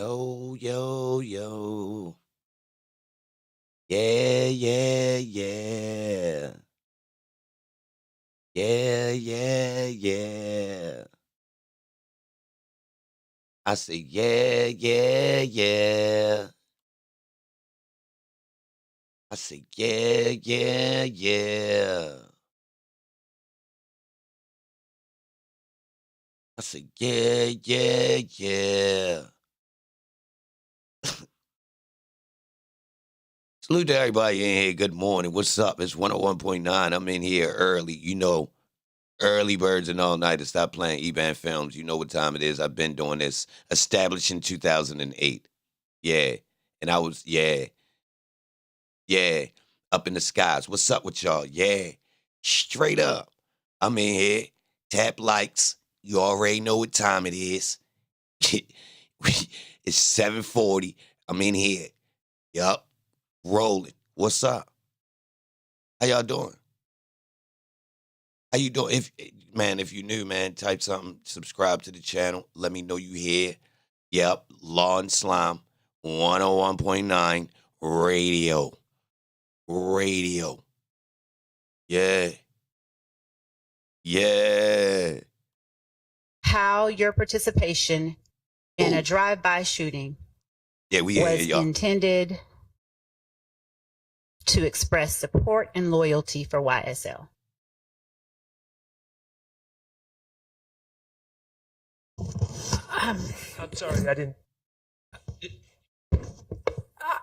Yo, yo, yo. Yeah, yeah, yeah. Yeah, yeah, yeah. I say, yeah, yeah, yeah. I say, yeah, yeah, yeah. I say, yeah, yeah, yeah. Salute to everybody in here. Good morning. What's up? It's 101.9. I'm in here early. Early birds and all night to stop playing E-Band films. You know what time it is. I've been doing this. Established in 2008. Yeah. And I was, yeah. Up in the skies. What's up with y'all? Yeah. Straight up. I'm in here. Tap likes. You already know what time it is. It's 7:40. I'm in here. Yup. Rolling. What's up? How y'all doing? How you doing? If you new, man, type something, subscribe to the channel. Let me know you here. Yep, Law and Slime, 101.9 radio. Radio. Yeah. Yeah. How your participation in a Ooh. drive-by shooting Yeah, we here, was y'all. intended to express support and loyalty for YSL. I'm sorry, I didn't.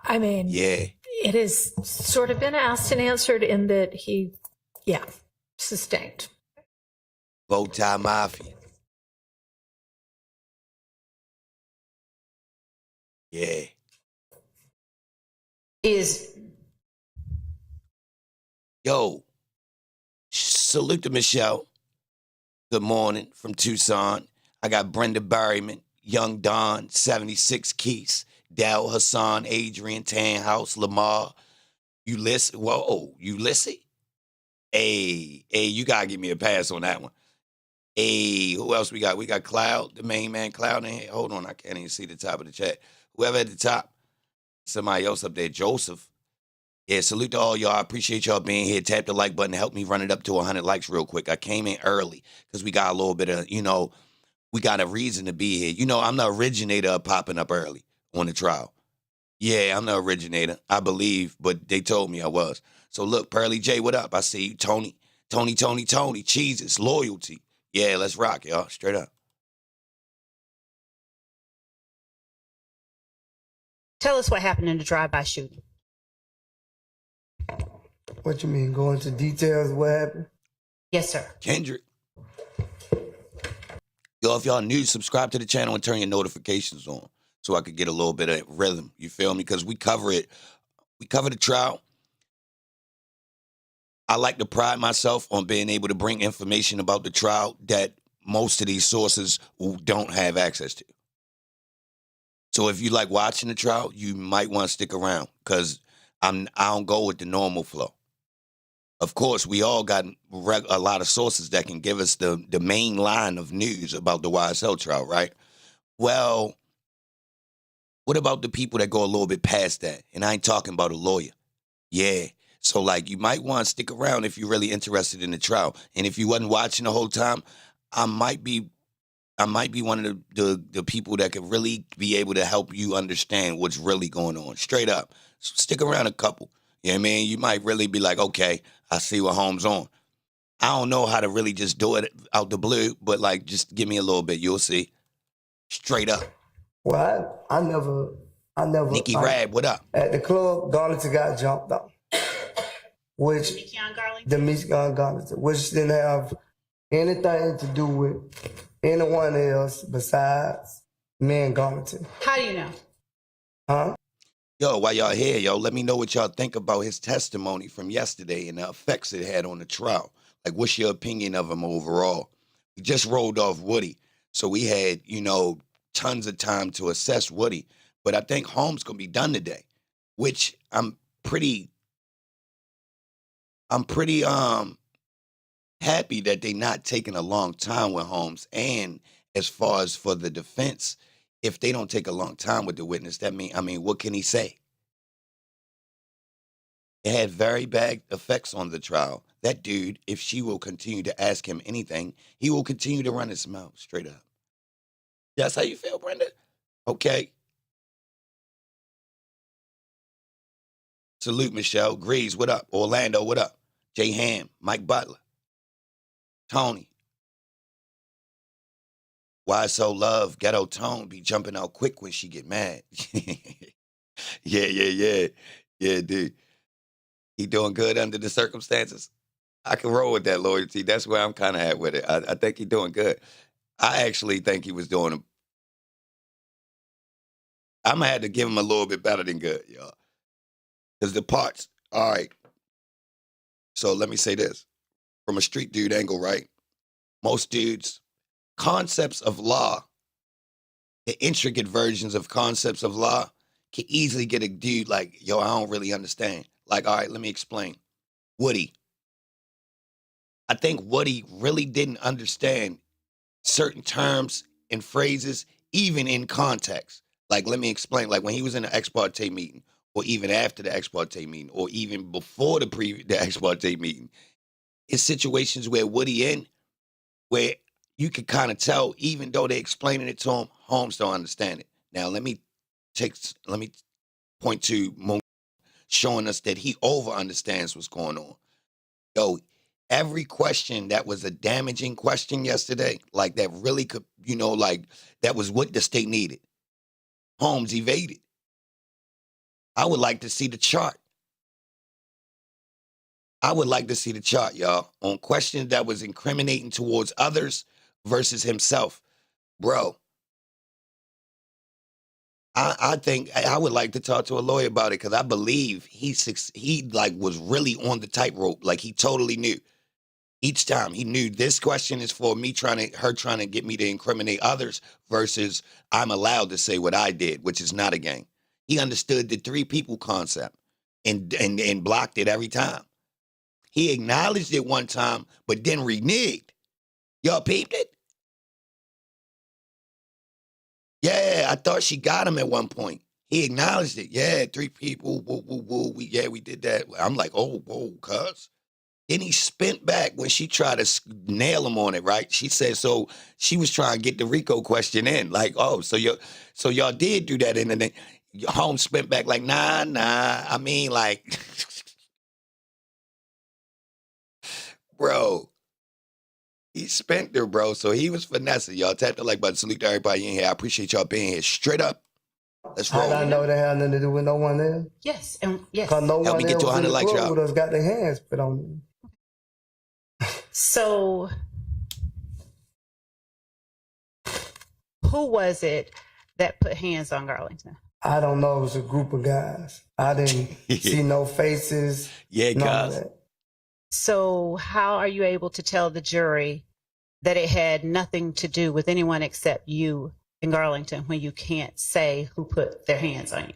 I mean, Yeah. it has sort of been asked and answered in that he, sustained. Bow tie mafia. Yeah. Yo, salute to Michelle. Good morning from Tucson. I got Brenda Berryman, Young Don, 76 Keys, Dal Hassan, Adrian Tanhouse, Lamar, Ulysses. Whoa, Ulysses? Hey, you gotta give me a pass on that one. Hey, who else we got? We got Cloud, the main man Cloud in here. Hold on, I can't even see the top of the chat. Whoever at the top, somebody else up there, Joseph. Yeah, salute to all y'all. I appreciate y'all being here. Tap the like button. Help me run it up to 100 likes real quick. I came in early because we got a little bit of, we got a reason to be here. I'm the originator of popping up early on the trial. Yeah, I'm the originator, I believe, but they told me I was. So look, Pearly J, what up? I see you, Tony, Jesus, loyalty. Yeah, let's rock, y'all, straight up. Tell us what happened in the drive-by shooting. What you mean? Go into details what happened? Yes, sir. Kendrick. Yo, if y'all new, subscribe to the channel and turn your notifications on so I could get a little bit of rhythm. You feel me? Because we cover it. We cover the trial. I like to pride myself on being able to bring information about the trial that most of these sources don't have access to. So if you like watching the trial, you might want to stick around because I don't go with the normal flow. Of course, we all got a lot of sources that can give us the main line of news about the YSL trial, right? Well, what about the people that go a little bit past that? And I ain't talking about a lawyer. Yeah. So, you might want to stick around if you're really interested in the trial. And if you wasn't watching the whole time, I might be one of the people that could really be able to help you understand what's really going on. Straight up. So stick around a couple. You know what I mean? You might really be like, okay, I see what Holmes on. I don't know how to really just do it out the blue, but just give me a little bit. You'll see. Straight up. Well, I never. Nikki Rad, what up? At the club, Garlington got jumped on. Which the Michigan Garlington, which didn't have anything to do with anyone else besides me and Garlington. How do you know? Huh? Yo, while y'all here, let me know what y'all think about his testimony from yesterday and the effects it had on the trial. What's your opinion of him overall? We just rolled off Woody, so we had, tons of time to assess Woody. But I think Holmes gonna be done today, which I'm pretty happy that they not taking a long time with Holmes. And as far as for the defense, if they don't take a long time with the witness, what can he say? It had very bad effects on the trial. That dude, if she will continue to ask him anything, he will continue to run his mouth straight up. That's how you feel, Brenda? Okay. Salute, Michelle. Greaves, what up? Orlando, what up? Jay Ham, Mike Butler, Tony. Why So Love, Ghetto Tone be jumping out quick when she get mad. Yeah, dude. He doing good under the circumstances. I can roll with that loyalty. That's where I'm kind of at with it. I think he's doing good. I actually think he was doing I'm going to have to give him a little bit better than good, y'all. Because the parts, all right. So let me say this. From a street dude angle, right? Most dudes, concepts of law, the intricate versions of concepts of law can easily get a dude like, yo, I don't really understand. Like, all right, let me explain. Woody. I think Woody really didn't understand certain terms and phrases, even in context. Like, let me explain. Like, when he was in the ex parte meeting, or even after the ex parte meeting, or even before the ex parte meeting, it's situations where Woody in, where you could kind of tell, even though they're explaining it to him, Holmes don't understand it. Now, let me point to Mo showing us that he over understands what's going on. Yo, every question that was a damaging question yesterday, like that really could, like that was what the state needed. Holmes evaded. I would like to see the chart. Y'all, on questions that was incriminating towards others versus himself. Bro, I think I would like to talk to a lawyer about it because I believe he was really on the tightrope. Like he totally knew. Each time he knew this question is for me trying to get me to incriminate others versus I'm allowed to say what I did, which is not a gang. He understood the 3 people concept and blocked it every time. He acknowledged it one time, but then reneged. Y'all peeped it? Yeah, I thought she got him at one point. He acknowledged it. Yeah, 3 people. Woo, woo, woo. We did that. I'm like, oh, whoa, cuz. Then he spent back when she tried to nail him on it, right? She said, so she was trying to get the RICO question in. Like, oh, so y'all did do that. And then Holmes spent back like, nah. I mean, like, bro, he spent her, bro. So he was finessing. Y'all tap the like button. Salute to everybody in here. I appreciate y'all being here. Straight up. Let's roll. I know they had nothing to do with no one else. Yes, and yes. Because no Help one me get to else in 100 the likes, club y'all. with us got their hands put on them. So, who was it that put hands on Garlington? I don't know. It was a group of guys. I didn't see no faces. Yeah, none of guys. that. So, how are you able to tell the jury that it had nothing to do with anyone except you and Garlington when you can't say who put their hands on you?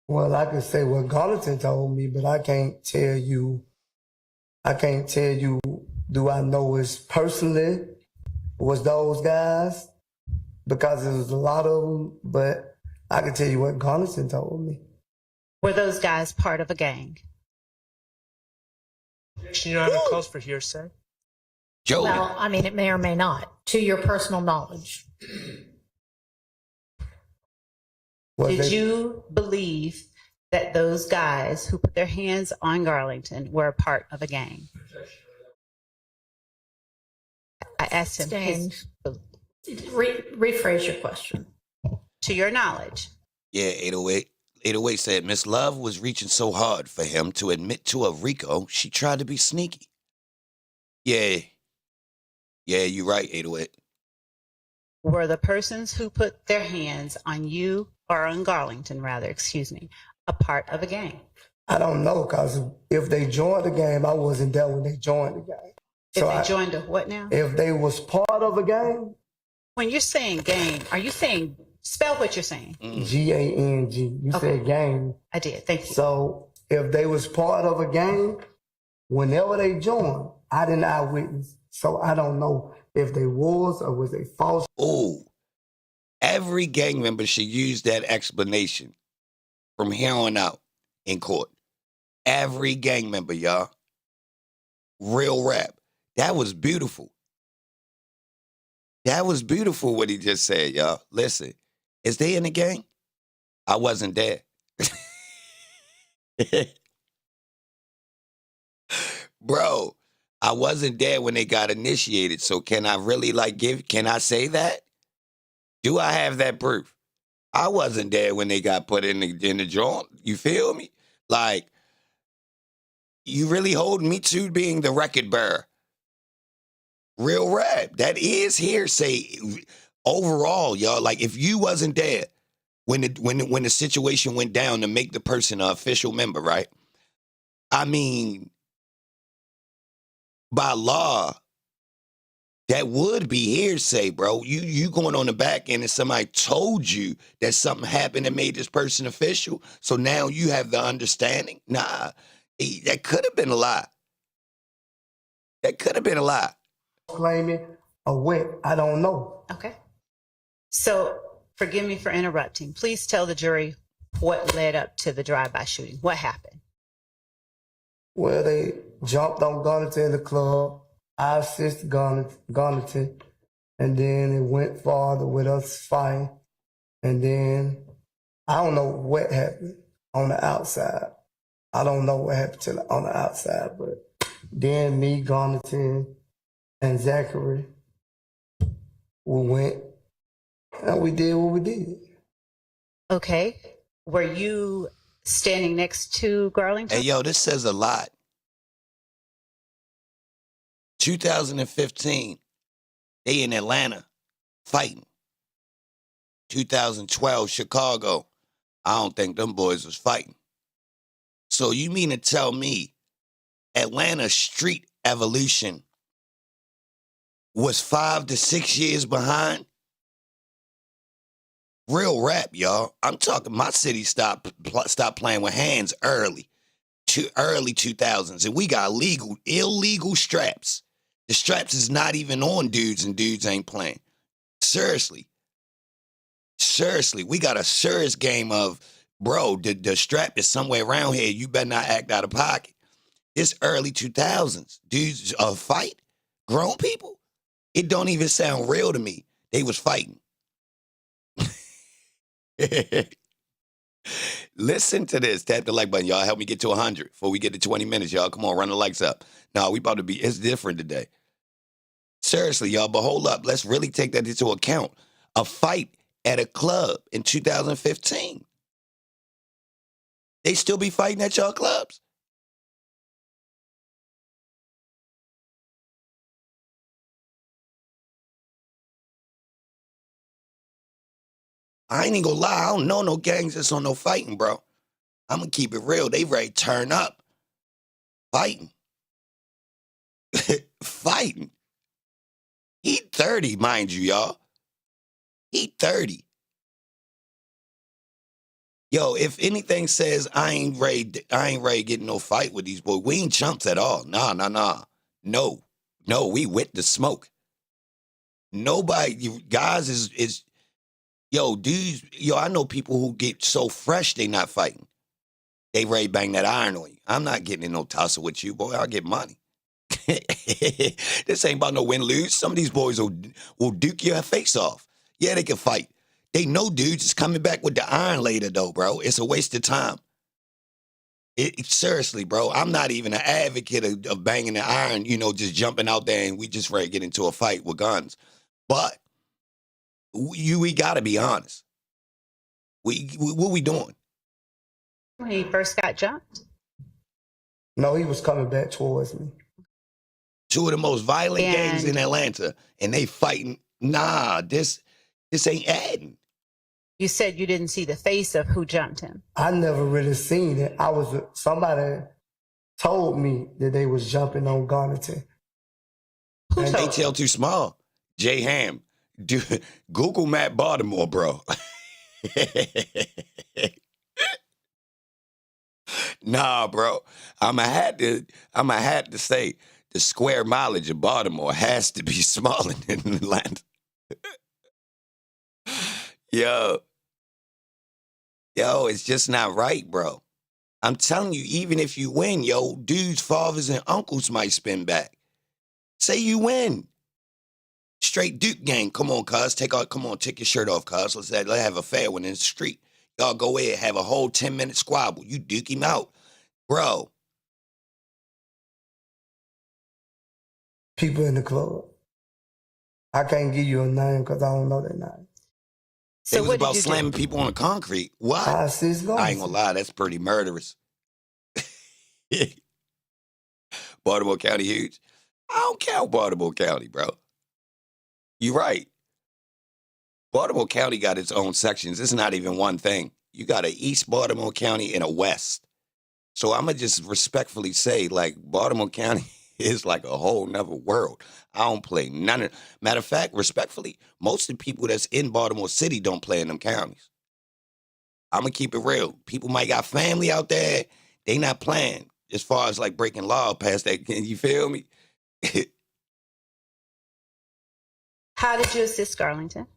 Well, I can say what Garlington told me, but I can't tell you. Do I know it's personally was those guys? Because there was a lot of them, but I can tell you what Garlington told me. Were those guys part of a gang? Your Honor, calls for hearsay. Joe. Well, I mean, it may or may not, to your personal knowledge. Did you believe that those guys who put their hands on Garlington were a part of a gang? I asked him Rephrase your question. to your knowledge. Yeah, 808. 808 said Miss Love was reaching so hard for him to admit to a RICO, she tried to be sneaky. Yeah, you're right, 808. Were the persons who put their hands on you, or on Garlington rather, a part of a gang? I don't know, because if they joined the game, I wasn't there when they joined the game. If they joined a what now? If they was part of a gang. When you're saying gang, are you saying, spell what you're saying? G-A-N-G. You said gang. I did, thank you. So if they was part of a gang, whenever they joined, I didn't eyewitness. So I don't know if they was or was they false. Oh, Every gang member should use that explanation from here on out in court. Every gang member, y'all. Real rap. That was beautiful. That was beautiful what he just said, y'all. Listen, is they in the gang? I wasn't there. Bro, I wasn't there when they got initiated. So can I really can I say that? Do I have that proof? I wasn't there when they got put in the joint. You feel me? Like, you really hold me to being the record bearer. Real rap. That is hearsay overall, y'all. Like, if you wasn't there when the situation went down to make the person an official member, right? I mean, by law, that would be hearsay, bro. You going on the back end and somebody told you that something happened that made this person official. So now you have the understanding. Nah, that could have been a lie. That could have been a lie. Claiming or what? I don't know. Okay. So forgive me for interrupting. Please tell the jury what led up to the drive-by shooting. What happened? Well, they jumped on Gunnington in the club. I assisted Gunnington. And then it went farther with us fighting. And then I don't know what happened on the outside. I don't know what happened on the outside, but then me, Gunnington, and Zachary, we went and we did what we did. Okay. Were you standing next to Garlington? Hey, yo, this says a lot. 2015, they in Atlanta fighting. 2012, Chicago, I don't think them boys was fighting. So you mean to tell me Atlanta street evolution was 5 to 6 years behind? Real rap, y'all. I'm talking my city stopped playing with hands early 2000s, and we got illegal straps. The straps is not even on dudes, and dudes ain't playing. Seriously, we got a serious game of, bro, the strap is somewhere around here. You better not act out of pocket. It's early 2000s. Dudes fight, grown people. It don't even sound real to me. They was fighting. Listen to this. Tap the like button, y'all. Help me get to 100 before we get to 20 minutes, y'all. Come on, run the likes up. No, we about to be, it's different today. Seriously, y'all, but hold up. Let's really take that into account. A fight at a club in 2015. They still be fighting at y'all clubs? I ain't even gonna lie. I don't know no gangs that's on no fighting, bro. I'm gonna keep it real. They ready to turn up. Fighting. Fighting. He 30, mind you, y'all. He 30. Yo, if anything says I ain't ready to get in no fight with these boys, we ain't chumps at all. Nah. No, we with the smoke. Nobody, you guys is yo, dudes, I know people who get so fresh they not fighting. They ready to bang that iron on you. I'm not getting in no tussle with you, boy. I'll get money. This ain't about no win-lose. Some of these boys will duke your face off. Yeah, they can fight. They know dudes is coming back with the iron later, though, bro. It's a waste of time. Seriously, bro, I'm not even an advocate of banging the iron, just jumping out there and we just ready to get into a fight with guns. But we got to be honest. What we doing? When he first got jumped? No, he was coming back towards me. Two of the most violent gangs in Atlanta, and they fighting. Nah, this ain't adding. You said you didn't see the face of who jumped him. I never really seen it. Somebody told me that they was jumping on Garnington. Who told They you? tell too small. J Ham, dude, Google Map Baltimore, bro. Nah, bro. I'ma have to say the square mileage of Baltimore has to be smaller than Atlanta. Yo, it's just not right, bro. I'm telling you, even if you win, yo, dudes' fathers and uncles might spin back. Say you win. Straight Duke gang. Come on, cuz. Take your shirt off, cuz. Let's have a fair one in the street. Y'all go ahead, have a whole 10-minute squabble. You duke him out. Bro. People in the club. I can't give you a name because I don't know their name. So It was what did about you slamming do? people on the concrete. What? I see it's going. I ain't gonna lie, that's pretty murderous. Baltimore County huge. I don't count Baltimore County, bro. You're right. Baltimore County got its own sections. It's not even one thing. You got a East Baltimore County and a West. So I'm going to just respectfully say, like, Baltimore County is like a whole nother world. I don't play none of. Matter of fact, respectfully, most of the people that's in Baltimore City don't play in them counties. I'm going to keep it real. People might got family out there. They not playing as far as like breaking law past that. Can you feel me? How did you assist Garlington?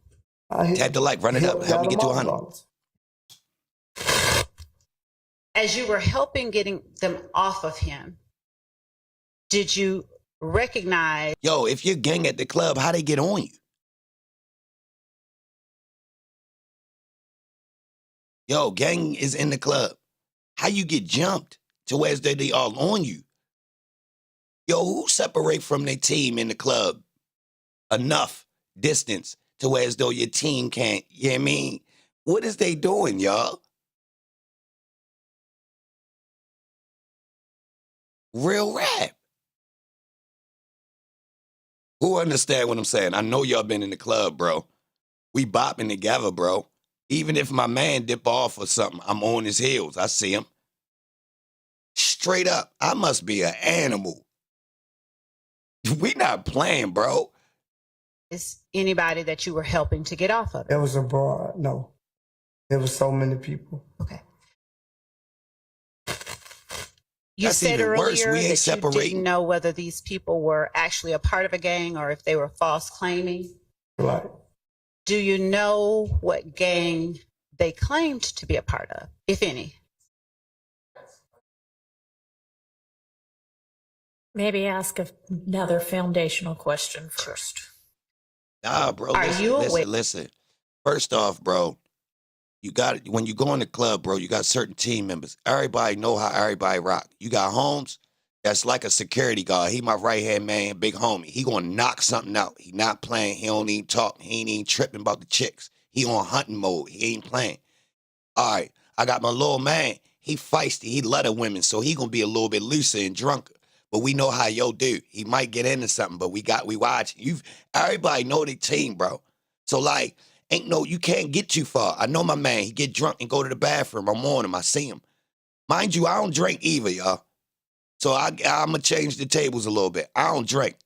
Tap the like, run it up. Help me get to 100. As you were helping getting them off of him, did you recognize? Yo, if you're gang at the club, how they get on you? Yo, gang is in the club. How you get jumped to where they all on you? Yo, who separate from their team in the club enough distance to where as though your team can't, you know what I mean? What is they doing, y'all? Real rap. Who understand what I'm saying? I know y'all been in the club, bro. We bopping together, bro. Even if my man dip off or something, I'm on his heels. I see him. Straight up, I must be an animal. We not playing, bro. Is anybody that you were helping to get off of it? It was abroad. No. There was so many people. Okay. You That's said even worse. earlier We ain't that you separating. didn't know whether these people were actually a part of a gang or if they were false claiming. Right. Do you know what gang they claimed to be a part of, if any? Maybe ask another foundational question first. Nah, bro. Are you aware? Listen. First off, bro, you got when you go in the club, bro, you got certain team members. Everybody know how everybody rock. You got Holmes, that's like a security guard. He my right-hand man, big homie. He gonna knock something out. He not playing. He don't even talk. He ain't even tripping about the chicks. He on hunting mode. He ain't playing. All right, I got my little man. He feisty. He love the women, so he gonna be a little bit looser and drunker. But we know how yo do. He might get into something, but we watching. Everybody know the team, bro. So like, you can't get too far. I know my man. He get drunk and go to the bathroom. I'm on him. I see him. Mind you, I don't drink either, y'all. So I'm gonna change the tables a little bit. I don't drink.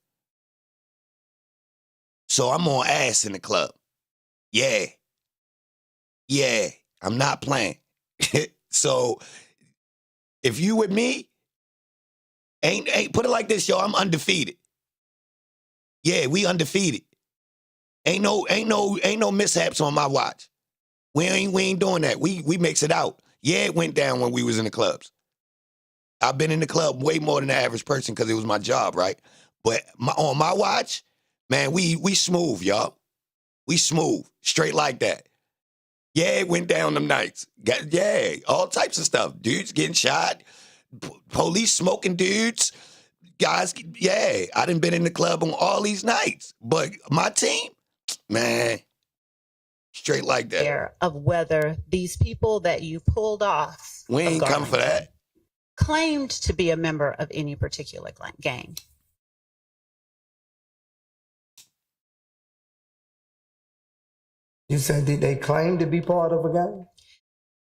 So I'm on ass in the club. Yeah. I'm not playing. So if you with me, ain't put it like this, yo. I'm undefeated. Yeah, we undefeated. Ain't no mishaps on my watch. We ain't doing that. We mix it out. Yeah, it went down when we was in the clubs. I've been in the club way more than the average person because it was my job, right? But on my watch, man, we smooth, y'all. We smooth, straight like that. Yeah, it went down them nights. Yeah, all types of stuff. Dudes getting shot, police smoking dudes, guys. Yeah, I done been in the club on all these nights. But my team, man, straight like that. Of whether these people that you pulled off We ain't come for that. claimed to be a member of any particular gang. You said, did they claim to be part of a gang?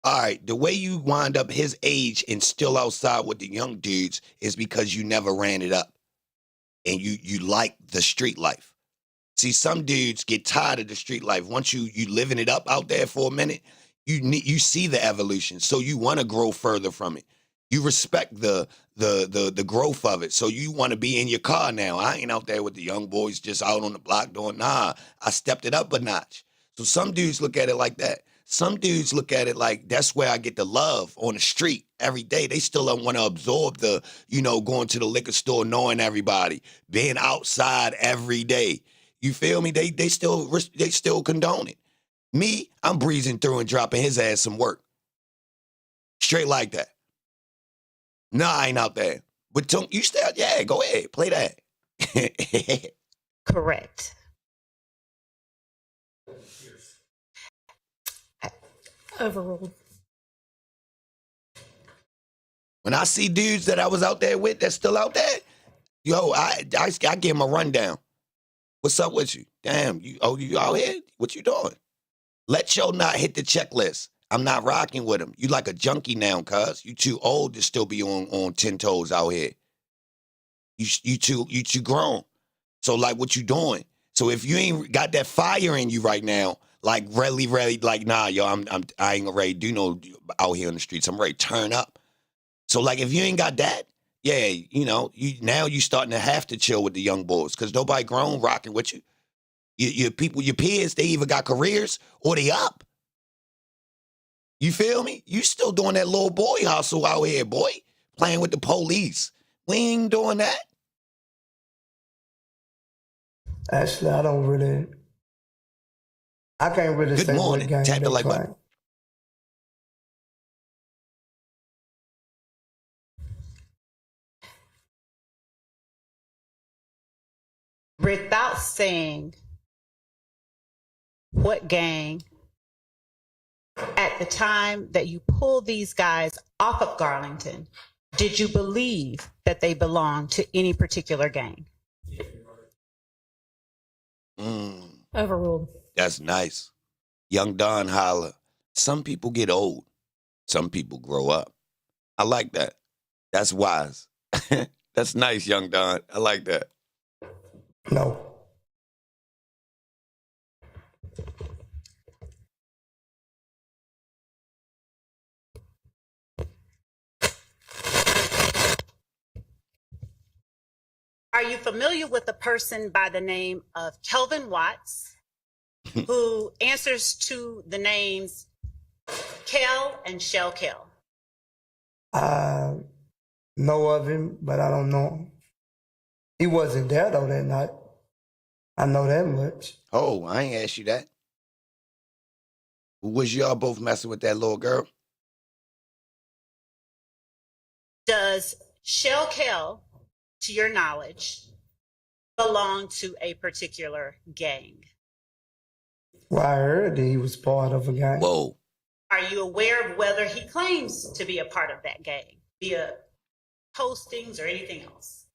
All right, the way you wind up his age and still outside with the young dudes is because you never ran it up. And you like the street life. See, some dudes get tired of the street life. Once you living it up out there for a minute, you see the evolution. So you want to grow further from it. You respect the growth of it. So you want to be in your car now. I ain't out there with the young boys just out on the block doing, nah. I stepped it up a notch. So some dudes look at it like that. Some dudes look at it like that's where I get the love on the street every day. They still don't want to absorb the, going to the liquor store, knowing everybody, being outside every day. You feel me? They still condone it. Me, I'm breezing through and dropping his ass some work. Straight like that. No, I ain't out there. But don't you stay out? Yeah, go ahead. Play that. Correct. Overruled. When I see dudes that I was out there with that's still out there, I give them a rundown. What's up with you? Damn, you out here? What you doing? Let your not hit the checklist. I'm not rocking with him. You like a junkie now, cuz. You too old to still be on 10 toes out here. You too grown. So like what you doing? So if you ain't got that fire in you right now, like really, like, nah, yo, I ain't ready to do no out here in the streets. I'm ready to turn up. So like if you ain't got that, yeah, you starting to have to chill with the young boys because nobody grown rocking with you. Your people, your peers, they either got careers or they up. You feel me? You still doing that little boy hustle out here, boy, playing with the police. We ain't doing that. Actually, I can't really Good say morning. what gang Tap the they like claim. button. Without saying what gang, at the time that you pulled these guys off of Garlington, did you believe that they belonged to any particular gang? Overruled. That's nice. Young Don holla. Some people get old. Some people grow up. I like that. That's wise. That's nice, Young Don. I like that. No. Are you familiar with a person by the name of Kelvin Watts, who answers to the names Kel and Shell Kel? I know of him, but I don't know him. He wasn't there though that night. I know that much. Oh, I ain't asked you that. Was y'all both messing with that little girl? Does Shell Kel, to your knowledge, belong to a particular gang? Well, I heard that he was part of a gang. Whoa. Are you aware of whether he claims to be a part of that gang via postings or anything else?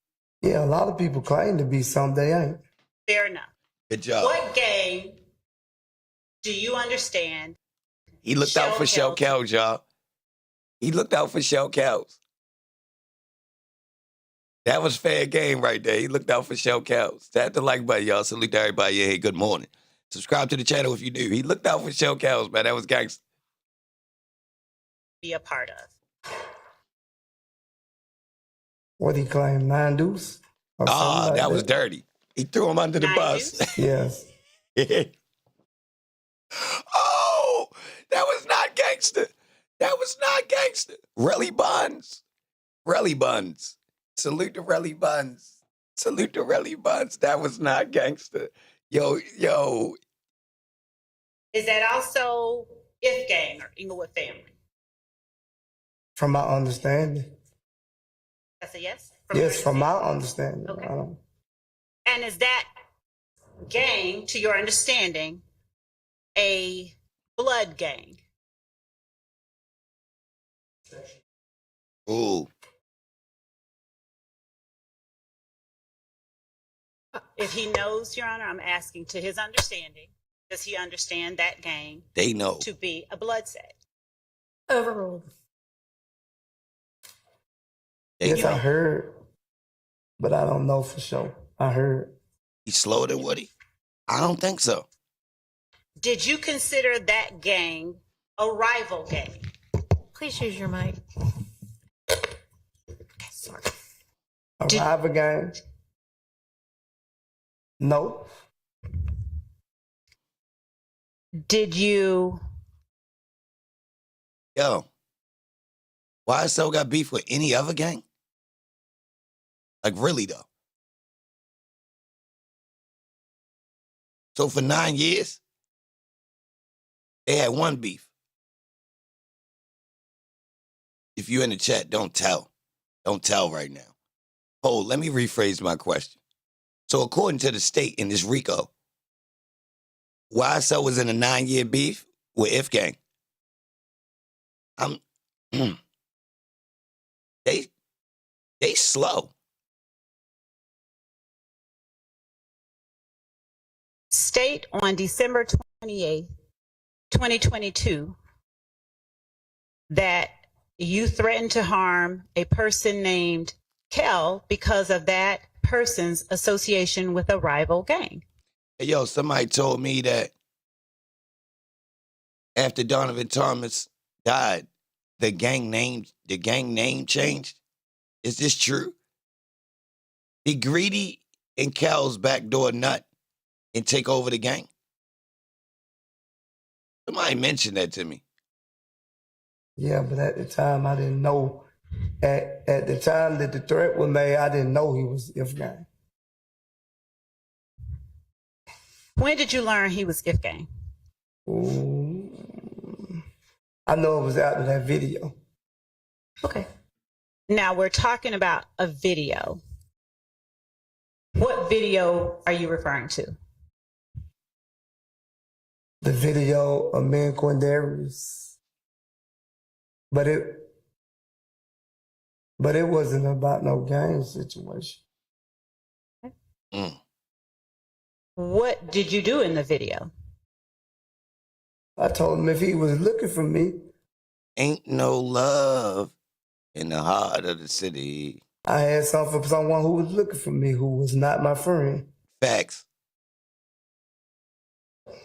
Yeah, a lot of people claim to be some they ain't. Fair enough. Good job. What gang do you understand? He looked out for shell cows, y'all. He looked out for shell cows. That was fair game right there. He looked out for shell cows. Tap the like button, y'all. Salute to everybody. Yeah, hey, good morning. Subscribe to the channel if you do. He looked out for shell cows, man. That was gangster. Be a part of. What he claimed, 9 deuce? Or something like that was dirty. He threw him under the 9 bus. deuce? Yes. Oh, that was not gangster. That was not gangster. Relly buns. Relly buns. Salute to Relly buns. Salute to Relly buns. That was not gangster. Yo. Is that also If Gang or Inglewood Family? From my understanding. That's a yes? Yes, from my understanding. Okay. I don't. And is that gang, to your understanding, a blood gang? Ooh. If he knows, Your Honor, I'm asking to his understanding, does he understand that gang They know. to be a blood set? Overruled. Yes, I heard, but I don't know for sure. I heard. He's slower than Woody? I don't think so. Did you consider that gang a rival gang? Please use your mic. Sorry. A rival gang? No. Did you? Yo, YSL got beef with any other gang? Like, really, though? So for 9 years, they had one beef. If you're in the chat, don't tell. Don't tell right now. Hold, let me rephrase my question. So according to the state in this RICO, YSL was in a 9-year beef with If Gang. They slow. State on December 28th, 2022, that you threatened to harm a person named Kel because of that person's association with a rival gang. Hey, yo, somebody told me that after Donovan Thomas died, the gang name changed. Is this true? Did Greedy and Kel's backdoor nut and take over the gang? Somebody mentioned that to me. Yeah, but at the time, I didn't know. At the time that the threat was made, I didn't know he was If Gang. When did you learn he was If Gang? I know it was after that video. Okay. Now we're talking about a video. What video are you referring to? The video of me and Quindarius. But it wasn't about no gang situation. What did you do in the video? I told him if he was looking for me, Ain't no love in the heart of the city. I had something for someone who was looking for me, who was not my friend. Facts.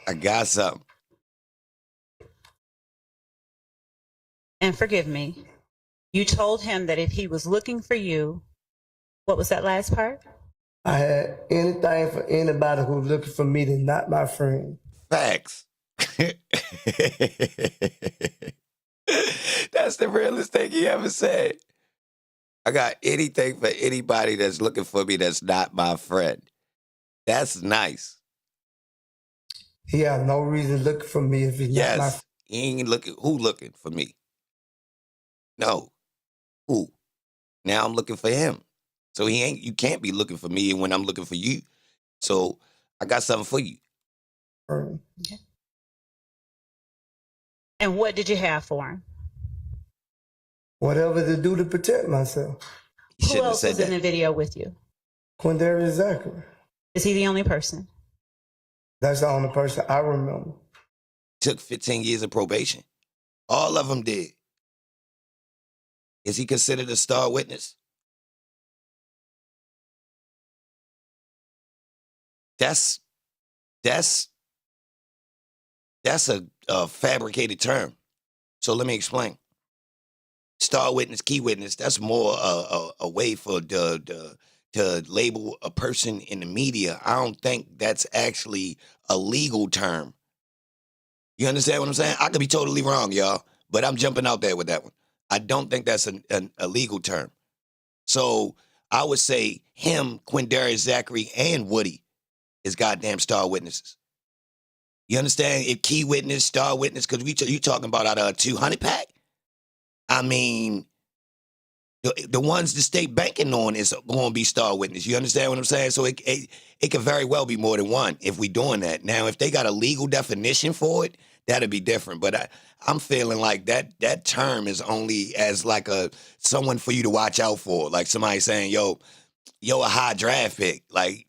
I got something. And forgive me, you told him that if he was looking for you, what was that last part? I had anything for anybody who was looking for me that's not my friend. Facts. That's the realest thing he ever said. I got anything for anybody that's looking for me that's not my friend. That's nice. He had no reason looking for me if he's not my Yes. friend. He ain't looking. Who looking for me? No. Who? Now I'm looking for him. So you can't be looking for me when I'm looking for you. So I got something for you. Okay. And what did you have for him? Whatever to do to protect myself. You Who shouldn't have else said was in that. the video with you? Quindarius Zachary. Is he the only person? That's the only person I remember. Took 15 years of probation. All of them did. Is he considered a star witness? That's a fabricated term. So let me explain. Star witness, key witness, that's more a way for to label a person in the media. I don't think that's actually a legal term. You understand what I'm saying? I could be totally wrong, y'all, but I'm jumping out there with that one. I don't think that's a legal term. So I would say him, Quindarius Zachary, and Woody is goddamn star witnesses. You understand? If key witness, star witness, because you talking about out of a 200 pack? I mean, the ones the state banking on is going to be star witness. You understand what I'm saying? So it could very well be more than one if we doing that. Now, if they got a legal definition for it, that'd be different. But I'm feeling like that term is only as like someone for you to watch out for. Like somebody saying, yo, a high draft pick. Like,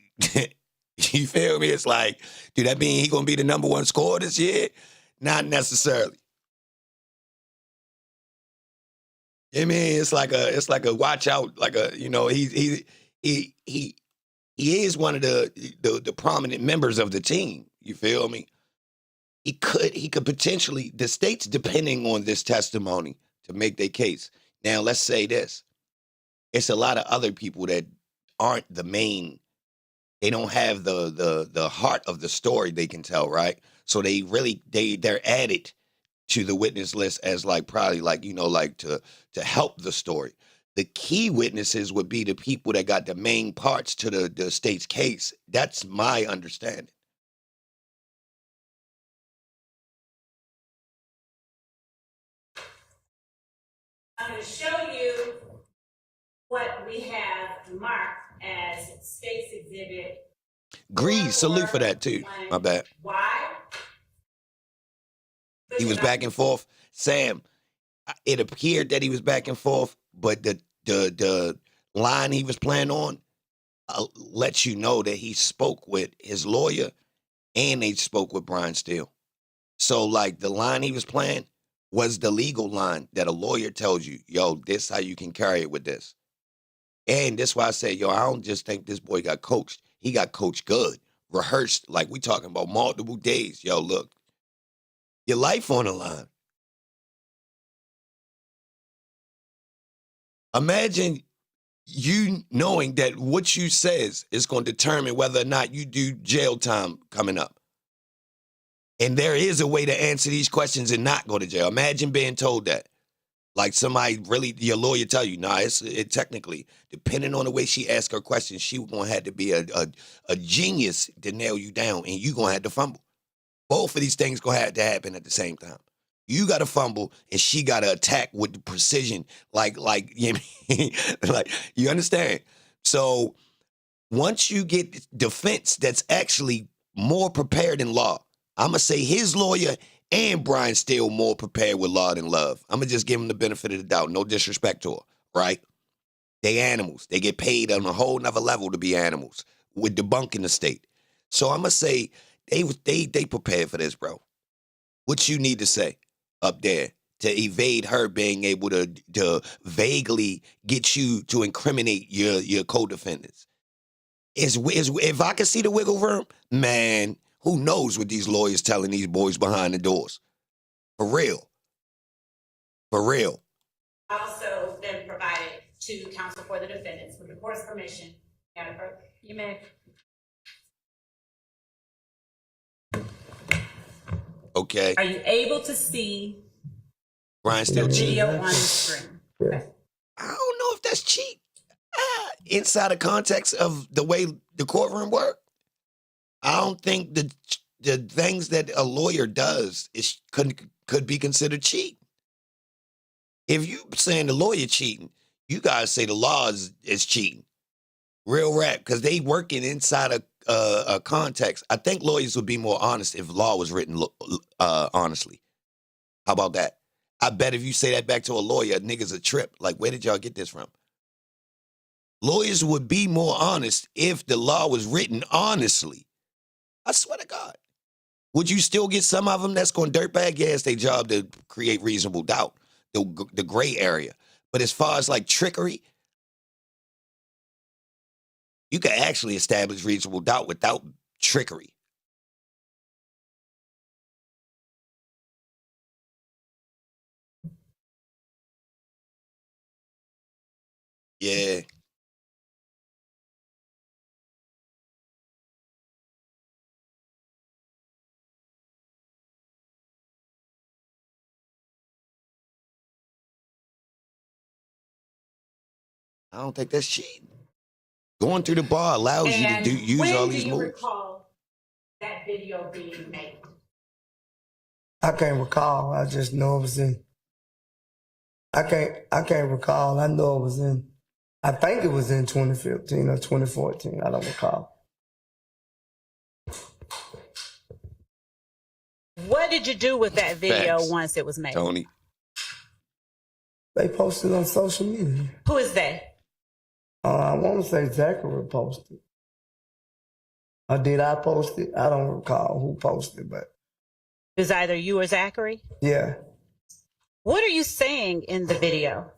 you feel me? It's like, do that mean he going to be the number one scorer this year? Not necessarily. I mean, it's like a watch out, like a, he is one of the prominent members of the team. You feel me? He could potentially, the state's depending on this testimony to make their case. Now, let's say this. It's a lot of other people that aren't the main, they don't have the heart of the story they can tell, right? So they're added to the witness list as like probably like, you know, like to help the story. The key witnesses would be the people that got the main parts to the state's case. That's my understanding. I'm going to show you what we have marked as State's Exhibit. Grease, salute for that too. My bad. Why? He was back and forth. Sam, it appeared that he was back and forth, but the line he was playing on lets you know that he spoke with his lawyer and they spoke with Brian Steele. So like the line he was playing was the legal line that a lawyer tells you, yo, this how you can carry it with this. And that's why I say, yo, I don't just think this boy got coached. He got coached good, rehearsed, like we talking about multiple days. Yo, look, your life on the line. Imagine you knowing that what you says is going to determine whether or not you do jail time coming up. And there is a way to answer these questions and not go to jail. Imagine being told that. Like somebody really, your lawyer tell you, nah, it technically, depending on the way she asked her questions, she going to have to be a genius to nail you down, and you going to have to fumble. Both of these things going to have to happen at the same time. You got to fumble, and she got to attack with the precision, like you know what I mean? Like, you understand? So once you get defense that's actually more prepared in law, I'm going to say his lawyer and Brian Steele more prepared with law than love. I'm going to just give him the benefit of the doubt. No disrespect to her, right? They animals. They get paid on a whole nother level to be animals with debunking the state. So I'm going to say they prepared for this, bro. What you need to say up there to evade her being able to vaguely get you to incriminate your co-defendants. Is if I can see the wiggle room, man, who knows what these lawyers telling these boys behind the doors? For real. For real. Also been provided to counsel for the defendants with the court's permission. Jennifer, You may. Okay. are you able to see Brian Steele cheat. video on the screen? Yeah. I don't know if that's cheat. Inside the context of the way the courtroom work, I don't think the things that a lawyer does could be considered cheat. If you saying the lawyer cheating, you guys say the law is cheating. Real rap, because they working inside a context. I think lawyers would be more honest if law was written honestly. How about that? I bet if you say that back to a lawyer, niggas a trip. Like, where did y'all get this from? Lawyers would be more honest if the law was written honestly. I swear to God. Would you still get some of them that's going dirtbag? Yeah, it's their job to create reasonable doubt, the gray area. But as far as like trickery, you can actually establish reasonable doubt without trickery. Yeah. I don't think that's cheating. Going through the bar allows you to use all these moves. When do you recall that video being made? I can't recall. I just know it was in. I can't recall. I know it was in. I think it was in 2015 or 2014. I don't recall. What did you do with that video Facts. once it was made? Tony. They posted on social media. Who is they? I want to say Zachary posted. Or did I post it? I don't recall who posted, but It was either you or Zachary? yeah. What are you saying in the video?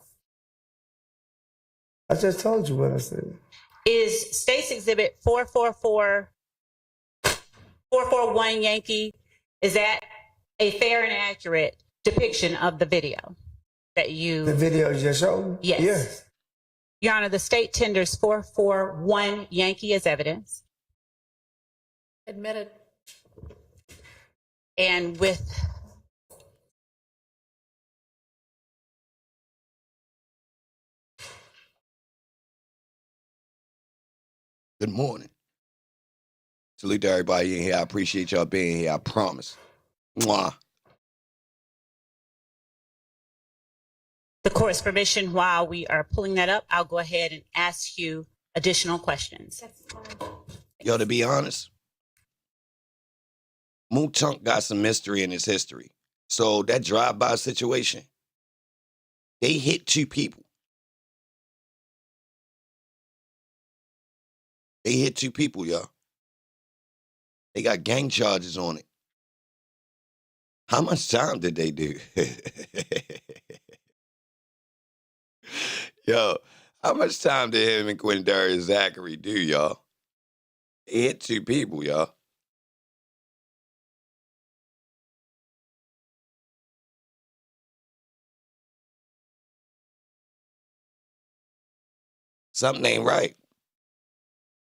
I just told you what I said. Is State's Exhibit 441 Yankee, is that a fair and accurate depiction of the video that you... The video you just showed me? Yes. Yes. Your Honor, the state tenders 441 Yankee as evidence. Admitted. And with Good morning. Salute to everybody in here. I appreciate y'all being here. I promise. Mwah. the court's permission, while we are pulling that up, I'll go ahead and ask you additional questions. Yo, to be honest, Moochunk got some mystery in his history. So that drive-by situation, they hit 2 people. They hit 2 people, y'all. They got gang charges on it. How much time did they do? Yo, how much time did him and Quindarius Zachary do, y'all? They hit 2 people, y'all. Something ain't right.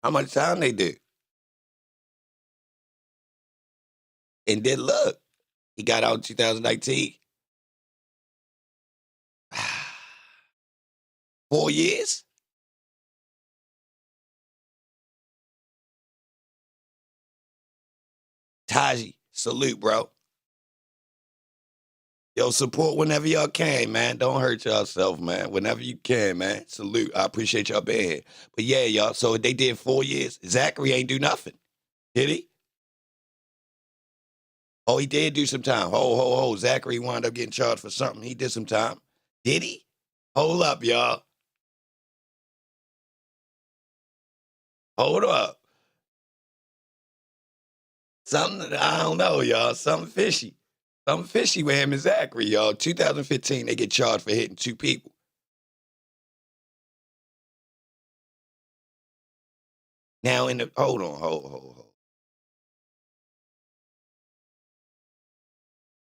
How much time they do? And then look, he got out in 2019. 4 years? Taji, salute, bro. Yo, support whenever y'all can, man. Don't hurt yourself, man. Whenever you can, man. Salute. I appreciate y'all being here. But yeah, y'all, so they did 4 years. Zachary ain't do nothing. Did he? Oh, he did do some time. Ho. Zachary wound up getting charged for something. He did some time. Did he? Hold up, y'all. Hold up. Something, I don't know, y'all. Something fishy. Something fishy with him and Zachary, y'all. 2015, they get charged for hitting 2 people. Now in the, hold on.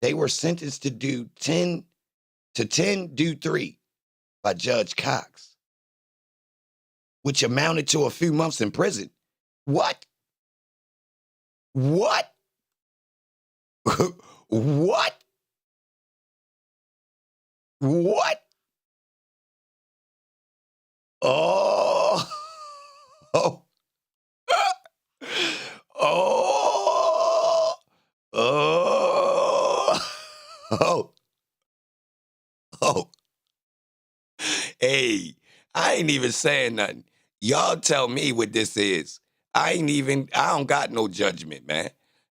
They were sentenced to do 10 do 3 by Judge Cox, which amounted to a few months in prison. What? What? What? What? Oh. Oh. Oh. Oh. Oh. Oh. Hey, I ain't even saying nothing. Y'all tell me what this is. I don't got no judgment, man.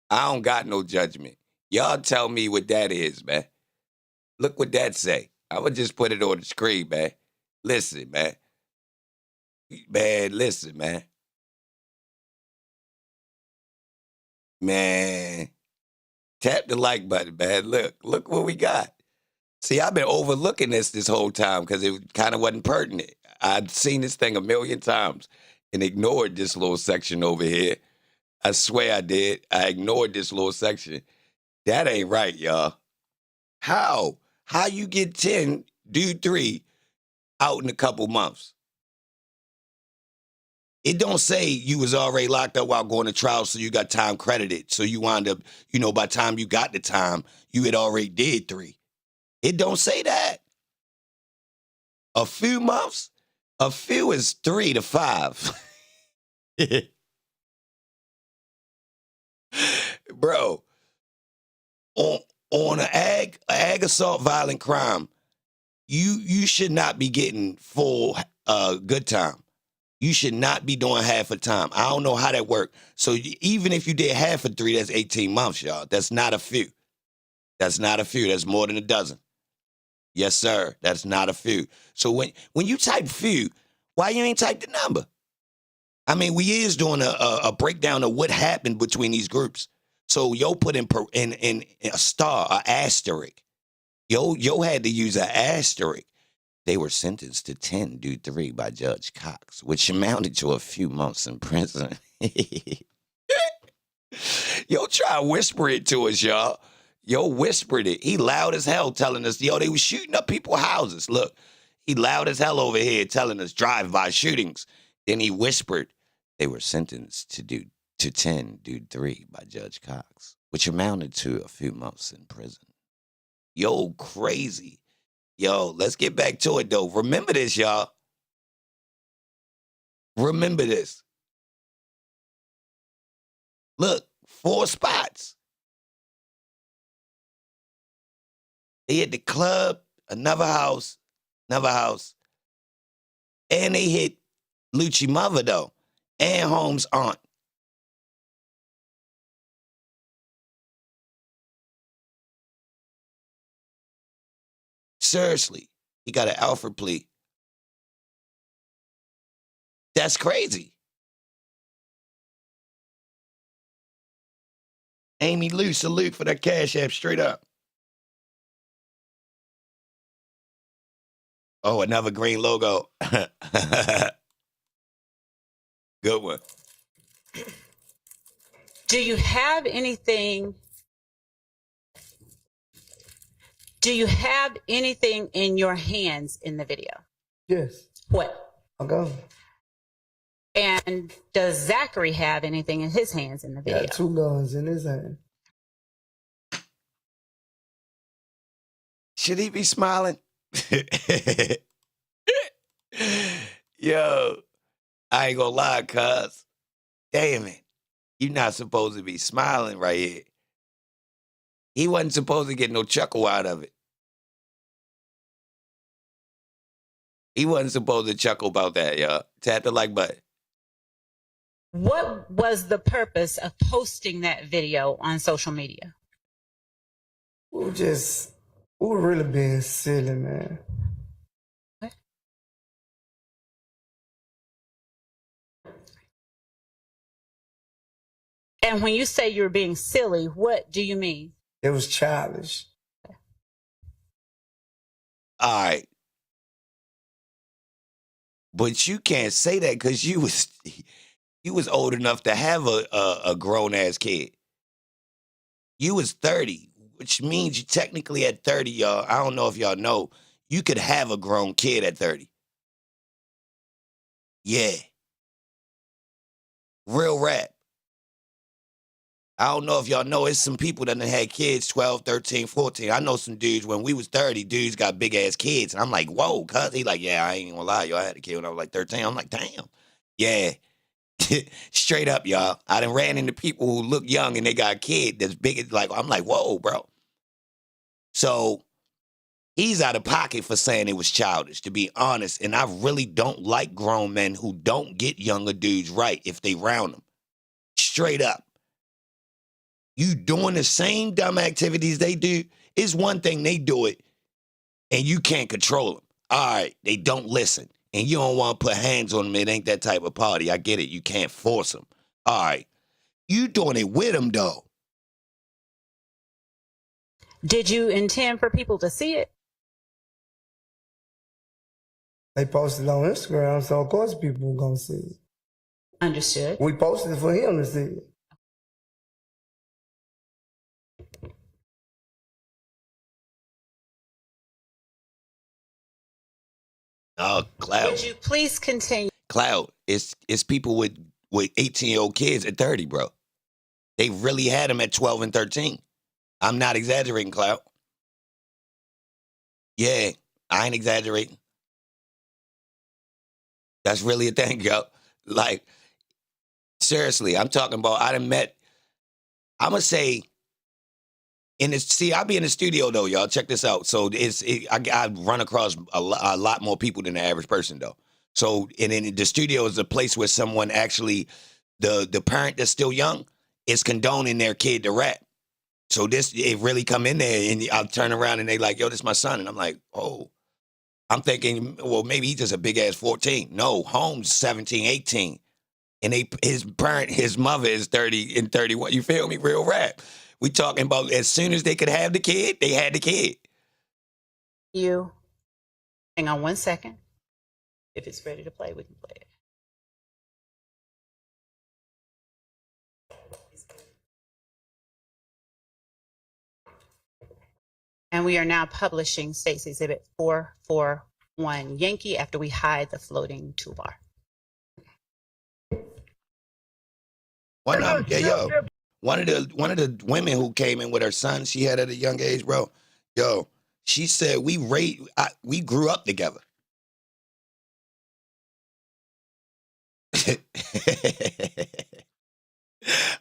I don't got no judgment. Y'all tell me what that is, man. Look what that say. I'm going to just put it on the screen, man. Listen, man. Man, listen, man. Man. Tap the like button, man. Look what we got. See, I've been overlooking this whole time because it kind of wasn't pertinent. I'd seen this thing a million times and ignored this little section over here. I swear I did. I ignored this little section. That ain't right, y'all. How? How you get 10, do 3 out in a couple months? It don't say you was already locked up while going to trial, so you got time credited. So you wound up, by the time you got the time, you had already did 3. It don't say that. A few months? A few is 3 to 5. Bro, on an ag assault violent crime, you should not be getting full good time. You should not be doing half a time. I don't know how that worked. So even if you did half of 3, that's 18 months, y'all. That's not a few. That's not a few. That's more than a dozen. Yes, sir. That's not a few. So when you type few, why you ain't type the number? I mean, we is doing a breakdown of what happened between these groups. So yo put in a star, an asterisk. Yo had to use an asterisk. They were sentenced to 10 do 3 by Judge Cox, which amounted to a few months in prison. Yo, try to whisper it to us, y'all. Yo whispered it. He loud as hell telling us, they was shooting up people's houses. Look, he loud as hell over here telling us drive-by shootings. Then he whispered they were sentenced to to 10, Dude 3 by Judge Cox, which amounted to a few months in prison. Yo, crazy. Yo, let's get back to it, though. Remember this, y'all. Remember this. Look, 4 spots. They hit the club, another house, and they hit Lucci mother, though, and Holmes' aunt. Seriously, he got an Alfred plea. That's crazy. Amy Lou, salute for that cash app, straight up. Oh, another green logo. Good one. Do you have anything? Do you have anything in your hands in the video? Yes. What? I go. And does Zachary have anything in his hands in the video? Got 2 guns in his hand. Should he be smiling? Yo, I ain't gonna lie, cuz. Damn it. You're not supposed to be smiling right here. He wasn't supposed to get no chuckle out of it. He wasn't supposed to chuckle about that, y'all. Tap the like button. What was the purpose of posting that video on social media? We were really being silly, man. And when you say you're being silly, what do you mean? It was childish. All right. But you can't say that because you was old enough to have a grown-ass kid. You was 30, which means you technically at 30, y'all. I don't know if y'all know. You could have a grown kid at 30. Yeah. Real rap. I don't know if y'all know, it's some people that done had kids 12, 13, 14. I know some dudes, when we was 30, dudes got big-ass kids. And I'm like, whoa, cuz. He like, yeah, I ain't gonna lie, yo. I had a kid when I was like 13. I'm like, damn. Yeah. Straight up, y'all. I done ran into people who look young and they got a kid that's big as, like, I'm like, whoa, bro. So he's out of pocket for saying it was childish, to be honest. And I really don't like grown men who don't get younger dudes right if they round them. Straight up. You doing the same dumb activities they do. It's one thing they do it and you can't control them. All right, they don't listen. And you don't want to put hands on them. It ain't that type of party. I get it. You can't force them. All right. You doing it with them, though. Did you intend for people to see it? They posted on Instagram, so of course people were gonna see it. Understood. We posted it for him to see it. Oh, Cloud. Would you please continue? Cloud, it's people with 18-year-old kids at 30, bro. They really had them at 12 and 13. I'm not exaggerating, Cloud. Yeah, I ain't exaggerating. That's really a thing, yo. Like, seriously, I'm talking about, I done met, I'm going to say, I be in the studio, though, y'all. Check this out. So I run across a lot more people than the average person, though. So, and in the studio is a place where someone actually, the parent that's still young is condoning their kid to rap. So it really come in there, and I'll turn around and they like, yo, this my son. And I'm like, oh. I'm thinking, well, maybe he's just a big-ass 14. No, Holmes 17, 18. And his mother is 30 and 31. You feel me? Real rap. We talking about as soon as they could have the kid, they had the kid. You. Hang on 1 second. If it's ready to play, we can play it. And we are now publishing State's Exhibit 441 Yankee after we hide the floating toolbar. One of them, yo. One of the women who came in with her son, she had at a young age, bro. Yo, she said we grew up together.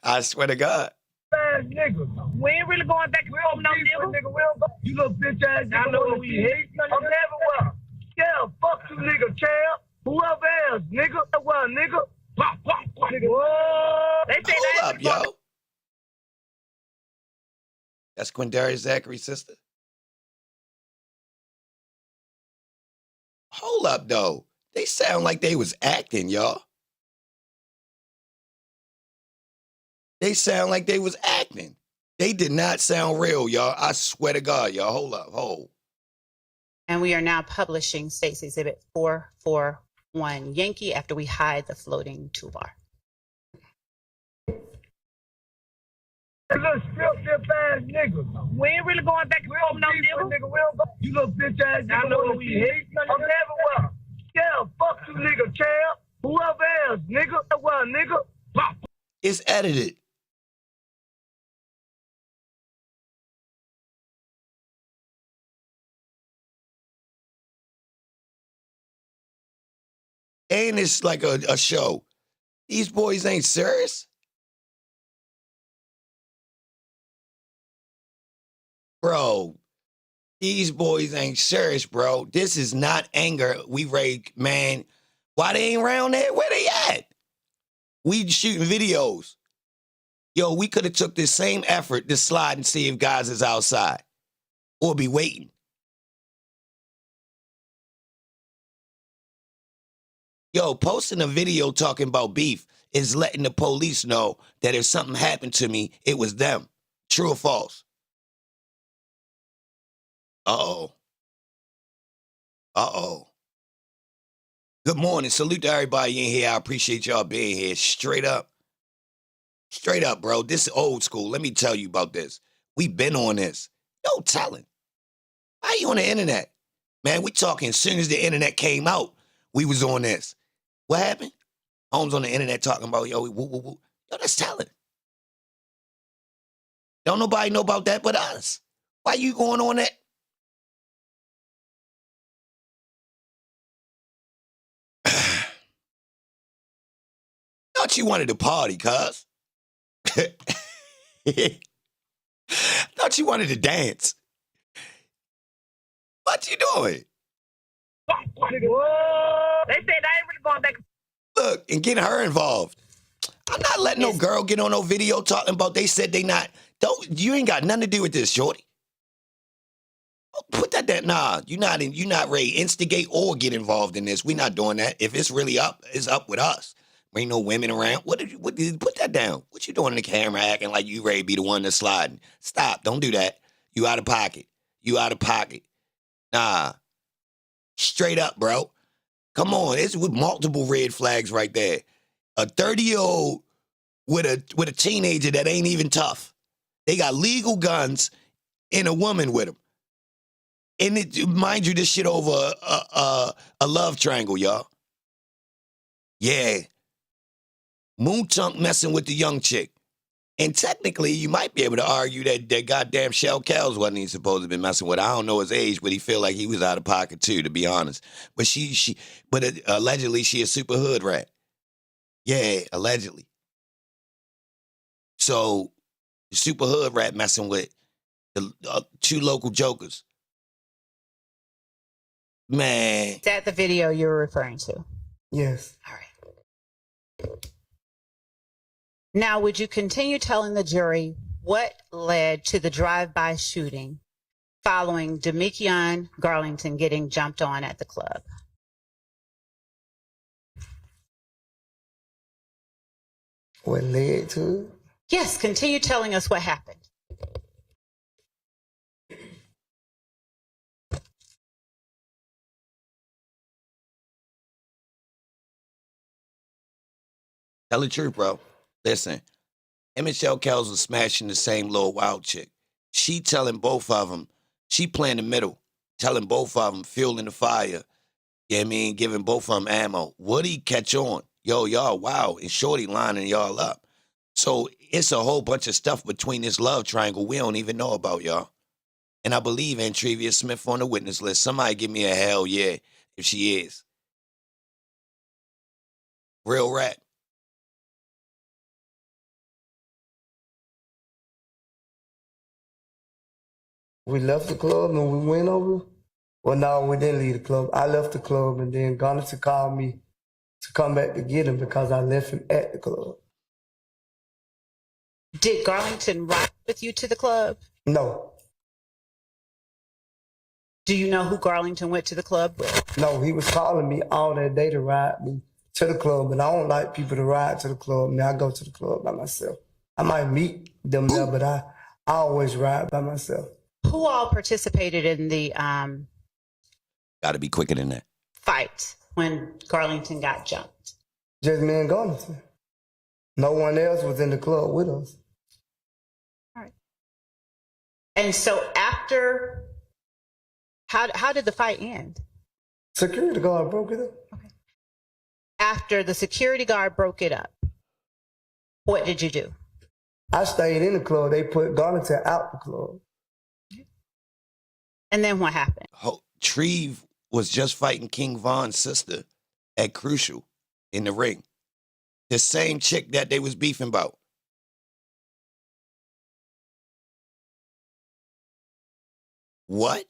I swear to God. Ass nigga. We ain't really going back and forth, no nigga. You little bitch ass nigga. I know what we hate. I'm everywhere. Yeah, fuck you, nigga, champ. Whoever else, nigga. Well, nigga. Pop, nigga. Whoa. They say Hold up, yo. That's Quindarius Zachary's sister. Hold up, though. They sound like they was acting, y'all. They sound like they was acting. They did not sound real, y'all. I swear to God, y'all. Hold up, hold. And we are now publishing State's Exhibit 441 Yankee after we hide the floating toolbar. Little strip ass nigga. We ain't really going back and forth, no nigga. You little bitch ass nigga. I know what we hate. I'm everywhere. Yeah, fuck you, nigga, champ. Whoever else, nigga. Well, nigga. Pop. It's edited. And it's like a show. These boys ain't serious. Bro, these boys ain't serious, bro. This is not anger. We rage, man. Why they ain't around there? Where they at? We shooting videos. Yo, we could have took this same effort to slide and see if guys is outside. Or be waiting. Yo, posting a video talking about beef is letting the police know that if something happened to me, it was them. True or false? Uh-oh. Uh-oh. Good morning. Salute to everybody in here. I appreciate y'all being here. Straight up. Straight up, bro. This is old school. Let me tell you about this. We've been on this. No telling. Why you on the internet? Man, we talking as soon as the internet came out, we was on this. What happened? Holmes on the internet talking about, yo, woo, woo, woo. Yo, that's talent. Don't nobody know about that but us. Why you going on that? Thought you wanted to party, cuz. Thought you wanted to dance. What you doing? They said I ain't really going back. Look, and getting her involved. I'm not letting no girl get on no video talking about they said they not. You ain't got nothing to do with this, shorty. Put that there. Nah, you not ready to instigate or get involved in this. We not doing that. If it's really up, it's up with us. There ain't no women around. What did you put that down? What you doing in the camera acting like you ready to be the one that's sliding? Stop. Don't do that. You out of pocket. You out of pocket. Nah. Straight up, bro. Come on. It's with multiple red flags right there. A 30-year-old with a teenager that ain't even tough. They got legal guns and a woman with them. And mind you, this shit over a love triangle, y'all. Yeah. Moon Chunk messing with the young chick. And technically, you might be able to argue that goddamn Shell Kells wasn't even supposed to be messing with. I don't know his age, but he feel like he was out of pocket too, to be honest. But allegedly she a super hood rat. Yeah, allegedly. So, the super hood rat messing with the two local jokers. Man. Is that the video you're referring to? Yes. All right. Now, would you continue telling the jury what led to the drive-by shooting following Demekion Garlington getting jumped on at the club? What led to it? Yes, continue telling us what happened. Tell the truth, bro. Listen, him and Shell Kells was smashing the same little wild chick. She telling both of them, she playing the middle, telling both of them, fueling the fire. You know what I mean? Giving both of them ammo. Woody catch on. Yo, y'all, wow. And Shorty lining y'all up. So it's a whole bunch of stuff between this love triangle we don't even know about, y'all. And I believe Antrevia Smith on the witness list. Somebody give me a hell yeah if she is. Real rap. We left the club and we went over. Well, no, we didn't leave the club. I left the club and then Gunna called me to come back to get him because I left him at the club. Did Garlington ride with you to the club? No. Do you know who Garlington went to the club with? No, he was calling me all that day to ride me to the club, and I don't like people to ride to the club. I mean, I go to the club by myself. I might meet them there, but I always ride by myself. Who all participated in the Got to be quicker than that. fight when Garlington got jumped? Just me and Garlington. No one else was in the club with us. All right. And so after, how did the fight end? Security guard broke it up. Okay. After the security guard broke it up, what did you do? I stayed in the club. They put Garlington out the club. And then what happened? Treve was just fighting King Von's sister at Crucial in the ring. The same chick that they was beefing about. What?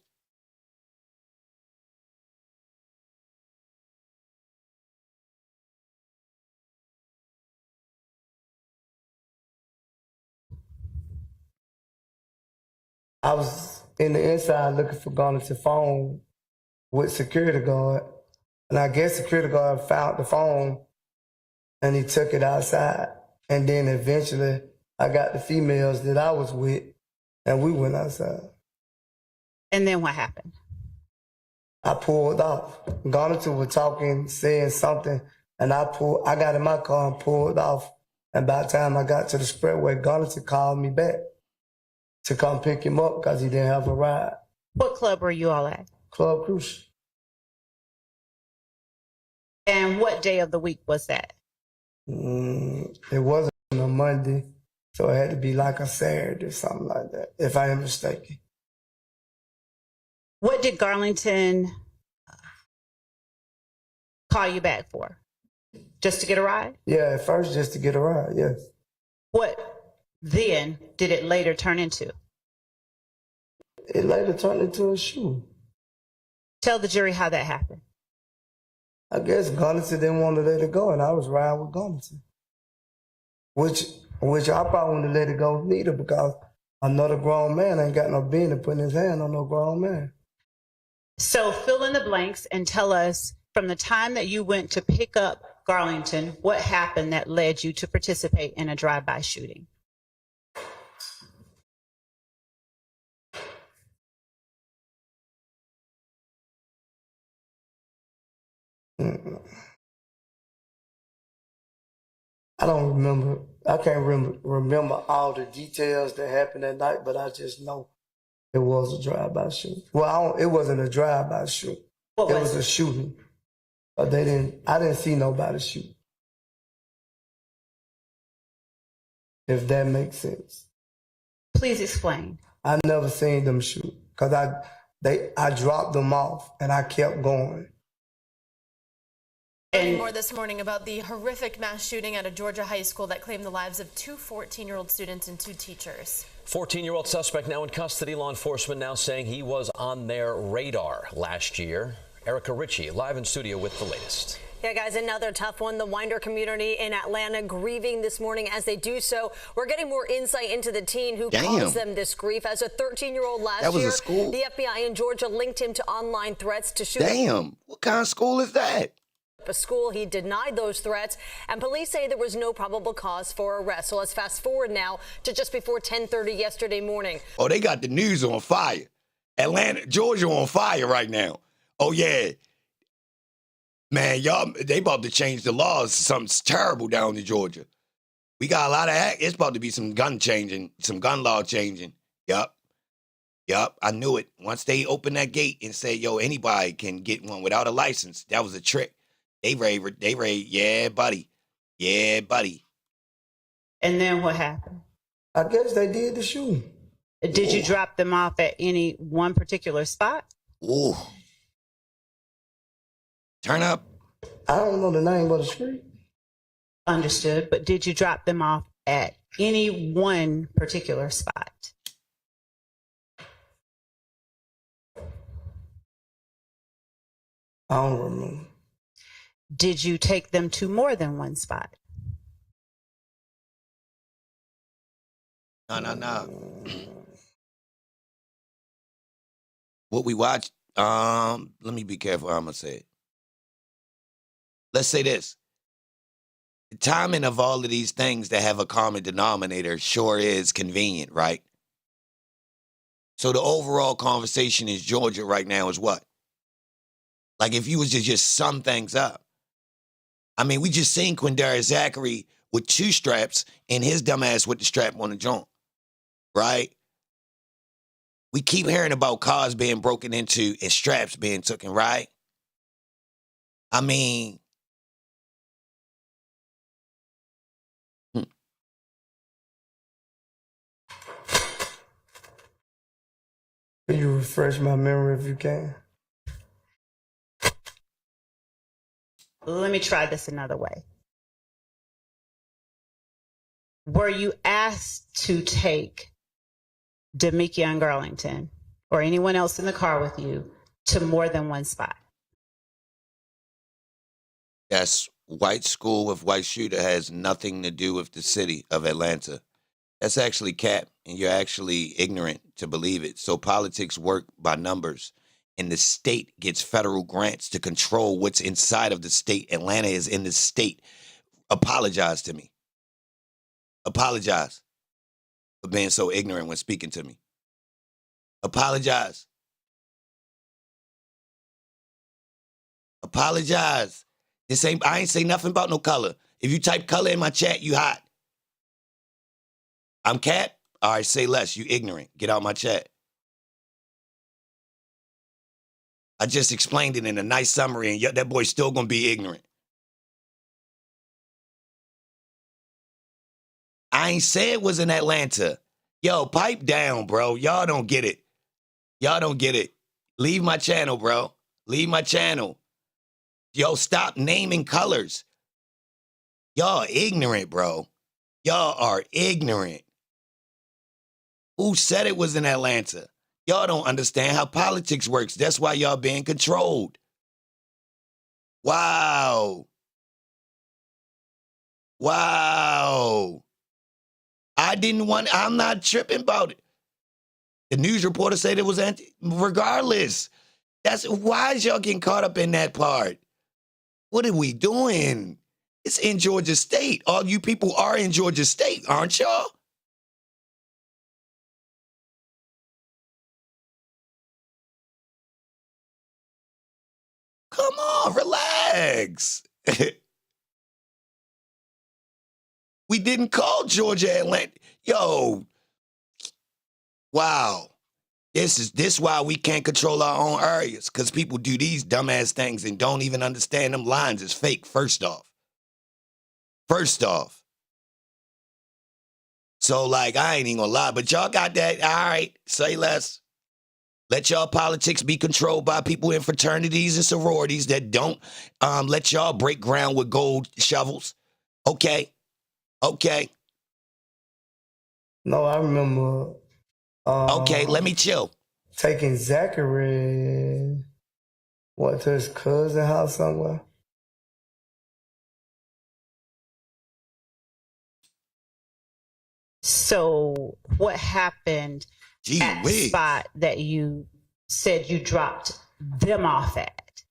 I was in the inside looking for Garlington's phone with security guard. And I guess security guard found the phone and he took it outside. And then eventually I got the females that I was with and we went outside. And then what happened? I pulled off. Garlington was talking, saying something, and I got in my car and pulled off. And by the time I got to the expressway, Garlington called me back to come pick him up because he didn't have a ride. What club were you all at? Club Crucial. And what day of the week was that? It wasn't a Monday, so it had to be like a Saturday or something like that, if I am mistaken. What did Garlington call you back for? Just to get a ride? Yeah, at first just to get a ride, yes. What then did it later turn into? It later turned into a shoe. Tell the jury how that happened. I guess Garlington didn't want to let it go, and I was riding with Garlington. Which I probably wouldn't let it go neither because another grown man ain't got no business putting his hand on no grown man. So fill in the blanks and tell us from the time that you went to pick up Garlington, what happened that led you to participate in a drive-by shooting? I don't remember. I can't remember all the details that happened that night, but I just know it was a drive-by shooting. Well, it wasn't a drive-by shooting. It was a shooting. But I didn't see nobody shoot. If that makes sense. Please explain. I never seen them shoot because I dropped them off and I kept going. And more this morning about the horrific mass shooting at a Georgia high school that claimed the lives of two 14-year-old students and 2 teachers. 14-year-old suspect now in custody. Law enforcement now saying he was on their radar last year. Erica Ritchie live in studio with the latest. Yeah, guys, another tough one. The Winder community in Atlanta grieving this morning. As they do so, we're getting more insight into the teen who caused them this grief. As a 13-year-old last year, the FBI in Georgia linked him to online threats to shoot. Damn, what kind of school is that? A school. He denied those threats, and police say there was no probable cause for arrest. So let's fast forward now to just before 10:30 yesterday morning. Oh, they got the news on fire. Atlanta, Georgia on fire right now. Oh, yeah. Man, they about to change the laws. Something's terrible down in Georgia. We got a lot of it's about to be some gun law changing. Yup, I knew it. Once they opened that gate and said, yo, anybody can get one without a license, that was a trick. They raid, yeah, buddy. Yeah, buddy. And then what happened? I guess they did the shooting. Did you drop them off at any one particular spot? Ooh. Turn up. I don't know the name of the street. Understood. But did you drop them off at any one particular spot? I don't remember. Did you take them to more than one spot? No. What we watched, let me be careful how I'm going to say it. Let's say this. The timing of all of these things that have a common denominator sure is convenient, right? So the overall conversation in Georgia right now is what? Like if you was to just sum things up. I mean, we just seen Quindarius Zachary with 2 straps and his dumbass with the strap on the joint, right? We keep hearing about cars being broken into and straps being taken, right? I mean, Can you refresh my memory if you can? Let me try this another way. Were you asked to take Demekion Garlington or anyone else in the car with you to more than one spot? that's white school with white shooter has nothing to do with the city of Atlanta. That's actually cap, and you're actually ignorant to believe it. So politics work by numbers, and the state gets federal grants to control what's inside of the state. Atlanta is in the state. Apologize to me. Apologize for being so ignorant when speaking to me. Apologize. Apologize. I ain't say nothing about no color. If you type color in my chat, you hot. I'm cat? All right, say less. You ignorant. Get out my chat. I just explained it in a nice summary, and that boy's still going to be ignorant. I ain't say it was in Atlanta. Yo, pipe down, bro. Y'all don't get it. Y'all don't get it. Leave my channel, bro. Leave my channel. Yo, stop naming colors. Y'all ignorant, bro. Y'all are ignorant. Who said it was in Atlanta? Y'all don't understand how politics works. That's why y'all being controlled. Wow. Wow. I'm not tripping about it. The news reporter said it was regardless. Why is y'all getting caught up in that part? What are we doing? It's in Georgia State. All you people are in Georgia State, aren't y'all? Come on, relax. We didn't call Georgia Atlanta. Yo, wow. This why we can't control our own areas, because people do these dumbass things and don't even understand them lines is fake, first off. So, like, I ain't even gonna lie, but y'all got that. All right, say less. Let y'all politics be controlled by people in fraternities and sororities that don't let y'all break ground with gold shovels. Okay. No, I remember. Okay, let me chill. Taking Zachary, to his cousin's house somewhere. So what happened at the spot that you said you dropped them off at?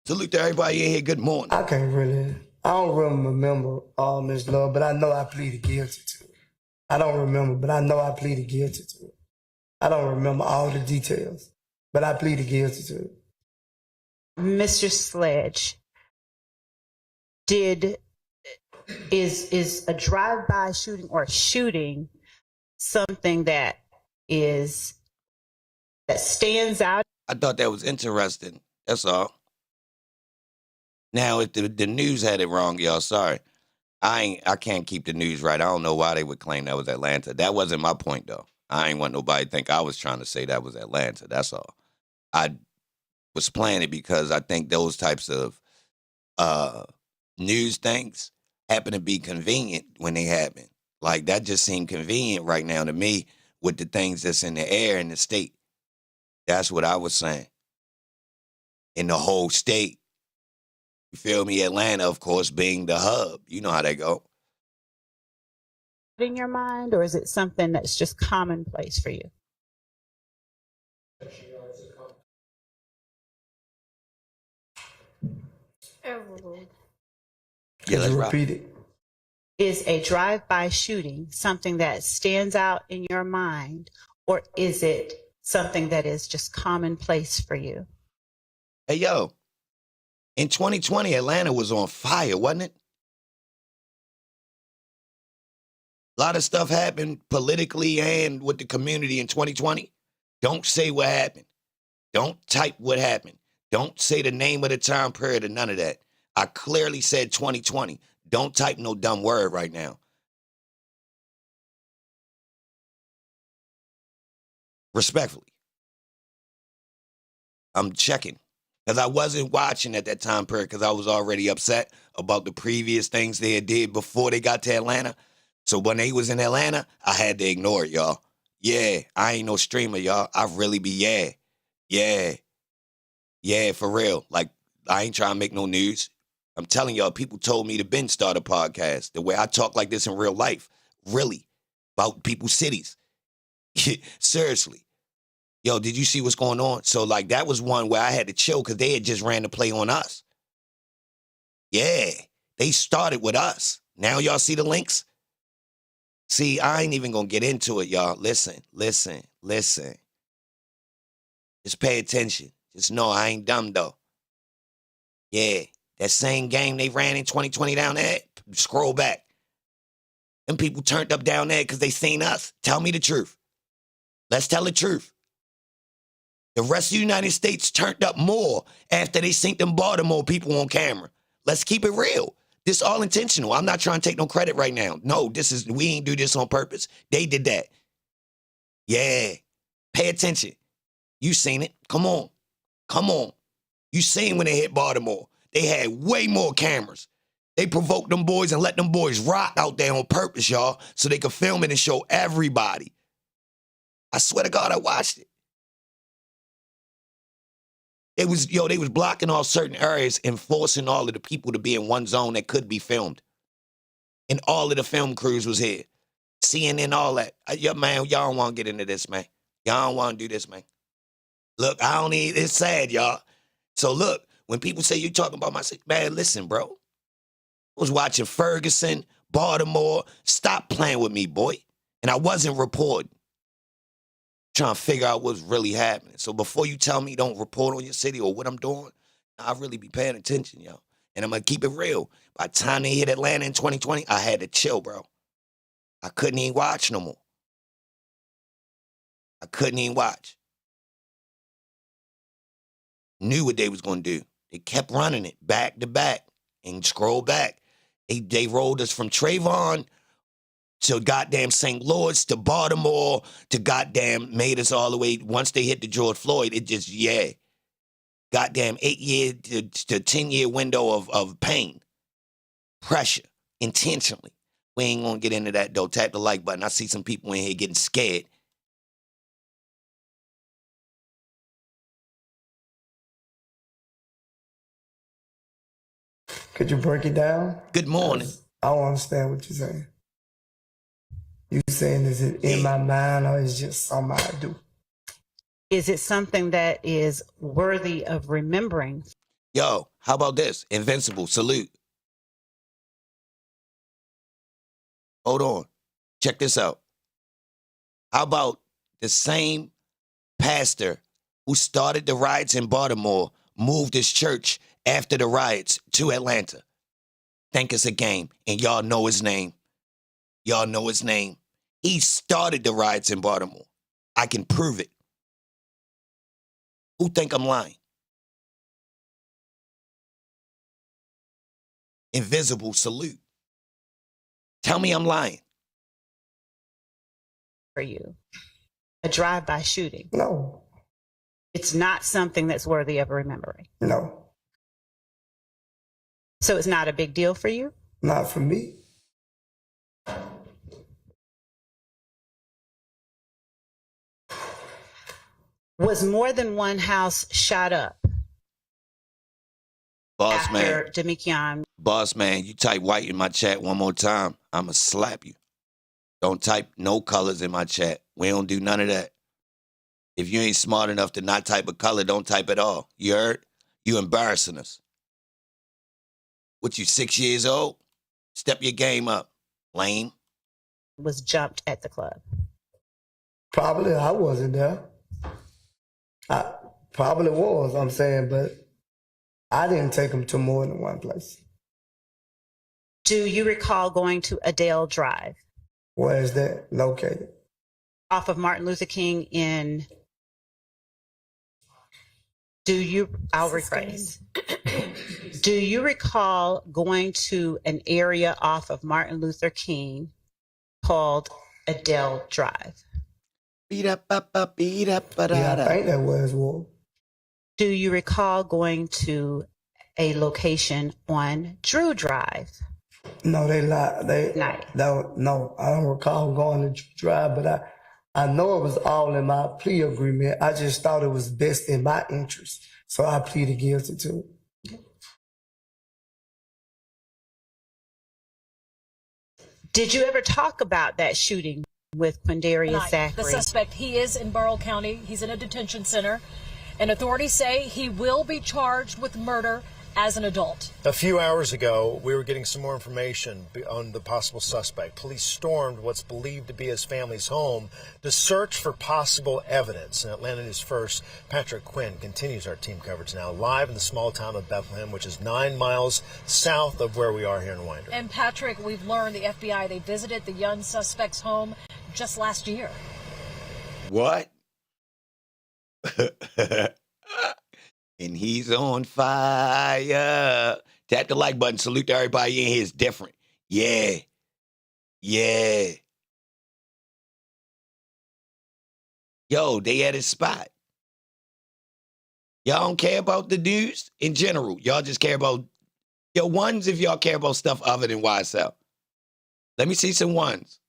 Salute to everybody in here. Good morning. I don't really remember all Miss Love, but I know I pleaded guilty to it. I don't remember, but I know I pleaded guilty to it. I don't remember all the details, but I pleaded guilty to it. Mr. Sledge, is a drive-by shooting or shooting something that stands out? I thought that was interesting. That's all. Now, if the news had it wrong, y'all, sorry. I can't keep the news right. I don't know why they would claim that was Atlanta. That wasn't my point though. I ain't want nobody to think I was trying to say that was Atlanta. That's all. I was playing it because I think those types of news things happen to be convenient when they happen. Like that just seemed convenient right now to me with the things that's in the air in the state. That's what I was saying. In the whole state. You feel me? Atlanta, of course, being the hub. You know how they go. In your mind, or is it something that's just commonplace for you? Yeah, let's repeat it. Is a drive-by shooting something that stands out in your mind, or is it something that is just commonplace for you? Hey, yo, in 2020, Atlanta was on fire, wasn't it? A lot of stuff happened politically and with the community in 2020. Don't say what happened. Don't type what happened. Don't say the name of the time period or none of that. I clearly said 2020. Don't type no dumb word right now. Respectfully. I'm checking. Because I wasn't watching at that time period because I was already upset about the previous things they had did before they got to Atlanta. So when they was in Atlanta, I had to ignore it, y'all. Yeah, I ain't no streamer, y'all. I really be, yeah, for real. Like, I ain't trying to make no news. I'm telling y'all, people told me to Ben start a podcast. The way I talk like this in real life, really, about people's cities. Seriously. Yo, did you see what's going on? So, like, that was one where I had to chill because they had just ran the play on us. Yeah, they started with us. Now y'all see the links? See, I ain't even going to get into it, y'all. Listen. Just pay attention. Just know I ain't dumb, though. Yeah, that same game they ran in 2020 down there, scroll back. Them people turned up down there because they seen us. Tell me the truth. Let's tell the truth. The rest of the United States turned up more after they seen them Baltimore people on camera. Let's keep it real. This all intentional. I'm not trying to take no credit right now. No, we ain't do this on purpose. They did that. Yeah. Pay attention. You seen it. Come on. You seen when they hit Baltimore. They had way more cameras. They provoked them boys and let them boys rock out there on purpose, y'all, so they could film it and show everybody. I swear to God, I watched it. They was blocking all certain areas and forcing all of the people to be in one zone that could be filmed. And all of the film crews was here. CNN, all that. Man, y'all don't want to get into this, man. Y'all don't want to do this, man. Look, it's sad, y'all. So look, when people say you talking about my city, man, listen, bro. I was watching Ferguson, Baltimore. Stop playing with me, boy. And I wasn't reporting. Trying to figure out what's really happening. So before you tell me don't report on your city or what I'm doing, I really be paying attention, yo. And I'm going to keep it real. By the time they hit Atlanta in 2020, I had to chill, bro. I couldn't even watch no more. I couldn't even watch. Knew what they was going to do. They kept running it back to back and scroll back. They rolled us from Trayvon to goddamn St. Louis, to Baltimore, to goddamn made us all the way, once they hit the George Floyd, it just, yeah. Goddamn 8-year to 10-year window of pain, pressure, intentionally. We ain't gonna get into that though. Tap the like button. I see some people in here getting scared. Could you break it down? Good morning. I don't understand what you're saying. You saying is it in my mind or is it just something I do? Is it something that is worthy of remembering? Yo, how about this? Invincible, salute. Hold on. Check this out. How about the same pastor who started the riots in Baltimore moved his church after the riots to Atlanta? Think it's a game, and y'all know his name. Y'all know his name. He started the riots in Baltimore. I can prove it. Who think I'm lying? Invisible, salute. Tell me I'm lying. For you, a drive-by shooting. No. It's not something that's worthy of remembering. No. So it's not a big deal for you? Not for me. Was more than one house shot up? Boss man. Demekion. Boss man, you type white in my chat one more time, I'ma slap you. Don't type no colors in my chat. We don't do none of that. If you ain't smart enough to not type a color, don't type at all. You heard? You embarrassing us. What, you 6 years old? Step your game up, lame. Was jumped at the club. Probably I wasn't there. I probably was, I'm saying, but I didn't take him to more than one place. Do you recall going to Adele Drive? Where is that located? Off of Martin Luther King in... I'll rephrase. Do you recall going to an area off of Martin Luther King called Adele Drive? Yeah, I think that was one. Do you recall going to a location on Drew Drive? No, they lied. No, I don't recall going to Drive, but I know it was all in my plea agreement. I just thought it was best in my interest, so I pleaded guilty to it. Did you ever talk about that shooting with Quindarius Zachary? The suspect, he is in Burrell County. He's in a detention center, and authorities say he will be charged with murder as an adult. A few hours ago, we were getting some more information on the possible suspect. Police stormed what's believed to be his family's home to search for possible evidence. And Atlanta News First, Patrick Quinn continues our team coverage now, live in the small town of Bethlehem, which is 9 miles south of where we are here in Winder. And Patrick, we've learned the FBI, they visited the young suspect's home just last year. What? And he's on fire. Tap the like button. Salute to everybody in here. It's different. Yeah. Yeah. Yo, they at his spot. Y'all don't care about the news in general. Y'all just care about, ones if y'all care about stuff other than YSL. Let me see some ones.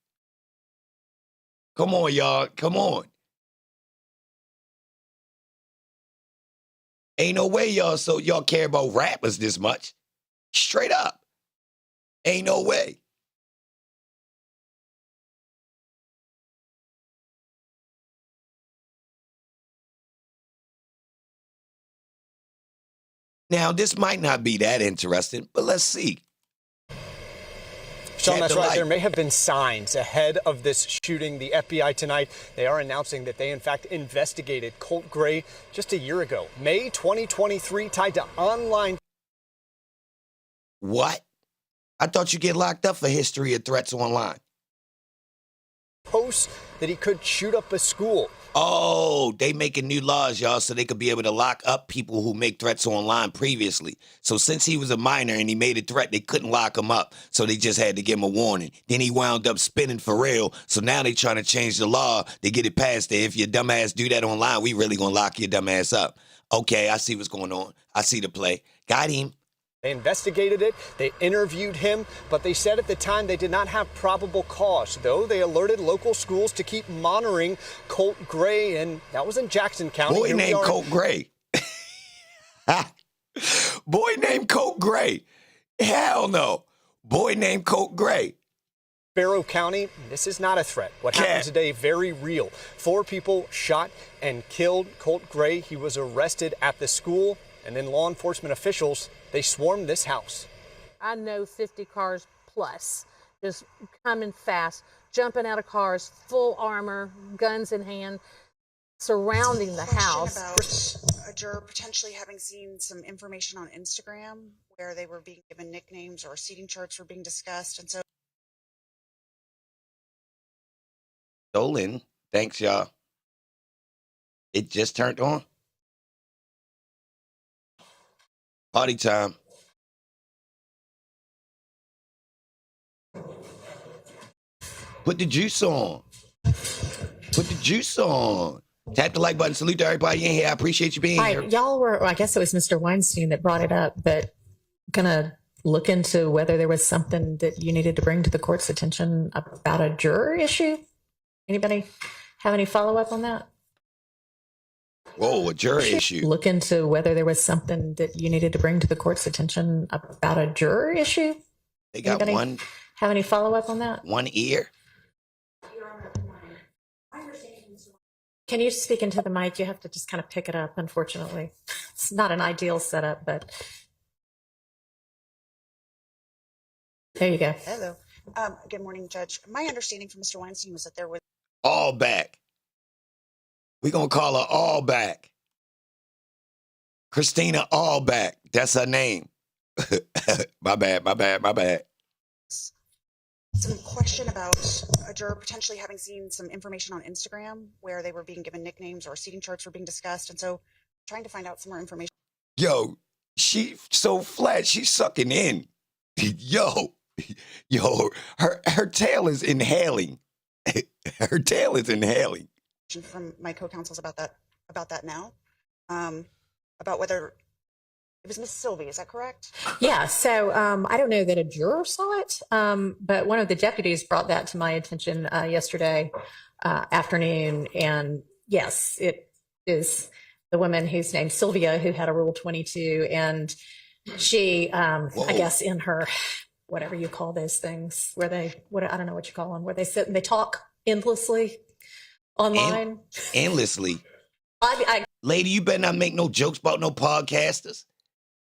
Come on, y'all. Come on. Ain't no way y'all care about rappers this much. Straight up. Ain't no way. Now, this might not be that interesting, but let's see. Sean, that's right. There may have been signs ahead of this shooting. The FBI tonight, they are announcing that they, in fact, investigated Colt Gray just a year ago, May 2023, tied to online. What? I thought you get locked up for history of threats online. Posts that he could shoot up a school. Oh, they making new laws, y'all, so they could be able to lock up people who make threats online previously. So since he was a minor and he made a threat, they couldn't lock him up. So they just had to give him a warning. Then he wound up spinning for real. So now they trying to change the law to get it past there. If your dumb ass do that online, we really gonna lock your dumb ass up. Okay, I see what's going on. I see the play. Got him. They investigated it, they interviewed him, but they said at the time they did not have probable cause, though they alerted local schools to keep monitoring Colt Gray, and that was in Jackson County. Boy named Colt Gray. Boy named Colt Gray. Hell no. Boy named Colt Gray. Barrow County, this is not a threat. What happened today, very real. 4 people shot and killed Colt Gray. He was arrested at the school, and then law enforcement officials, they swarmed this house. I know 50 cars plus, just coming fast, jumping out of cars, full armor, guns in hand, surrounding the house. About a juror potentially having seen some information on Instagram where they were being given nicknames or seating charts were being discussed, and so. Stolen. Thanks, y'all. It just turned on. Party time. Put the juice on. Put the juice on. Tap the like button. Salute to everybody in here. I appreciate you being here. Y'all were, I guess it was Mr. Weinstein that brought it up, but gonna look into whether there was something that you needed to bring to the court's attention about a juror issue. Anybody have any follow-up on that? Whoa, a juror issue. Look into whether there was something that you needed to bring to the court's attention about a juror issue. They got Anybody one. Have any follow-up on that? One ear. Can you speak into the mic? You have to just kind of pick it up, unfortunately. It's not an ideal setup, but there you go. Hello. Good morning, Judge. My understanding from Mr. Weinstein was that there was All back. We're going to call her All Back. Christina All Back. That's her name. My bad. some question about a juror potentially having seen some information on Instagram where they were being given nicknames or seating charts were being discussed. And so trying to find out some more information. Yo, she so flat, she's sucking in. Yo, her tail is inhaling. Her tail is inhaling. From my co-counsels about that now, about whether it was Miss Sylvie. Is that correct? Yeah. So I don't know that a juror saw it, but one of the deputies brought that to my attention yesterday afternoon. And yes, it is the woman who's named Sylvia who had a Rule 22, and she, I guess, in her whatever you call those things, where they I don't know what you call them, where they sit and they talk endlessly online. Endlessly. Lady, you better not make no jokes about no podcasters.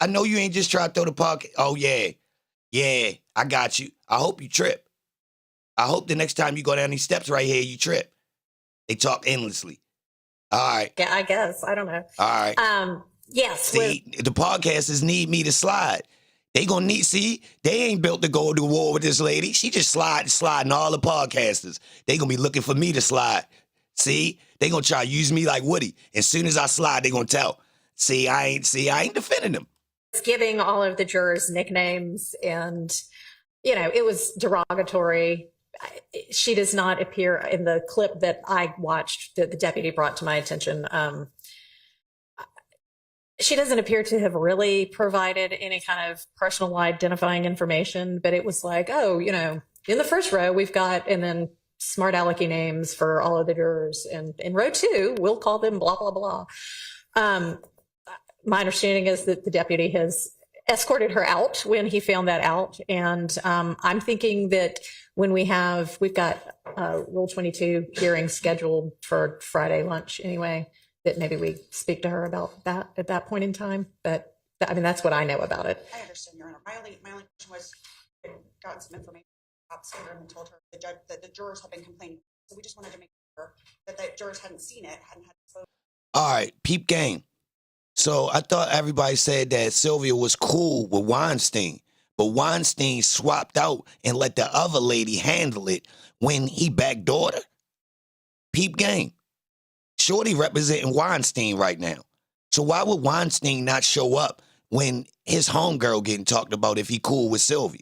I know you ain't just trying to throw the podcast. Oh, yeah. Yeah, I got you. I hope you trip. I hope the next time you go down these steps right here, you trip. They talk endlessly. All right. Yeah, I guess. I don't know. All right. Yes. See, the podcasters need me to slide. They gonna need, they ain't built to go to war with this lady. She just sliding all the podcasters. They gonna be looking for me to slide. See, they gonna try to use me like Woody. As soon as I slide, they gonna tell. I ain't defending them. Giving all of the jurors nicknames, and it was derogatory. She does not appear in the clip that I watched that the deputy brought to my attention. She doesn't appear to have really provided any kind of personal identifying information, but it was like, in the first row we've got, and then smart alecky names for all of the jurors, and in row 2 we'll call them blah blah blah. My understanding is that the deputy has escorted her out when he found that out, and I'm thinking that when we've got Rule 22 hearing scheduled for Friday lunch anyway, that maybe we speak to her about that at that point in time. But that's what I know about it. I understand, Your Honor. My only question was, I had gotten some information from the cops here and told her that the jurors had been complaining. So we just wanted to make sure that the jurors hadn't seen it, hadn't had exposure. All right, peep game. So I thought everybody said that Sylvia was cool with Weinstein, but Weinstein swapped out and let the other lady handle it when he backdoored her. Peep game. Shorty representing Weinstein right now. So why would Weinstein not show up when his homegirl getting talked about if he cool with Sylvia?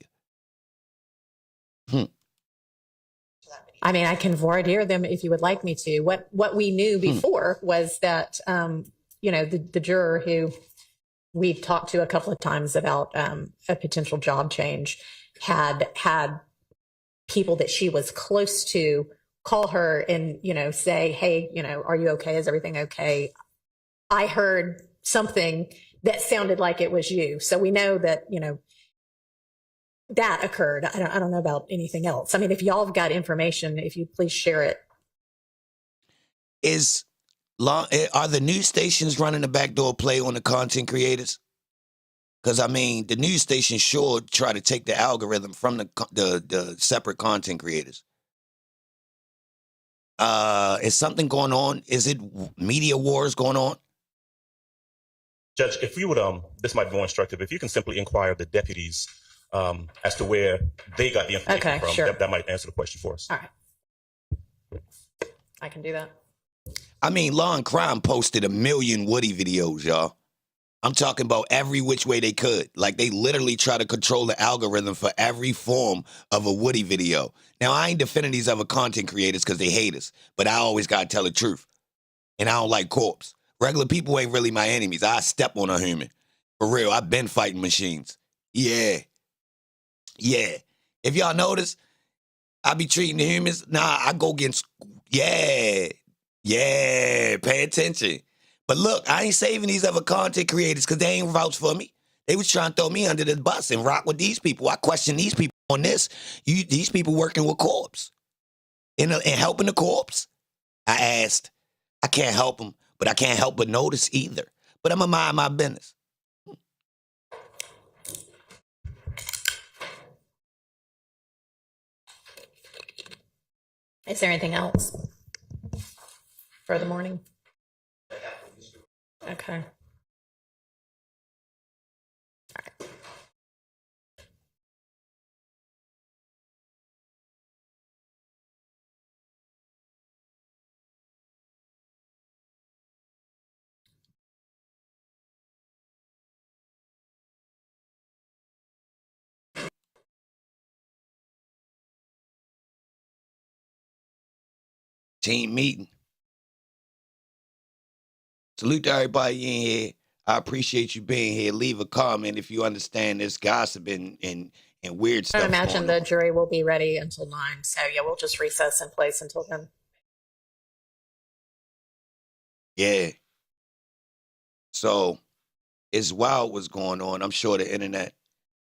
I can voir dire them if you would like me to. What we knew before was that, the juror who we talked to a couple of times about a potential job change had people that she was close to call her and, say, hey, are you okay? Is everything okay? I heard something that sounded like it was you. So we know that, that occurred. I don't know about anything else. If y'all have got information, if you please share it. Are the news stations running a backdoor play on the content creators? Because, the news stations sure try to take the algorithm from the separate content creators. Is something going on? Is it media wars going on? Judge, if you would, this might be more instructive. If you can simply inquire of the deputies as to where they got the information from, sure. that might answer the question for us. All right. I can do that. Law and Crime posted 1 million Woody videos, y'all. I'm talking about every which way they could. Like, they literally try to control the algorithm for every form of a Woody video. Now, I ain't defending these other content creators because they hate us, but I always got to tell the truth. And I don't like corpse. Regular people ain't really my enemies. I step on a human. For real, I've been fighting machines. Yeah. Yeah. If y'all notice, I be treating the humans. Nah, I go against. Yeah. Yeah. Pay attention. But look, I ain't saving these other content creators because they ain't vouch for me. They was trying to throw me under the bus and rock with these people. I question these people on this. These people working with corpse and helping the corpse. I asked. I can't help them, but I can't help but notice either. But I'm going to mind my business. Is there anything else for the morning? Okay. Team meeting. Salute to everybody in here. I appreciate you being here. Leave a comment if you understand this gossiping and weird stuff. I imagine the jury will be ready until 9. So yeah, we'll just recess in place until then. Yeah. So it's wild what's going on. I'm sure the internet.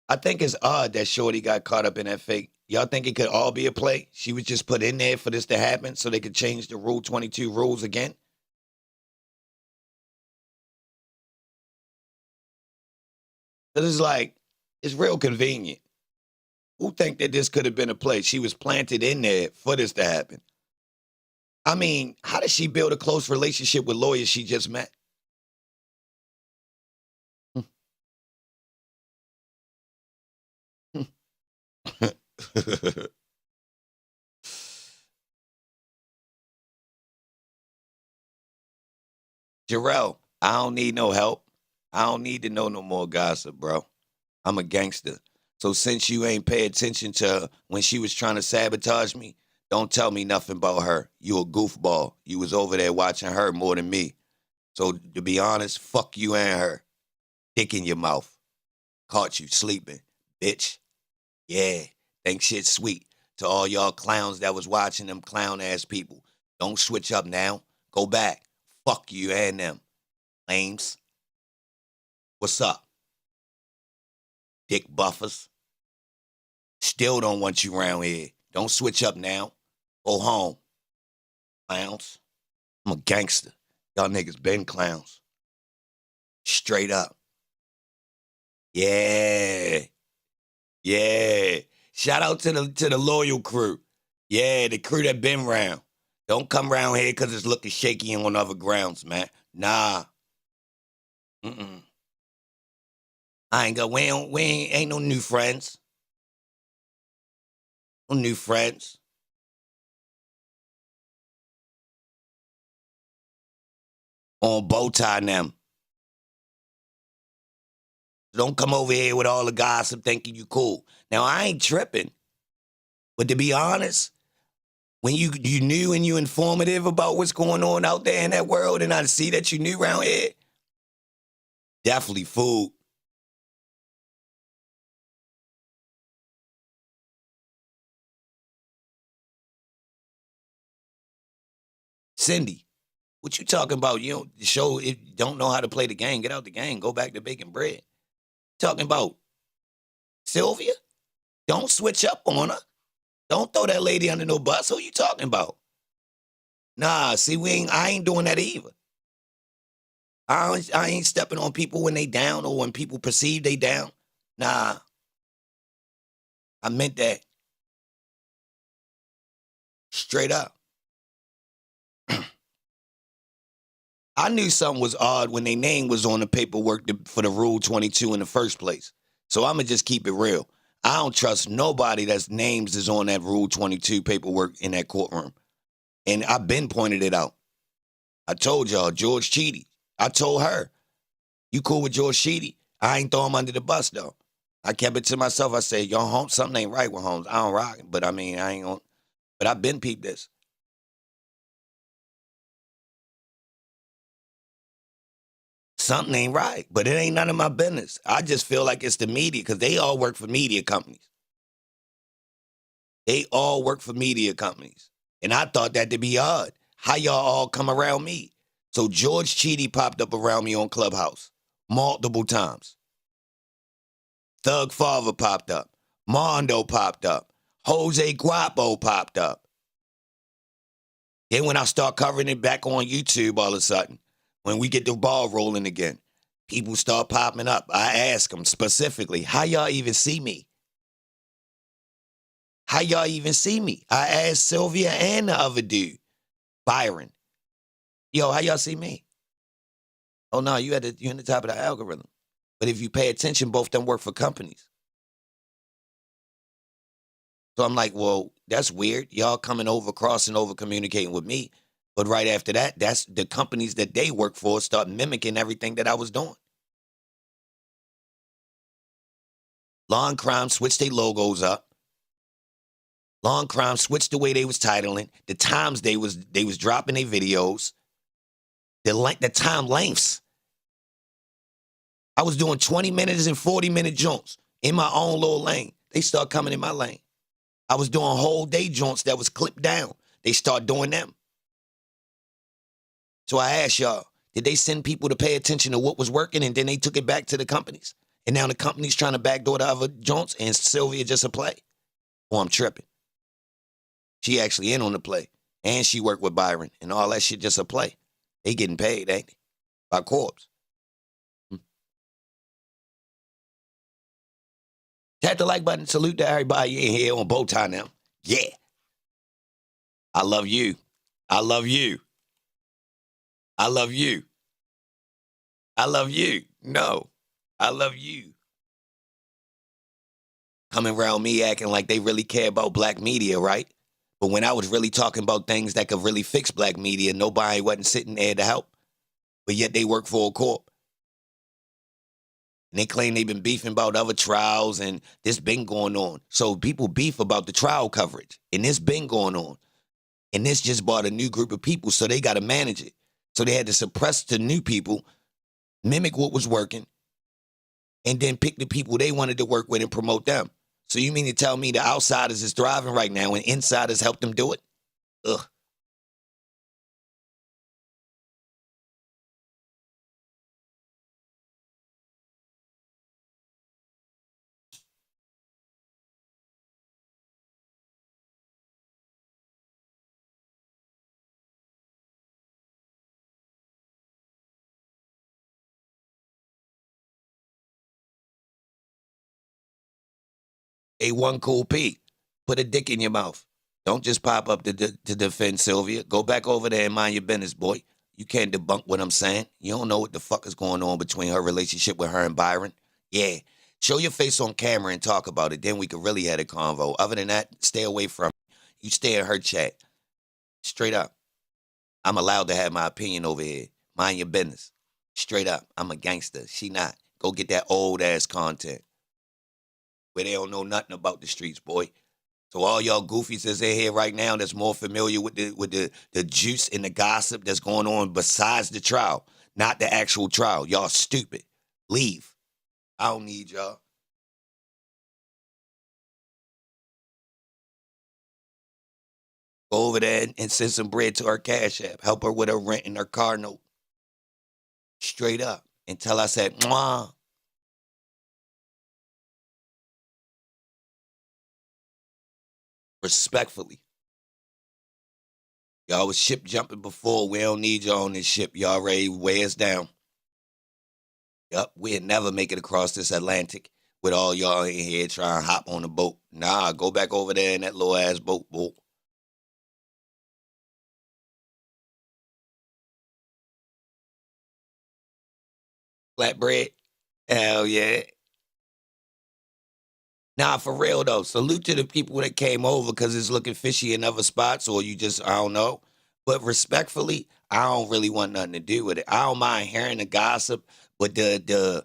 I think it's odd that Shorty got caught up in that fake. Y'all think it could all be a play? She was just put in there for this to happen so they could change the Rule 22 rules again? Because it's like, it's real convenient. Who think that this could have been a play? She was planted in there for this to happen. I mean, how does she build a close relationship with lawyers she just met? Jarrell, I don't need no help. I don't need to know no more gossip, bro. I'm a gangster. So since you ain't pay attention to when she was trying to sabotage me, don't tell me nothing about her. You a goofball. You was over there watching her more than me. So to be honest, fuck you and her. Dick in your mouth. Caught you sleeping, bitch. Yeah, think shit's sweet. To all y'all clowns that was watching them clown-ass people, don't switch up now. Go back. Fuck you and them. Lames. What's up? Dick buffers. Still don't want you around here. Don't switch up now. Go home. Clowns. I'm a gangster. Y'all niggas been clowns. Straight up. Yeah. Yeah. Shout out to the loyal crew. Yeah, the crew that been around. Don't come around here because it's looking shaky on other grounds, man. Nah. I ain't got, we ain't no new friends. No new friends. On bow tie them. Don't come over here with all the gossip thinking you cool. Now, I ain't tripping. But to be honest, when you knew and you informative about what's going on out there in that world, and I see that you knew around here, definitely food. Cindy, what you talking about? You don't show if you don't know how to play the game, get out the game, go back to baking bread. Talking about Sylvia? Don't switch up on her. Don't throw that lady under no bus. Who you talking about? Nah, see, I ain't doing that either. I ain't stepping on people when they down or when people perceive they down. Nah. I meant that. Straight up. I knew something was odd when their name was on the paperwork for the Rule 22 in the first place. So I'm going to just keep it real. I don't trust nobody that's names is on that Rule 22 paperwork in that courtroom. And I've been pointed it out. I told y'all, George Cheedy. I told her. You cool with George Sheedy? I ain't throw him under the bus, though. I kept it to myself. I said, yo, Holmes, something ain't right with Holmes. I don't rock him, but I mean, I ain't gonna. But I've been peeped this. Something ain't right, but it ain't none of my business. I just feel like it's the media because they all work for media companies. They all work for media companies. And I thought that to be odd. How y'all all come around me? So George Cheedy popped up around me on Clubhouse multiple times. Thug Father popped up. Mondo popped up. Jose Guapo popped up. Then when I start covering it back on YouTube all of a sudden, when we get the ball rolling again, people start popping up. I ask them specifically, how y'all even see me? How y'all even see me? I asked Sylvia and the other dude, Byron. Yo, how y'all see me? Oh, no, you're in the top of the algorithm. But if you pay attention, both them work for companies. So I'm like, well, that's weird. Y'all coming over, crossing over, communicating with me. But right after that, that's the companies that they work for start mimicking everything that I was doing. Law and Crime switched their logos up. Law and Crime switched the way they was titling, the times they was dropping their videos, the time lengths. I was doing 20 minutes and 40-minute joints in my own little lane. They start coming in my lane. I was doing whole day joints that was clipped down. They start doing them. So I asked y'all, did they send people to pay attention to what was working and then they took it back to the companies? And now the company's trying to backdoor the other joints and Sylvia just a play? Or I'm tripping. She actually in on the play. And she worked with Byron and all that shit just a play. They getting paid, ain't they? By corpse. Tap the like button. Salute to everybody in here on Bowtie now. Yeah. I love you. I love you. I love you. I love you. No, I love you. Coming around me acting like they really care about black media, right? But when I was really talking about things that could really fix black media, nobody wasn't sitting there to help. But yet they work for a corp. And they claim they've been beefing about other trials and this been going on. So people beef about the trial coverage. And this been going on. And this just brought a new group of people, so they got to manage it. So they had to suppress the new people, mimic what was working, and then pick the people they wanted to work with and promote them. So you mean to tell me the outsiders is thriving right now and insiders help them do it? Ugh. A1 Cool P, put a dick in your mouth. Don't just pop up to defend Sylvia. Go back over there and mind your business, boy. You can't debunk what I'm saying. You don't know what the fuck is going on between her relationship with her and Byron. Yeah, show your face on camera and talk about it. Then we could really have a convo. Other than that, stay away from it. You stay in her chat. Straight up. I'm allowed to have my opinion over here. Mind your business. Straight up. I'm a gangster. She not. Go get that old-ass content where they don't know nothing about the streets, boy. So all y'all goofies that's in here right now that's more familiar with the juice and the gossip that's going on besides the trial, not the actual trial. Y'all stupid. Leave. I don't need y'all. Go over there and send some bread to her Cash App. Help her with her rent and her car note. Straight up. Until I said, mwah. Respectfully. Y'all was ship jumping before. We don't need y'all on this ship. Y'all ready to weigh us down. Yup, we'll never make it across this Atlantic with all y'all in here trying to hop on a boat. Nah, go back over there in that little ass boat, boy. Flatbread? Hell yeah. Nah, for real though. Salute to the people that came over because it's looking fishy in other spots or you just, I don't know. But respectfully, I don't really want nothing to do with it. I don't mind hearing the gossip, But the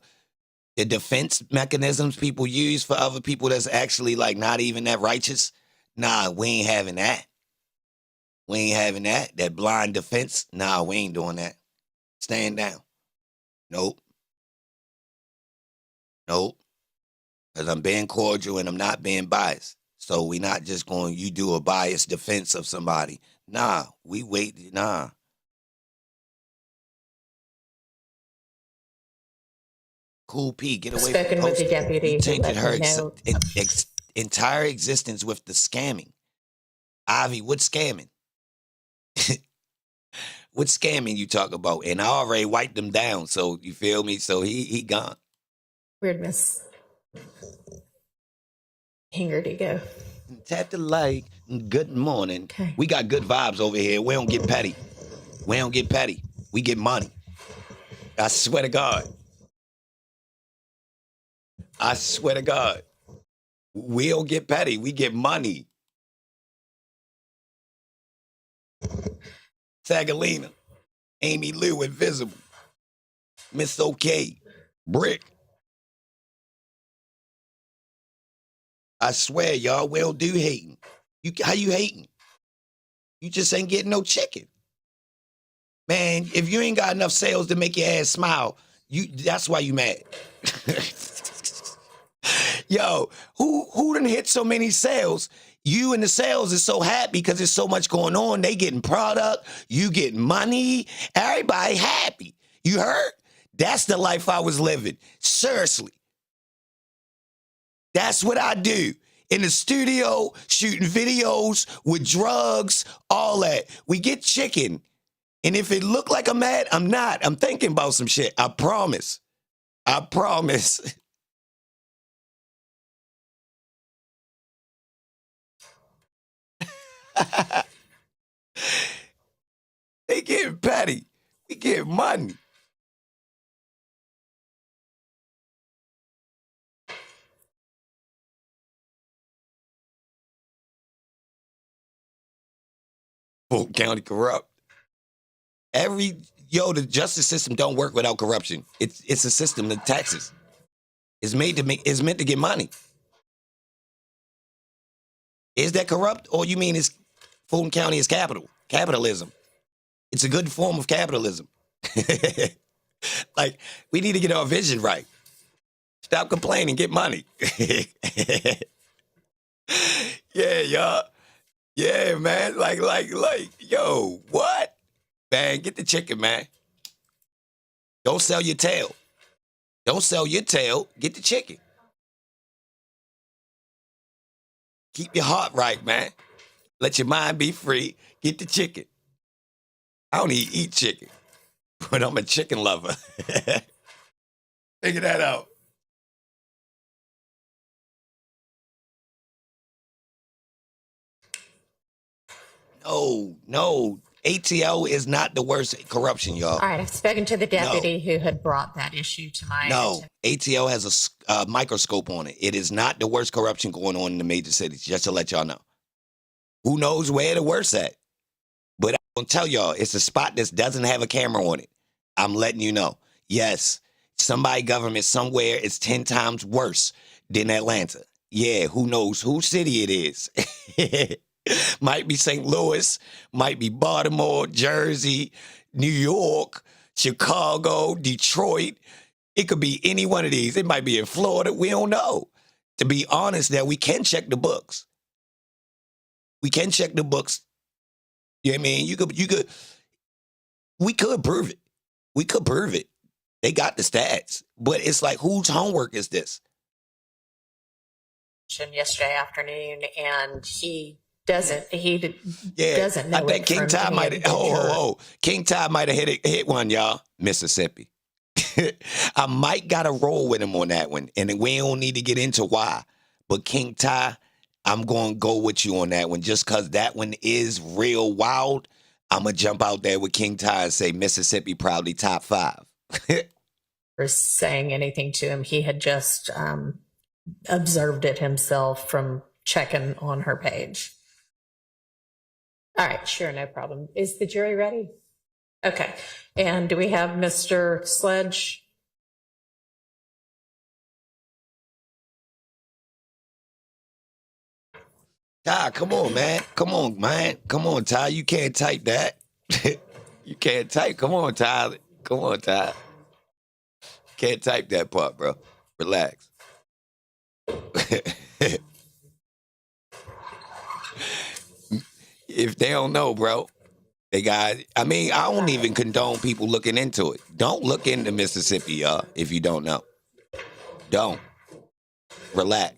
defense mechanisms people use for other people that's actually like not even that righteous, nah, we ain't having that. We ain't having that. That blind defense, nah, we ain't doing that. Stand down. Nope. Nope. Because I'm being cordial and I'm not being biased. So we not just going, you do a biased defense of somebody. Nah, we wait, nah. Cool P, get away Spoken from with the deputy You who tainted let her me know. entire existence with the scamming. Ivy, what scamming? What scamming you talk about? And I already wiped him down, so you feel me? So he gone. Weirdness. Hingardigo. Tap the like. Good morning. Okay. We got good vibes over here. We don't get petty. We don't get petty. We get money. I swear to God. I swear to God. We don't get petty. We get money. Sagalina. Amy Lou, Invisible. Miss OK. Brick. I swear, y'all, we don't do hating. How you hating? You just ain't getting no chicken. Man, if you ain't got enough sales to make your ass smile, that's why you mad. Yo, who done hit so many sales? You and the sales is so happy because there's so much going on. They getting product, you getting money, everybody happy. You heard? That's the life I was living. Seriously. That's what I do. In the studio, shooting videos with drugs, all that. We get chicken. And if it look like I'm mad, I'm not. I'm thinking about some shit. I promise. I promise. They getting petty. We get money. Fulton County corrupt. The justice system don't work without corruption. It's a system that taxes. It's meant to get money. Is that corrupt? Or you mean Fulton County is capitalism? It's a good form of capitalism. Like, we need to get our vision right. Stop complaining, get money. Yeah, y'all. Yeah, man. Like, yo, what? Man, get the chicken, man. Don't sell your tail. Don't sell your tail. Get the chicken. Keep your heart right, man. Let your mind be free. Get the chicken. I don't even eat chicken, but I'm a chicken lover. Figure that out. No. ATL is not the worst corruption, y'all. All right, I've spoken to the deputy who had brought that issue to my No, attention. ATL has a microscope on it. It is not the worst corruption going on in the major cities, just to let y'all know. Who knows where the worst at? But I'm going to tell y'all, it's a spot that doesn't have a camera on it. I'm letting you know. Yes, somebody government somewhere is 10 times worse than Atlanta. Yeah, who knows whose city it is. Might be St. Louis, might be Baltimore, Jersey, New York, Chicago, Detroit. It could be any one of these. It might be in Florida. We don't know. To be honest, that we can check the books. We can check the books. You know what I mean? We could prove it. We could prove it. They got the stats. But it's like, whose homework is this? Yesterday afternoon, and he doesn't know. I think King Ty might have. King Ty might have hit one, y'all. Mississippi. I might got to roll with him on that one, and we don't need to get into why. But King Ty, I'm going to go with you on that one, just because that one is real wild. I'm going to jump out there with King Ty and say Mississippi probably top 5. Or saying anything to him. He had just observed it himself from checking on her page. All right, sure, no problem. Is the jury ready? Okay. And do we have Mr. Sledge Ty, come on, man. Come on, man. Come on, Ty. You can't type that. You can't type. Come on, Ty. Come on, Ty. Can't type that part, bro. Relax. If they don't know, bro, they got, I mean, I don't even condone people looking into it. Don't look into Mississippi, y'all, if you don't know. Don't. Relax.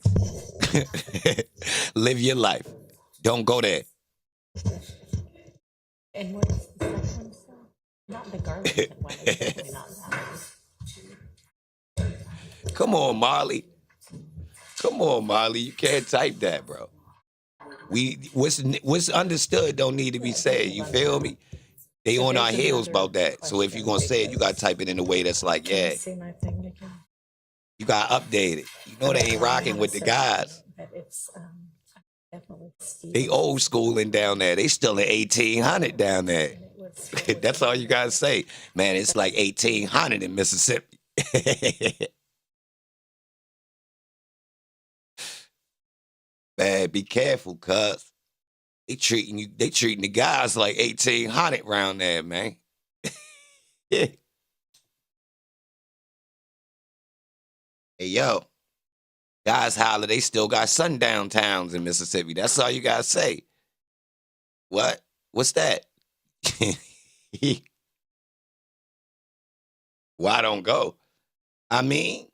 Live your life. Don't go there. And what is the second one? Not the Garlington one. It's definitely not that one. Come on, Marley. Come on, Marley. You can't type that, bro. What's understood don't need to be said. You feel me? They on our heels about that. So if you're gonna say it, you gotta type it in a way that's like, yeah. See my thing again. You gotta update it. You know they ain't rocking with the guys. But it's definitely They old schooling down there. They still in 1800 down there. That's all you gotta say. Man, it's like 1800 in Mississippi. Man, be careful, cuz. They treating the guys like 1800 around there, man. Yeah. Hey, yo. Guys holler, they still got sundown towns in Mississippi. That's all you gotta say. What? What's that? Why don't go? I mean,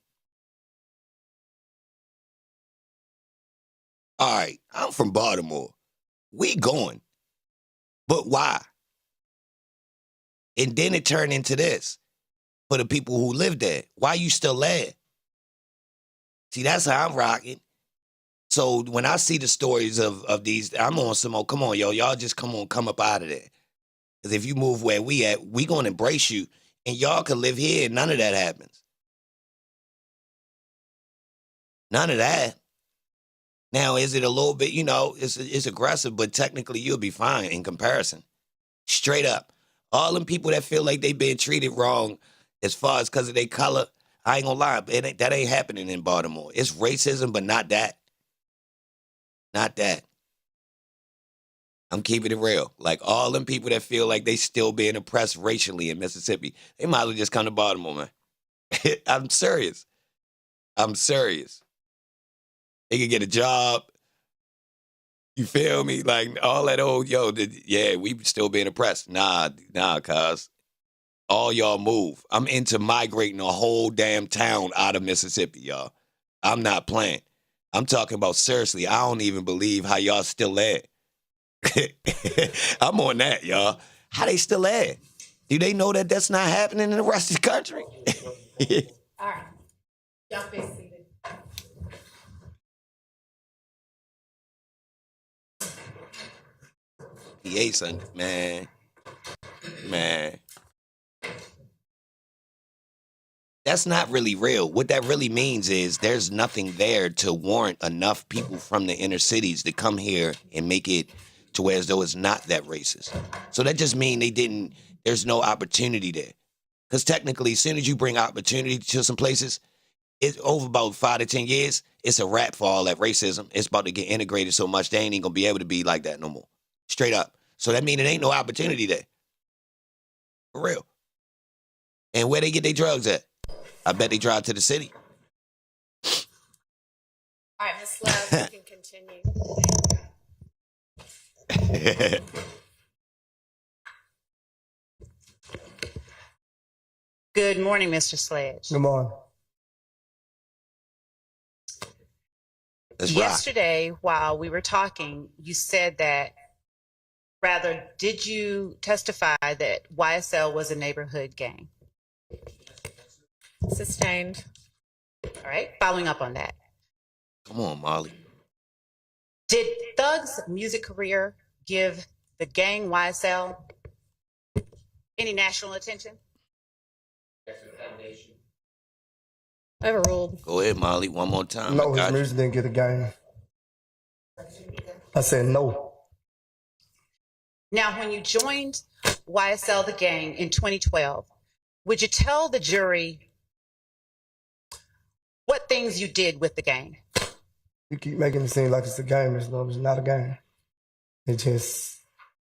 all right, I'm from Baltimore. We going. But why? And then it turned into this. For the people who live there. Why you still there? See, that's how I'm rocking. So when I see the stories of these, I'm on some, come on, yo, y'all just come up out of there. Because if you move where we at, we going to embrace you. And y'all can live here and none of that happens. None of that. Now, is it a little bit, it's aggressive, but technically you'll be fine in comparison. Straight up. All them people that feel like they been treated wrong as far as because of their color, I ain't gonna lie, that ain't happening in Baltimore. It's racism, but not that. Not that. I'm keeping it real. Like all them people that feel like they still being oppressed racially in Mississippi, they might as well just come to Baltimore, man. I'm serious. I'm serious. They could get a job. You feel me? Like all that old, we still being oppressed. Nah, cuz. All y'all move. I'm into migrating a whole damn town out of Mississippi, y'all. I'm not playing. I'm talking about seriously. I don't even believe how y'all still there. I'm on that, y'all. How they still there? Do they know that that's not happening in the rest of the country? All right. Y'all be seated. He ate something, man. That's not really real. What that really means is there's nothing there to warrant enough people from the inner cities to come here and make it to where as though it's not that racist. So that just means there's no opportunity there. Because technically, as soon as you bring opportunity to some places, it's over about 5 to 10 years, it's a wrap for all that racism. It's about to get integrated so much, they ain't even going to be able to be like that no more. Straight up. So that means it ain't no opportunity there. For real. And where they get their drugs at? I bet they drive to the city. All right, Ms. Love, you can continue. Good morning, Mr. Sledge. Good morning. Yesterday, while we were talking, you said that, did you testify that YSL was a neighborhood gang? Sustained. All right, following up on that. Come on, Molly. Did Thug's music career give the gang YSL any national attention? Overruled. Go ahead, Molly, one more time. No, his music didn't get a game. I said no. Now, when you joined YSL the gang in 2012, would you tell the jury what things you did with the gang? You keep making it seem like it's a game. It's not a game. It's just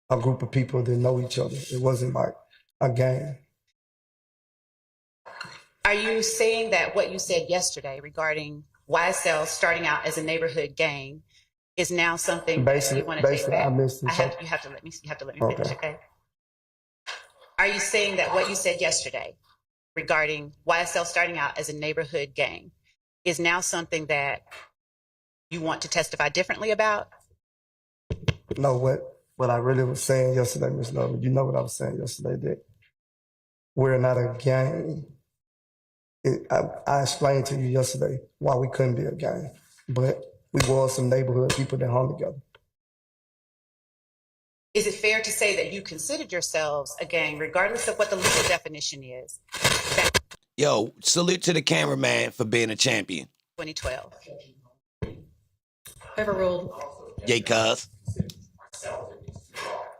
a group of people that know each other. It wasn't like a game. Are you saying that what you said yesterday regarding YSL starting out as a neighborhood gang is now something that you want to take back? I missed it. You have to let me finish, okay? Are you saying that what you said yesterday regarding YSL starting out as a neighborhood gang is now something that you want to testify differently about? No, what I really was saying yesterday, Ms. Lovely, you know what I was saying yesterday, that we're not a gang. I explained to you yesterday why we couldn't be a gang, but we were some neighborhood people that hung together. Is it fair to say that you considered yourselves a gang, regardless of what the legal definition is? Yo, salute to the cameraman for being a champion. 2012. Overruled. Yay, cuz.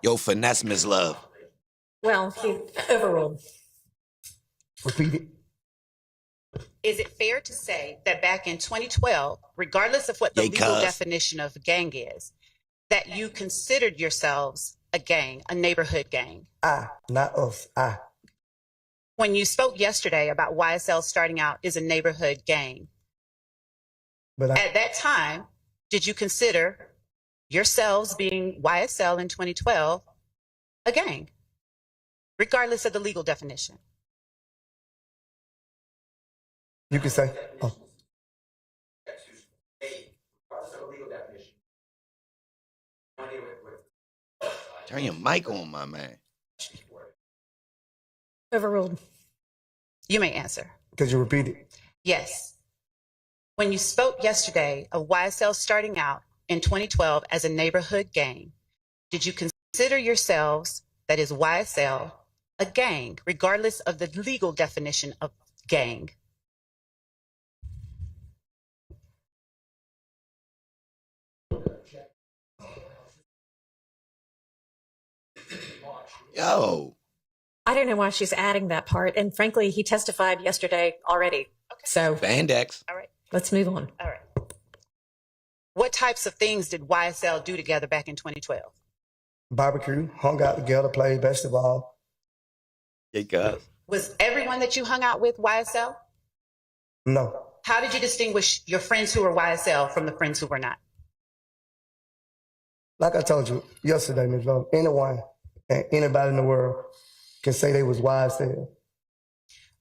Yo, finesse, Miss Love. Well, he overruled. Repeat it. Is it fair to say that back in 2012, regardless of what the legal definition of gang is, that you considered yourselves a gang, a neighborhood gang? Not us. When you spoke yesterday about YSL starting out as a neighborhood gang, at that time, did you consider yourselves being YSL in 2012 a gang, regardless of the legal definition? You can say. Turn your mic on, my man. Overruled. You may answer. Could you repeat it? Yes. When you spoke yesterday of YSL starting out in 2012 as a neighborhood gang, did you consider yourselves, that is YSL, a gang, regardless of the legal definition of gang? Yo. I don't know why she's adding that part. And frankly, he testified yesterday already. Okay. So Bandex. All right. Let's move on. All right. What types of things did YSL do together back in 2012? Barbecue, hung out together, played basketball. Hey, guys. Was everyone that you hung out with YSL? No. How did you distinguish your friends who were YSL from the friends who were not? Like I told you yesterday, Ms. Love, anyone and anybody in the world can say they was YSL.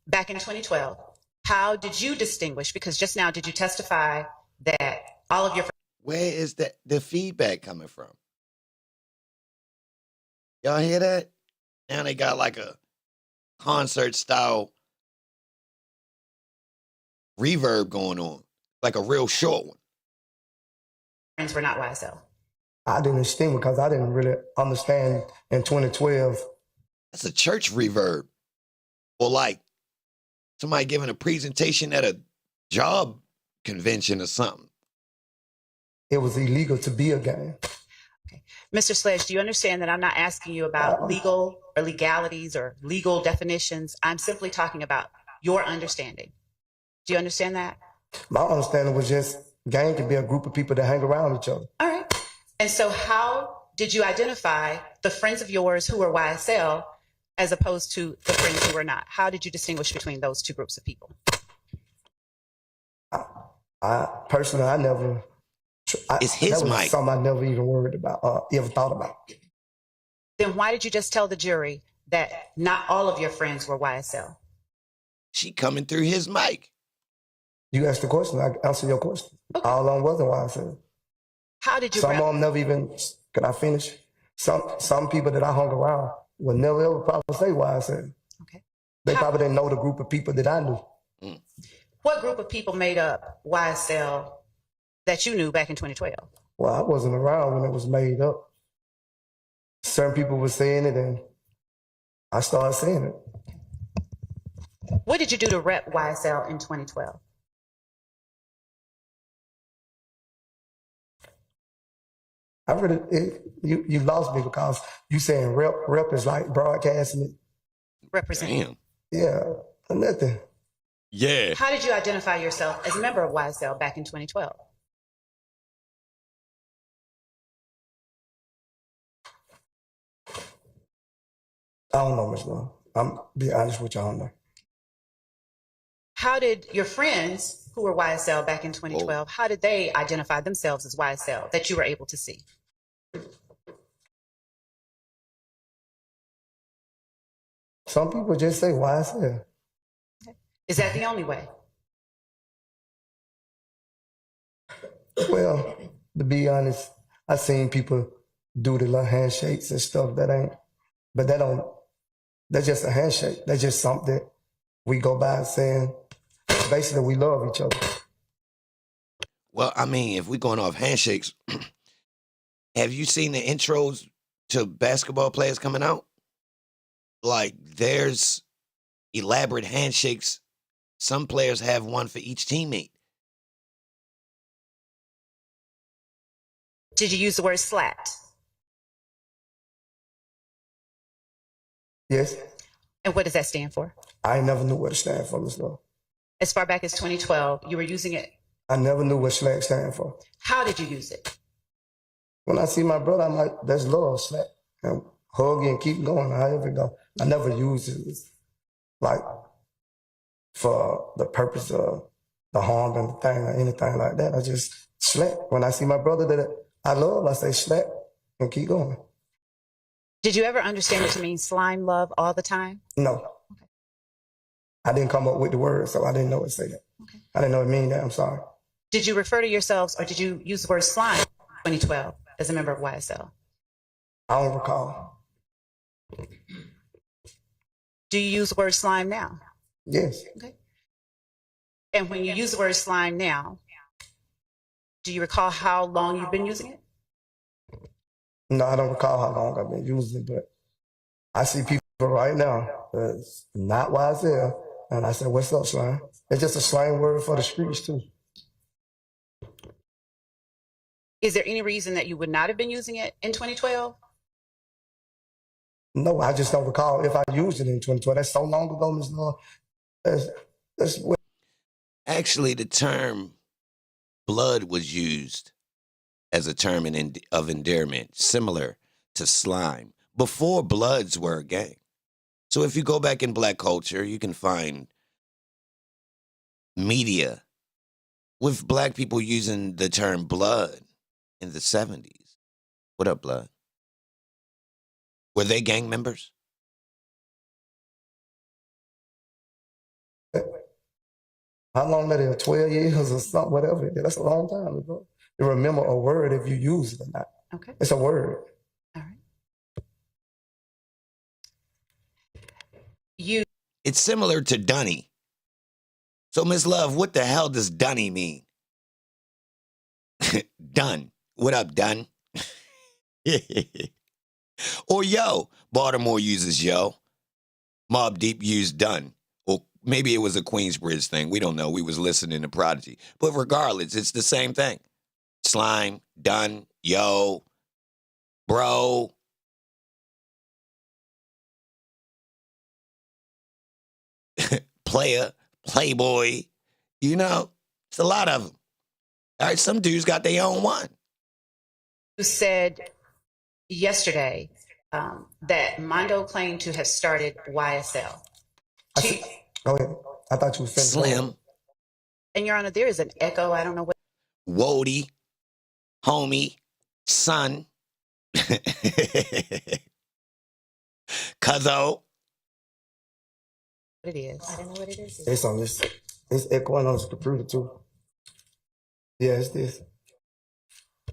Back in 2012, how did you distinguish? Because just now, did you testify that all of your friends... Where is the feedback coming from? Y'all hear that? Now they got like a concert style reverb going on, like a real short one. Friends were not YSL. I didn't understand because I didn't really understand in 2012. That's a church reverb. Or like somebody giving a presentation at a job convention or something. It was illegal to be a gang. Okay. Mr. Sledge, do you understand that I'm not asking you about legal or legalities or legal definitions? I'm simply talking about your understanding. Do you understand that? My understanding was just gang can be a group of people that hang around each other. All right. And so how did you identify the friends of yours who were YSL as opposed to the friends who were not? How did you distinguish between those two groups of people? I personally, never... It's his mic. Something I never even worried about, ever thought about. Then why did you just tell the jury that not all of your friends were YSL? She coming through his mic. You asked the question, I answer your question. Okay. All of them wasn't YSL. How did you... Some of them never even... Can I finish? Some people that I hung around would never ever probably say YSL. Okay. They probably didn't know the group of people that I knew. What group of people made up YSL that you knew back in 2012? Well, I wasn't around when it was made up. Certain people were saying it, and I started saying it. What did you do to rep YSL in 2012? I really, you lost me because you saying rep is like broadcasting it. Represent. Yeah, nothing. Yeah. How did you identify yourself as a member of YSL back in 2012? I don't know, Miss Love. I'm be honest with you, I don't know. How did your friends who were YSL back in 2012, how did they identify themselves as YSL that you were able to see? Some people just say YSL. Is that the only way? Well, to be honest, I seen people do the little handshakes and stuff that's just a handshake. That's just something that we go by saying, basically, we love each other. Well, I mean, if we're going off handshakes, have you seen the intros to basketball players coming out? Like, there's elaborate handshakes. Some players have one for each teammate. Did you use the word slapped? Yes. And what does that stand for? I never knew what it stand for, Ms. Love. As far back as 2012, you were using it. I never knew what slang stand for. How did you use it? When I see my brother, I'm like, that's love, slap. And hug and keep going, however it go. I never used it like for the purpose of the harm and the thing or anything like that. I just slap. When I see my brother that I love, I say slap and keep going. Did you ever understand it to mean slime love all the time? No. Okay. I didn't come up with the word, so I didn't know it say that. Okay. I didn't know it mean that. I'm sorry. Did you refer to yourselves or did you use the word slime in 2012 as a member of YSL? I don't recall. Do you use the word slime now? Yes. Okay. And when you use the word slime now, do you recall how long you've been using it? No, I don't recall how long I've been using it, but I see people right now that's not YSL, and I said, what's up, slime? It's just a slang word for the streets, too. Is there any reason that you would not have been using it in 2012? No, I just don't recall if I used it in 2012. That's so long ago, Ms. Law. Actually, the term blood was used as a term of endearment, similar to slime, before Bloods were a gang. So if you go back in Black culture, you can find media with Black people using the term blood in the 70s. What up, Blood? Were they gang members? How long that is? 12 years or something, whatever. That's a long time ago. You remember a word if you use it or not. Okay. It's a word. All right. It's similar to dunny. So, Miss Love, what the hell does dunny mean? Done. What up, done? Or yo. Baltimore uses yo. Mobb Deep used done. Or maybe it was a Queensbridge thing. We don't know. We was listening to Prodigy. But regardless, it's the same thing. Slime, done, yo, bro. Player, playboy. You know, it's a lot of them. All right, some dudes got their own one. You said yesterday that Mondo claimed to have started YSL. Go ahead. I thought you were finished. Slim. And Your Honor, there is an echo. I don't know what. Wody, homie, son, cuzzo. What it is. I don't know what it is. It's on this. It's echoing on the computer, too. Yeah, it's this.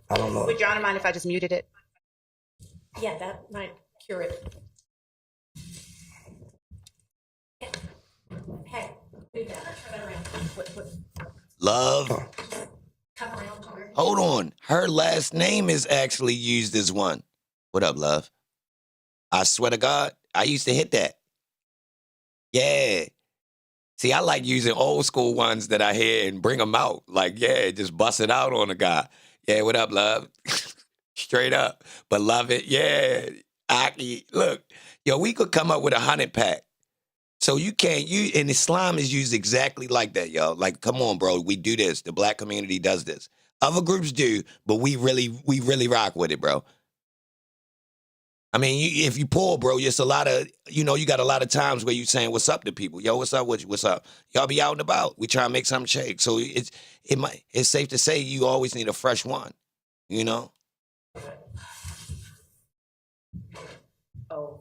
I don't know. Would Your Honor mind if I just muted it? Yeah, that might cure it. Hey, move that. Turn that around. Love. Come around to where. Hold on. Her last name is actually used as one. What up, Love? I swear to God, I used to hit that. Yeah. See, I like using old school ones that I hear and bring them out. Like, yeah, just bust it out on a guy. Yeah, what up, Love? Straight up. But love it. Yeah. Aki. Look, yo, we could come up with 100 pack. So you can't use, and Islam is used exactly like that, yo. Like, come on, bro, we do this. The Black community does this. Other groups do, but we really rock with it, bro. I mean, if you poor, bro, it's a lot of, you got a lot of times where you saying what's up to people. Yo, what's up with you? What's up? Y'all be out and about. We try to make something shake. So it's safe to say you always need a fresh one, Oh.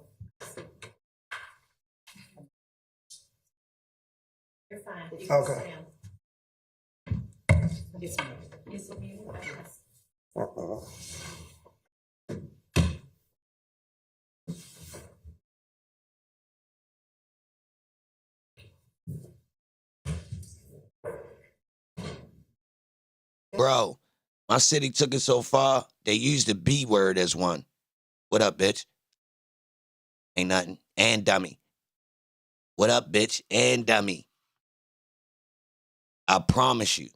You're fine. You can Okay. Bro, my city took it so far, they used the B word as one. What up, bitch? Ain't nothing. And dummy. What up, bitch? And dummy. I promise you.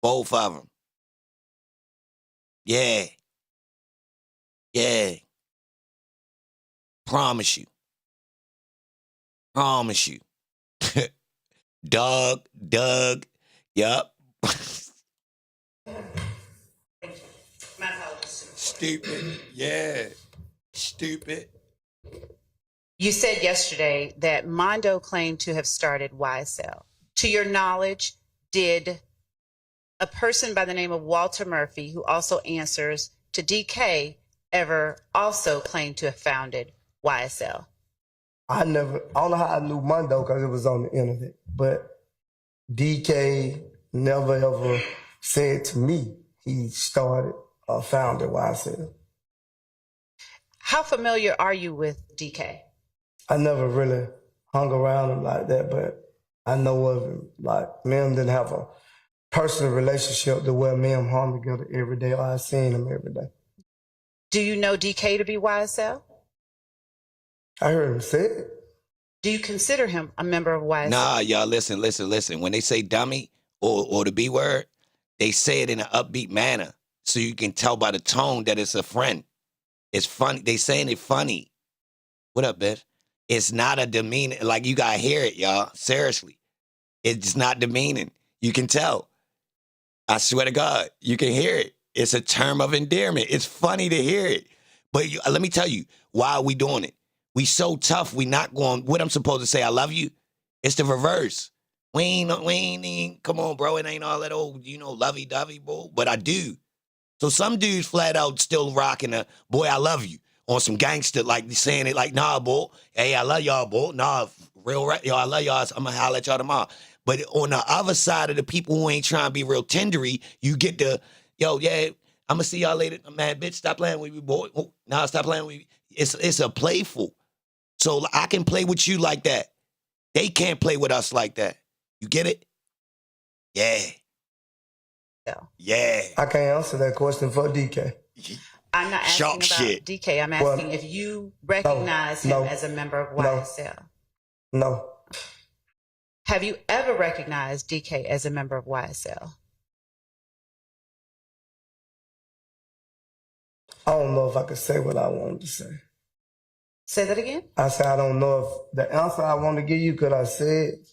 Both of them. Yeah. Yeah. Promise you. Promise you. Doug. Yup. Stupid. Yeah. Stupid. You said yesterday that Mondo claimed to have started YSL. To your knowledge, did a person by the name of Walter Murphy, who also answers to DK, ever also claim to have founded YSL? I don't know how I knew Mondo because it was on the internet, but DK never ever said to me he started or founded YSL. How familiar are you with DK? I never really hung around him like that, but I know of him. Like, me and him didn't have a personal relationship to where me and him hung together every day, or I seen him every day. Do you know DK to be YSL? I heard him say it. Do you consider him a member of YSL? Nah, y'all, listen. When they say dummy or the B word, they say it in an upbeat manner. So you can tell by the tone that it's a friend. It's funny. They saying it funny. What up, bitch? It's not a demeaning. Like, you gotta hear it, y'all. Seriously. It's not demeaning. You can tell. I swear to God, you can hear it. It's a term of endearment. It's funny to hear it. But let me tell you, why are we doing it? We so tough, we not going, what I'm supposed to say, I love you? It's the reverse. We ain't, come on, bro, it ain't all that old, lovey-dovey, bro. But I do. So some dudes flat out still rocking a, boy, I love you, on some gangster, like saying it like, nah, boy, hey, I love y'all, boy. Nah, real right, y'all, I love y'all, I'm gonna holler at y'all tomorrow. But on the other side of the people who ain't trying to be real tendery, you get the, yo, yeah, I'm gonna see y'all later. Man, bitch, stop playing with me, boy. Oh, nah, stop playing with me. It's a playful. So I can play with you like that. They can't play with us like that. You get it? Yeah. Yeah. I can't answer that question for DK. I'm not asking Sharp about shit. DK. I'm asking if you recognize him as a member of YSL. No. Have you ever recognized DK as a member of YSL? I don't know if I could say what I wanted to say. Say that again? I said I don't know if the answer I want to give you, could I say it?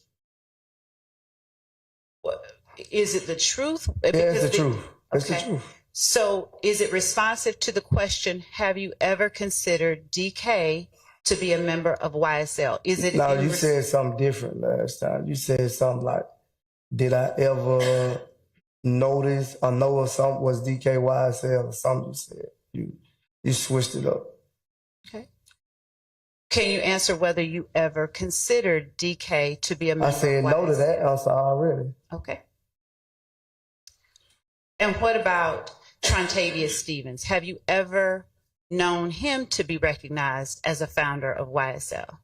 Is it the truth? Yeah, it's the truth. It's the truth. So is it responsive to the question, have you ever considered DK to be a member of YSL? Is it? No, you said something different last time. You said something like, did I ever notice or know of something was DKYSL or something you said. You switched it up. Okay. Can you answer whether you ever considered DK to be a member of YSL? I said no to that answer already. Okay. And what about Trontavious Stevens? Have you ever known him to be recognized as a founder of YSL?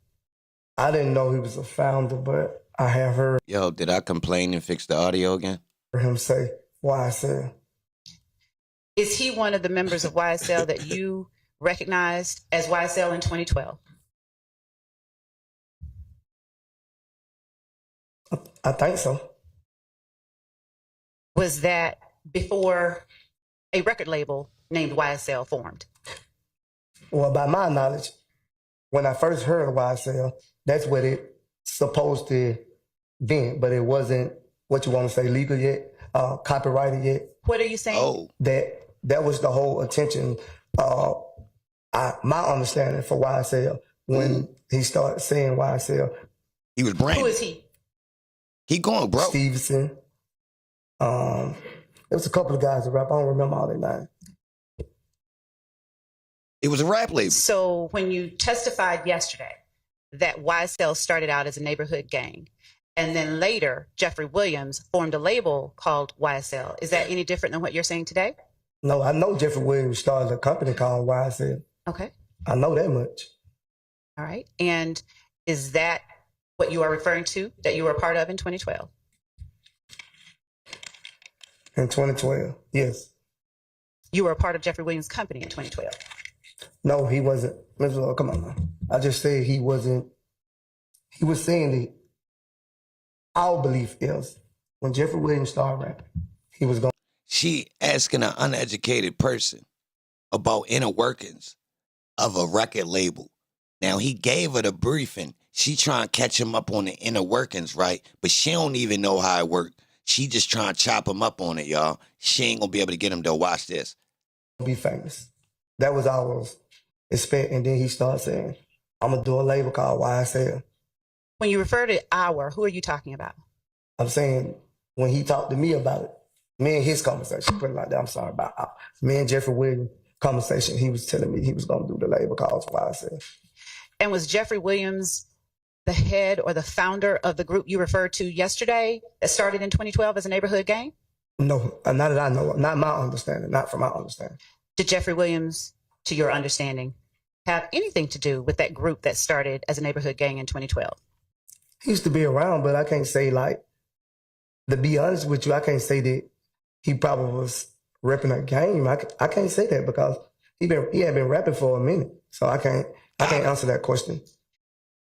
I didn't know he was a founder, but I have heard. Yo, did I complain and fix the audio again? Him say YSL. Is he one of the members of YSL that you recognized as YSL in 2012? I think so. Was that before a record label named YSL formed? Well, by my knowledge, when I first heard of YSL, that's what it's supposed to be, but it wasn't, what you want to say, legal yet, copyrighted yet. What are you saying? Oh. That was the whole intention. my understanding for YSL, when he started saying YSL, he was branded. Who is he? Keep going, bro. Stevenson. There was a couple of guys that rap. I don't remember all their names. It was a rap label. So when you testified yesterday that YSL started out as a neighborhood gang, and then later Jeffery Williams formed a label called YSL, is that any different than what you're saying today? No, I know Jeffery Williams started a company called YSL. Okay. I know that much. All right. And is that what you are referring to that you were a part of in 2012? In 2012, yes. You were a part of Jeffery Williams' company in 2012. No, he wasn't. Ms. Lord, come on now. I just said he wasn't. He was saying that our belief is when Jeffery Williams started rapping, he was going. She asking an uneducated person about inner workings of a record label. Now, he gave her the briefing. She trying to catch him up on the inner workings, right? But she don't even know how it worked. She just trying to chop him up on it, y'all. She ain't going to be able to get him to watch this. Be famous. That was our expect. And then he started saying, I'm going to do a label called YSL. When you refer to our, who are you talking about? I'm saying when he talked to me about it, me and his conversation, put it like that, I'm sorry about me and Jeffery Williams conversation, he was telling me he was going to do the label called YSL. And was Jeffery Williams the head or the founder of the group you referred to yesterday that started in 2012 as a neighborhood gang? No, not that I know of. Not my understanding, not from my understanding. Did Jeffery Williams, to your understanding, have anything to do with that group that started as a neighborhood gang in 2012? He used to be around, but I can't say, like, to be honest with you, I can't say that he probably was repping a gang. I can't say that because he had been rapping for a minute. So I can't answer that question.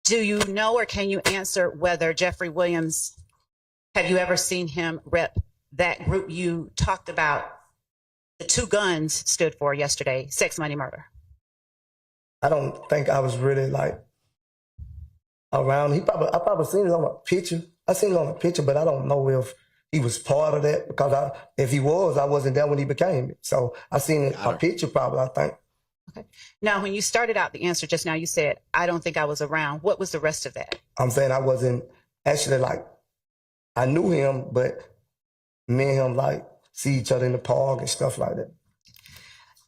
Do you know or can you answer whether Jeffery Williams, have you ever seen him rep that group you talked about, the two guns stood for yesterday, sex, money, murder? I don't think I was really like around. I probably seen it on a picture. I seen it on a picture, but I don't know if he was part of that because if he was, I wasn't there when he became it. So I seen it a picture probably, I think. Okay. Now, when you started out the answer just now, you said, I don't think I was around. What was the rest of that? I'm saying I wasn't actually like, I knew him, but me and him like see each other in the park and stuff like that.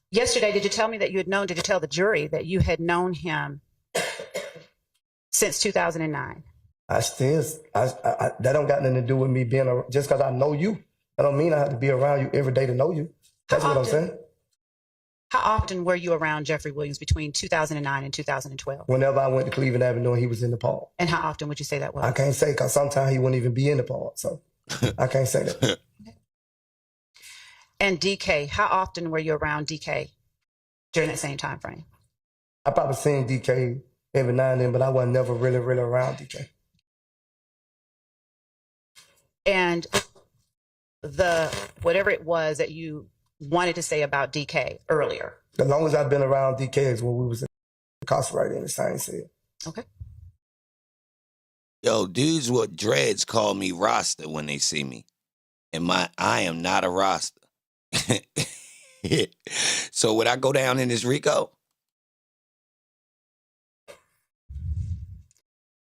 Yesterday, did you tell me that you had known, did you tell the jury that you had known him since 2009? That don't got nothing to do with me being around. Just because I know you, that don't mean I have to be around you every day to know you. That's what I'm saying. How often were you around Jeffery Williams between 2009 and 2012? Whenever I went to Cleveland Avenue and he was in the park. And how often would you say that was? I can't say because sometimes he wouldn't even be in the park. So I can't say that. Okay. And DK, how often were you around DK during that same time frame? I probably seen DK every now and then, but I wasn't never really around DK. And whatever it was that you wanted to say about DK earlier. The longest I've been around DK is when we was incarcerated in the same cell. Okay. Yo, dudes with dreads call me Rasta when they see me. And I am not a Rasta. So would I go down in this RICO?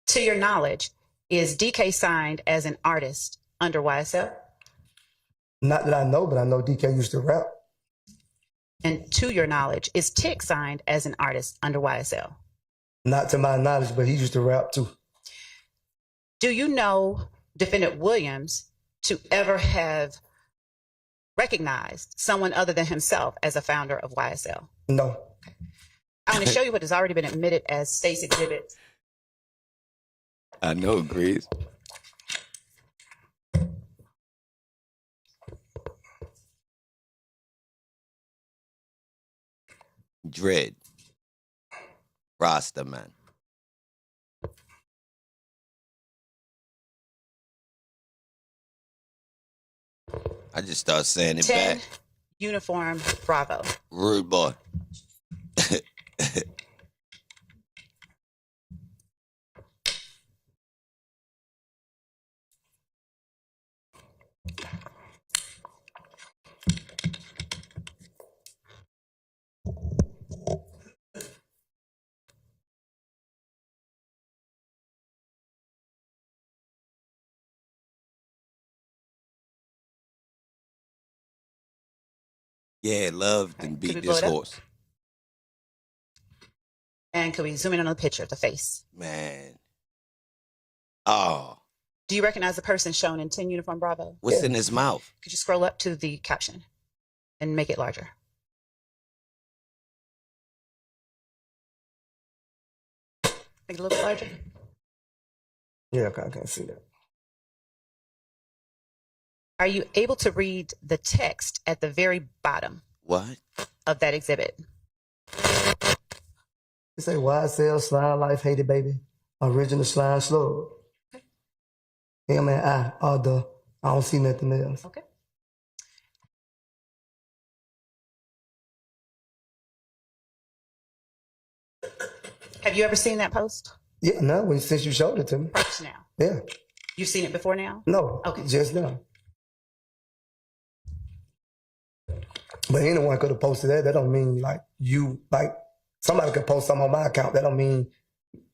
To your knowledge, is DK signed as an artist under YSL? Not that I know, but I know DK used to rap. And to your knowledge, is Tick signed as an artist under YSL? Not to my knowledge, but he used to rap too. Do you know Defendant Williams to ever have recognized someone other than himself as a founder of YSL? No. Okay. I'm going to show you what has already been admitted as State's Exhibit. I know, Grease. Dread. Rasta man. I just start saying it 10, back. Uniform Bravo. Rude boy. Yeah, loved and beat this horse. And could we zoom in on the picture, the face? Man. Oh. Do you recognize the person shown in 10 Uniform Bravo? What's in his mouth? Could you scroll up to the caption and make it larger? Make it a little bit larger. Yeah, I can't see that. Are you able to read the text at the very bottom? What? Of that exhibit? It say YSL Slime Life Hated Baby, original slime slug. M and I are the. I don't see nothing else. Okay. Have you ever seen that post? Yeah, no, since you showed it to me. Just now. Yeah. You've seen it before now? No. Okay. Just now. But anyone could have posted that. That don't mean like you, like somebody could post something on my account. That don't mean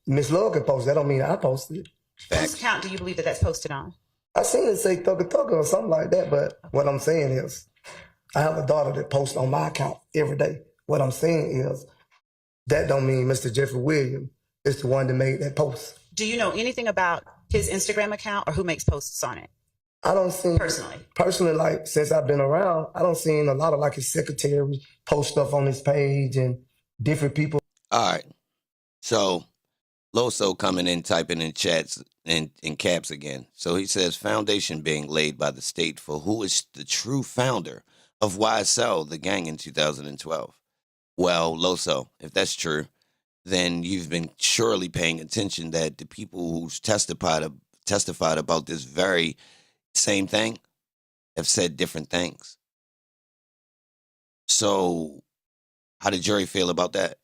Miss Love could post. That don't mean I posted it. Whose account do you believe that that's posted on? I seen it say Thug Thugger or something like that. But what I'm saying is, I have a daughter that posts on my account every day. What I'm saying is, that don't mean Mr. Jeffery Williams is the one that made that post. Do you know anything about his Instagram account or who makes posts on it? I don't see personally, like since I've been around, I don't see a lot of like his secretary post stuff on his page and different people. All right. So Loso coming in, typing in chats in caps again. So he says, foundation being laid by the state for who is the true founder of YSL, the gang in 2012. Well, Loso, if that's true, then you've been surely paying attention that the people who's testified about this very same thing have said different things. So how did the jury feel about that?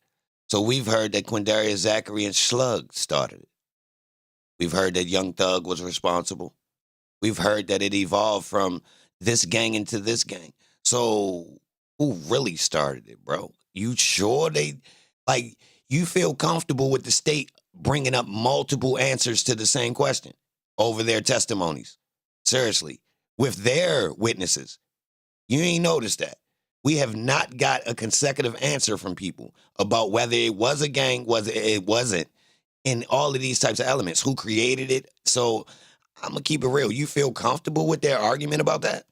So we've heard that Quindarius Zachary and Slug started it. We've heard that Young Thug was responsible. We've heard that it evolved from this gang into this gang. So who really started it, bro? You sure you feel comfortable with the state bringing up multiple answers to the same question over their testimonies? Seriously, with their witnesses. You ain't noticed that. We have not got a consecutive answer from people about whether it was a gang, whether it wasn't, in all of these types of elements. Who created it? So I'm going to keep it real. You feel comfortable with their argument about that?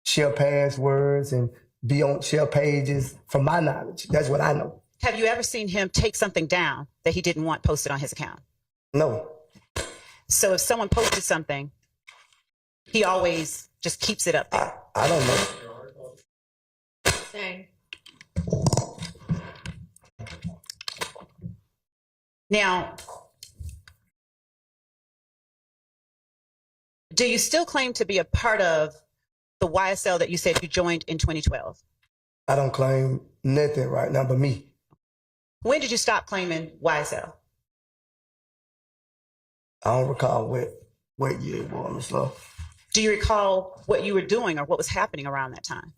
Share passwords and be on share pages, from my knowledge. That's what I know. Have you ever seen him take something down that he didn't want posted on his account? No. So if someone posted something, he always just keeps it up there. I don't know. Dang. Now, do you still claim to be a part of the YSL that you said you joined in 2012? I don't claim nothing right now but me. When did you stop claiming YSL? I don't recall what year it was, Miss Love. Do you recall what you were doing or what was happening around that time?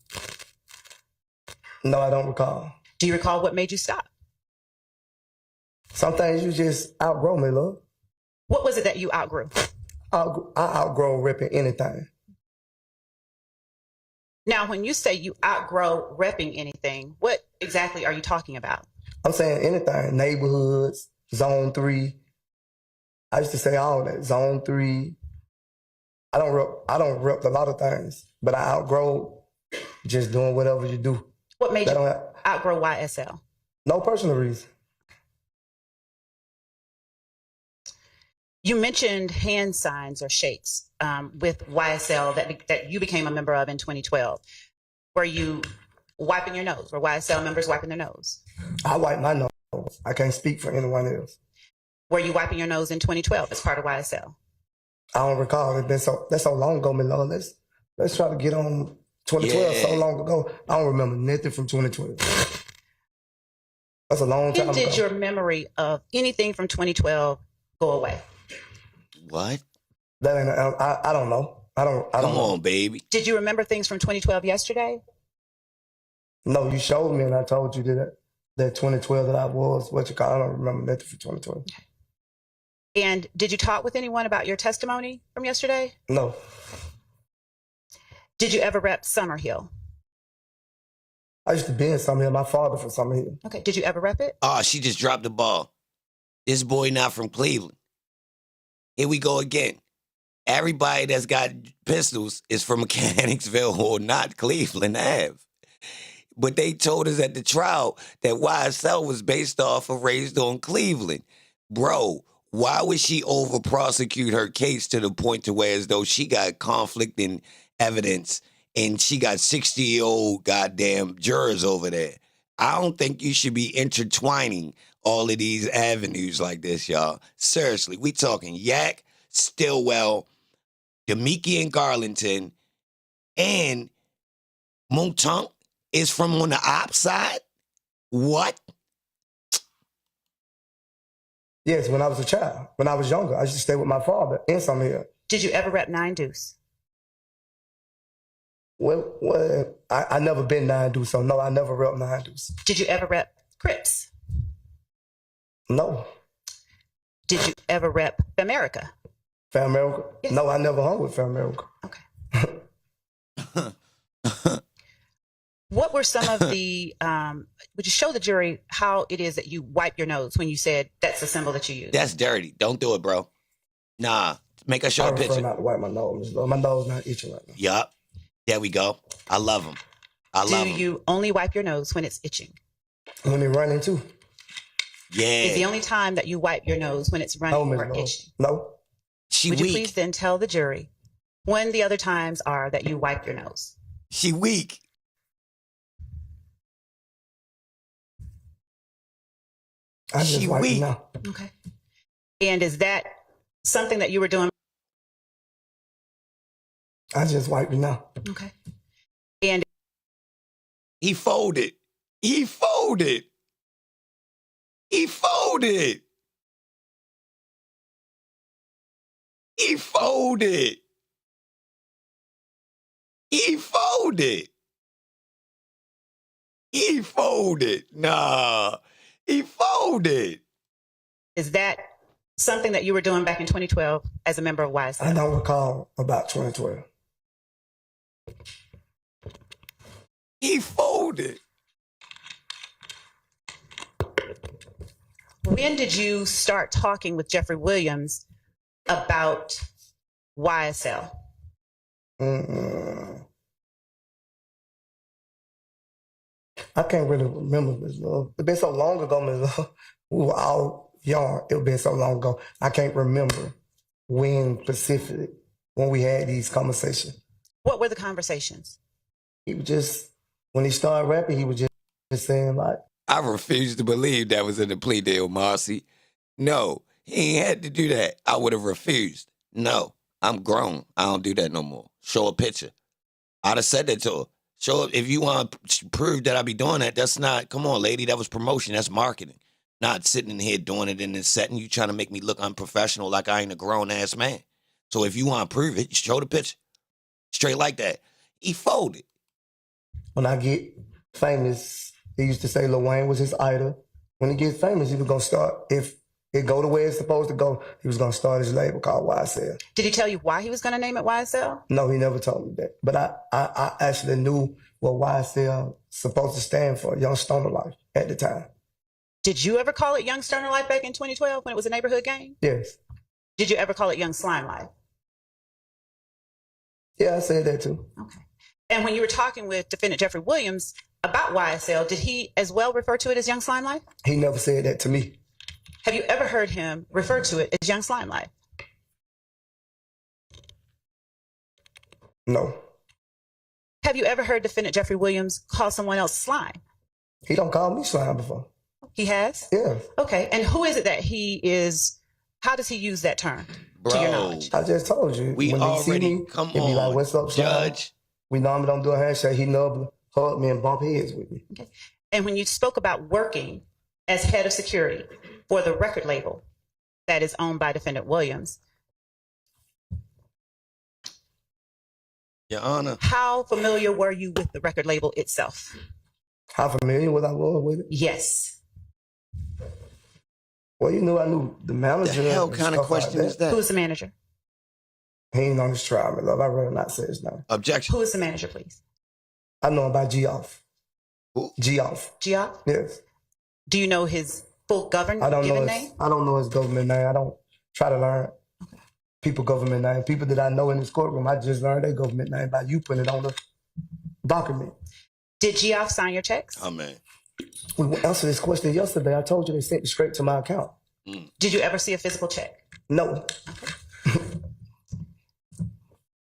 No, I don't recall. Do you recall what made you stop? Some things you just outgrow, me, love. What was it that you outgrew? I outgrow ripping anything. Now, when you say you outgrow repping anything, what exactly are you talking about? I'm saying anything. Neighborhoods, Zone 3. I used to say all that. Zone 3. I don't rep a lot of things, but I outgrow just doing whatever you do. What made you outgrow YSL? No personal reason. You mentioned hand signs or shakes with YSL that you became a member of in 2012. Were you wiping your nose? Were YSL members wiping their nose? I wipe my nose. I can't speak for anyone else. Were you wiping your nose in 2012 as part of YSL? I don't recall. That's so long ago, my love. Let's try to get on 2012. Yeah. So long ago, I don't remember nothing from 2012. That's a long time ago. When did your memory of anything from 2012 go away? What? That ain't. I don't know. I don't. Come on, baby. Did you remember things from 2012 yesterday? No, you showed me, and I told you that 2012 that I was what you call. I don't remember nothing from 2012. Okay. And did you talk with anyone about your testimony from yesterday? No. Did you ever rep Summerhill? I used to be in Summer Hill. My father from Summer Hill. Okay. Did you ever rep it? Oh, she just dropped the ball. This boy not from Cleveland. Here we go again. Everybody that's got pistols is from Mechanicsville or not Cleveland Ave. But they told us at the trial that YSL was based off of raised on Cleveland. Bro, why would she over-prosecute her case to the point to where as though she got conflicting evidence and she got 60-year-old goddamn jurors over there? I don't think you should be intertwining all of these avenues like this, y'all. Seriously, we talking Yak, Stillwell, Demiki and Garlington, and Montunk is from on the op side? What? Yes, when I was a child. When I was younger, I used to stay with my father in Summer Hill. Did you ever rep 9 Deuce? Well, I never been 9 Deuce, so no, I never rep 9 Deuce. Did you ever rep Crips? No. Did you ever rep Famerica? Famerica? Yes. No, I never hung with Famerica. What were some of the, would you show the jury how it is that you wipe your nose when you said that's the symbol that you use? That's dirty. Don't do it, bro. Nah, make us show a I prefer picture. not to wipe my nose. My nose not itching right now. Yup. There we go. I love them. I love them. Do you only wipe your nose when it's itching? When they running too. Yeah. Is the only time that you wipe your nose when it's running or itching? No. Would you please then tell the jury when the other times are that you wipe your nose? She weak. I just wipe it now. Okay. And is that something that you were doing? I just wipe it now. Okay. And he folded. He folded. He folded. He folded. He folded. He folded. Nah. He folded. Is that something that you were doing back in 2012 as a member of YSL? I don't recall about 2012. He folded. When did you start talking with Jeffery Williams about YSL? I can't really remember, Ms. Love. It's been so long ago, Ms. Love. We were all young. It's been so long ago. I can't remember when specifically, when we had these conversations. What were the conversations? He was just, when he started rapping, he was just saying like, I refuse to believe that was in the plea deal, Marcy. No, he ain't had to do that. I would have refused. No, I'm grown. I don't do that no more. Show a picture. I'd have said that to her. Show if you want to prove that I be doing that, that's not, come on, lady, that was promotion. That's marketing. Not sitting in here doing it in this setting. You trying to make me look unprofessional like I ain't a grown-ass man. So if you want to prove it, show the picture. Straight like that. He folded. When I get famous, he used to say Lil Wayne was his idol. When he gets famous, he was going to start, if it go the way it's supposed to go, he was going to start his label called YSL. Did he tell you why he was going to name it YSL? No, he never told me that. But I actually knew what YSL supposed to stand for, Young Stoner Life, at the time. Did you ever call it Young Stoner Life back in 2012 when it was a neighborhood gang? Yes. Did you ever call it Young Slime Life? Yeah, I said that too. Okay. And when you were talking with defendant Jeffery Williams about YSL, did he as well refer to it as Young Slime Life? He never said that to me. Have you ever heard him refer to it as Young Slime Life? No. Have you ever heard defendant Jeffery Williams call someone else slime? He don't call me slime before. He has? Yeah. Okay. And who is it that he is, how does he use that term? Bro, to your knowledge? I just told you. We when already, he see me, come he be on, like, what's up, slime? Judge. We normally don't do a handshake. He never hug me and bump heads with me. Okay. And when you spoke about working as head of security for the record label that is owned by defendant Williams, Your Honor. how familiar were you with the record label itself? How familiar was I with it? Yes. Well, you know, I knew the manager. The hell kind of question is that? Who is the manager? He ain't on his trial, my love. I'd rather not say his name. Objection. Who is the manager, please? I know him by G off. Geoff. Geoff? Yes. Do you know his full given I don't name? I don't know his government name. I don't try to learn people government name. People that I know in this courtroom, I just learned their government name by you putting it on the document. Did Geoff sign your checks? Oh, man. We answered this question yesterday. I told you they sent it straight to my account. Did you ever see a physical check? No.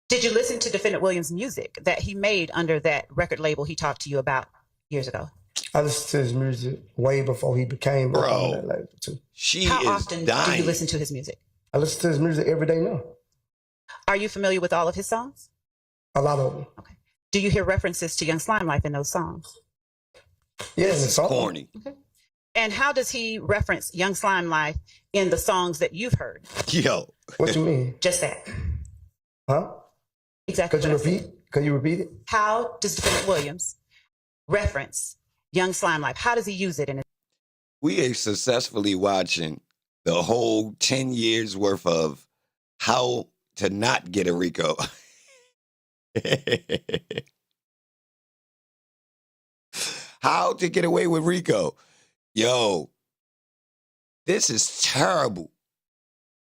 Did you listen to Defendant Williams' music that he made under that record label he talked to you about years ago? I listened to his music way before he became on that label too. How often do you listen to his music? I listen to his music every day now. Are you familiar with all of his songs? A lot of them. Okay. Do you hear references to Young Slime Life in those songs? Yeah, this is corny. Okay. And how does he reference Young Slime Life in the songs that you've heard? Yo. What you mean? Just that. Huh? Exactly. Could you repeat it? How does Defendant Williams reference Young Slime Life? How does he use it in it? We are successfully watching the whole 10 years worth of how to not get a RICO. How to get away with RICO. Yo, this is terrible.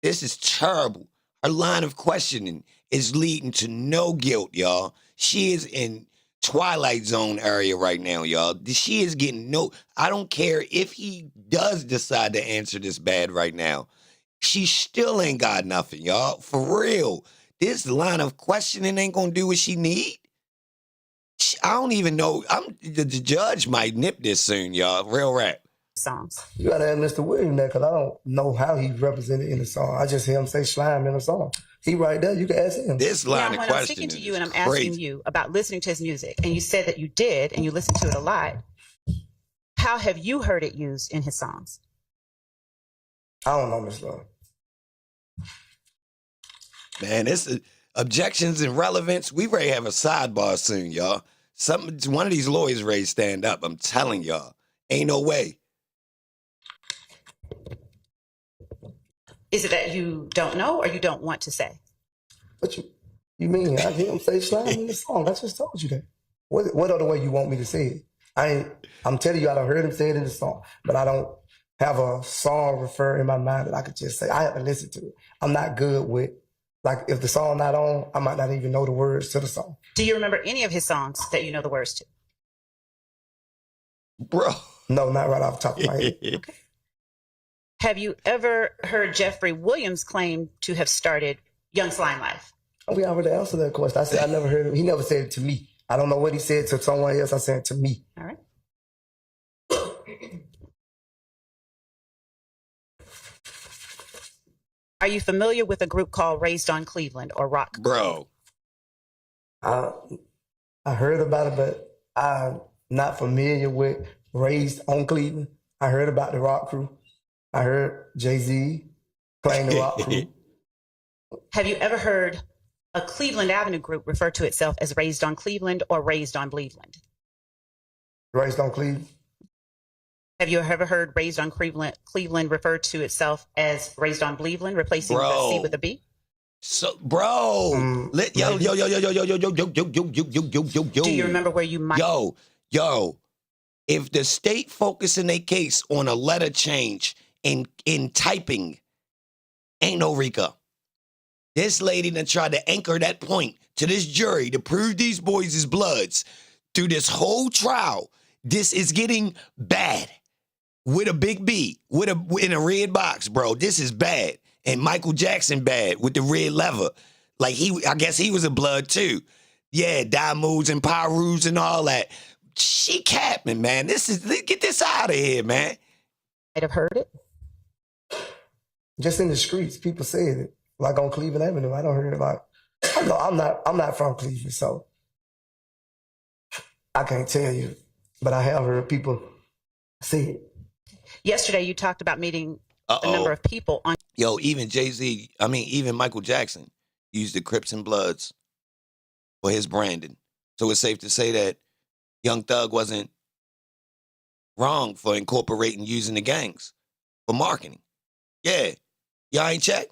This is terrible. Her line of questioning is leading to no guilt, y'all. She is in Twilight Zone area right now, y'all. She is getting no, I don't care if he does decide to answer this bad right now. She still ain't got nothing, y'all. For real. This line of questioning ain't gonna do what she need. I don't even know. The judge might nip this soon, y'all. Real rap. Songs. You gotta ask Mr. Williams that, because I don't know how he's represented in the song. I just hear him say slime in the song. He right there. You can ask him. This line now, of when I'm speaking to you and I'm asking you about listening to his music, and you said that you did and you listened to it a lot, how have you heard it used in his songs? I don't know, Miss Love. Man, this objections and relevance. We ready to have a sidebar soon, y'all. One of these lawyers ready to stand up. I'm telling y'all. Ain't no way. Is it that you don't know or you don't want to say? What you mean? I hear him say slime in the song. I just told you that. What other way you want me to say it? I'm telling you, I done heard him say it in the song, but I don't have a song refer in my mind that I could just say. I haven't listened to it. I'm not good with, like, if the song not on, I might not even know the words to the song. Do you remember any of his songs that you know the words to? Bro. No, not right off the top of my head. Okay. Have you ever heard Jeffery Williams claim to have started Young Slime Life? We already answered that question. I said I never heard him. He never said it to me. I don't know what he said to someone else. I said it to me. All right. Are you familiar with a group called Raised on Cleveland or Rock? Bro. I heard about it, but I'm not familiar with Raised on Cleveland. I heard about the Rock Crew. I heard Jay-Z claim the Rock Crew. Have you ever heard a Cleveland Avenue group refer to itself as Raised on Cleveland or Raised on Cleveland? Raised on Cleveland. Have you ever heard Raised on Cleveland refer to itself as Raised on Cleveland, replacing the C with a B? So, bro, yo. Do you remember where you might? Yo, if the state focusing their case on a letter change in typing, ain't no RICO. This lady that tried to anchor that point to this jury to prove these boys is bloods through this whole trial. This is getting bad with a big B, in a red box, bro. This is bad. And Michael Jackson bad with the red leather. Like I guess he was a blood too. Yeah, Damus and Pyrus and all that. She capping, man. Get this out of here, man. Might have heard it. Just in the streets, people said it. Like on Cleveland Avenue, I don't hear it. Like, I'm not from Cleveland, so I can't tell you. But I have heard people say it. Yesterday, you talked about meeting a number of people on. Yo, even Jay-Z, even Michael Jackson used the Crips and Bloods for his branding. So it's safe to say that Young Thug wasn't wrong for incorporating using the gangs for marketing. Yeah. Y'all ain't check?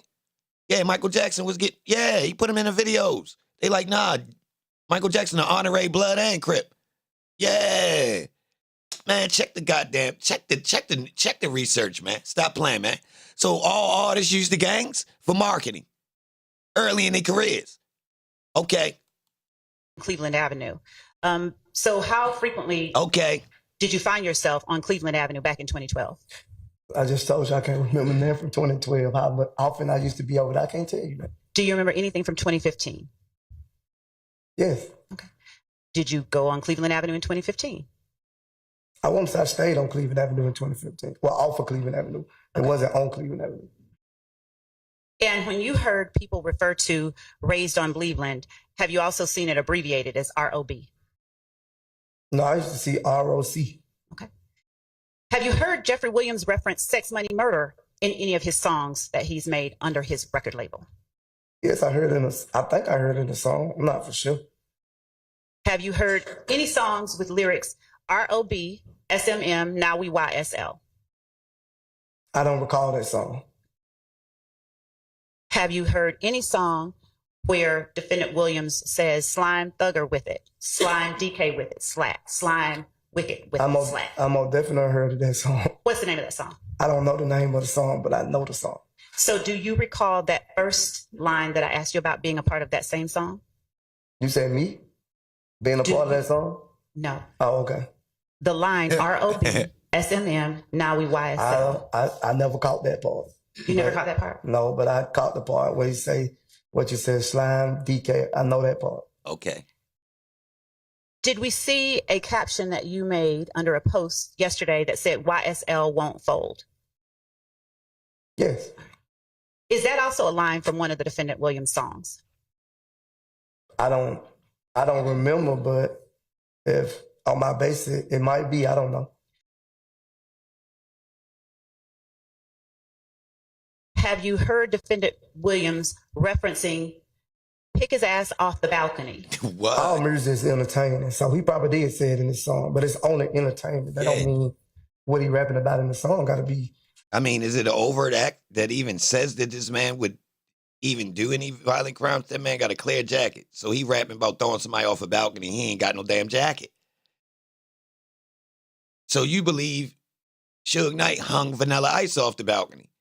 Yeah, Michael Jackson he put him in the videos. They like, nah, Michael Jackson, an honorary Blood and Crip. Yeah. Man, check the research, man. Stop playing, man. So all artists use the gangs for marketing early in their careers. Okay. Cleveland Avenue. So how frequently did you find yourself on Cleveland Avenue back in 2012? I just told you I can't remember that from 2012. How often I used to be over there, I can't tell you that. Do you remember anything from 2015? Yes. Okay. Did you go on Cleveland Avenue in 2015? I won't say I stayed on Cleveland Avenue in 2015. Well, off of Cleveland Avenue. It wasn't on Cleveland Avenue. And when you heard people refer to Raised on Cleveland, have you also seen it abbreviated as ROB? No, I used to see ROC. Okay. Have you heard Jeffery Williams reference Sex, Money, Murder in any of his songs that he's made under his record label? Yes, I think I heard it in a song. I'm not for sure. Have you heard any songs with lyrics ROB, SMM, Now We YSL? I don't recall that song. Have you heard any song where Defendant Williams says slime thugger with it, slime DK with it, slack, slime wicked with it, slack? I'm most definitely heard of that song. What's the name of that song? I don't know the name of the song, but I know the song. So do you recall that first line that I asked you about being a part of that same song? You said me? Being a part of that song? No. Oh, okay. The line ROB, SMM, Now We YSL. I never caught that part. You never caught that part? No, but I caught the part where you say what you said, slime, DK. I know that part. Okay. Did we see a caption that you made under a post yesterday that said YSL won't fold? Yes. Is that also a line from one of the Defendant Williams songs? I don't remember, but if on my basis, it might be, I don't know. Have you heard Defendant Williams referencing pick his ass off the balcony? What? All music is entertaining, so he probably did say it in his song, but it's only entertainment. That don't mean what he rapping about in the song got to be. I mean, is it an overt act that even says that this man would even do any violent crimes? That man got a clear jacket. So he rapping about throwing somebody off a balcony. He ain't got no damn jacket. So you believe Suge Knight hung Vanilla Ice off the balcony?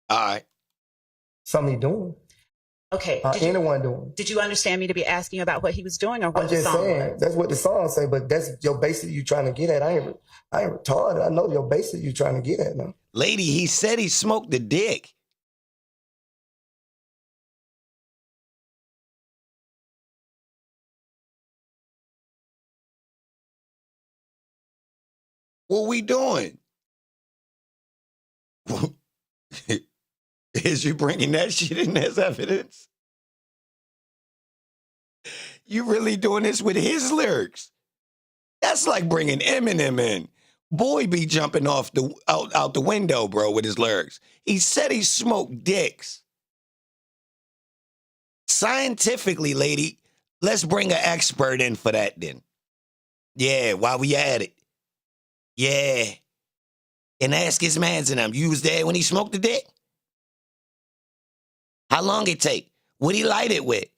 All right. Something he doing. Okay. Anyone doing. Did you understand me to be asking you about what he was doing or what I'm the just song saying, was? that's what the song say, but that's your basic you trying to get at. I ain't retarded. I know your basic you trying to get at now. Lady, he said he smoked the dick. What we doing? Is you bringing that shit in as evidence? You really doing this with his lyrics? That's like bringing Eminem in. Boy be jumping off out the window, bro, with his lyrics. He said he smoked dicks. Scientifically, lady, let's bring an expert in for that then. Yeah, while we at it. Yeah. And ask his mans and them, you was there when he smoked the dick? How long it take? What he light it with?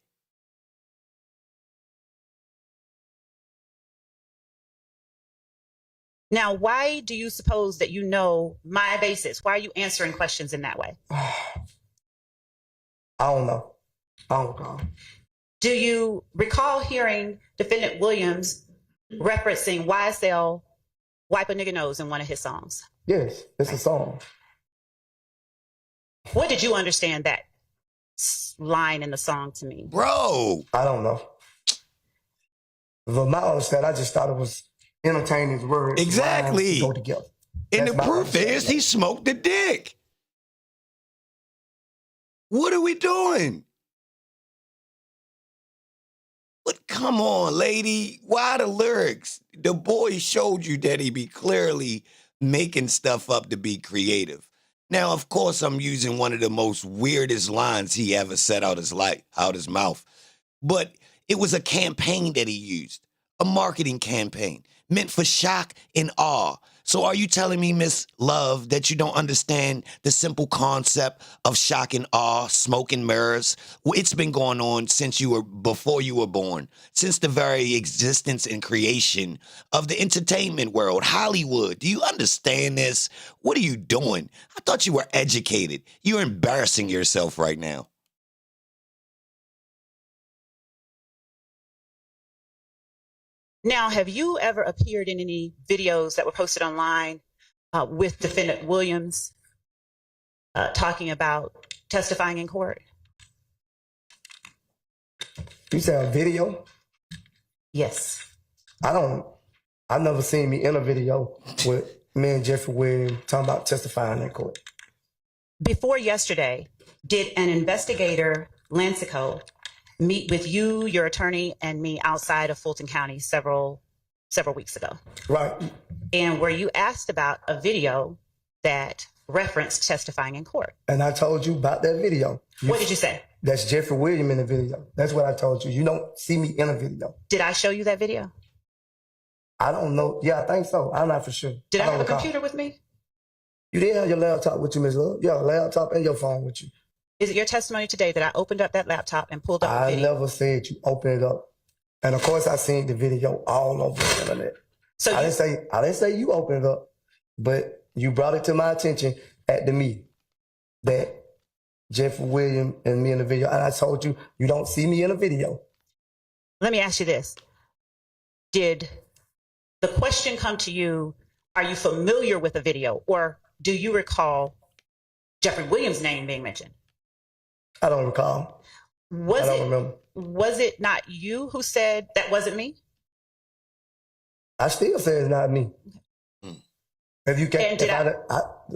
Now, why do you suppose that you know my basis? Why are you answering questions in that way? I don't know. I don't recall. Do you recall hearing Defendant Williams referencing YSL Wipe a Nigga Nose in one of his songs? Yes, it's a song. What did you understand that line in the song to mean? Bro! I don't know. From my understanding, I just thought it was entertaining words. Exactly. Go together. And the proof is he smoked the dick. What are we doing? But come on, lady. Why the lyrics? The boy showed you that he be clearly making stuff up to be creative. Now, of course, I'm using one of the most weirdest lines he ever said out his mouth. But it was a campaign that he used, a marketing campaign meant for shock and awe. So are you telling me, Miss Love, that you don't understand the simple concept of shock and awe, smoke and mirrors? Well, it's been going on since before you were born, since the very existence and creation of the entertainment world, Hollywood. Do you understand this? What are you doing? I thought you were educated. You're embarrassing yourself right now. Now, have you ever appeared in any videos that were posted online with defendant Williams talking about testifying in court? You said a video? Yes. I've never seen me in a video with me and Jeffery Williams talking about testifying in court. Before yesterday, did an investigator, Lancico, meet with you, your attorney, and me outside of Fulton County several weeks ago? Right. And were you asked about a video that referenced testifying in court? And I told you about that video. What did you say? That's Jeffery Williams in the video. That's what I told you. You don't see me in a video. Did I show you that video? I don't know. Yeah, I think so. I'm not for sure. Did I have a computer with me? You didn't have your laptop with you, Ms. Love. You have a laptop and your phone with you. Is it your testimony today that I opened up that laptop and pulled up the video? I never said you opened it up. And of course I seen the video all over the internet. So I didn't say you opened it up, but you brought it to my attention at the meeting that Jeffery Williams and me in the video. And I told you, you don't see me in a video. Let me ask you this. Did the question come to you, are you familiar with the video, or do you recall Jeffery Williams' name being mentioned? I don't recall. I don't remember. Was it not you who said that wasn't me? I still say it's not me. If you can't,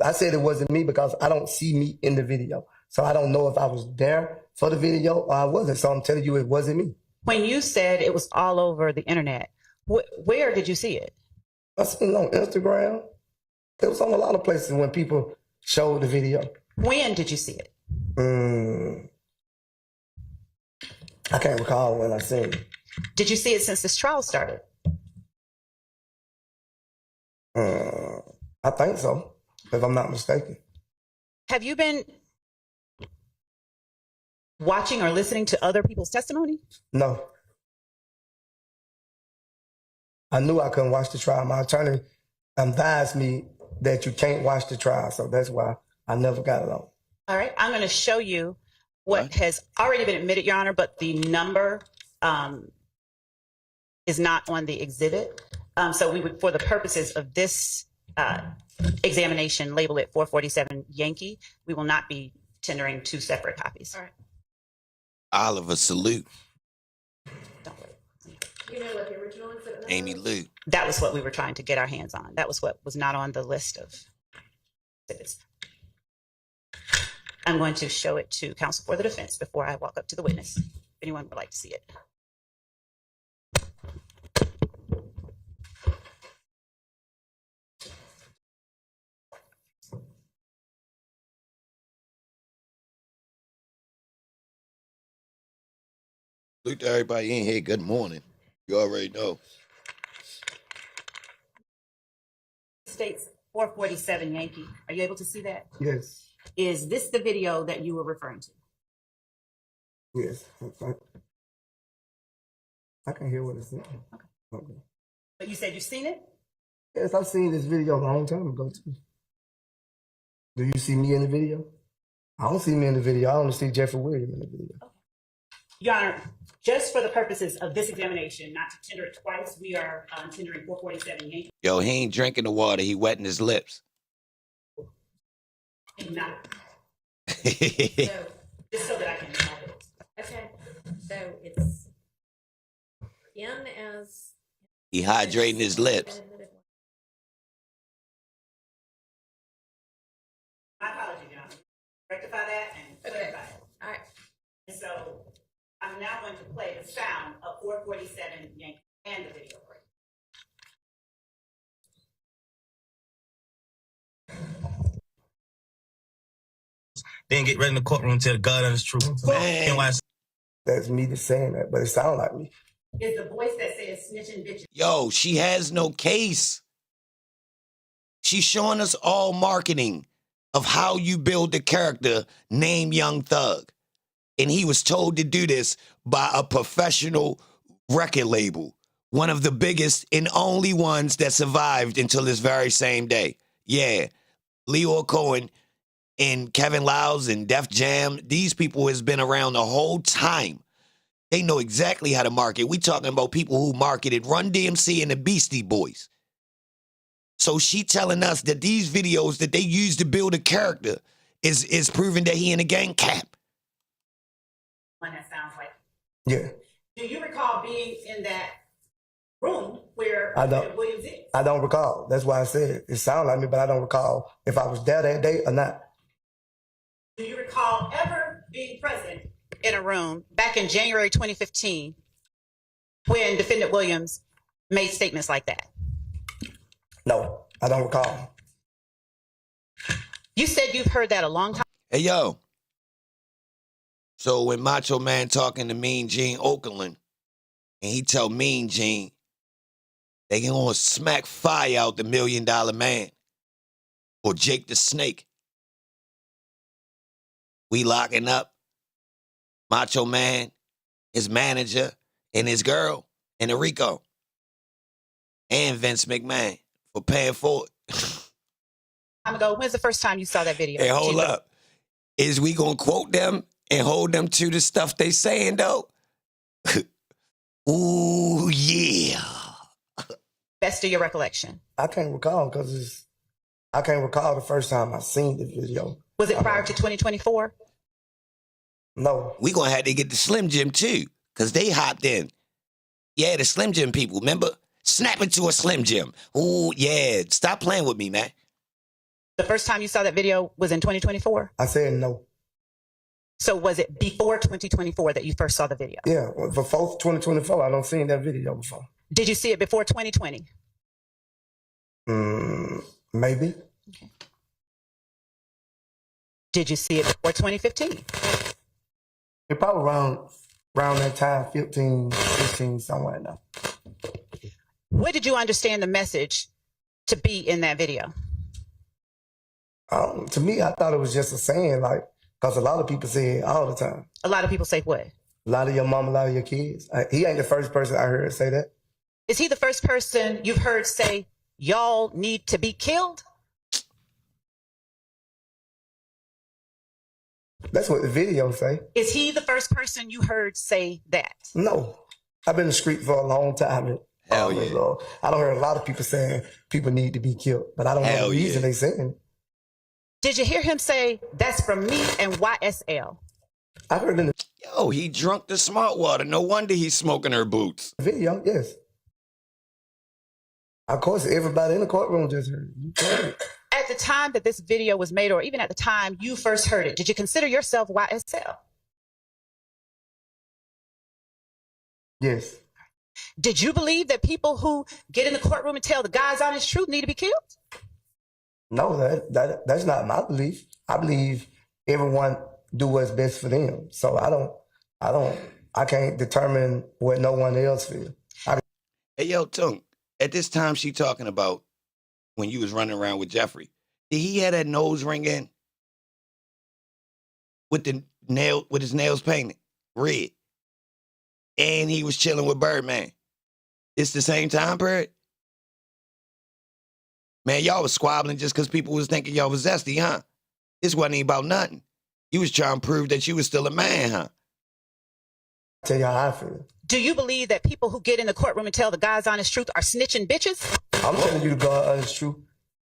I said it wasn't me because I don't see me in the video. So I don't know if I was there for the video or I wasn't. So I'm telling you it wasn't me. When you said it was all over the internet, where did you see it? I seen it on Instagram. It was on a lot of places when people showed the video. When did you see it? I can't recall when I seen it. Did you see it since this trial started? I think so, if I'm not mistaken. Have you been watching or listening to other people's testimony? No. I knew I couldn't watch the trial. My attorney advised me that you can't watch the trial, so that's why I never got it on. All right, I'm going to show you what has already been admitted, Your Honor, but the number is not on the exhibit. So we would, for the purposes of this examination, label it 447 Yankee. We will not be tendering two separate copies. All right. Oliver, salute. Don't worry. You know what the original exhibit number Amy Lou. That was what we were trying to get our hands on. That was what was not on the list of exhibits. I'm going to show it to counsel for the defense before I walk up to the witness, if anyone would like to see it. Look to everybody in here. Good morning. You already know. States 447 Yankee. Are you able to see that? Yes. Is this the video that you were referring to? Yes. I can hear what it's saying. Okay. But you said you've seen it? Yes, I've seen this video a long time ago too. Do you see me in the video? I don't see me in the video. I only see Jeffery Williams in the video. Okay. Your Honor, just for the purposes of this examination, not to tender it twice, we are tendering 447 Yankee. Yo, he ain't drinking the water. He wetting his lips. Not. So, just so that I can have it. okay, so it's in as He hydrating his lips. My apology, Your Honor. Rectify that and clarify it. All right. And so I'm now going to play the sound of 447 Yankee and the video break. Then get right in the courtroom and tell the God honest truth. Man. That's me just saying that, but it sounds like me. Is the voice that says snitching bitches. Yo, she has no case. She's showing us all marketing of how you build a character named Young Thug. And he was told to do this by a professional record label, one of the biggest and only ones that survived until this very same day. Yeah, Leo Cohen and Kevin Liles and Def Jam, these people has been around the whole time. They know exactly how to market. We talking about people who marketed Run DMC and the Beastie Boys. So she telling us that these videos that they use to build a character is proving that he in a gang cap. One that sounds like. Yeah. Do you recall being in that room where Williams is? I don't recall. That's why I said it sounded like me, but I don't recall if I was there that day or not. Do you recall ever being present in a room back in January 2015 when Defendant Williams made statements like that? No, I don't recall. You said you've heard that a long time. Hey, yo. So when Macho Man talking to Mean Gene Okerlund, and he tell Mean Gene, they gonna smack fire out the $1 Million Man or Jake the Snake. We locking up Macho Man, his manager, and his girl, and the Rico, and Vince McMahon for paying for it. Time ago, when's the first time you saw that video? Hey, hold up. Is we gonna quote them and hold them to the stuff they saying, though? Ooh, yeah. Best of your recollection. I can't recall because I can't recall the first time I seen the video. Was it prior to 2024? No. We gonna have to get the Slim Jim too, because they hopped in. Yeah, the Slim Jim people, remember? Snap into a Slim Jim. Ooh, yeah. Stop playing with me, man. The first time you saw that video was in 2024? I said no. So was it before 2024 that you first saw the video? Yeah, before 2024, I don't seen that video before. Did you see it before 2020? Maybe. Okay. Did you see it before 2015? It probably around that time, 15, 16, somewhere in there. What did you understand the message to be in that video? To me, I thought it was just a saying, like, because a lot of people say it all the time. A lot of people say what? A lot of your mom, a lot of your kids. He ain't the first person I heard say that. Is he the first person you've heard say, y'all need to be killed? That's what the video say. Is he the first person you heard say that? No. I've been in the street for a long time. Hell yeah. I don't hear a lot of people saying people need to be killed, but I don't know the reason they saying it. Did you hear him say, that's from me and YSL? I heard in the Yo, he drunk the smart water. No wonder he's smoking her boots. Video, yes. Of course, everybody in the courtroom just heard it. At the time that this video was made, or even at the time you first heard it, did you consider yourself YSL? Yes. Did you believe that people who get in the courtroom and tell the God's honest truth need to be killed? No, that's not my belief. I believe everyone do what's best for them. So I can't determine what no one else feels. Hey, yo, Tung, at this time she talking about when you was running around with Jeffrey, did he have that nose ring in with his nails painted red? And he was chilling with Birdman. It's the same time period? Man, y'all was squabbling just because people was thinking y'all was zesty, huh? This wasn't even about nothing. You was trying to prove that you was still a man, huh? Tell you how I feel. Do you believe that people who get in the courtroom and tell the God's honest truth are snitching bitches? I'm telling you the God's honest truth.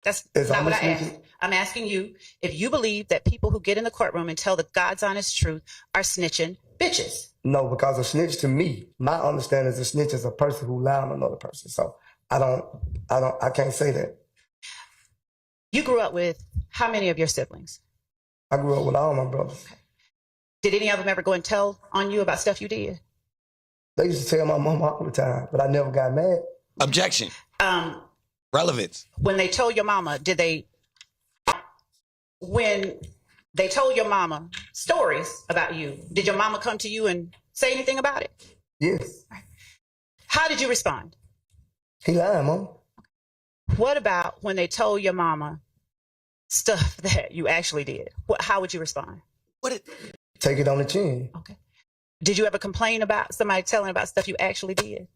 That's not what I asked. I'm asking you if you believe that people who get in the courtroom and tell the God's honest truth are snitching bitches. No, because a snitch to me, my understanding is a snitch is a person who lied on another person. So I can't say that. You grew up with how many of your siblings? I grew up with all my brothers. Okay. Did any of them ever go and tell on you about stuff you did? They used to tell my mom all the time, but I never got mad. Objection. Relevance. When they told your mama, when they told your mama stories about you, did your mama come to you and say anything about it? Yes. How did you respond? He lied, Mom. What about when they told your mama stuff that you actually did? How would you respond? Take it on the chin. Okay. Did you ever complain about somebody telling about stuff you actually did?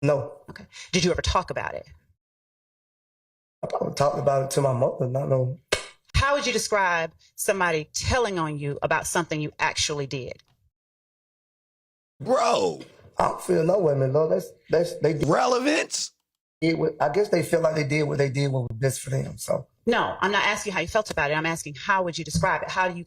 No. Okay. Did you ever talk about it? I probably talked about it to my mother, not no. How would you describe somebody telling on you about something you actually did? Bro. I don't feel no way, man. No, that's they relevance. I guess they feel like they did what they did what was best for them. So no, I'm not asking how you felt about it. I'm asking how would you describe it? How do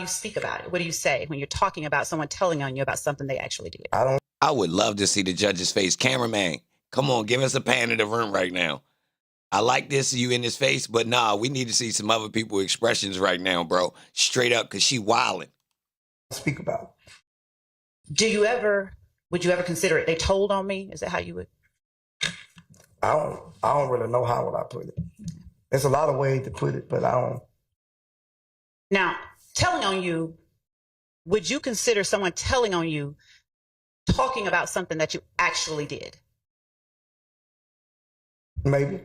you speak about it? What do you say when you're talking about someone telling on you about something they actually did? I would love to see the judge's face. Cameraman, come on, give us a pan in the room right now. I like this, you in his face, but nah, we need to see some other people's expressions right now, bro. Straight up, because she wilding. Speak about it. Would you ever consider it? They told on me? Is that how you would? I don't really know how would I put it. There's a lot of ways to put it, but I don't. Now, telling on you, would you consider someone telling on you talking about something that you actually did? Maybe.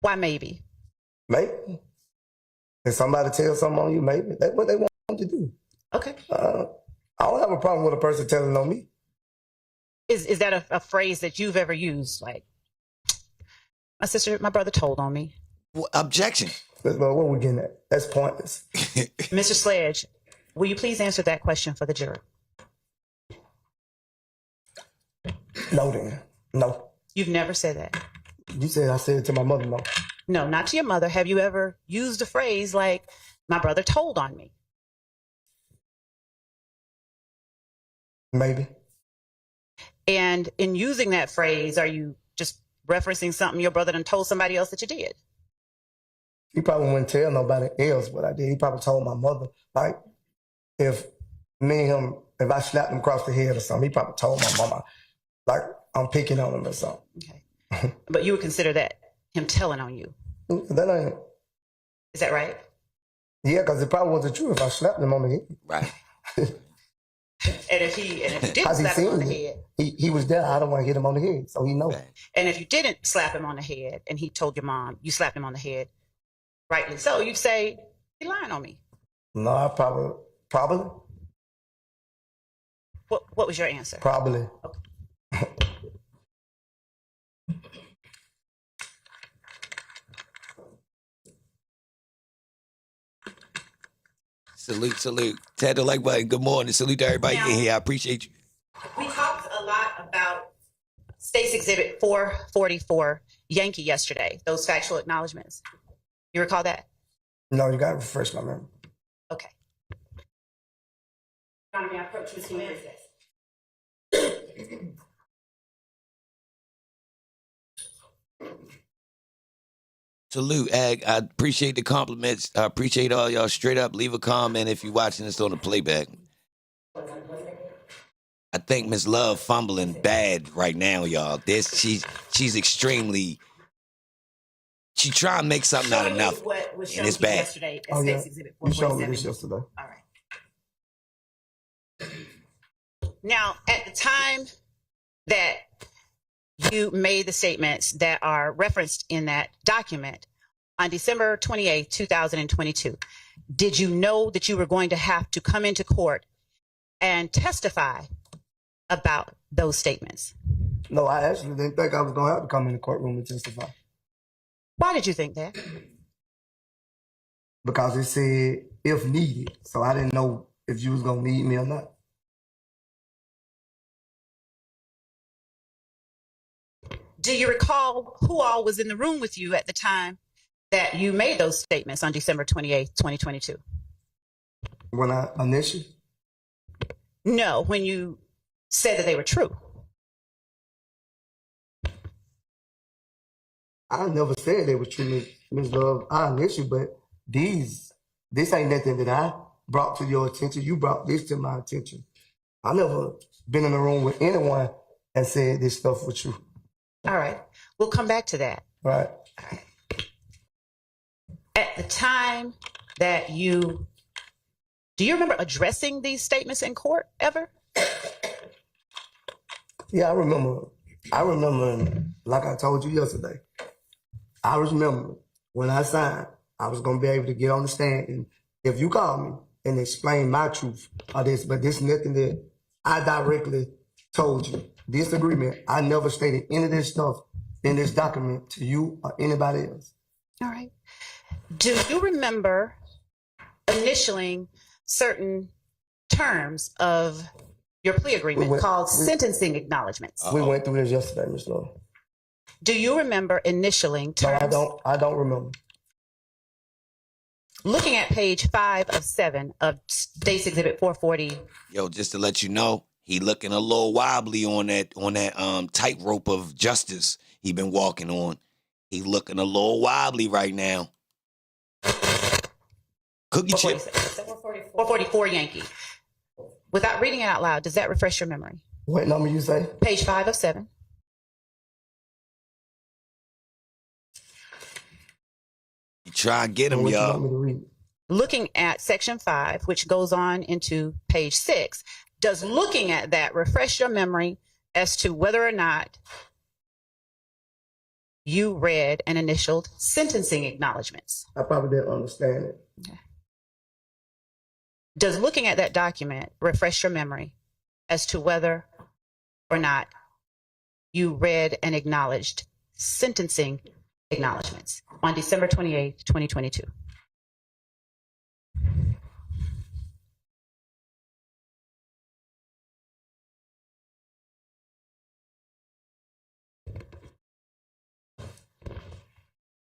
Why maybe? Maybe. If somebody tells something on you, maybe. That's what they want to do. Okay. I don't have a problem with a person telling on me. Is that a phrase that you've ever used? Like, my brother told on me. Well, objection. Well, what are we getting at? That's pointless. Mr. Sledge, will you please answer that question for the juror? No, then. No. You've never said that. You said I said it to my mother, no. No, not to your mother. Have you ever used a phrase like, my brother told on me? Maybe. And in using that phrase, are you just referencing something your brother done told somebody else that you did? He probably wouldn't tell nobody else what I did. He probably told my mother, like, if me and him, if I slapped him across the head or something, he probably told my mama, like, I'm picking on him or something. Okay. But you would consider that him telling on you? That ain't. Is that right? Yeah, because it probably wasn't true if I slapped him on the head. Right. And if you didn't slap him on the head. He was there. I don't want to hit him on the head, so he knows. And if you didn't slap him on the head and he told your mom you slapped him on the head, rightly so, you'd say, he lying on me. No, I probably. What was your answer? Probably. Okay. Salute. Tap the like button. Good morning. Salute to everybody in here. I appreciate you. We talked a lot about State's Exhibit 444, Yankee, yesterday, those factual acknowledgments. You recall that? No, you got to refresh my memory. Okay. May I approach Ms. Smith? Salute, Ag. I appreciate the compliments. I appreciate all y'all. Straight up, leave a comment if you're watching this on the playback. I think Miss Love fumbling bad right now, y'all. She's extremely. She trying to make something out of nothing, and it's bad. Yesterday at State's Exhibit 447. You showed me this yesterday. All right. Now, at the time that you made the statements that are referenced in that document on December 28, 2022, did you know that you were going to have to come into court and testify about those statements? No, I actually didn't think I was going to have to come in the courtroom and testify. Why did you think that? Because it said, if needed. So I didn't know if you was going to need me or not. Do you recall who all was in the room with you at the time that you made those statements on December 28, 2022? When I initially? No, when you said that they were true. I never said they were true, Ms. Love. I initially, but this ain't nothing that I brought to your attention. You brought this to my attention. I never been in a room with anyone and said this stuff was true. All right. We'll come back to that. Right. All right. At the time that do you remember addressing these statements in court ever? Yeah, I remember, like I told you yesterday, I remember when I signed, I was going to be able to get on the stand. And if you call me and explain my truth of this, but this is nothing that I directly told you. This agreement, I never stated any of this stuff in this document to you or anybody else. All right. Do you remember initialing certain terms of your plea agreement called sentencing acknowledgments? We went through this yesterday, Ms. Lord. Do you remember initialing terms? No, I don't remember. Looking at page 5 of 7 of State's Exhibit 440. Yo, just to let you know, he looking a little wobbly on that tightrope of justice he been walking on. He looking a little wobbly right now. Cookie chip. 444 Yankee. Without reading it out loud, does that refresh your memory? What number you say? Page 5 of 7. You try and get him, y'all. Looking at section 5, which goes on into page 6, does looking at that refresh your memory as to whether or not you read and initialed sentencing acknowledgments? I probably didn't understand it. Okay. Does looking at that document refresh your memory as to whether or not you read and acknowledged sentencing acknowledgments on December 28th, 2022?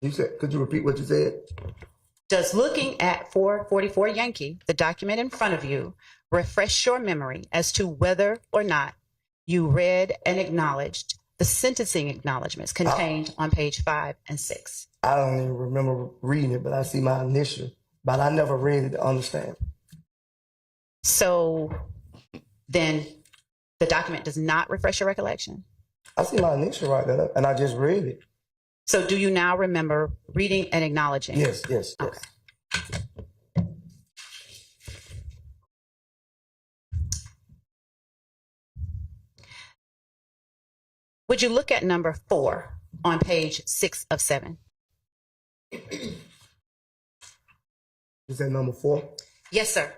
You said, could you repeat what you said? Does looking at 444 Yankee, the document in front of you, refresh your memory as to whether or not you read and acknowledged the sentencing acknowledgments contained on page 5 and 6? I don't even remember reading it, but I see my initial, but I never read it to understand. So then the document does not refresh your recollection? I see my initial right there, and I just read it. So do you now remember reading and acknowledging? Yes. Okay. Would you look at number 4 on page 6 of 7? You said number 4? Yes, sir.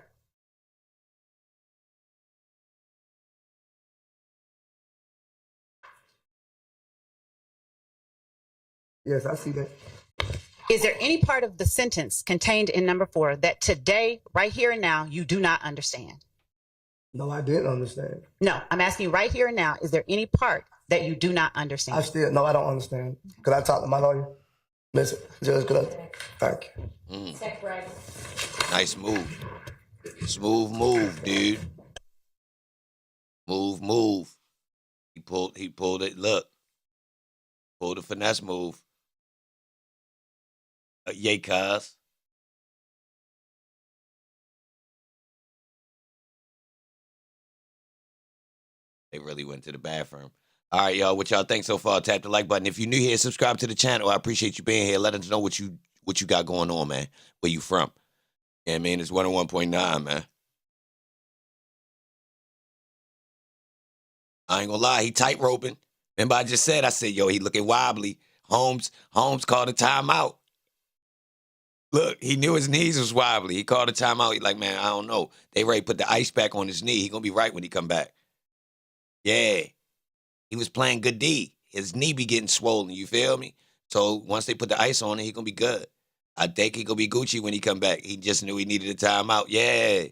Yes, I see that. Is there any part of the sentence contained in number 4 that today, right here and now, you do not understand? No, I didn't understand. No, I'm asking you right here and now, is there any part that you do not understand? I don't understand. Could I talk to my lawyer? Listen, Judge, could I? Thank you. Nice move. Smooth move, dude. Move. He pulled it. Look. Pulled the finesse move. Yay, cuz. They really went to the bathroom. All right, y'all. What y'all think so far? Tap the like button. If you're new here, subscribe to the channel. I appreciate you being here. Let us know what you got going on, man. Where you from? Yeah, man. It's 101.9, man. I ain't gonna lie. He tight roping. Remember I said, yo, he looking wobbly. Holmes called a timeout. Look, he knew his knees was wobbly. He called a timeout. He like, man, I don't know. They ready to put the ice back on his knee. He gonna be right when he come back. Yeah. He was playing good D. His knee be getting swollen, you feel me? So once they put the ice on it, he gonna be good. I think he gonna be Gucci when he come back. He just knew he needed a timeout. Yeah.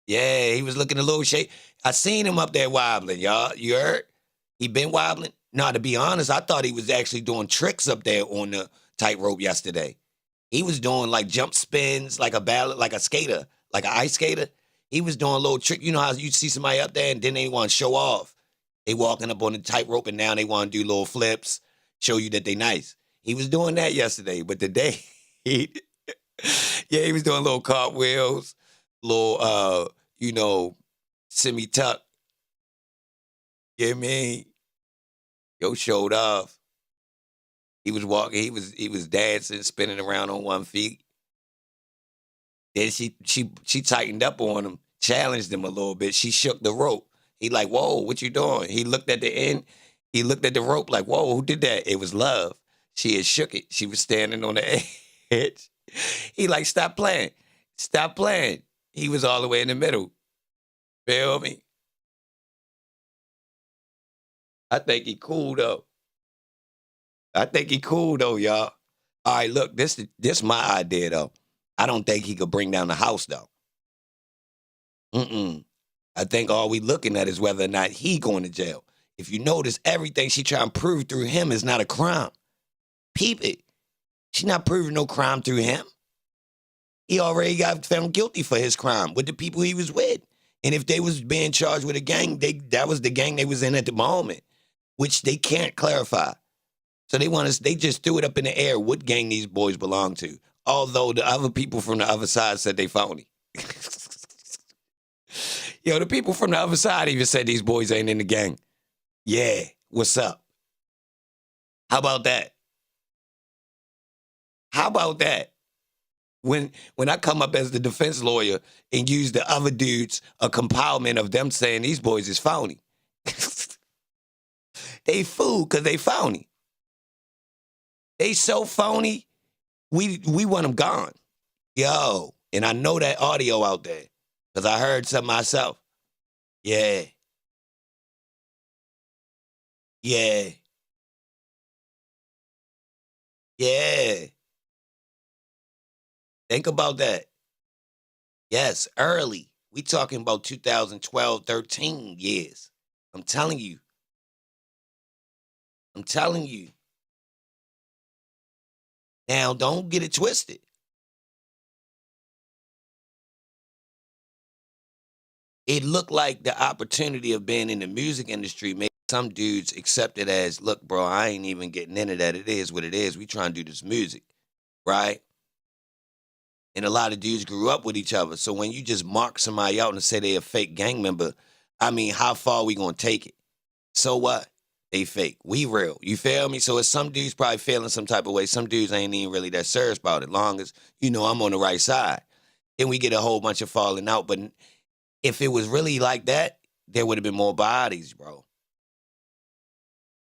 Yeah, he was looking a little shaky. I seen him up there wobbling, y'all. You heard? He been wobbling? No, to be honest, I thought he was actually doing tricks up there on the tightrope yesterday. He was doing like jump spins, like a skater, like an ice skater. He was doing a little trick. You know how you see somebody up there and then they want to show off. They walking up on the tightrope and now they want to do little flips, show you that they nice. He was doing that yesterday, but today, he was doing little cartwheels, little, semi-tuck. You know what I mean? Yo showed off. He was walking, he was dancing, spinning around on one feet. Then she tightened up on him, challenged him a little bit. She shook the rope. He like, whoa, what you doing? He looked at the end. He looked at the rope like, whoa, who did that? It was Love. She had shook it. She was standing on the edge. He like, stop playing. Stop playing. He was all the way in the middle. Feel me? I think he cool, though. Y'all. All right, look, this my idea, though. I don't think he could bring down the house, though. I think all we looking at is whether or not he going to jail. If you notice, everything she trying to prove through him is not a crime. Peep it. She not proving no crime through him. He already got found guilty for his crime with the people he was with. And if they was being charged with a gang, that was the gang they was in at the moment, which they can't clarify. So they just threw it up in the air what gang these boys belong to. Although the other people from the other side said they phony. Yo, the people from the other side even said these boys ain't in the gang. Yeah, what's up? How about that? How about that? When I come up as the defense lawyer and use the other dudes, a compilement of them saying these boys is phony. They fool because they phony. They so phony, we want them gone. Yo, and I know that audio out there because I heard some myself. Yeah. Yeah. Yeah. Think about that. Yes, early. We talking about 2012, 13 years. I'm telling you. Now, don't get it twisted. It looked like the opportunity of being in the music industry made some dudes accept it as, look, bro, I ain't even getting into that. It is what it is. We trying to do this music, right? And a lot of dudes grew up with each other. So when you just mark somebody out and say they a fake gang member, I mean, how far are we going to take it? So what? They fake. We real. You feel me? So it's some dudes probably feeling some type of way. Some dudes ain't even really that serious about it. Long as, I'm on the right side. Then we get a whole bunch of falling out. But if it was really like that, there would have been more bodies, bro.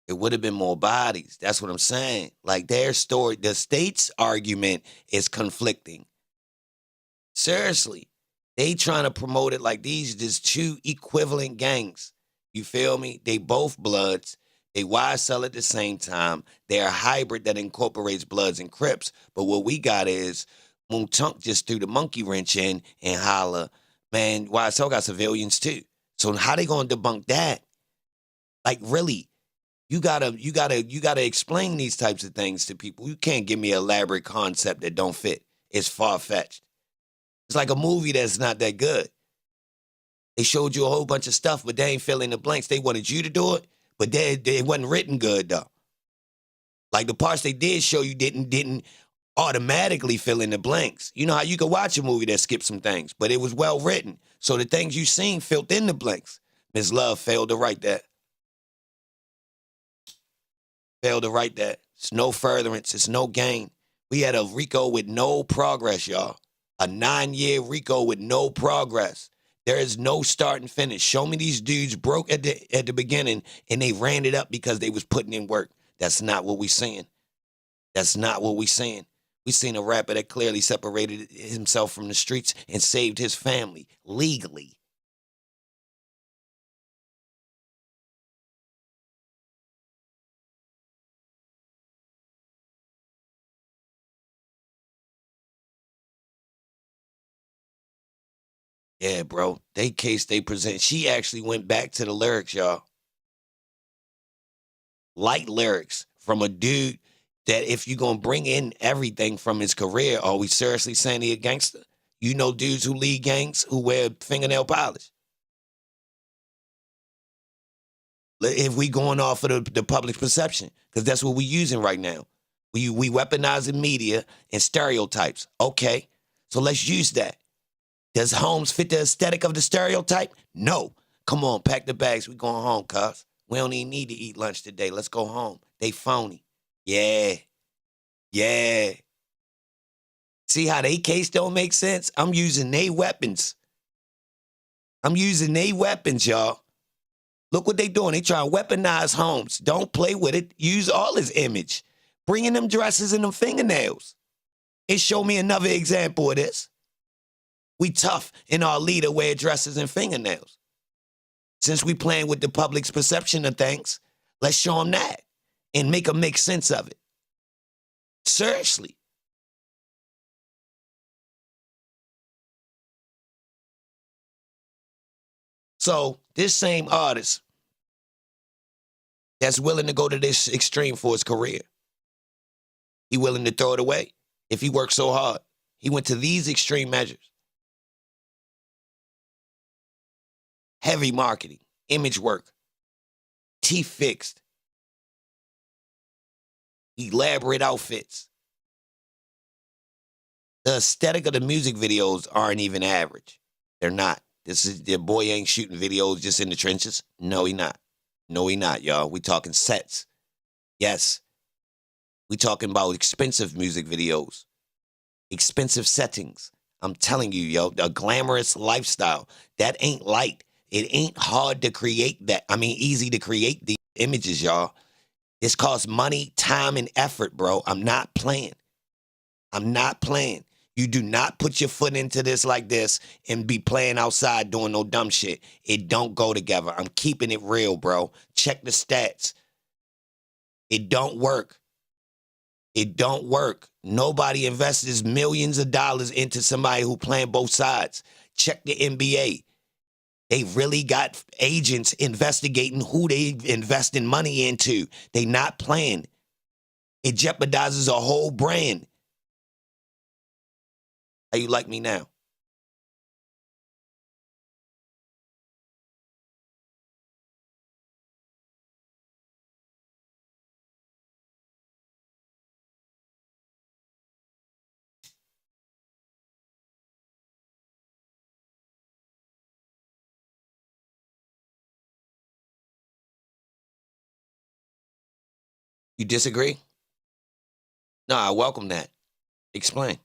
It would have been more bodies. That's what I'm saying. Like their story, the state's argument is conflicting. Seriously. They trying to promote it like these just two equivalent gangs. You feel me? They both Bloods. They YSL at the same time. They're a hybrid that incorporates Bloods and Crips. But what we got is Moontunk just threw the monkey wrench in and holla, man, YSL got civilians too. So how they gonna debunk that? Like really, you gotta explain these types of things to people. You can't give me an elaborate concept that don't fit. It's far-fetched. It's like a movie that's not that good. They showed you a whole bunch of stuff, but they ain't fill in the blanks. They wanted you to do it, but they wasn't written good though. Like the parts they did show you didn't automatically fill in the blanks. You know how you could watch a movie that skipped some things, but it was well written. So the things you seen filled in the blanks. Ms. Love failed to write that. It's no furtherance. It's no gain. We had a RICO with no progress, y'all. A 9-year RICO with no progress. There is no start and finish. Show me these dudes broke at the beginning and they ran it up because they was putting in work. That's not what we seeing. We seen a rapper that clearly separated himself from the streets and saved his family legally. Yeah, bro. They case they present. She actually went back to the lyrics, y'all. Light lyrics from a dude that if you're going to bring in everything from his career, are we seriously saying he a gangster? You know dudes who lead gangs who wear fingernail polish. If we going off of the public perception, because that's what we using right now. We weaponizing media and stereotypes. Okay, so let's use that. Does Holmes fit the aesthetic of the stereotype? No. Come on, pack the bags. We going home, cuz. We don't even need to eat lunch today. Let's go home. They phony. Yeah. See how they case don't make sense? I'm using they weapons. Y'all. Look what they doing. They trying to weaponize Holmes. Don't play with it. Use all his image. Bringing them dresses and them fingernails. It showed me another example of this. We tough in our leader wear dresses and fingernails. Since we playing with the public's perception of things, let's show them that and make them make sense of it. Seriously. So this same artist that's willing to go to this extreme for his career, he willing to throw it away if he worked so hard. He went to these extreme measures. Heavy marketing, image work, teeth fixed, elaborate outfits. The aesthetic of the music videos aren't even average. They're not. Their boy ain't shooting videos just in the trenches. No, he not. No, he not, y'all. We talking sets. Yes. We talking about expensive music videos. Expensive settings. I'm telling you, yo, a glamorous lifestyle. That ain't light. It ain't hard to create that. I mean, easy to create the images, y'all. This costs money, time, and effort, bro. I'm not playing. I'm not playing. You do not put your foot into this like this and be playing outside doing no dumb shit. It don't go together. I'm keeping it real, bro. Check the stats. It don't work. It don't work. Nobody invests millions of dollars into somebody who playing both sides. Check the NBA. They really got agents investigating who they investing money into. They not playing. It jeopardizes a whole brand. How you like me now? You disagree? No, I welcome that. Explain.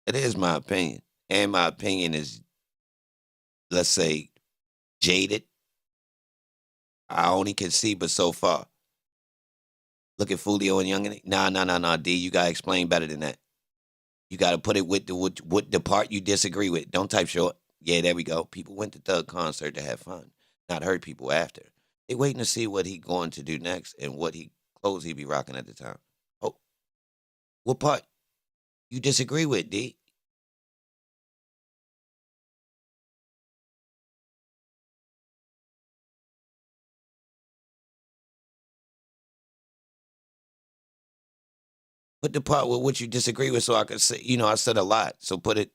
It is my opinion. And my opinion is, let's say, jaded. I only can see but so far. Look at Fulio and Youngthug. Nah, D. You got to explain better than that. You got to put it with the part you disagree with. Don't type short. Yeah, there we go. People went to Thug concert to have fun, not hurt people after. They waiting to see what he going to do next and what clothes he be rocking at the time. Oh, what part you disagree with, D? Put the part with what you disagree with so I could say, I said a lot. So put it,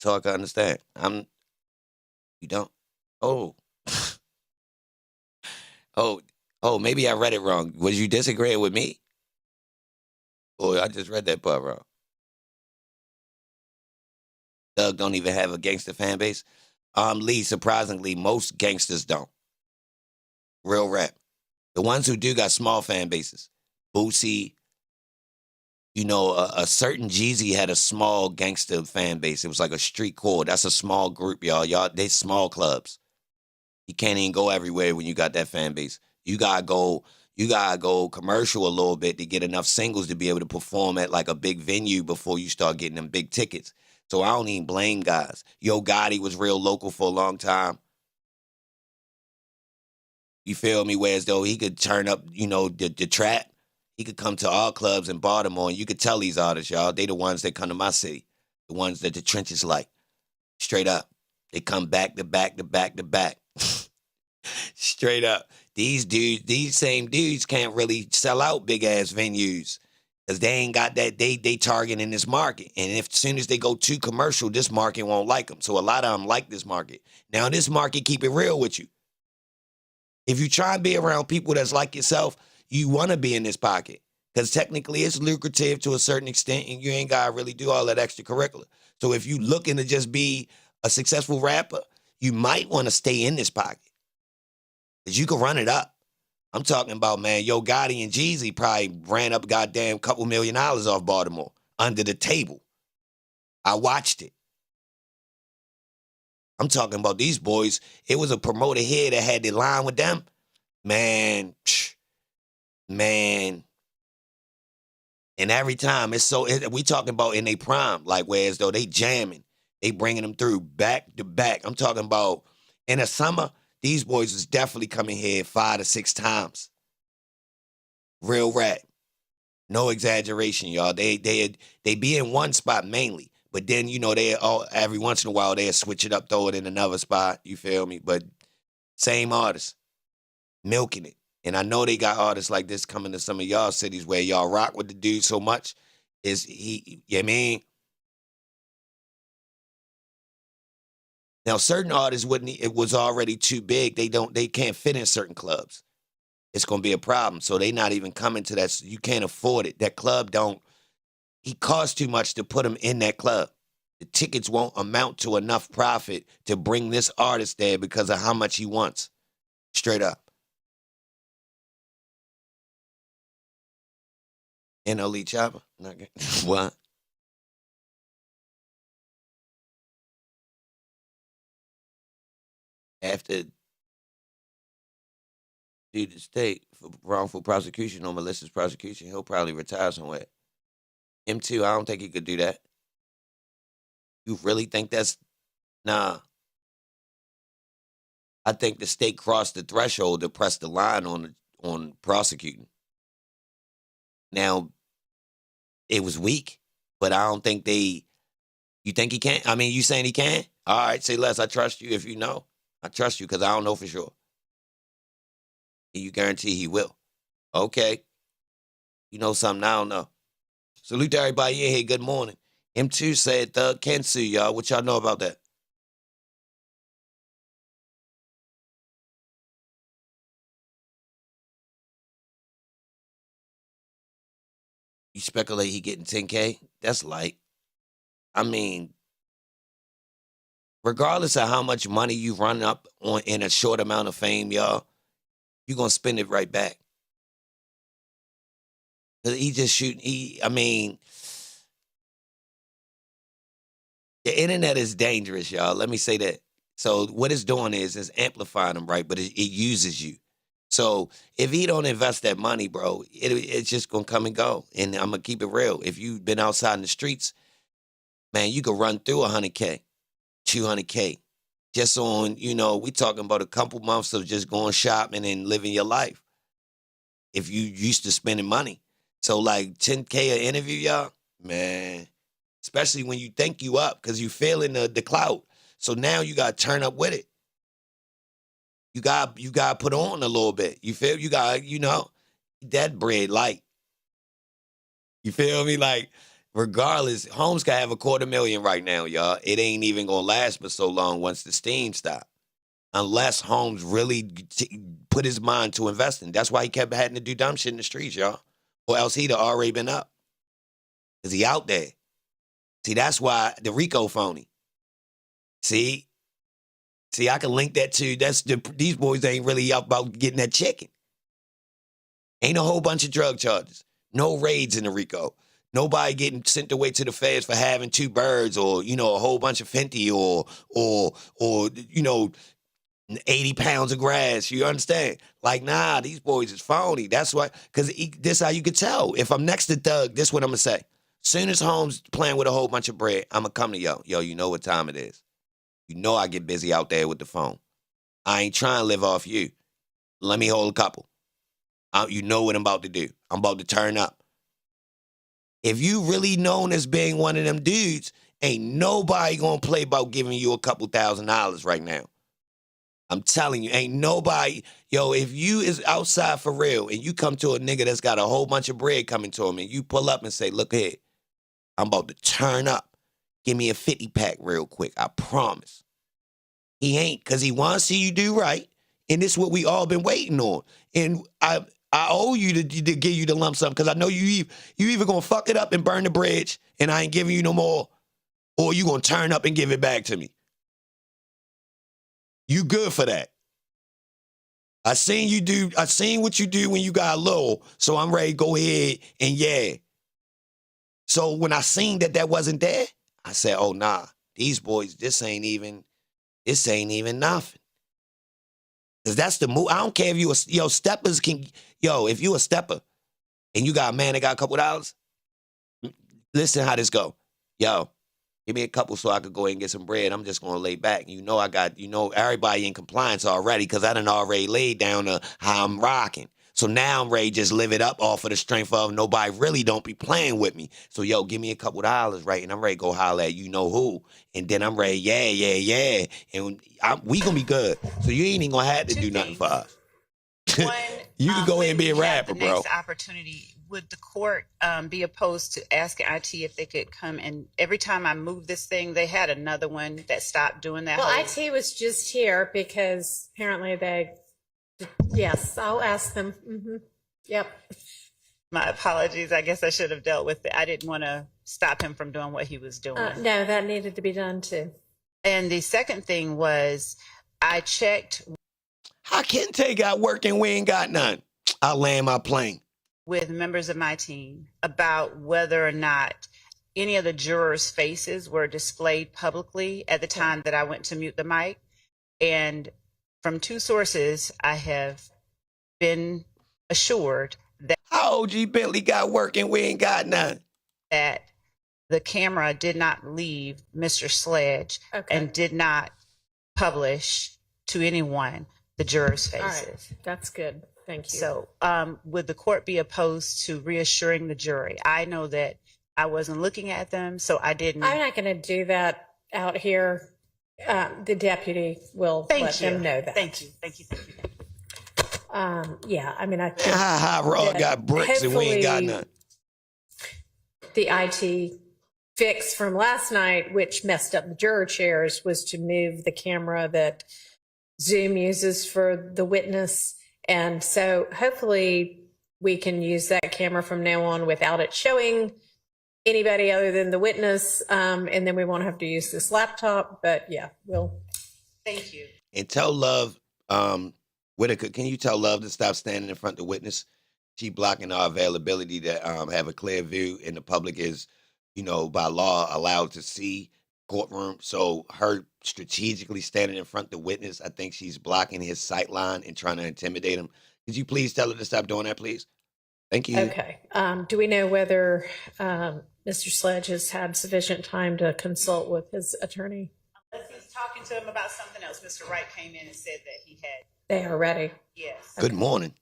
so I can understand. You don't? Oh. Oh, maybe I read it wrong. Was you disagreeing with me? Or I just read that part wrong. Thug don't even have a gangster fan base. Lee, surprisingly, most gangsters don't. Real rap. The ones who do got small fan bases. Boosie, a certain Jeezy had a small gangster fan base. It was like a street core. That's a small group, y'all. They small clubs. You can't even go everywhere when you got that fan base. You gotta go commercial a little bit to get enough singles to be able to perform at like a big venue before you start getting them big tickets. So I don't even blame guys. Yo Gotti was real local for a long time. You feel me? Whereas though he could turn up, the trap. He could come to our clubs in Baltimore, and you could tell these artists, y'all, they the ones that come to my city. The ones that the trenches like. Straight up. They come back to back to back to back. Straight up. These same dudes can't really sell out big-ass venues because they ain't got that. They targeting this market. And as soon as they go too commercial, this market won't like them. So a lot of them like this market. Now, this market keep it real with you. If you try and be around people that's like yourself, you want to be in this pocket because technically it's lucrative to a certain extent and you ain't got to really do all that extracurricular. So if you looking to just be a successful rapper, you might want to stay in this pocket because you can run it up. I'm talking about, man, Yo Gotti and Jeezy probably ran up a goddamn couple $1 million off Baltimore under the table. I watched it. I'm talking about these boys. It was a promoter here that had the line with them. Man. And every time we talking about in their prime, like whereas though they jamming, they bringing them through back to back. I'm talking about in the summer, these boys was definitely coming here 5 to 6 times. Real rap. No exaggeration, y'all. They be in one spot mainly. But then, every once in a while, they'll switch it up, throw it in another spot. You feel me? But same artist. Milking it. And I know they got artists like this coming to some of y'all cities where y'all rock with the dude so much. You know what I mean? Now, certain artists it was already too big. They can't fit in certain clubs. It's going to be a problem. So they not even coming to that. You can't afford it. That club he costs too much to put him in that club. The tickets won't amount to enough profit to bring this artist there because of how much he wants. Straight up. NLE Chopper? Not good. What? After due to state for wrongful prosecution or malicious prosecution, he'll probably retire somewhere. M2, I don't think he could do that. You really think that's... Nah. I think the state crossed the threshold to press the line on prosecuting. Now, it was weak, but I don't think You think he can? I mean, you saying he can? All right, say less. I trust you if you know. I trust you because I don't know for sure. And you guarantee he will. Okay. You know something I don't know. Salute to everybody in here. Good morning. M2 said Thug can sue y'all. What y'all know about that? You speculate he getting 10K? That's light. I mean, regardless of how much money you run up on in a short amount of fame, y'all, you're going to spend it right back. He just shooting. The internet is dangerous, y'all. Let me say that. So what it's doing is amplifying them, right? But it uses you. So if he don't invest that money, bro, it's just going to come and go. And I'm going to keep it real. If you've been outside in the streets, man, you could run through 100K, 200K. Just on, we talking about a couple months of just going shopping and living your life. If you used to spending money. So like 10K an interview, y'all, man, especially when you think you up because you feeling the clout. So now you got to turn up with it. You got to put on a little bit. You feel? You got, that bread light. You feel me? Like, regardless, Holmes can have $250,000 right now, y'all. It ain't even going to last for so long once the steam stop. Unless Holmes really put his mind to investing. That's why he kept having to do dumb shit in the streets, y'all. Or else he'd have already been up. Because he out there. See, that's why the Rico phony. See, I can link that to, these boys ain't really up about getting that chicken. Ain't a whole bunch of drug charges. No raids in the Rico. Nobody getting sent away to the feds for having 2 birds or, a whole bunch of Fenty or 80 pounds of grass. You understand? Like, nah, these boys is phony. That's why, because this how you could tell. If I'm next to Thug, this what I'm going to say. Soon as Holmes playing with a whole bunch of bread, I'm going to come to yo. Yo, you know what time it is. You know I get busy out there with the phone. I ain't trying to live off you. Let me hold a couple. You know what I'm about to do. I'm about to turn up. If you really known as being one of them dudes, ain't nobody going to play about giving you a couple $1,000s right now. I'm telling you, ain't nobody. Yo, if you is outside for real and you come to a nigga that's got a whole bunch of bread coming to him and you pull up and say, look here, I'm about to turn up. Give me a 50-pack real quick. I promise. He ain't, because he wants to see you do right. And this is what we all been waiting on. And I owe you to give you the lump sum because I know you either going to fuck it up and burn the bridge and I ain't giving you no more, or you going to turn up and give it back to me. You good for that. I seen what you do when you got low, so I'm ready to go ahead and yeah. So when I seen that wasn't there, I said, oh, nah, these boys, this ain't even nothing. Because that's the move. I don't care if you steppers if you a stepper and you got a man that got a couple dollars, listen how this go. Yo, give me a couple so I could go ahead and get some bread. I'm just going to lay back. Everybody in compliance already because I done already laid down how I'm rocking. So now I'm ready to just live it up off of the strength of nobody really don't be playing with me. So, yo, give me a couple dollars, right? And I'm ready to go holler at you know who. And then I'm ready, yeah. And we going to be good. So you ain't even going to have to do nothing for us. You can go ahead and be a rapper, bro. Next opportunity, would the court be opposed to asking IT if they could come and every time I move this thing, they had another one that stopped doing that. Well, IT was just here because apparently yes, I'll ask them. Mm-hmm. Yep. My apologies. I guess I should have dealt with it. I didn't want to stop him from doing what he was doing. No, that needed to be done too. And the second thing was I checked. How Kente got work and we ain't got none? I'll land my plane. With members of my team about whether or not any of the jurors' faces were displayed publicly at the time that I went to mute the mic. And from two sources, I have been assured that how OG Bentley got work and we ain't got none. That the camera did not leave Mr. Sledge and did not publish to anyone the jurors' faces. All right. That's good. Thank you. So would the court be opposed to reassuring the jury? I know that I wasn't looking at them, so I didn't. I'm not going to do that out here. The deputy will let them know that. Thank you. Yeah, I mean, I think Raw got bricks and we ain't got none. The IT fix from last night, which messed up the juror chairs, was to move the camera that Zoom uses for the witness. And so hopefully we can use that camera from now on without it showing anybody other than the witness. And then we won't have to use this laptop. But yeah, we'll. Thank you. And tell Love, Whitaker, can you tell Love to stop standing in front of the witness? She blocking our availability to have a clear view, and the public is, by law allowed to see courtroom. So her strategically standing in front of the witness, I think she's blocking his sight line and trying to intimidate him. Could you please tell her to stop doing that, please? Thank you. Okay. Do we know whether Mr. Sledge has had sufficient time to consult with his attorney? Unless he's talking to him about something else. Mr. Wright came in and said that he had. They are ready. Yes. Good morning.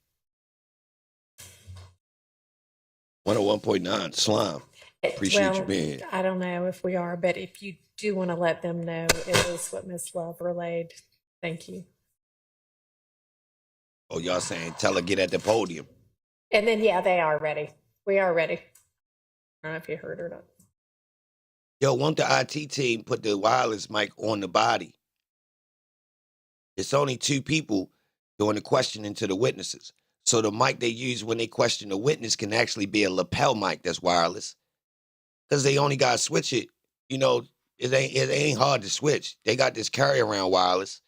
101.9 Slime. Appreciate you being here. I don't know if we are, but if you do want to let them know, it is what Ms. Love relayed. Thank you. Oh, y'all saying tell her get at the podium. And then, yeah, they are ready. We are ready. I don't know if you heard or not. Yo, won't the IT team put the wireless mic on the body? It's only two people doing the questioning to the witnesses. So the mic they use when they question the witness can actually be a lapel mic that's wireless. Because they only got to switch it. It ain't hard to switch. They got this carry around wireless.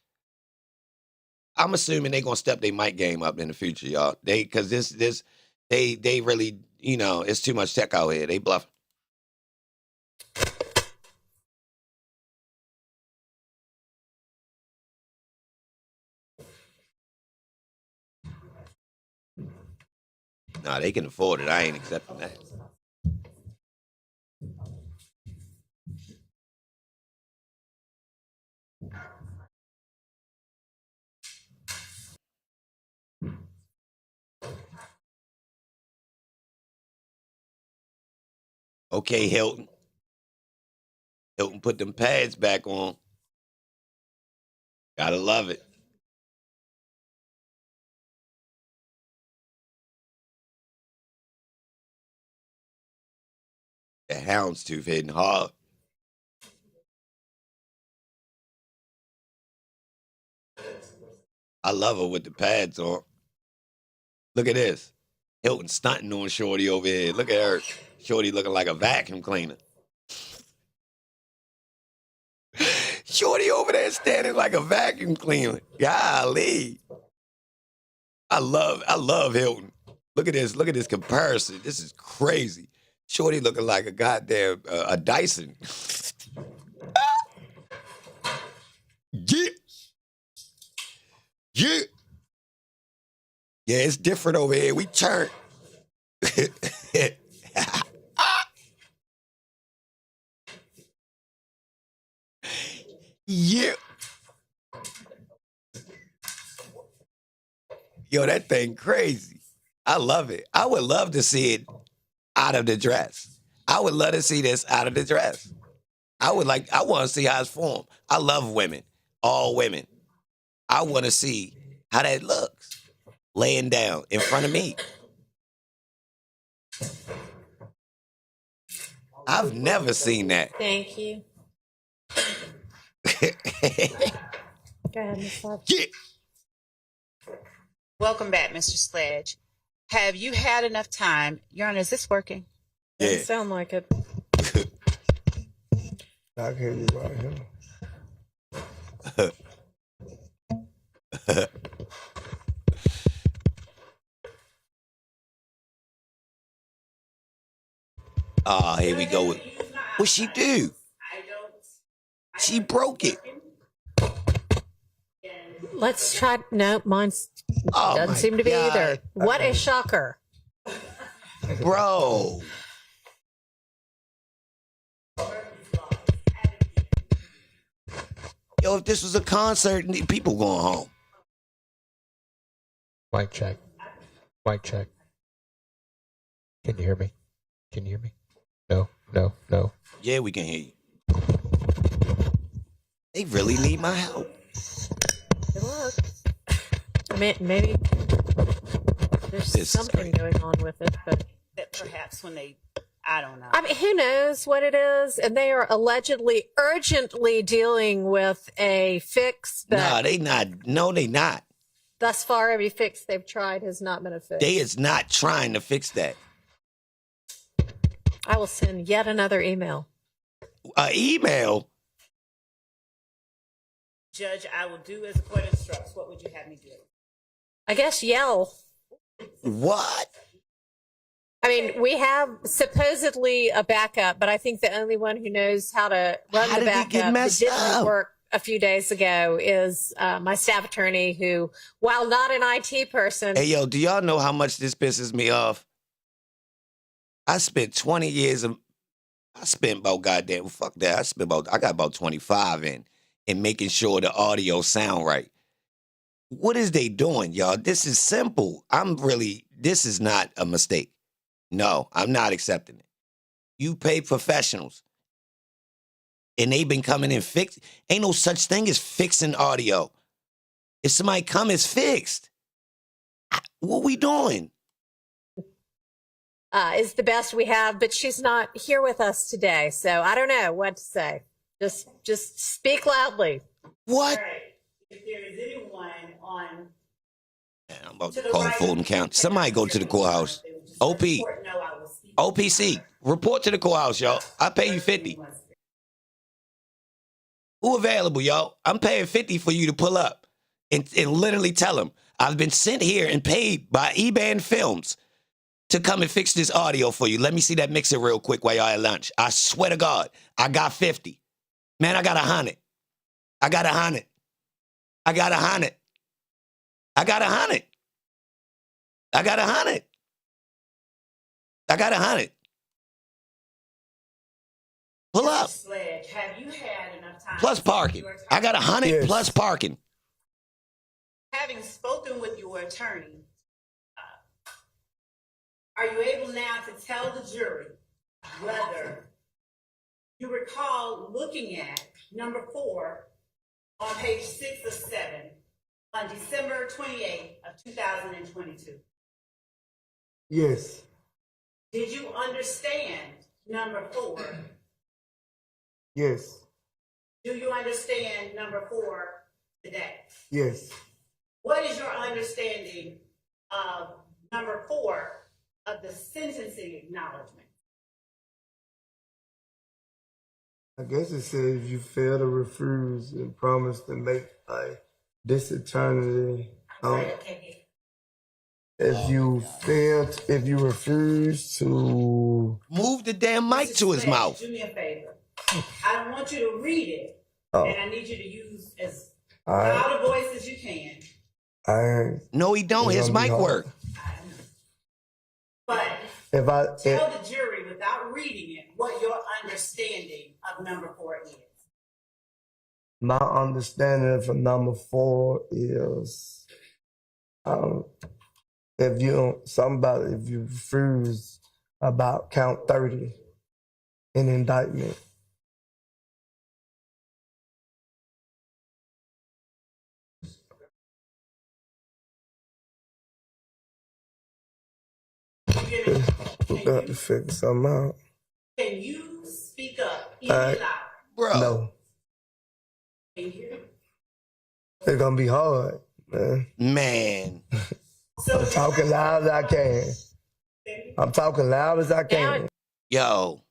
I'm assuming they gonna step their mic game up in the future, y'all. Because they really, it's too much tech out here. They bluffing. Nah, they can afford it. I ain't accepting that. Okay, Hilton. Hilton put them pads back on. Gotta love it. The houndstooth hitting hard. I love her with the pads on. Look at this. Hilton stunting on Shorty over here. Look at her. Shorty looking like a vacuum cleaner. Shorty over there standing like a vacuum cleaner. Golly. I love Hilton. Look at this comparison. This is crazy. Shorty looking like a goddamn a Dyson. Yeah. Yeah. Yeah, it's different over here. We turn. Yeah. Yo, that thing crazy. I love it. I would love to see it out of the dress. I would love to see this out of the dress. I want to see how it's formed. I love women, all women. I want to see how that looks laying down in front of me. I've never seen that. Thank you. Go ahead, Ms. Love. Yeah. Welcome back, Mr. Sledge. Have you had enough time? Your Honor, is this working? Doesn't sound like it. I can hear you right here. Oh, here we go. What'd she do? She broke it. Let's try. No, mine's doesn't seem to be either. What a shocker. Bro. Yo, if this was a concert, people going home. Mic check. Mic check. Can you hear me? Can you hear me? No, no, no. Yeah, we can hear you. They really need my help. Good luck. I mean, maybe there's something going on with it, but that perhaps when they, I don't know. I mean, who knows what it is? And they are allegedly urgently dealing with a fix. No, they not. No, they not. Thus far, every fix they've tried has not been a fix. They is not trying to fix that. I will send yet another email. Email? Judge, I will do as the court instructs. What would you have me do? I guess yell. What? I mean, we have supposedly a backup, but I think the only one who knows how to run the backup that didn't work a few days ago is my staff attorney who, while not an IT person. Hey, yo, do y'all know how much this pisses me off? I spent 20 years I spent about goddamn, fuck that. I got about 25 in making sure the audio sound right. What is they doing, y'all? This is simple. This is not a mistake. No, I'm not accepting it. You pay professionals. And they've been coming in fixed. Ain't no such thing as fixing audio. If somebody come, it's fixed. What we doing? Is the best we have, but she's not here with us today, so I don't know what to say. Just speak loudly. What? Right. If there is anyone on, I'm about to call Fulton County. Somebody go to the courthouse. OPC, report to the courthouse, y'all. I pay you 50. Who available, y'all? I'm paying 50 for you to pull up and literally tell them I've been sent here and paid by eBay Films to come and fix this audio for you. Let me see that mixer real quick while y'all at lunch. I swear to God, I got 50. Man, I got 100. I got 100. I got 100. I got 100. I got 100. I got 100. Pull up. Sledge, have you had enough time? Plus parking. I got 100 plus parking. Having spoken with your attorney, are you able now to tell the jury whether you recall looking at number 4 on page 6 or 7 on December 28th of 2022? Yes. Did you understand number 4? Yes. Do you understand number 4 today? Yes. What is your understanding of number 4 of the sentencing acknowledgement? I guess it says you fail to refuse and promise to make a diseternity. If you if you refuse to move the damn mic to his mouth. Do me a favor. I don't want you to read it, and I need you to use as loud a voice as you can. No, he don't. His mic work. But if I tell the jury without reading it what your understanding of number 4 is. My understanding for number 4 is, if you refuse about count 30 in indictment. We got to figure something out. Can you speak up even louder? Bro. No. Can you hear me? It's gonna be hard, man. I'm talking loud as I can. I'm talking loud as I can. Yo.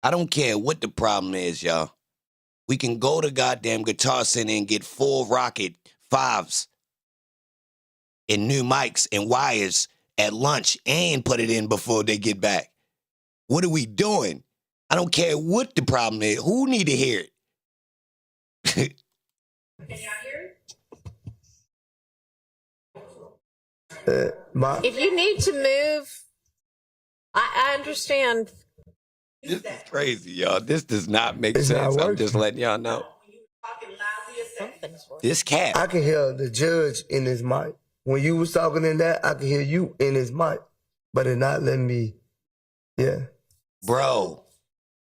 I don't care what the problem is, y'all. We can go to goddamn Guitar Center and get 4 Rocket 5s and new mics and wires at lunch and put it in before they get back. What are we doing? I don't care what the problem is. Who need to hear it? Can y'all hear it? If you need to move, I understand. This is crazy, y'all. This does not make sense. I'm just letting y'all know. This cat. I can hear the judge in his mic. When you was talking in that, I could hear you in his mic, but it not letting me. Yeah, bro.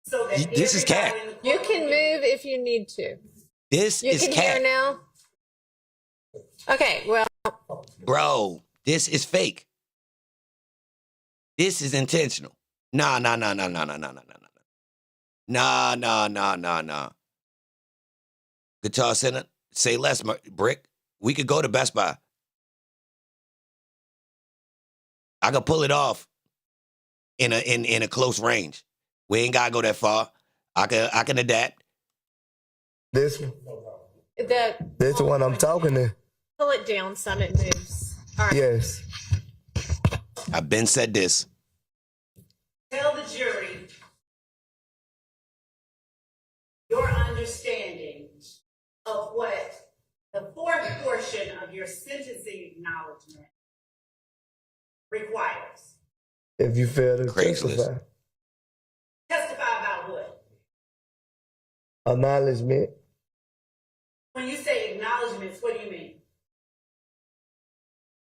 So this is cat. You can move if you need to. This is cat. You can hear now. Okay, well, bro, this is fake. This is intentional. Nah. Guitar Center, say less, Brick. We could go to Best Buy. I could pull it off in a close range. We ain't gotta go that far. I can adapt. This one. This the one I'm talking to. Pull it down some, it moves. All right. Yes. I've been said this. Tell the jury your understanding of what the 4th portion of your sentencing acknowledgement requires. If you fail to testify. Testify about what? Acknowledgement. When you say acknowledgments, what do you mean?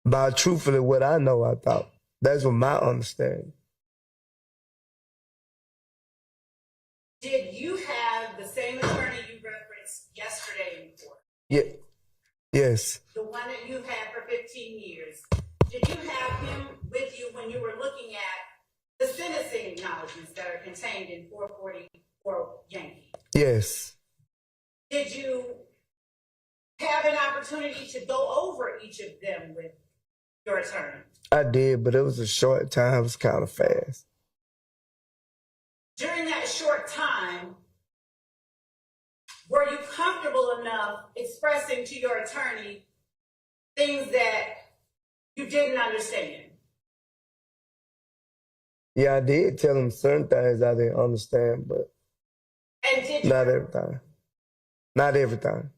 By truthfully what I know, I thought. That's what my understanding. Did you have the same attorney you referenced yesterday in court? Yeah. Yes. The one that you had for 15 years. Did you have him with you when you were looking at the sentencing acknowledgments that are contained in 444 Yankee? Yes. Did you have an opportunity to go over each of them with your attorney? I did, but it was a short time. It was kind of fast. During that short time, were you comfortable enough expressing to your attorney things that you didn't understand? Yeah, I did tell him certain things I didn't understand, but not every time. Not every time.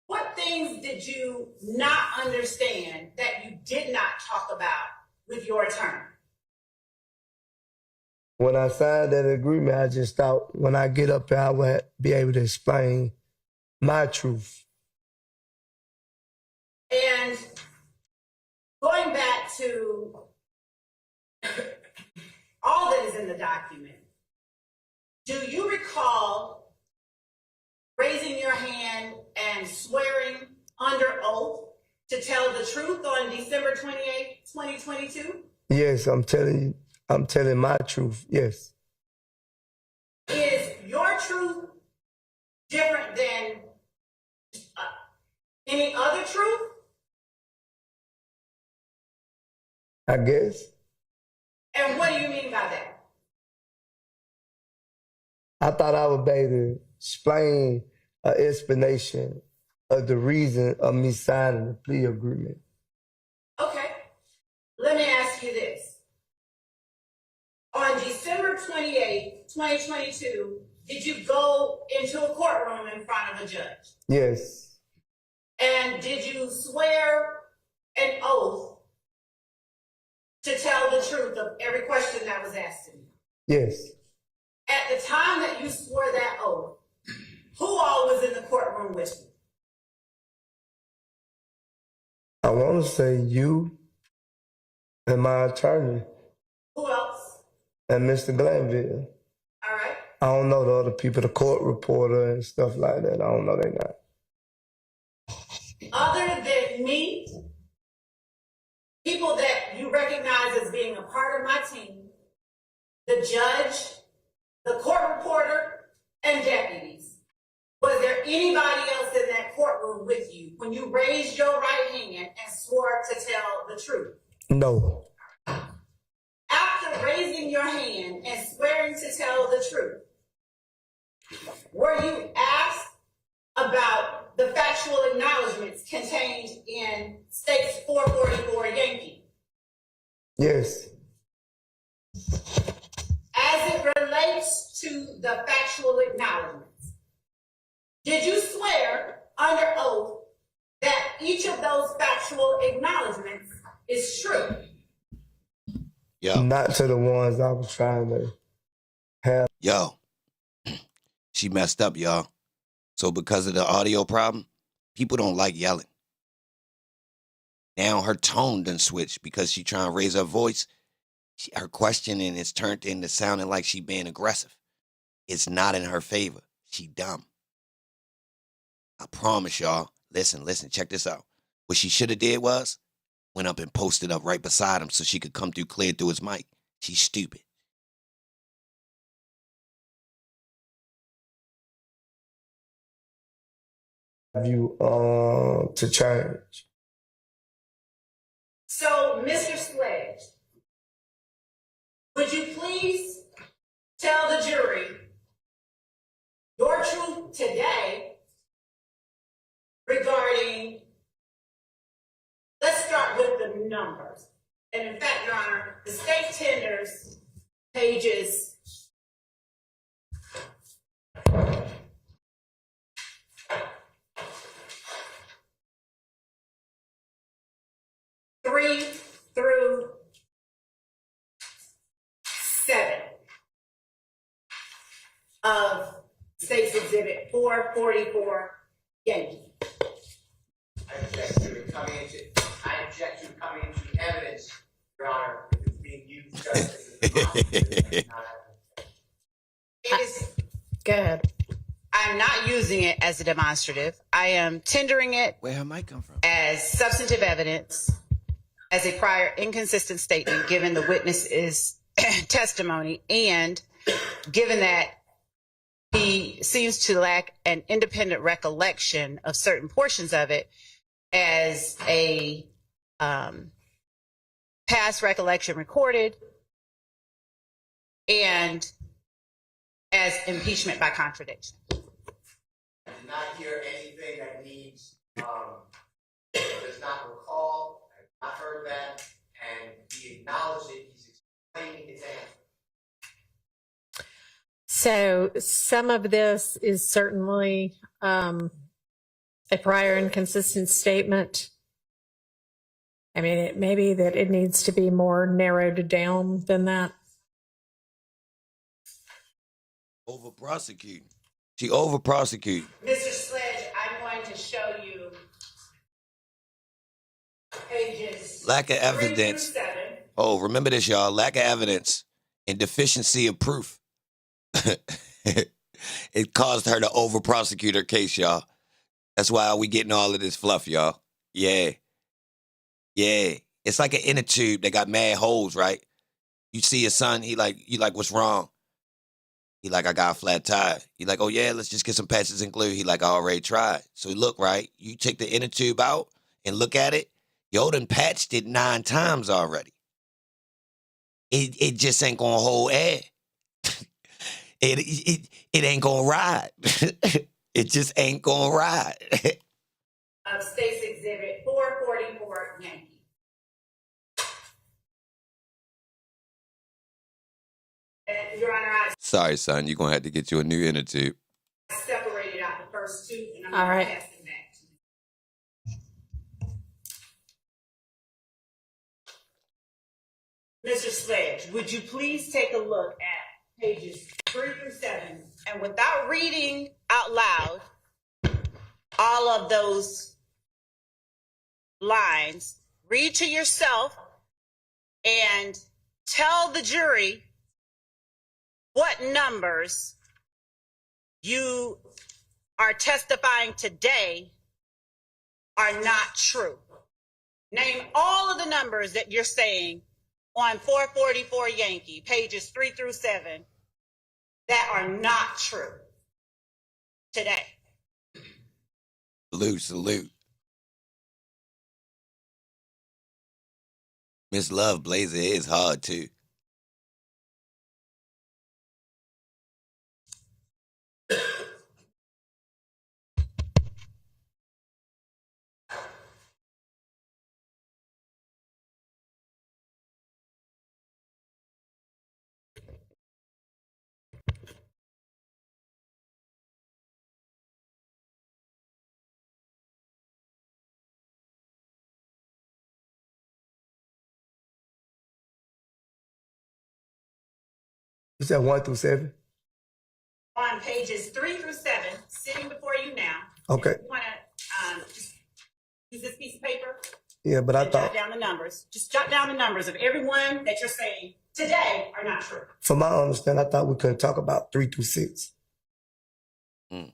What things did you not understand that you did not talk about with your attorney? When I signed that agreement, I just thought when I get up there, I would be able to explain my truth. And going back to all that is in the document, do you recall raising your hand and swearing under oath to tell the truth on December 28, 2022? Yes, I'm telling my truth, yes. Is your truth different than any other truth? I guess. And what do you mean by that? I thought I would be able to explain an explanation of the reason of me signing the plea agreement. Okay. Let me ask you this. On December 28th, 2022, did you go into a courtroom in front of a judge? Yes. And did you swear an oath to tell the truth of every question that was asked of you? Yes. At the time that you swore that oath, who all was in the courtroom with you? I want to say you and my attorney. Who else? And Mr. Glanville. All right. I don't know the other people, the court reporter and stuff like that. I don't know they not. Other than me, people that you recognize as being a part of my team, the judge, the court reporter, and deputies. Was there anybody else in that courtroom with you when you raised your right hand and swore to tell the truth? No. After raising your hand and swearing to tell the truth, were you asked about the factual acknowledgments contained in State's 444 Yankee? Yes. As it relates to the factual acknowledgments, did you swear under oath that each of those factual acknowledgments is true? Yo. Not to the ones I was trying to have. Yo. She messed up, y'all. So because of the audio problem, people don't like yelling. Now her tone done switched because she trying to raise her voice. Her questioning is turned into sounding like she being aggressive. It's not in her favor. She dumb. I promise y'all. Listen, check this out. What she should have did was went up and posted up right beside him so she could come through clear through his mic. She's stupid. You to change. So, Mr. Sledge, would you please tell the jury your truth today regarding, let's start with the numbers. And in fact, Your Honor, the state tenders pages 3 through 7 of State's Exhibit 444 Yankee. I object to it coming into evidence, Your Honor, if it's being used just as a demonstrative, not evidence. Go ahead. I'm not using it as a demonstrative. I am tendering it Where her mic come from? as substantive evidence, as a prior inconsistent statement given the witness's testimony, and given that he seems to lack an independent recollection of certain portions of it, as a past recollection recorded and as impeachment by contradiction. I did not hear anything that needs, does not recall. I have not heard that, and he acknowledged it. He's explaining his answer. So some of this is certainly a prior inconsistent statement. I mean, it may be that it needs to be more narrowed down than that. Over-prosecute. She over-prosecute. Mr. Sledge, I'm going to show you pages Lack of evidence. 3 through 7. Oh, remember this, y'all. Lack of evidence and deficiency of proof. It caused her to over-prosecute her case, y'all. That's why we getting all of this fluff, y'all. Yeah. Yeah. It's like an inner tube that got mad holes, right? You see your son, you like, what's wrong? He like, I got a flat tire. He like, oh yeah, let's just get some patches and glue. He like, I already tried. So look, right? You take the inner tube out and look at it. Yo, done patched it 9 times already. It just ain't gonna hold air. It ain't gonna ride. It just ain't gonna ride. Of State's Exhibit 444 Yankee. And Your Honor, I Sorry, son, you're gonna have to get you a new inner tube. separated out the first two, and I'm All going right. to pass them back to you. Mr. Sledge, would you please take a look at pages 3 through 7, and without reading out loud all of those lines, read to yourself and tell the jury what numbers you are testifying today are not true. Name all of the numbers that you're saying on 444 Yankee, pages 3 through 7, that are not true today. Salute. Miss Love Blazer is hard too. You said 1 through 7? On pages 3 through 7, sitting before you now. Okay. You want to just use this piece of paper? Yeah, but I and thought jot down the numbers. Just jot down the numbers of everyone that you're saying today are not true. from my understanding, I thought we couldn't talk about 3 through 6. Oh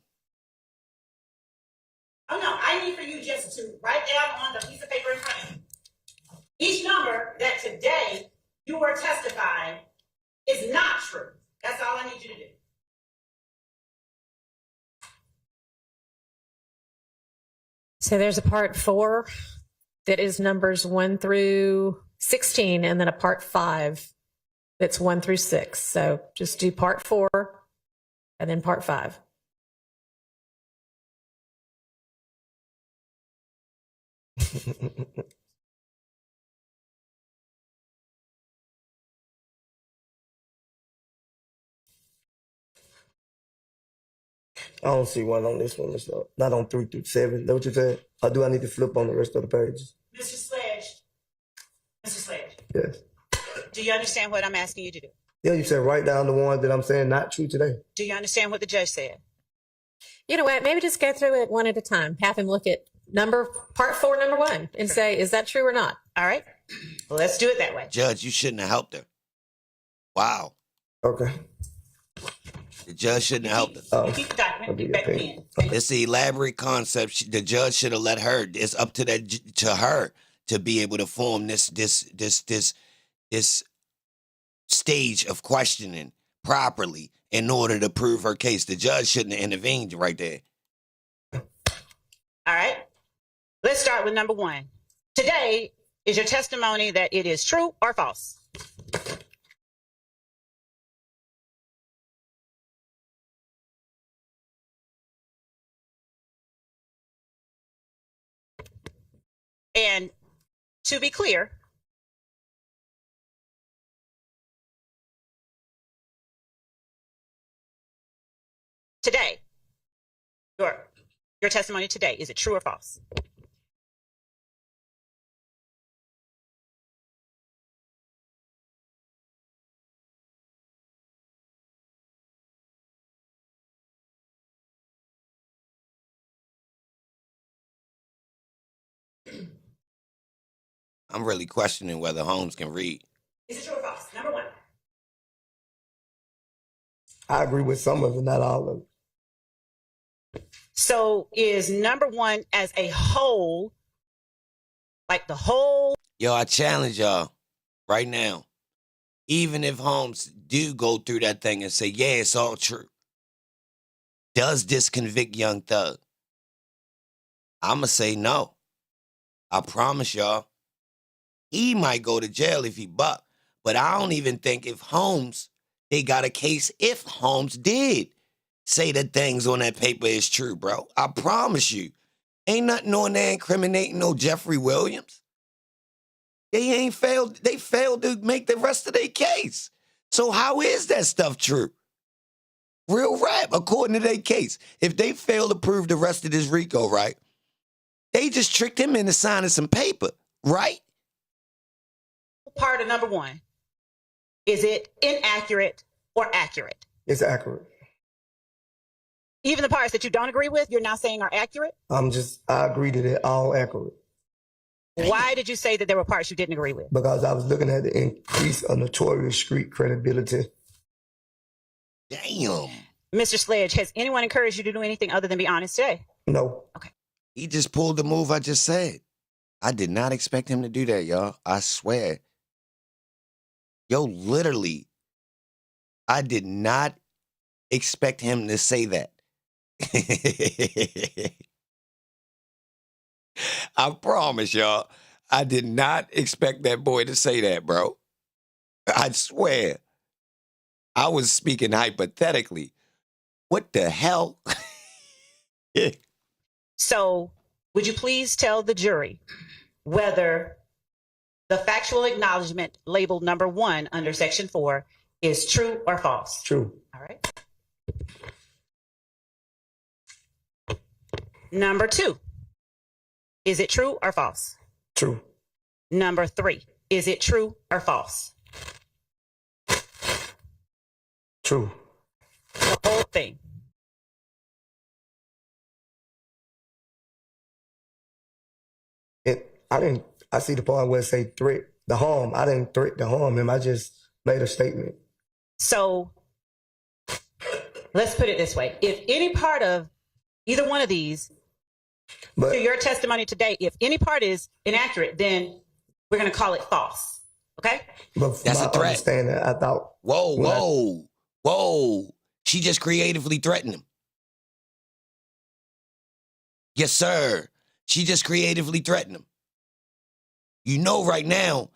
no, I need for you just to write down on the piece of paper in front of you each number that today you are testifying is not true. That's all I need you to do. So there's a part 4 that is numbers 1 through 16, and then a part 5 that's 1 through 6. So just do part 4 and then part 5. I don't see one on this one. So not on 3 through 7. Is that what you said? Or do I need to flip on the rest of the pages? Mr. Sledge. Yes. Do you understand what I'm asking you to do? Yeah, you said write down the one that I'm saying not true today. Do you understand what the judge said? You know what? Maybe just go through it one at a time. Have him look at part 4, number 1, and say, is that true or not? All right. Well, let's do it that way. Judge, you shouldn't have helped her. Wow. Okay. The judge shouldn't have helped her. You keep the document. Get back in. It's the elaborate concept. The judge should have let her. It's up to her to be able to form this stage of questioning properly in order to prove her case. The judge shouldn't have intervened right there. All right. Let's start with number 1. Today is your testimony that it is true or false? And to be clear, today, your testimony today, is it true or false? I'm really questioning whether Holmes can read. Is it true or false? Number 1. I agree with some of it, not all of it. So is number 1 as a whole, like the whole? Yo, I challenge y'all right now. Even if Holmes do go through that thing and say, yeah, it's all true, does this convict Young Thug? I'ma say no. I promise y'all. He might go to jail if he buck. But I don't even think if Holmes, they got a case if Holmes did say the things on that paper is true, bro. I promise you. Ain't nothing on there incriminating no Jeffery Williams. They failed to make the rest of their case. So how is that stuff true? Real rap, according to their case. If they fail to prove the rest of this RICO, right, they just tricked him into signing some paper, right? Part of number one. Is it inaccurate or accurate? It's accurate. Even the parts that you don't agree with, you're now saying are accurate? I agree that they're all accurate. Why did you say that there were parts you didn't agree with? Because I was looking at the increase of notorious street credibility. Damn. Mr. Sledge, has anyone encouraged you to do anything other than be honest today? No. Okay. He just pulled the move I just said. I did not expect him to do that, y'all. I swear. Yo, literally, I did not expect him to say that. I promise y'all, I did not expect that boy to say that, bro. I swear. I was speaking hypothetically. What the hell? So, would you please tell the jury whether the factual acknowledgement labeled number 1 under section 4 is true or false? True. All right. Number 2, is it true or false? True. Number 3, is it true or false? True. The whole thing. I see the part where it say threat the harm. I didn't threat to harm him. I just made a statement. So let's put it this way. If any part of either one of these, to your testimony today, if any part is inaccurate, then we're going to call it false. Okay? But That's a threat. Understanding, I thought. Whoa. She just creatively threatened him. Yes, sir. She just creatively threatened him. You know right now,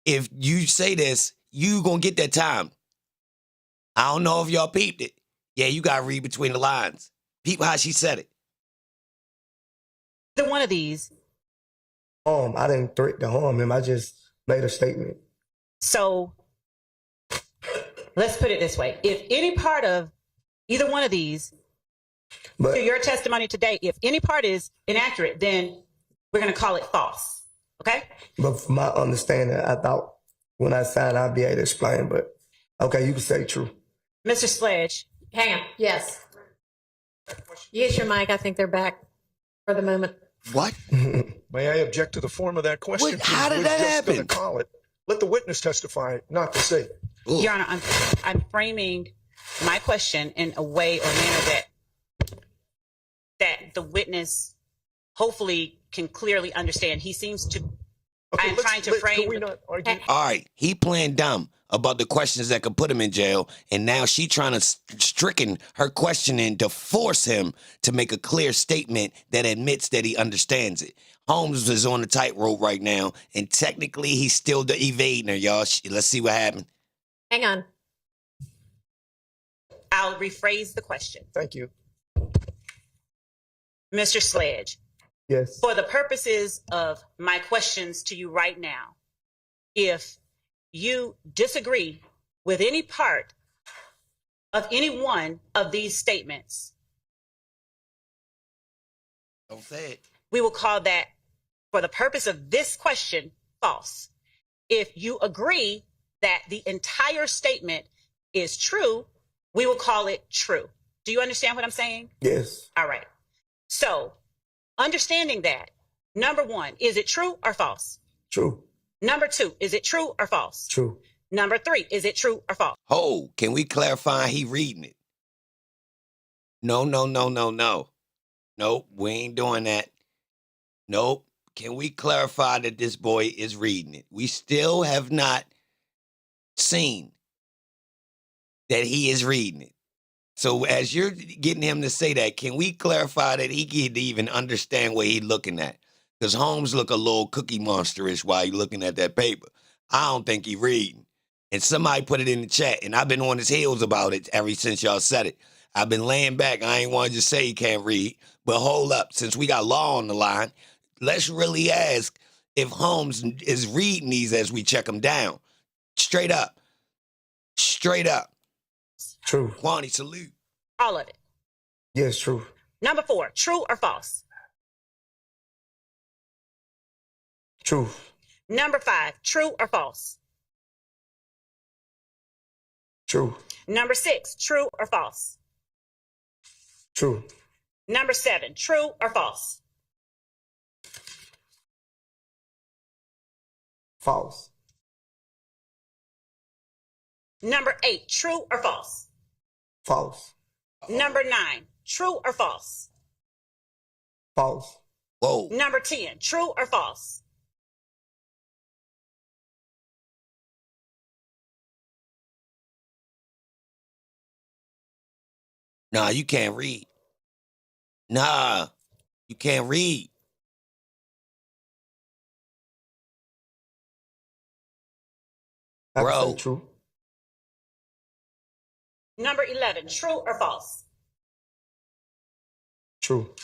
if you say this, you gonna get that time. I don't know if y'all peeped it. Yeah, you gotta read between the lines. Peep how she said it. Either one of these. I didn't threat to harm him. I just made a statement. So let's put it this way. If any part of either one of these, to your testimony today, if any part is inaccurate, then we're going to call it false. Okay? But from my understanding, I thought when I signed, I'd be able to explain. But okay, you can say true. Mr. Sledge. Hang on. Yes. Use your mic. I think they're back for the moment. What? May I object to the form of that question? How did that happen? Call it. Let the witness testify, not the state. Your Honor, I'm framing my question in a way or manner that the witness hopefully can clearly understand. He seems to. I'm trying to frame. Can we not argue? All right, he playing dumb about the questions that could put him in jail, and now she trying to stricken her questioning to force him to make a clear statement that admits that he understands it. Holmes is on the tightrope right now, and technically he's still evading her, y'all. Let's see what happened. Hang on. I'll rephrase the question. Thank you. Mr. Sledge. Yes. For the purposes of my questions to you right now, if you disagree with any part of any one of these statements, don't say it. We will call that, for the purpose of this question, false. If you agree that the entire statement is true, we will call it true. Do you understand what I'm saying? Yes. All right. So, understanding that, number 1, is it true or false? True. Number 2, is it true or false? True. Number 3, is it true or false? Oh, can we clarify he reading it? No. Nope, we ain't doing that. Nope. Can we clarify that this boy is reading it? We still have not seen that he is reading it. So as you're getting him to say that, can we clarify that he can even understand what he's looking at? Because Holmes look a little Cookie Monster-ish while he's looking at that paper. I don't think he reading. And somebody put it in the chat, and I've been on his heels about it ever since y'all said it. I've been laying back. I ain't want to just say he can't read. But hold up. Since we got law on the line, let's really ask if Holmes is reading these as we check them down. Straight up. Straight up. True. Quanti, salute. All of it. Yes, true. Number 4, true or false? True. Number 5, true or false? True. Number 6, true or false? True. Number 7, true or false? False. Number 8, true or false? False. Number 9, true or false? False. Whoa. Number 10, true or false? Nah, you can't read. Nah, you can't read. Bro. True. Number 11, true or false? True.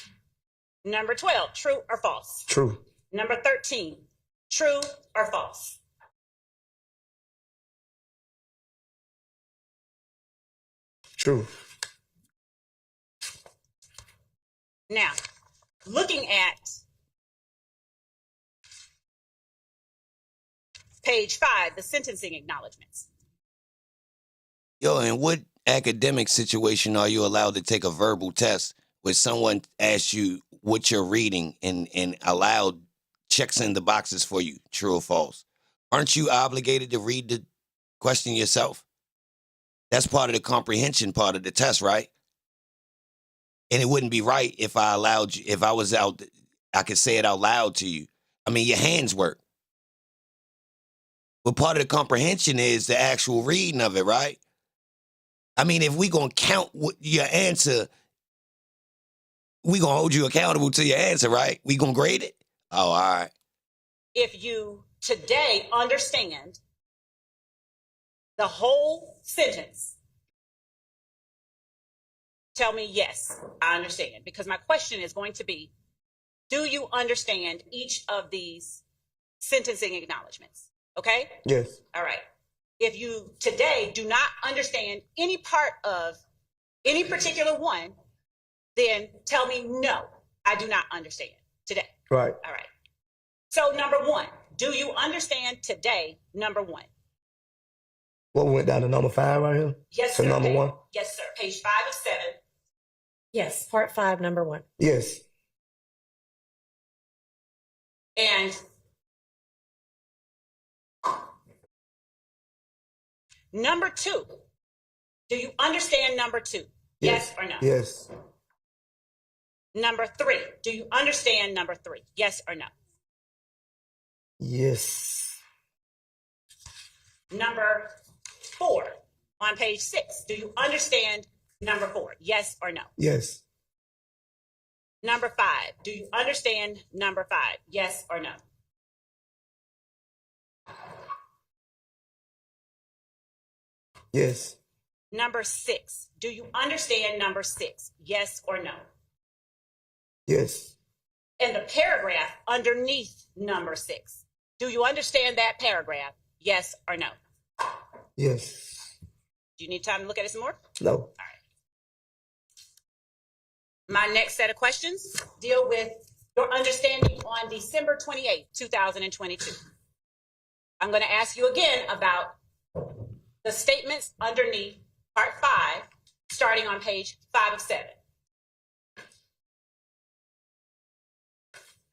Number 12, true or false? True. Number 13, true or false? True. Now, looking at page 5, the sentencing acknowledgments. Yo, in what academic situation are you allowed to take a verbal test where someone asks you what you're reading and allowed checks in the boxes for you, true or false? Aren't you obligated to read the question yourself? That's part of the comprehension part of the test, right? And it wouldn't be right if I allowed you, if I was out, I could say it out loud to you. I mean, your hands work. But part of the comprehension is the actual reading of it, right? I mean, if we going to count your answer, we going to hold you accountable to your answer, right? We going to grade it? Oh, all right. If you today understand the whole sentence, tell me, yes, I understand. Because my question is going to be, do you understand each of these sentencing acknowledgments? Okay? Yes. All right. If you today do not understand any part of any particular one, then tell me, no, I do not understand today. Right. All right. So number 1, do you understand today, number 1? What went down to number 5 right here? Yes, to sir. number 1? Yes, sir. Page 5 of 7. Yes, part 5, number 1. Yes. And number 2, do you understand number 2? Yes or no? Yes. Number 3, do you understand number 3? Yes or no? Yes. Number 4, on page 6, do you understand number 4? Yes or no? Yes. Number 5, do you understand number 5? Yes or no? Yes. Number 6, do you understand number 6? Yes or no? Yes. And the paragraph underneath number 6, do you understand that paragraph? Yes or no? Yes. Do you need time to look at it some more? No. All right. My next set of questions deal with your understanding on December 28, 2022. I'm going to ask you again about the statements underneath part 5, starting on page 5 of 7.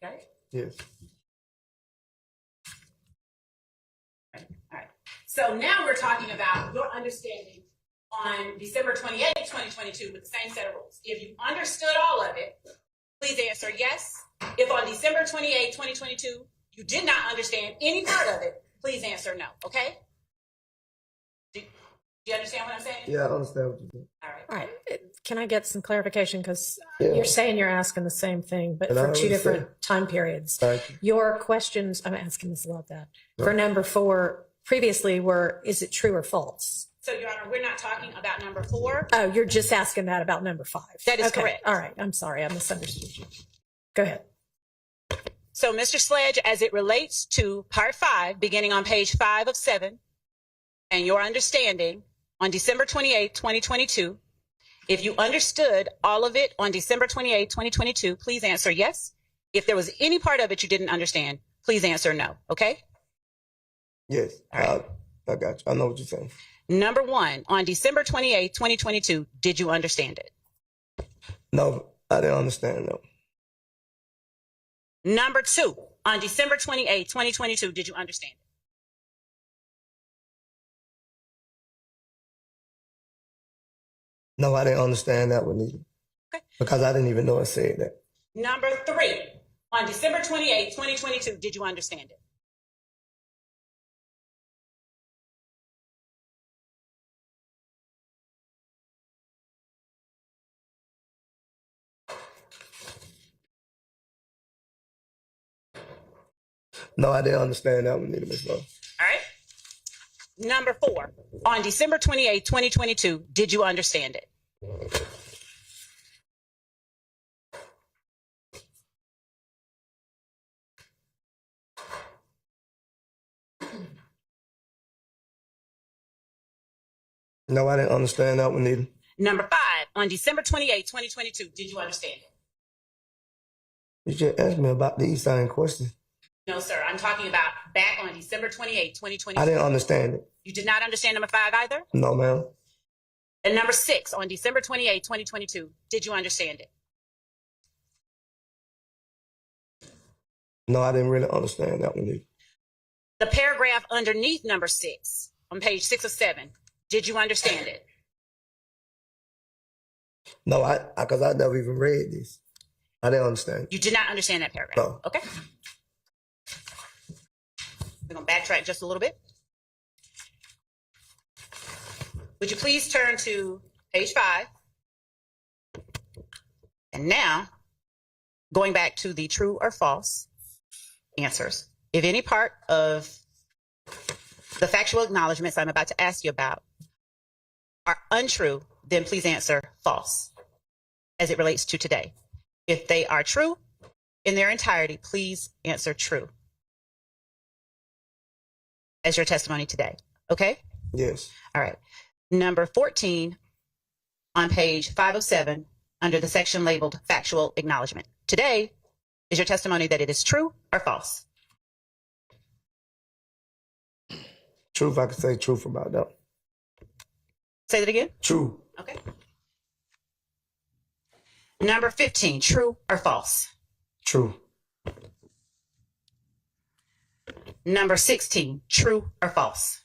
Okay? Yes. All right. So now we're talking about your understanding on December 28, 2022 with the same set of rules. If you understood all of it, please answer yes. If on December 28, 2022, you did not understand any part of it, please answer no, okay? Do you understand what I'm saying? Yeah, I understand what you're saying. All right. Can I get some clarification? Because you're saying you're asking the same thing, but And I for 2 different understand. time periods. Thank you. Your questions, I'm asking this about that. No. For number 4, previously were, is it true or false? So, Your Honor, we're not talking about number 4. Oh, you're just asking that about number 5. That is Okay. correct. All right. I'm sorry. I misunderstood you. Go ahead. So, Mr. Sledge, as it relates to part 5, beginning on page 5 of 7, and your understanding on December 28, 2022, if you understood all of it on December 28, 2022, please answer yes. If there was any part of it you didn't understand, please answer no, okay? Yes, I got you. I know what you're saying. Number 1, on December 28, 2022, did you understand it? No, I didn't understand, no. Number 2, on December 28, 2022, did you understand it? No, I didn't understand that one either. Okay. Because I didn't even know it said that. Number 3, on December 28, 2022, did you understand it? No, I didn't understand that one either, Ms. Lowe. All right. Number 4, on December 28, 2022, did you understand it? No, I didn't understand that one either. Number 5, on December 28, 2022, did you understand it? You just asked me about these same questions. No, sir. I'm talking about back on December 28, 2022. I didn't understand it. You did not understand number 5 either? No, ma'am. And number 6, on December 28, 2022, did you understand it? No, I didn't really understand that one either. The paragraph underneath number 6, on page 6 of 7, did you understand it? No, because I never even read this. I didn't understand. You did not understand that paragraph? No. Okay. We're going to backtrack just a little bit. Would you please turn to page 5? And now, going back to the true or false answers. If any part of the factual acknowledgments I'm about to ask you about are untrue, then please answer false as it relates to today. If they are true in their entirety, please answer true as your testimony today. Okay? Yes. All right. Number 14 on page 507 under the section labeled factual acknowledgement. Today is your testimony that it is true or false? Truth, I can say truth about that. Say that again? True. Okay. Number 15, true or false? True. Number 16, true or false?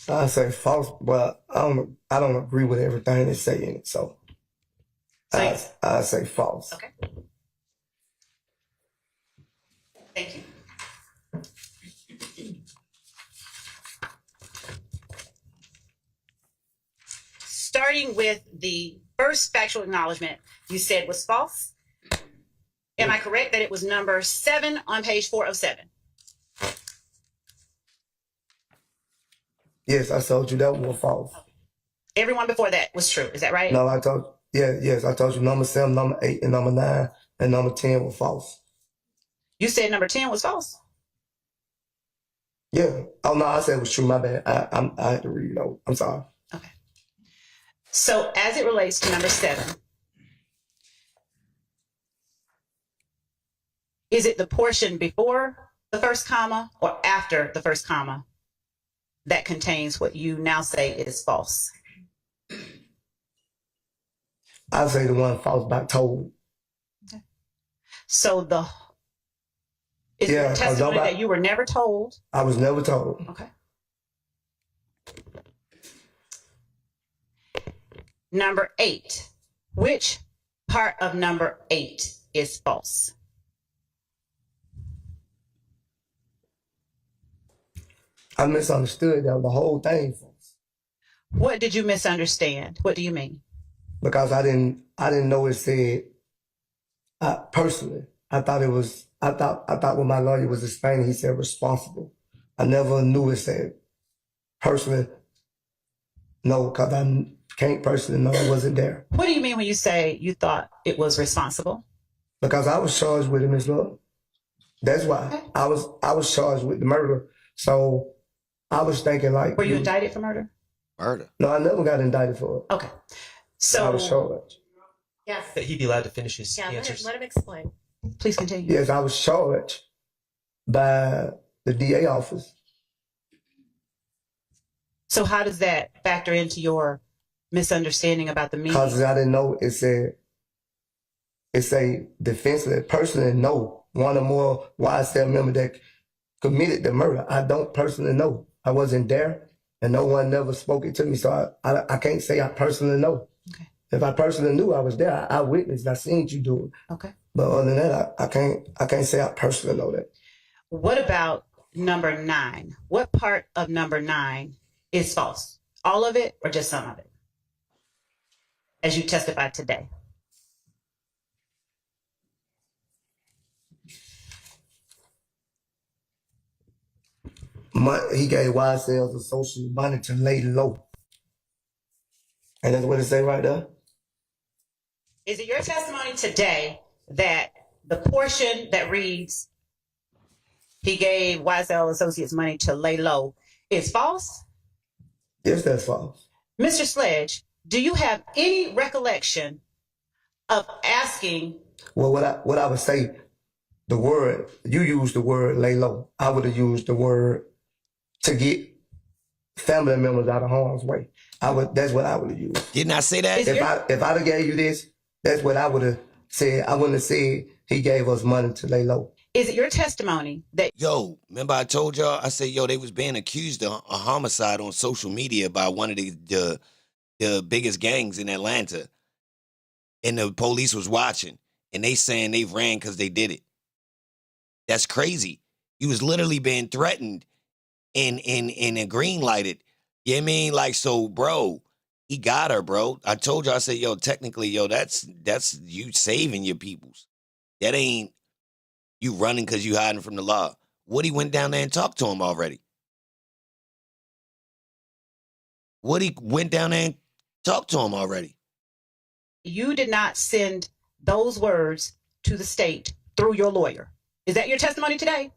I say false, but I don't agree with everything they say in it, so I say false. Okay. Thank you. Starting with the first factual acknowledgement you said was false. Am I correct that it was number 7 on page 407? Yes, I told you that one was false. Everyone before that was true. Is that right? No, I told you number 7, number 8, and number 9, and number 10 were false. You said number 10 was false? Yeah. Oh, no, I said it was true. My bad. I had to read it over. I'm sorry. Okay. So as it relates to number 7, is it the portion before the first comma or after the first comma that contains what you now say is false? I say the one false back told. Okay. So is it a testimony that you were never told? I was never told. Okay. Number 8. Which part of number 8 is false? I misunderstood the whole thing. What did you misunderstand? What do you mean? Because I didn't know it said, personally, I thought when my lawyer was explaining, he said responsible. I never knew it said personally, no, because I can't personally know I wasn't there. What do you mean when you say you thought it was responsible? Because I was charged with it, Ms. Love. That's why. Okay. I was charged with the murder. So I was thinking like... Were you indicted for murder? Murder? No, I never got indicted for it. Okay. So... I was charged. Yes. That he'd be allowed to finish his answers. Let him explain. Please continue. Yes, I was charged by the DA office. So how does that factor into your misunderstanding about the meaning? Because I didn't know it's a defenseless person and no one or more YSL member that committed the murder. I don't personally know. I wasn't there and no one never spoke it to me. So I can't say I personally know. Okay. If I personally knew I was there, I witnessed, I seen you do it. Okay. But other than that, I can't say I personally know that. What about number 9? What part of number 9 is false? All of it or just some of it? As you testified today. He gave YSL's associate money to lay low. And that's what it say right there. Is it your testimony today that the portion that reads he gave YSL Associates money to lay low is false? Yes, that's false. Mr. Sledge, do you have any recollection of asking? Well, what I would say, the word, you used the word lay low. I would have used the word to get family members out of harm's way. That's what I would have used. Didn't I say that? If I'd have gave you this, that's what I would have said. I wouldn't have said he gave us money to lay low. Is it your testimony that... Yo, remember I told y'all, I said, yo, they was being accused of a homicide on social media by one of the biggest gangs in Atlanta. And the police was watching. And they saying they ran because they did it. That's crazy. He was literally being threatened and green lighted. You know what I mean? Like, so, bro, he got her, bro. I told you, I said, yo, technically, yo, that's you saving your peoples. That ain't you running because you hiding from the law. Woody went down there and talked to him already. Woody went down there and talked to him already. You did not send those words to the state through your lawyer. Is that your testimony today?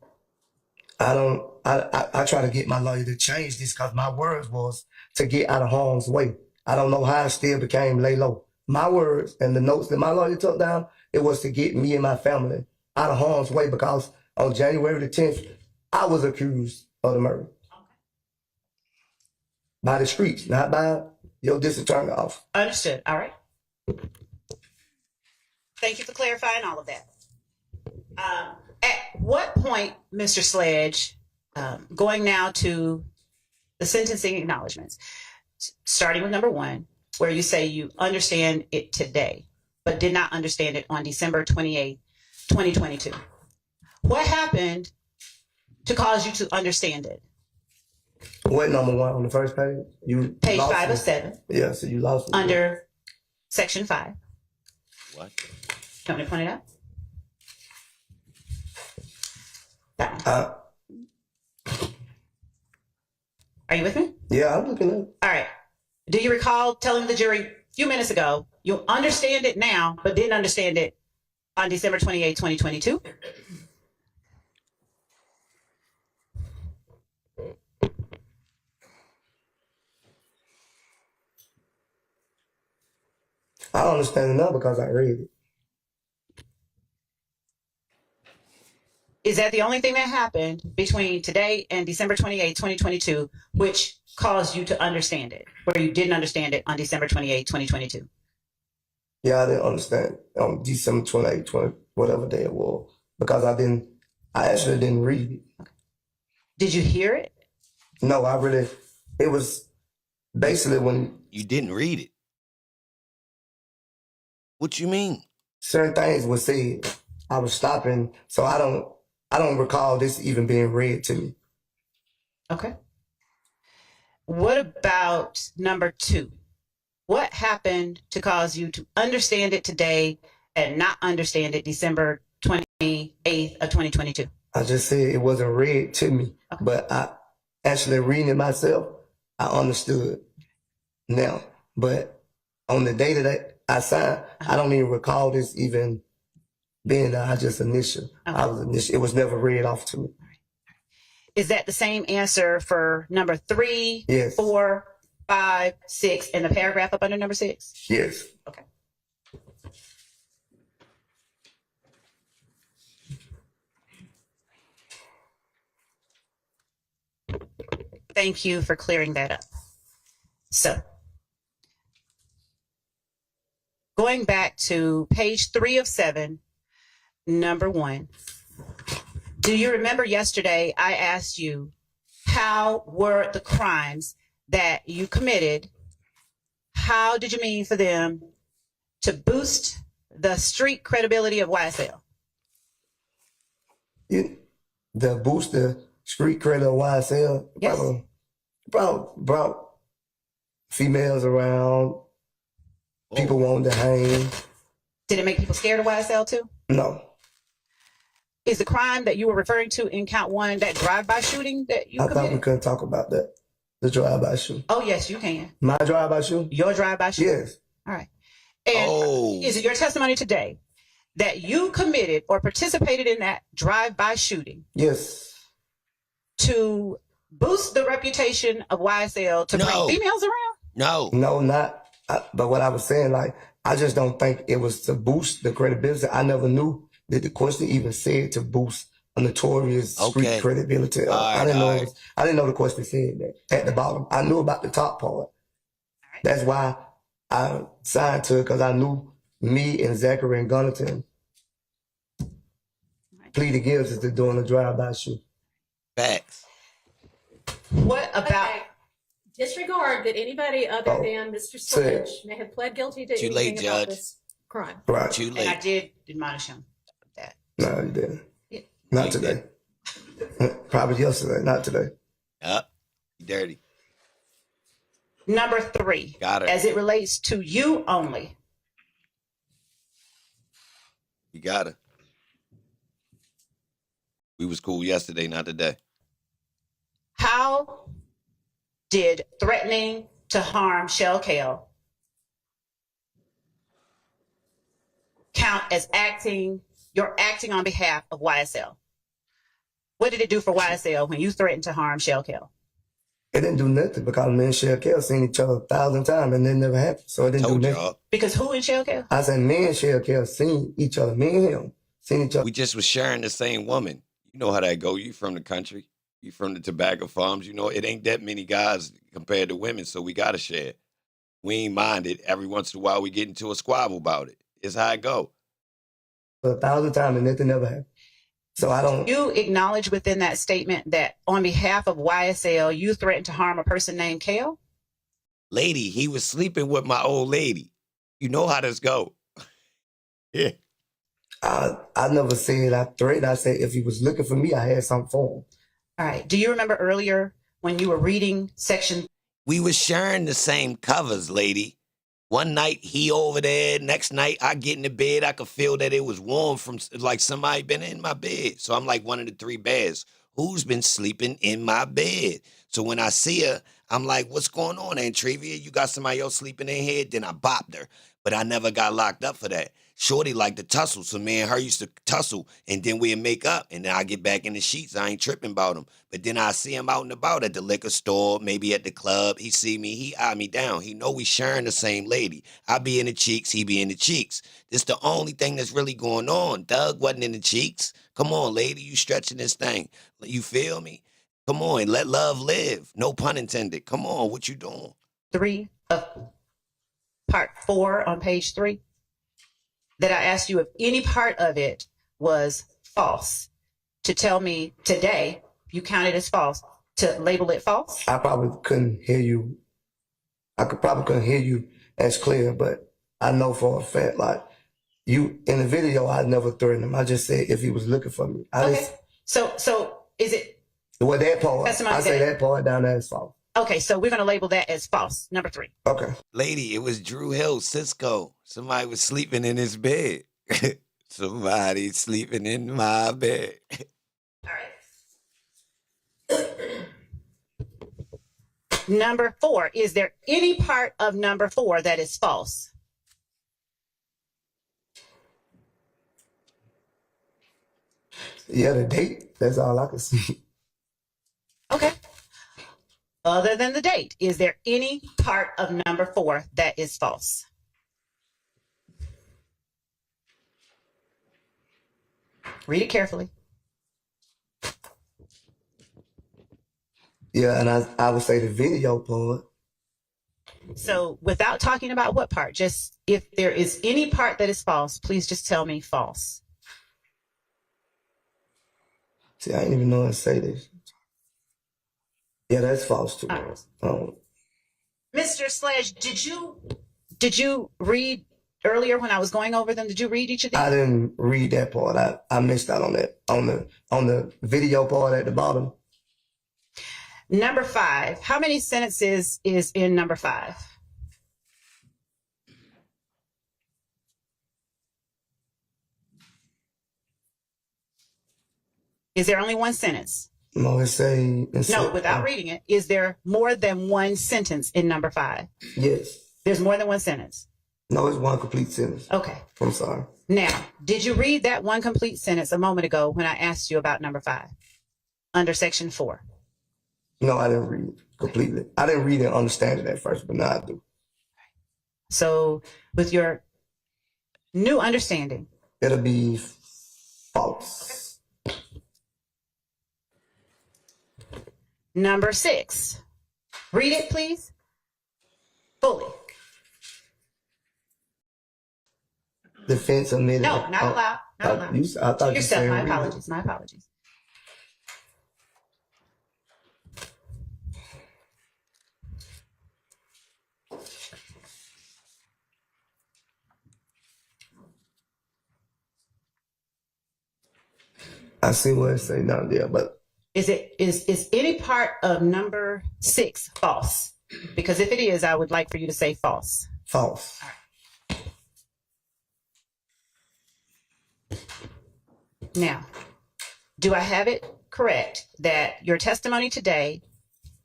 I try to get my lawyer to change this because my words was to get out of harm's way. I don't know how it still became lay low. My words and the notes that my lawyer took down, it was to get me and my family out of harm's way because on January the 10th, I was accused of the murder. Okay. By the streets, not by your district attorney office. Understood. All right. Thank you for clarifying all of that. At what point, Mr. Sledge, going now to the sentencing acknowledgments, starting with number 1, where you say you understand it today, but did not understand it on December 28, 2022. What happened to cause you to understand it? What number 1 on the first page? Page 5 of 7. Yeah, so you lost me. Under section 5. What? You want me to point it out? Are you with me? Yeah, I'm looking at it. All right. Do you recall telling the jury a few minutes ago, you understand it now, but didn't understand it on December 28, 2022? I don't understand it now because I read it. Is that the only thing that happened between today and December 28, 2022, which caused you to understand it, where you didn't understand it on December 28, 2022? Yeah, I didn't understand on December 28, whatever day it was, because I actually didn't read it. Okay. Did you hear it? No, it was basically when... You didn't read it? What you mean? Certain things were said. I was stopping, so I don't recall this even being read to me. Okay. What about number 2? What happened to cause you to understand it today and not understand it December 28th of 2022? I just said it wasn't read to me, but I actually reading it myself, I understood now. But on the day that I signed, I don't even recall this even being there. I just initial. It was never read off to me. Is that the same answer for number 3, Yes. 4, 5, 6, and the paragraph up under number 6? Yes. Okay. Thank you for clearing that up. So, going back to page 3 of 7, number 1. Do you remember yesterday I asked you, how were the crimes that you committed, how did you mean for them to boost the street credibility of YSL? The boost the street credit of YSL, yes. brought females around, people wanted to hang. Did it make people scared of YSL too? No. Is the crime that you were referring to in count 1 that drive-by shooting that you committed? I thought we couldn't talk about that. The drive-by shooting. Oh, yes, you can. My drive-by shooting? Your drive-by shooting? Yes. All right. And is it your testimony today that you committed or participated in that drive-by shooting? Yes. To boost the reputation of YSL to bring females around? No. No, not. But what I was saying, like, I just don't think it was to boost the credibility. I never knew that the question even said to boost a notorious street credibility. I didn't know the question said that at the bottom. I knew about the top part. That's why I signed to it, because I knew me and Zachary and Gunnaton pleaded guilty to doing a drive-by shoot. Facts. What about... Okay. Disregard that anybody other than Mr. Sledge may have pled guilty to anything about this crime. Right. Too late. And I did admonish him. No, you didn't. Not today. Probably yesterday, not today. Yep. Dirty. Number 3. Got it. As it relates to you only. You got it. We was cool yesterday, not today. How did threatening to harm Shell Kale count as you're acting on behalf of YSL? What did it do for YSL when you threatened to harm Shell Kale? It didn't do nothing, because me and Shell Kale seen each other 1,000 times and it never happened. So it didn't do nothing. Because who in Shell Kale? I said me and Shell Kale seen each other. Me and him seen each other. We just was sharing the same woman. You know how that go. You from the country. You from the tobacco farms. You know, it ain't that many guys compared to women, so we got to share. We ain't mind it. Every once in a while, we get into a squabble about it. It's how it go. 1,000 times and nothing ever happened. So I don't... You acknowledge within that statement that on behalf of YSL, you threatened to harm a person named Kale? Lady, he was sleeping with my old lady. You know how this go. Yeah. I never said I threatened. I said if he was looking for me, I had something for him. All right. Do you remember earlier when you were reading section? We was sharing the same covers, lady. One night he over there, next night I get in the bed, I could feel that it was warm from like somebody been in my bed. So I'm like one of the 3 bears. Who's been sleeping in my bed? So when I see her, I'm like, what's going on, Aunt Trivia? You got somebody else sleeping in here? Then I bopped her. But I never got locked up for that. Shorty liked to tussle, so me and her used to tussle, and then we'd make up, and then I get back in the sheets. I ain't tripping about him. But then I see him out and about at the liquor store, maybe at the club. He see me, he eye me down. He know we sharing the same lady. I be in the cheeks, he be in the cheeks. This the only thing that's really going on. Thug wasn't in the cheeks. Come on, lady, you stretching this thing. You feel me? Come on, let love live. No pun intended. Come on, what you doing? 3 of part 4 on page 3. That I asked you if any part of it was false, to tell me today you counted as false, to label it false? I probably couldn't hear you. Probably couldn't hear you as clear, but I know for a fact, like, you, in the video, I never threatened him. I just said if he was looking for me. Okay. So is it? Well, that part, I say that part down there is false. Okay, so we're going to label that as false. Number 3. Okay. Lady, it was Drew Hill, Cisco. Somebody was sleeping in his bed. Somebody sleeping in my bed. Number 4. Is there any part of number 4 that is false? Yeah, the date. That's all I can see. Okay. Other than the date, is there any part of number 4 that is false? Read it carefully. Yeah, and I would say the video part. So without talking about what part, just if there is any part that is false, please just tell me false. See, I didn't even know how to say this. Yeah, that's false too. Mr. Sledge, did you read earlier when I was going over them? Did you read each of these? I didn't read that part. I missed out on that. On the video part at the bottom. Number 5. How many sentences is in number 5? Is there only one sentence? No, No, without reading it. Is there more than one sentence in number 5? Yes. There's more than one sentence. No, it's one complete sentence. Okay. I'm sorry. Now, did you read that one complete sentence a moment ago when I asked you about number 5 under section 4? No, I didn't read it completely. I didn't read it and understand it at first, but now I do. So with your new understanding, it'll be false. Okay. Number 6. Read it, please. Fully. Defense admitted. No, not allowed. Not allowed. I thought you Yourself. said My read apologies. My apologies. I see what it say down there, but is any part of number 6 false? Because if it is, I would like for you to say false. False. All right. Now, do I have it correct that your testimony today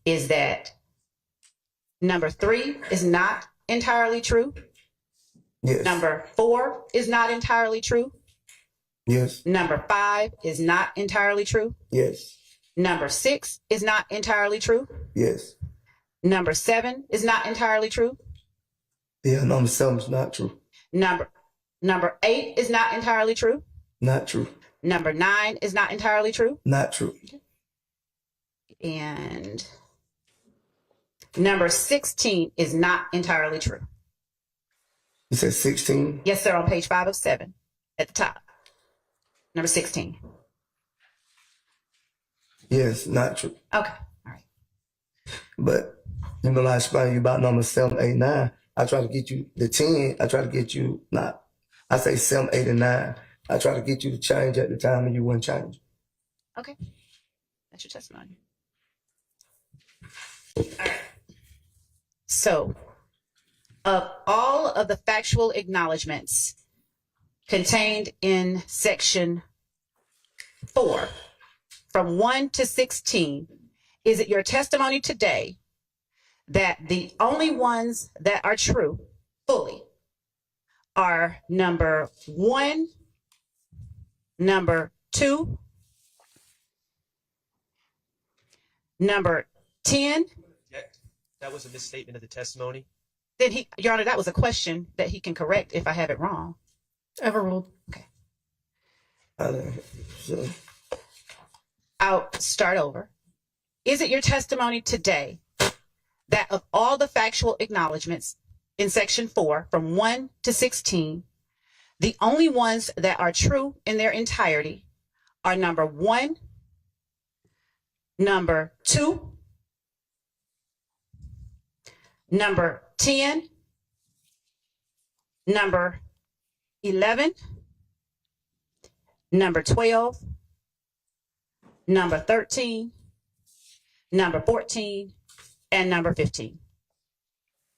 is that number 3 is not entirely true? Yes. Number 4 is not entirely true? Yes. Number 5 is not entirely true? Yes. Number 6 is not entirely true? Yes. Number 7 is not entirely true? Yeah, number 7 is not true. Number 8 is not entirely true? Not true. Number 9 is not entirely true? Not true. And number 16 is not entirely true. You said 16? Yes, sir, on page 5 of 7 at the top. Number 16. Yes, not true. Okay, all right. But you know, I explained to you about number 7, 8, 9. I try to get you the 10. I try to get you I say 7, 8, and 9. I try to get you to change at the time, and you wouldn't change. Okay, that's your testimony. All right. So, of all of the factual acknowledgments contained in section 4, from 1 to 16, is it your testimony today that the only ones that are true fully are number 1, number 2, number 10? That was a misstatement of the testimony. Then Your Honor, that was a question that he can correct if I have it wrong. Overruled. Okay. I'll start over. Is it your testimony today that of all the factual acknowledgments in section 4, from 1 to 16, the only ones that are true in their entirety are number 1, number 2, number 10, number 11, number 12, number 13, number 14, and number 15?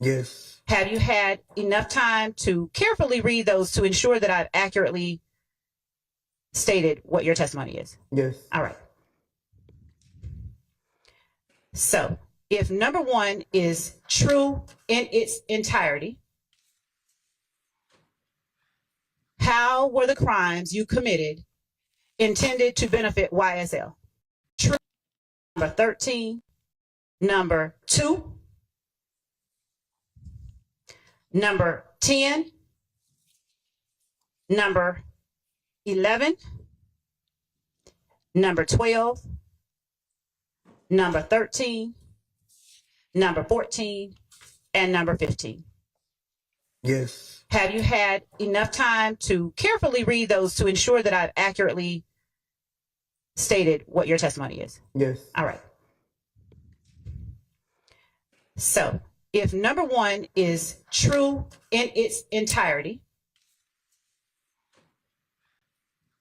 Yes. Have you had enough time to carefully read those to ensure that I've accurately stated what your testimony is? Yes. All right. So if number 1 is true in its entirety, how were the crimes you committed intended to benefit YSL? True. Number 13. Number 2. Number 10. Number 11. Number 12. Number 13. Number 14. And number 15. Yes. Have you had enough time to carefully read those to ensure that I've accurately stated what your testimony is? Yes. All right. So if number 1 is true in its entirety,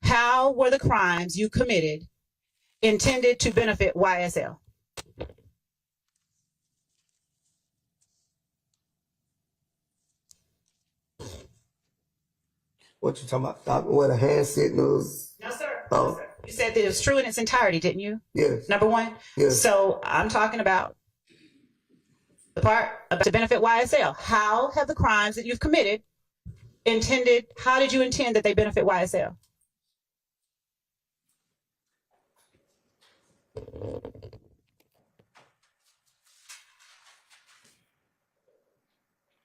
how were the crimes you committed intended to benefit YSL? What you talking about? What, a hand signals? No, sir. Oh. No, sir. You said that it was true in its entirety, didn't you? Yes. Number 1? Yes. So I'm talking about the part about to benefit YSL. How have the crimes that you've committed intended, how did you intend that they benefit YSL?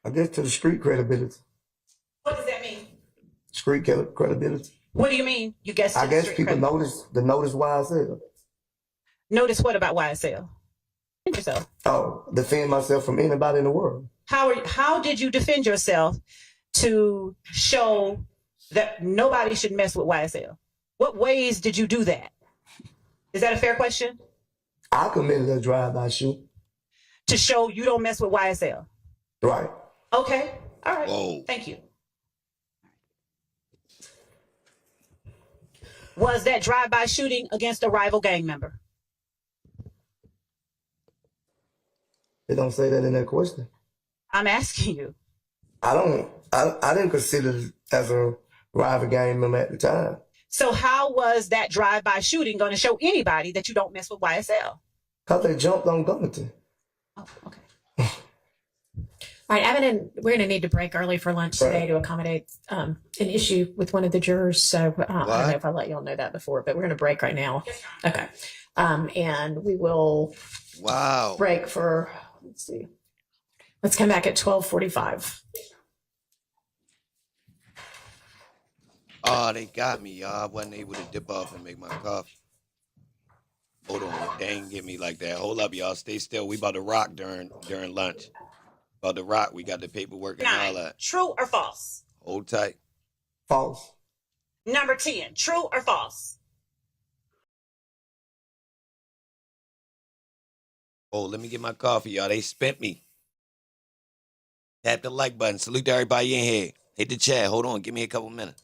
I guess to the street credibility. What does that mean? Street credibility. What do you mean? You guessed I guess people notice YSL. Notice what about YSL? Defend yourself. Oh, defend myself from anybody in the world. How did you defend yourself to show that nobody should mess with YSL? What ways did you do that? Is that a fair question? I committed a drive-by shoot. To show you don't mess with YSL? Right. Okay. All right. Whoa. Thank you. Was that drive-by shooting against a rival gang member? They don't say that in that question. I'm asking you. I didn't consider it as a rival gang member at the time. So how was that drive-by shooting going to show anybody that you don't mess with YSL? Because they jumped on Gunna. Oh, okay. All right, we're going to need to break early for lunch today to accommodate an issue with one of the jurors. So I don't know if I let y'all know that before, but we're going to break right now. Okay. And we will break for, let's see. Let's come back at 12:45. Oh, they got me, y'all. I wasn't able to dip off and make my coffee. Hold on. They ain't get me like that. Hold up, y'all. Stay still. We about to rock during lunch. About to rock. We got the paperwork and all that. True or false? Hold tight. False. Number 10, true or false? Oh, let me get my coffee, y'all. They spent me. Tap the like button. Salute to everybody in here. Hit the chat. Hold on. Give me a couple minutes.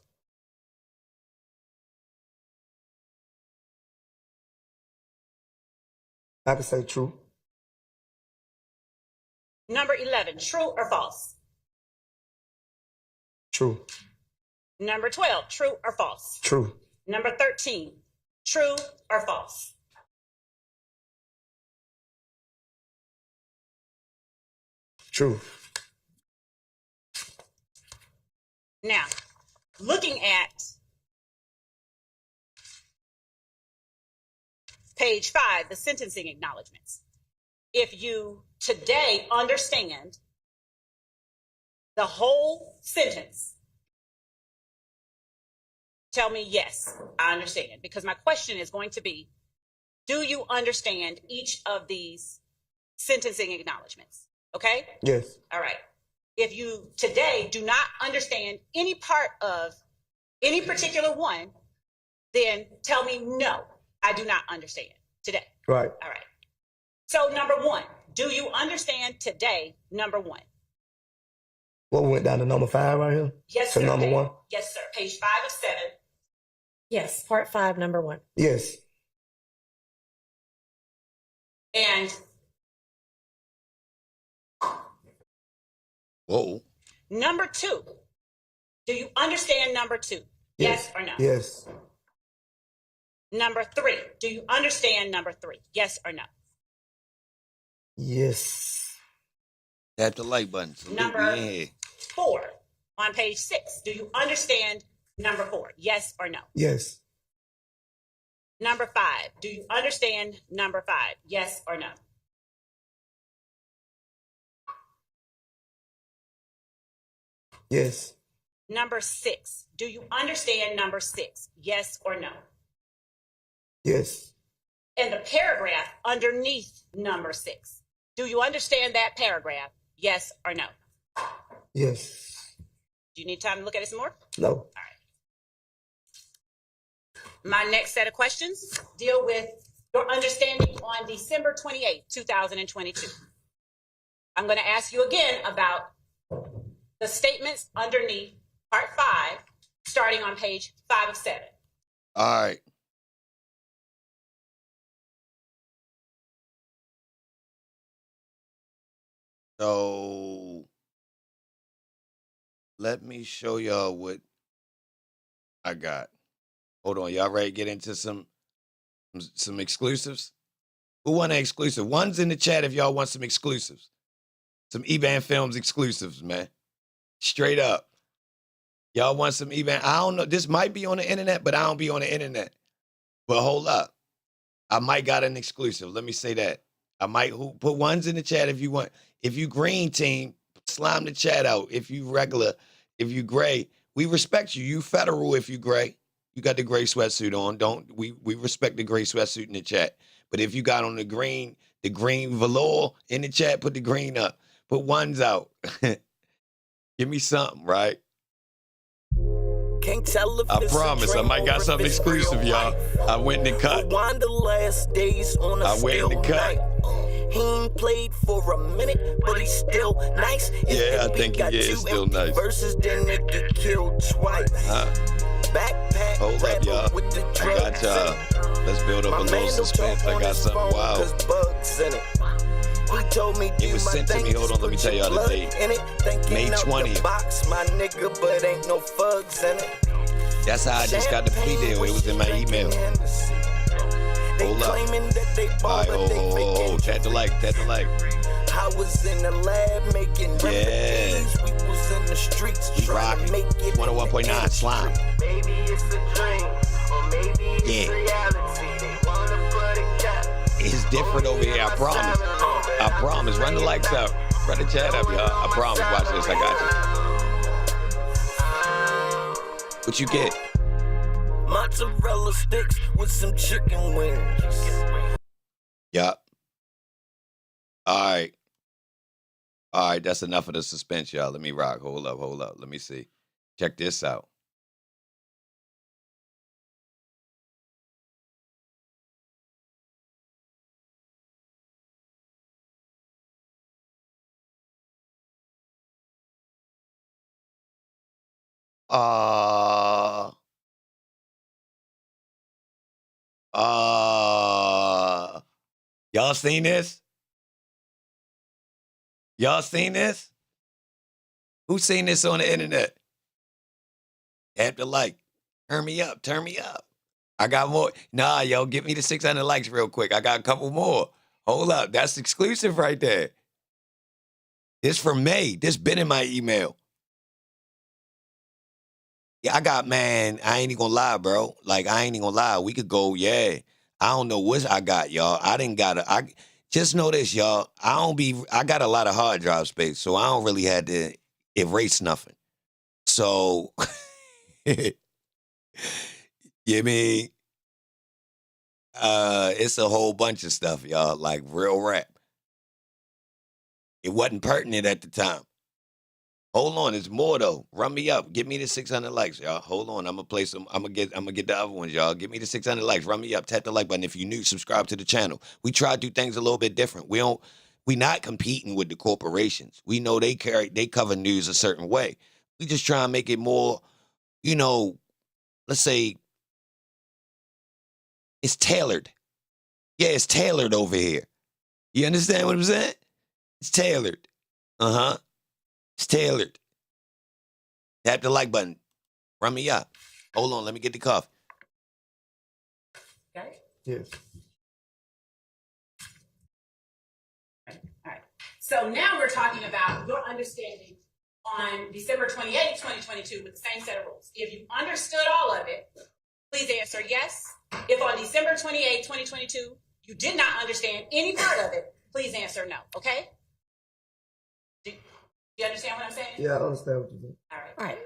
I can say true. Number 11, true or false? True. Number 12, true or false? True. Number 13, true or false? True. Now, looking at page 5, the sentencing acknowledgments. If you today understand the whole sentence, tell me yes, I understand. Because my question is going to be, do you understand each of these sentencing acknowledgments? Okay? Yes. All right. If you today do not understand any part of any particular one, then tell me no, I do not understand today. Right. All right. So number 1, do you understand today, number 1? What went down to number 5 right here? Yes, to sir. number 1? Yes, sir. Page 5 of 7. Yes, part 5, number 1. Yes. And Whoa. Number 2. Do you understand number 2? Yes or no? Yes. Number 3. Do you understand number 3? Yes or no? Yes. Tap the like button. So Number 4 on page 6. Do you understand number 4? Yes or no? Yes. Number 5. Do you understand number 5? Yes or no? Yes. Number 6. Do you understand number 6? Yes or no? Yes. And the paragraph underneath number 6. Do you understand that paragraph? Yes or no? Yes. Do you need time to look at it some more? No. All right. My next set of questions deal with your understanding on December 28, 2022. I'm going to ask you again about the statements underneath part 5, starting on page 5 of 7. All right. So let me show y'all what I got. Hold on, y'all ready to get into some exclusives? Who want an exclusive? One's in the chat if y'all want some exclusives. Some Eban Films exclusives, man. Straight up. Y'all want some Eban? I don't know. This might be on the internet, but I don't be on the internet. But hold up. I might got an exclusive. Let me say that. I might put ones in the chat if you want. If you green team, slime the chat out. If you regular, if you gray, we respect you. You federal if you gray. You got the gray sweatsuit on. We respect the gray sweatsuit in the chat. But if you got on the green velour in the chat, put the green up. Put ones out. Give me something, right? Can't tell if I promise I might got something exclusive, y'all. I went in the cut. The last days on a I went in the cut. He ain't played for a minute, but he's still nice. Yeah, I think he is still nice. Versus then they get killed twice. Backpack. Hold up, y'all. I got y'all. Let's build up a little suspense. I got something wild. He told me it was sent to me. Hold on, let me tell y'all the date. May 20th. Box, my nigga, but ain't no thugs in it. That's how I just got the plea deal. It was in my email. Hold up. All right, oh. Tap the like. I was in the lab making recipes. We was in the streets trying to make it. 101.9 slime. Maybe it's a dream, or maybe it's reality. They wanna put a cap. It's different over here, I promise. I promise. Run the lights up. Run the chat up, y'all. I promise. Watch this. I got you. What you get? Mozzarella sticks with some chicken wings. Yup. All right, that's enough of the suspense, y'all. Let me rock. Hold up. Let me see. Check this out. Y'all seen this? Y'all seen this? Who seen this on the internet? Tap the like. Turn me up. I got more. Nah, yo, get me the 600 likes real quick. I got a couple more. Hold up. That's exclusive right there. This from May. This been in my email. Yeah, I ain't even gonna lie, bro. Like, I ain't even gonna lie. We could go, yeah. I don't know what I got, y'all. I just know this, y'all. I got a lot of hard drive space, so I don't really have to erase nothing. So, you mean? It's a whole bunch of stuff, y'all, like real rap. It wasn't pertinent at the time. Hold on, it's more though. Run me up. Get me the 600 likes, y'all. Hold on. I'm gonna get the other ones, y'all. Give me the 600 likes. Run me up. Tap the like button. If you're new, subscribe to the channel. We try to do things a little bit different. We not competing with the corporations. We know they cover news a certain way. We just try and make it more, let's say it's tailored. Yeah, it's tailored over here. You understand what I'm saying? It's tailored. It's tailored. Tap the like button. Run me up. Hold on, let me get the coffee. Okay. Yes. All right. So now we're talking about your understanding on December 28, 2022 with the same set of rules. If you understood all of it, please answer yes. If on December 28, 2022, you did not understand any part of it, please answer no, okay? Do you understand what I'm saying? Yeah, I understand what you're saying. All right.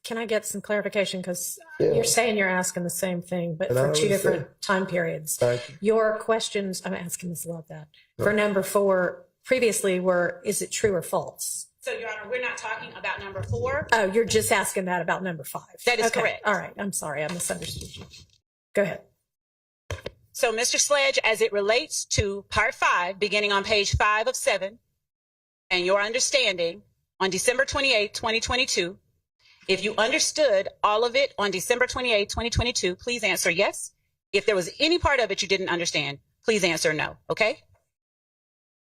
Can I get some clarification? Because Yeah. you're saying you're asking the same thing, but And I for two already different said- time periods. Thank you. Your questions, I'm asking this about that. No. For number 4, previously were, is it true or false? So, Your Honor, we're not talking about number 4. Oh, you're just asking that about number 5. That is Okay. correct. All right. I'm sorry. I misunderstood you. Go ahead. So, Mr. Sledge, as it relates to part 5, beginning on page 5 of 7, and your understanding on December 28, 2022, if you understood all of it on December 28, 2022, please answer yes. If there was any part of it you didn't understand, please answer no, okay?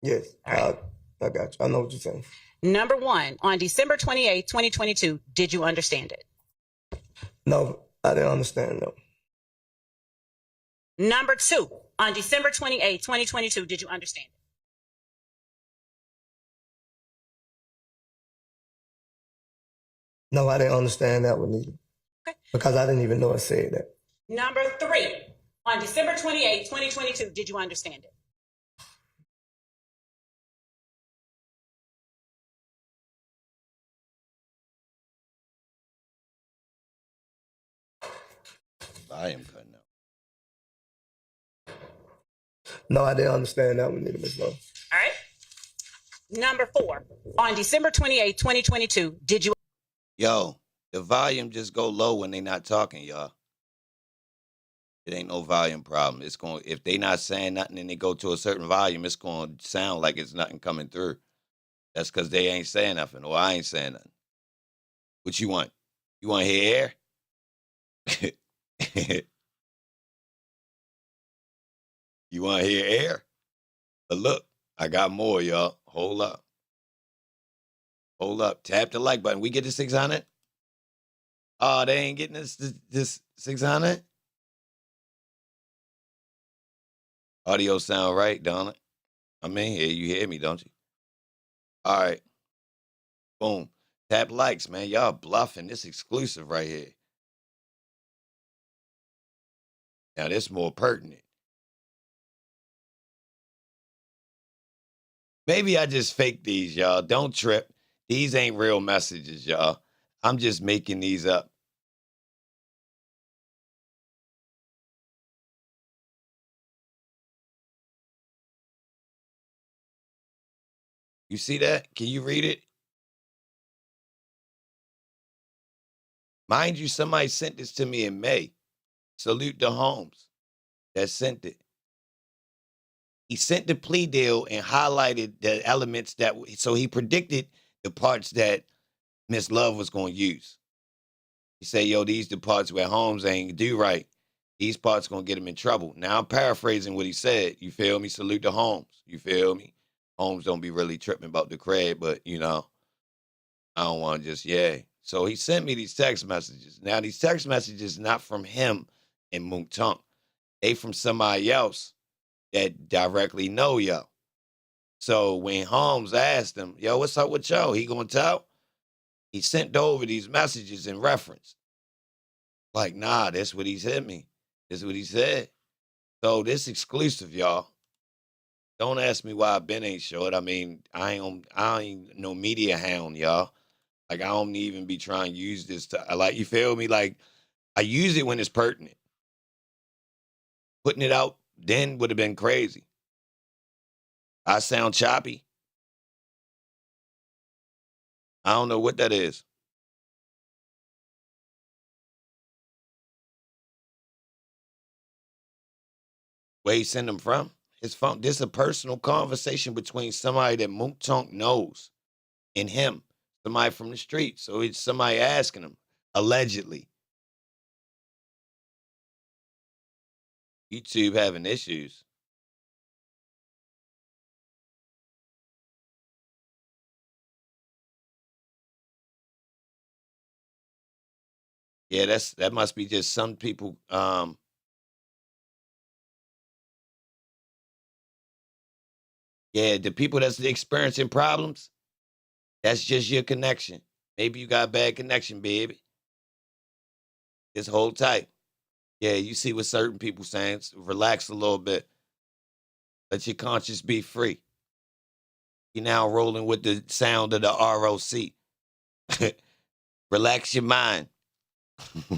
Yes. I got you. I know what you're saying. Number 1, on December 28, 2022, did you understand it? No, I didn't understand, no. Number 2, on December 28, 2022, did you understand it? No, I didn't understand that one either. Okay. Because I didn't even know it said that. Number 3, on December 28, 2022, did you understand it? I am cutting out. No, I didn't understand that one either, Ms. Lowe. All right. Number 4, on December 28, 2022, did you? Yo, the volume just go low when they not talking, y'all. It ain't no volume problem. It's going if they not saying nothing and they go to a certain volume, it's going to sound like it's nothing coming through. That's because they ain't saying nothing, or I ain't saying nothing. What you want? You want to hear air? You want to hear air? But look, I got more, y'all. Hold up. Hold up. Tap the like button. We get the 600? Oh, they ain't getting this 600? Audio sound right, don't it? I'm in here. You hear me, don't you? All right. Boom. Tap likes, man. Y'all bluffing. This exclusive right here. Now, this more pertinent. Maybe I just fake these, y'all. Don't trip. These ain't real messages, y'all. I'm just making these up. You see that? Can you read it? Mind you, somebody sent this to me in May. Salute to Holmes that sent it. He sent the plea deal and highlighted the elements that, so he predicted the parts that Miss Love was going to use. He said, yo, these the parts where Holmes ain't do right. These parts going to get him in trouble. Now I'm paraphrasing what he said. You feel me? Salute to Holmes. You feel me? Holmes don't be really tripping about the cred, but, you know, I don't want to just, yeah. So he sent me these text messages. Now, these text messages not from him and Mook Tunk. They from somebody else that directly know yo. So when Holmes asked him, yo, what's up with yo? He going to tell? He sent over these messages in reference. Like, nah, that's what he sent me. That's what he said. So this exclusive, y'all. Don't ask me why Ben ain't short. I mean, I ain't no media hound, y'all. Like, I don't even be trying to use this to, like, you feel me? Like, I use it when it's pertinent. Putting it out then would have been crazy. I sound choppy. I don't know what that is. Where he send them from? His phone. This is a personal conversation between somebody that Mook Tunk knows and him. Somebody from the street. So it's somebody asking him, allegedly. YouTube having issues. Yeah, that must be just some people. Yeah, the people that's experiencing problems, that's just your connection. Maybe you got a bad connection, baby. Just hold tight. Yeah, you see what certain people saying. Relax a little bit. Let your conscience be free. You're now rolling with the sound of the ROC. Relax your mind.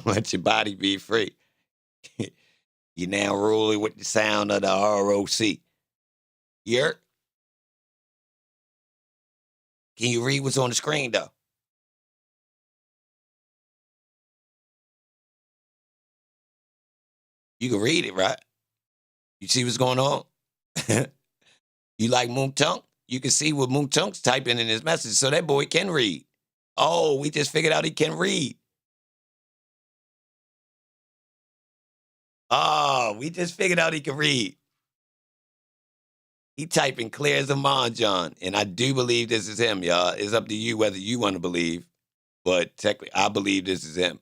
Let your body be free. You're now rolling with the sound of the ROC. Can you read what's on the screen, though? You can read it, right? You see what's going on? You like Moon Tunk? You can see what Moon Tunk's typing in his message, so that boy can read. Oh, we just figured out he can read. Oh, we just figured out he can read. He typing clear as a John, and I do believe this is him, y'all. It's up to you whether you want to believe, but technically, I believe this is him.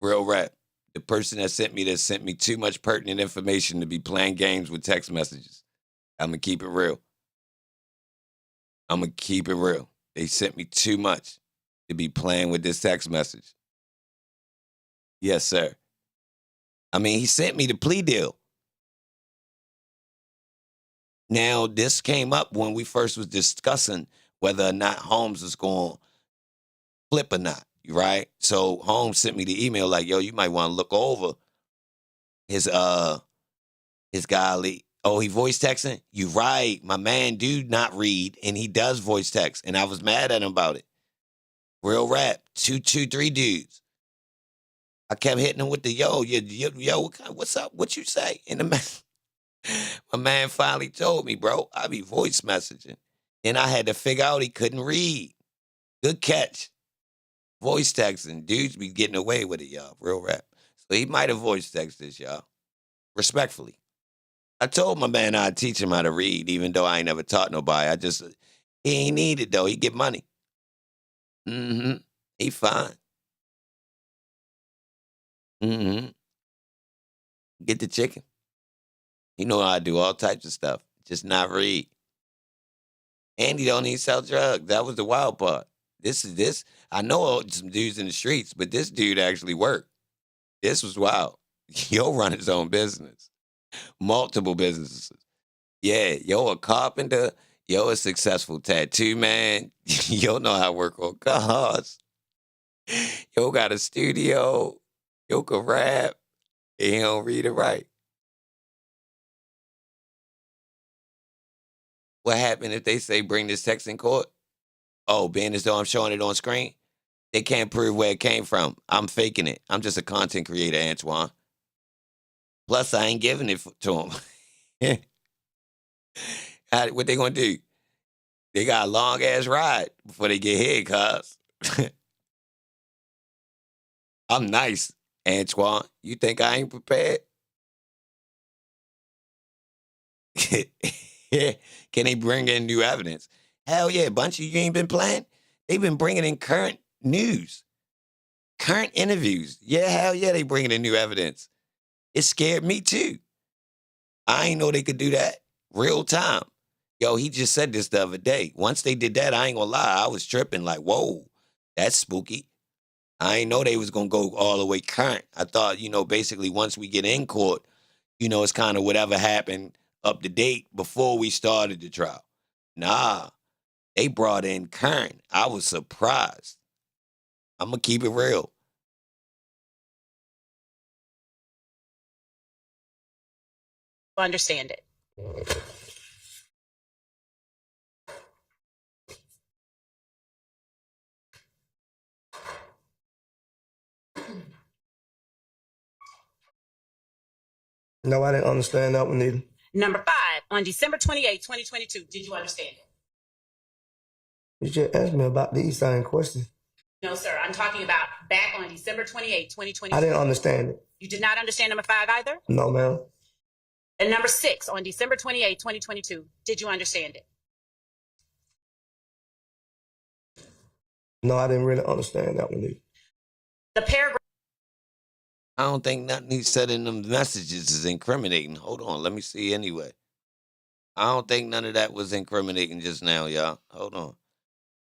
Real rap. The person that sent me this sent me too much pertinent information to be playing games with text messages. I'm going to keep it real. They sent me too much to be playing with this text message. Yes, sir. I mean, he sent me the plea deal. Now, this came up when we first was discussing whether or not Holmes was going to flip or not, right? So Holmes sent me the email like, yo, you might want to look over his golly. Oh, he voice texting? You right. My man do not read, and he does voice text, and I was mad at him about it. Real rap. 223 dudes. I kept hitting him with the yo, what's up? What you say? And my man finally told me, bro, I be voice messaging. And I had to figure out he couldn't read. Good catch. Voice texting. Dudes be getting away with it, y'all. Real rap. So he might have voice texted this, y'all. Respectfully. I told my man I'd teach him how to read, even though I ain't never taught nobody. He ain't need it, though. He get money. Mm-hmm. He fine. Mm-hmm. Get the chicken. You know how I do all types of stuff. Just not read. And he don't even sell drugs. That was the wild part. This. I know some dudes in the streets, but this dude actually worked. This was wild. Yo run his own business. Multiple businesses. Yeah, yo a carpenter. Yo a successful tattoo man. Yo know how to work on cars. Yo got a studio. Yo can rap. And he don't read it right. What happened if they say bring this text in court? Oh, being as though I'm showing it on screen? They can't prove where it came from. I'm faking it. I'm just a content creator, Antoine. Plus, I ain't giving it to them. What they gonna do? They got a long-ass ride before they get here, cuz. I'm nice, Antoine. You think I ain't prepared? Can they bring in new evidence? Hell yeah, bunch of you ain't been playing. They've been bringing in current news, current interviews. Yeah, hell yeah, they bringing in new evidence. It scared me too. I ain't know they could do that. Real time. Yo, he just said this the other day. Once they did that, I ain't gonna lie, I was tripping like, whoa, that's spooky. I ain't know they was gonna go all the way current. I thought, basically once we get in court, it's kind of whatever happened up to date before we started the trial. Nah, they brought in current. I was surprised. I'm going to keep it real. Understand it. No, I didn't understand that one either. Number 5, on December 28, 2022, did you understand it? You just asked me about these same questions. No, sir. I'm talking about back on December 28, 2022. I didn't understand it. You did not understand number 5 either? No, ma'am. And number 6, on December 28, 2022, did you understand it? No, I didn't really understand that one either. The paragraph. I don't think nothing he said in them messages is incriminating. Hold on, let me see anyway. I don't think none of that was incriminating just now, y'all. Hold on.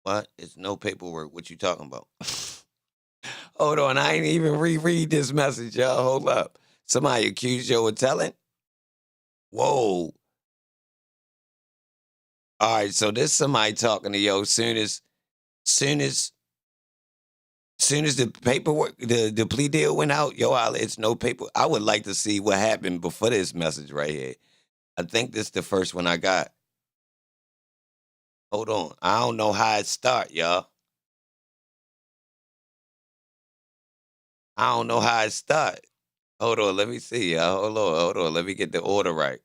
What? It's no paperwork. What you talking about? Hold on, I ain't even reread this message, y'all. Hold up. Somebody accused you of telling? Whoa. All right, so this somebody talking to yo soon as the paperwork, the plea deal went out, it's no paper. I would like to see what happened before this message right here. I think this is the first one I got. Hold on. I don't know how it start, y'all. I don't know how it start. Hold on, let me see, y'all. Hold on. Let me get the order right.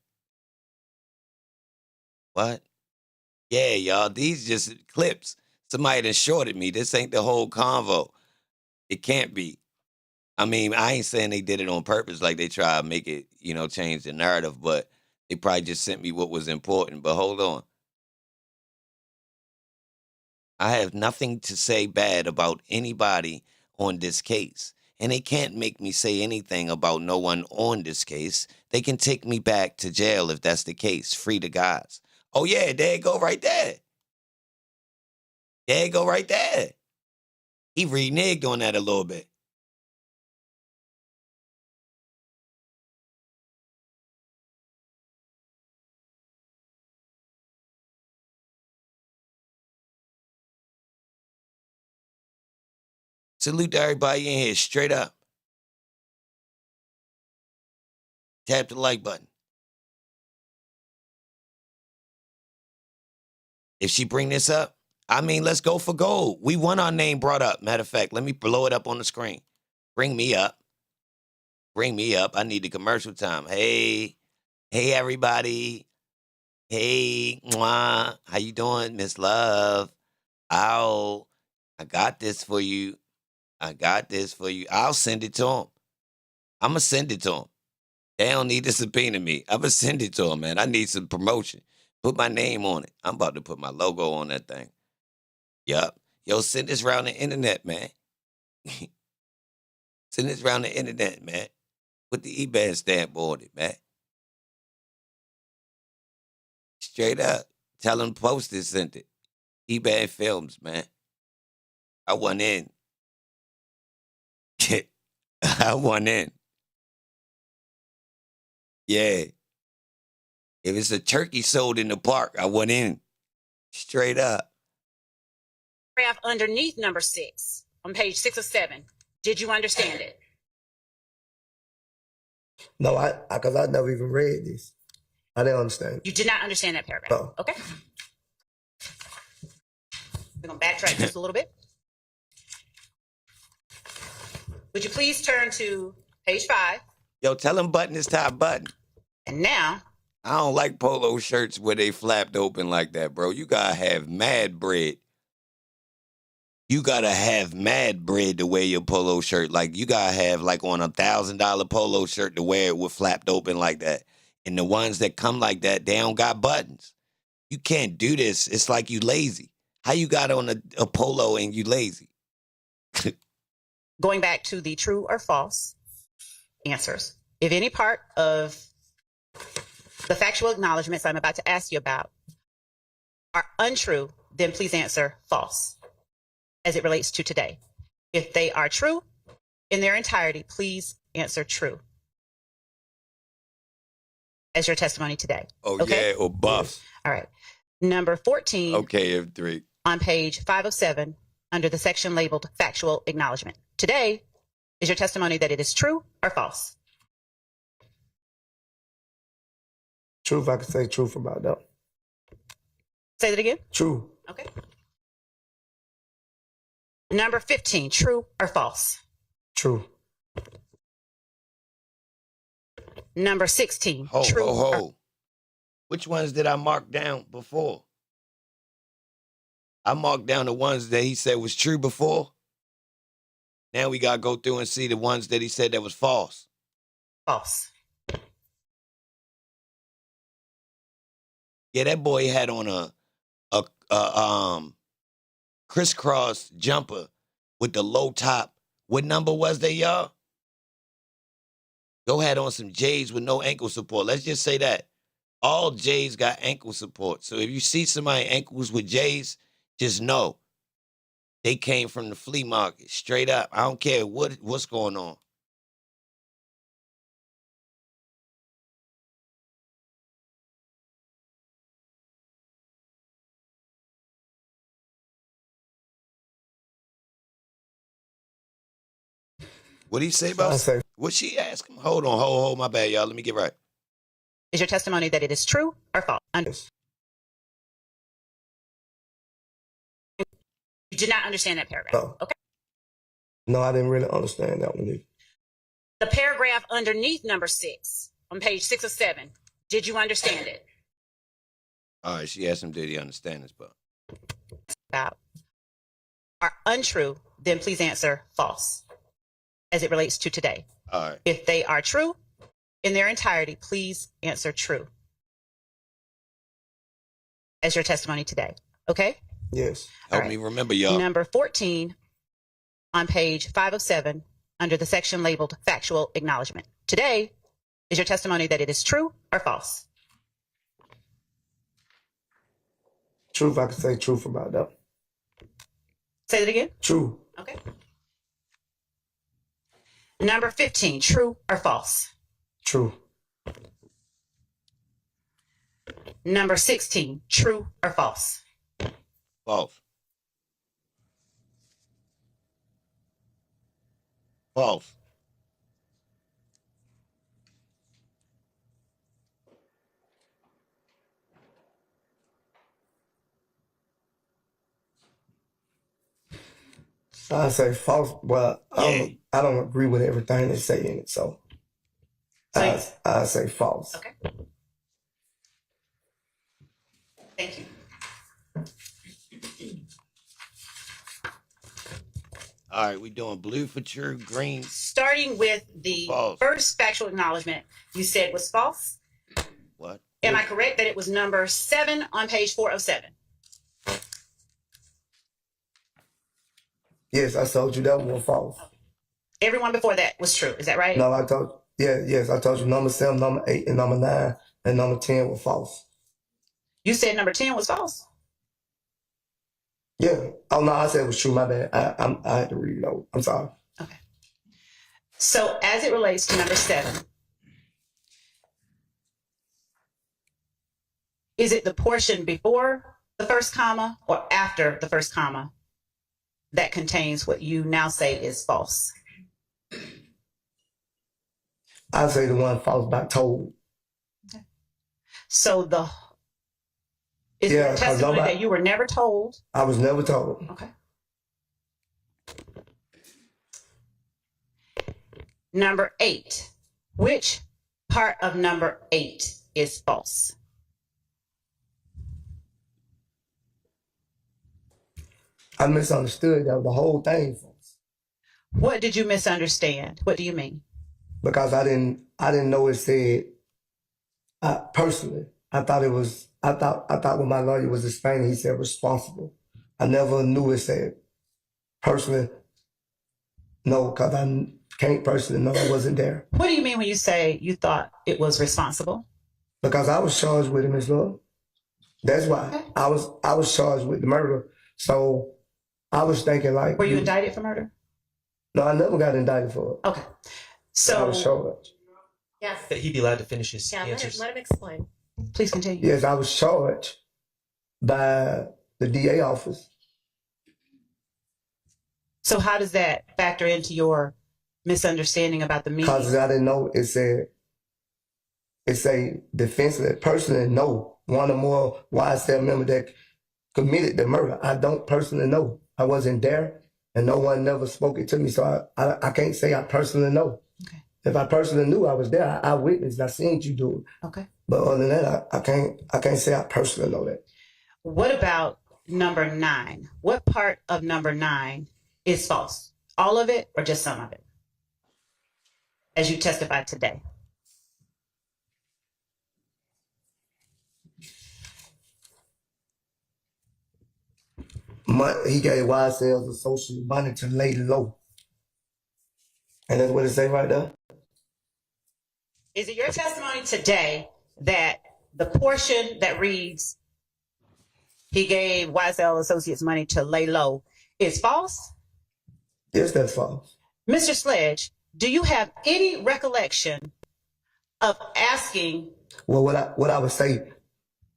What? Yeah, y'all, these just clips. Somebody done shorted me. This ain't the whole convo. It can't be. I mean, I ain't saying they did it on purpose, like they try to make it, change the narrative, but they probably just sent me what was important. But hold on. I have nothing to say bad about anybody on this case. And they can't make me say anything about no one on this case. They can take me back to jail if that's the case. Free the guys. Oh, yeah, there you go right there. There you go right there. He reneged on that a little bit. Salute to everybody in here, straight up. Tap the like button. If she bring this up, let's go for gold. We want our name brought up. Matter of fact, let me blow it up on the screen. Bring me up. Bring me up. I need the commercial time. Hey, everybody. Hey, mwah. How you doing, Miss Love? I got this for you. I'll send it to him. I'm going to send it to him. They don't need to subpoena me. I'm going to send it to him, man. I need some promotion. Put my name on it. I'm about to put my logo on that thing. Yup. Yo, send this around the internet, man. Send this around the internet, man. Put the eBay stamp on it, man. Straight up. Tell them Posted sent it. eBay Films, man. I want in. I want in. Yeah. If it's a turkey sold in the park, I want in. Straight up. Paragraph underneath number 6 on page 6 of 7. Did you understand it? No, because I never even read this. I didn't understand. You did not understand that paragraph. No. Okay. We're going to backtrack just a little bit. Would you please turn to page 5? Yo, tell him button his top button. And now. I don't like polo shirts where they flapped open like that, bro. You gotta have mad bread. You gotta have mad bread to wear your polo shirt. Like, you gotta have, like, on $1,000 polo shirt to wear it with flapped open like that. And the ones that come like that, they don't got buttons. You can't do this. It's like you lazy. How you got on a polo and you lazy? Going back to the true or false answers. If any part of the factual acknowledgments I'm about to ask you about are untrue, then please answer false as it relates to today. If they are true in their entirety, please answer true as your testimony today. Oh, okay? Yeah, or buff. All right. Number 14. Okay, F3. On page 5 of 7, under the section labeled factual acknowledgement. Today is your testimony that it is true or false. Truth, I can say truth about that. Say that again? True. Okay. Number 15, true or false? True. Number 16, true. Or... Which ones did I mark down before? I marked down the ones that he said was true before. Now we got to go through and see the ones that he said that was false. False. Yeah, that boy had on a crisscross jumper with the low top What number was they, y'all? Go ahead on some J's with no ankle support. Let's just say that. All J's got ankle support. So if you see somebody ankles with J's, just know they came from the flea market. Straight up. I don't care what's going on. What did he say about what she asked him? Hold, my bad, y'all. Let me get right. Is your testimony that it is true or false? You did not understand that paragraph. No. Okay. No, I didn't really understand that one either. The paragraph underneath number 6 on page 6 of 7. Did you understand it? All right, she asked him, did he understand this part? About are untrue, then please answer false as it relates to today. All right. If they are true in their entirety, please answer true as your testimony today. Okay? Yes. Help me remember, y'all. Number 14 on page 5 of 7 under the section labeled factual acknowledgement. Today is your testimony that it is true or false? Truth, I can say truth about that. Say that again. True. Okay. Number 15, true or false? True. Number 16, true or false? False. False. I say false, but I don't agree with everything they say in it, so I say false. Okay. Thank you. All right, we doing blue for true, green. Starting with the first factual acknowledgement you said was false. What? Am I correct that it was number 7 on page 4 of 7? Yes, I told you that one was false. Everyone before that was true. Is that right? No, I told you number 7, number 8, and number 9, and number 10 were false. You said number 10 was false? Yeah. Oh, no, I said it was true. My bad. I had to read it over. I'm sorry. Okay. So as it relates to number 7, is it the portion before the first comma or after the first comma that contains what you now say is false? I say the one false by told. Okay. So is the testimony that you were never told? I was never told. Okay. Number 8. Which part of number 8 is false? I misunderstood that the whole thing false. What did you misunderstand? What do you mean? Because I didn't know it said personally. I thought when my lawyer was explaining, he said responsible. I never knew it said personally. No, because I can't personally know I wasn't there. What do you mean when you say you thought it was responsible? Because I was charged with it, Ms. Love. That's why. Okay. I was charged with the murder. So I was thinking like. Were you indicted for murder? No, I never got indicted for it. Okay. So I was charged. Yes. That he'd be allowed to finish his answers. Let him explain. Please continue. Yes, I was charged by the DA office. So how does that factor into your misunderstanding about the meaning? Because I didn't know it said defenseless personally know one or more YSL member that committed the murder. I don't personally know. I wasn't there and no one never spoke it to me. So I can't say I personally know. Okay. If I personally knew I was there, I witnessed, I seen you do it. Okay. But other than that, I can't say I personally know that. What about number 9? What part of number 9 is false? All of it or just some of it? As you testified today. He gave YSL's associate money to lay low. And that's what it say right there. Is it your testimony today that the portion that reads he gave YSL Associates money to lay low is false? Yes, that's false. Mr. Sledge, do you have any recollection of asking? Well, what I would say,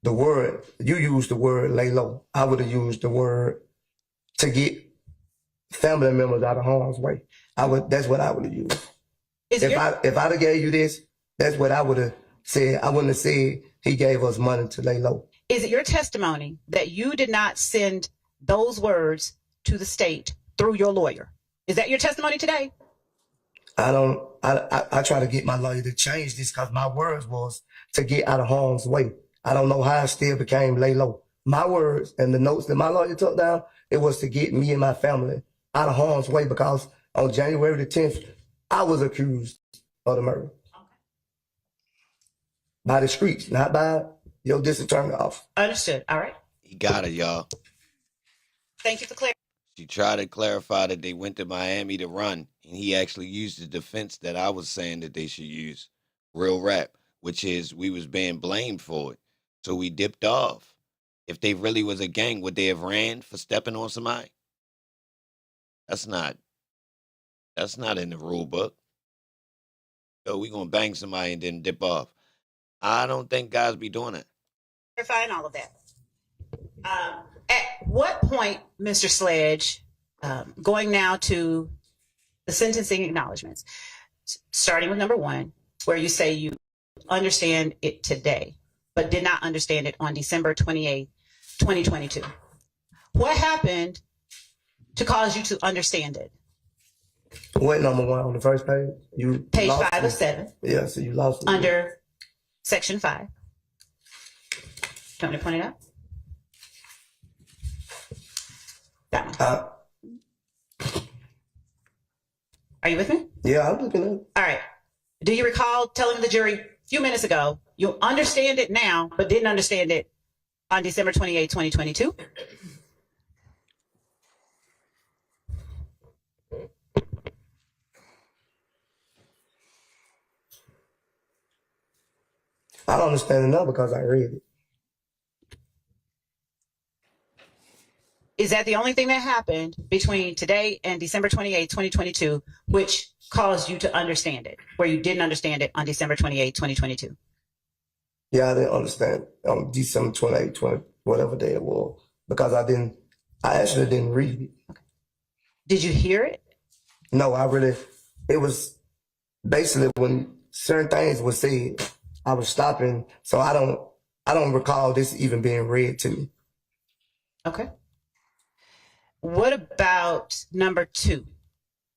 the word, you used the word lay low. I would have used the word to get family members out of harm's way. That's what I would have used. If I'd have gave you this, that's what I would have said. I wouldn't have said he gave us money to lay low. Is it your testimony that you did not send those words to the state through your lawyer? Is that your testimony today? I try to get my lawyer to change this because my words was to get out of harm's way. I don't know how it still became lay low. My words and the notes that my lawyer took down, it was to get me and my family out of harm's way because on January the 10th, I was accused of the murder. By the streets, not by your district attorney office. Understood. All right. He got it, y'all. Thank you for clarifying. She tried to clarify that they went to Miami to run, and he actually used the defense that I was saying that they should use, real rap, which is we was being blamed for it. So we dipped off. If they really was a gang, would they have ran for stepping on somebody? That's not in the rule book. So we gonna bang somebody and then dip off. I don't think guys be doing that. Clarifying all of that. At what point, Mr. Sledge, going now to the sentencing acknowledgments, starting with number 1, where you say you understand it today, but did not understand it on December 28, 2022. What happened to cause you to understand it? What number 1 on the first page? Page 5 of 7. Yeah, so you lost me. Under Section 5. Do you want me to point it out? That one. Are you with me? Yeah, I'm looking at it. All right. Do you recall telling the jury a few minutes ago, you understand it now, but didn't understand it on December 28, 2022? I don't understand it now because I read it. Is that the only thing that happened between today and December 28, 2022, which caused you to understand it, where you didn't understand it on December 28, 2022? Yeah, I didn't understand on December 28, whatever day it was, because I actually didn't read it. Okay. Did you hear it? No, it was basically when certain things were said, I was stopping, so I don't recall this even being read to me. Okay. What about number 2?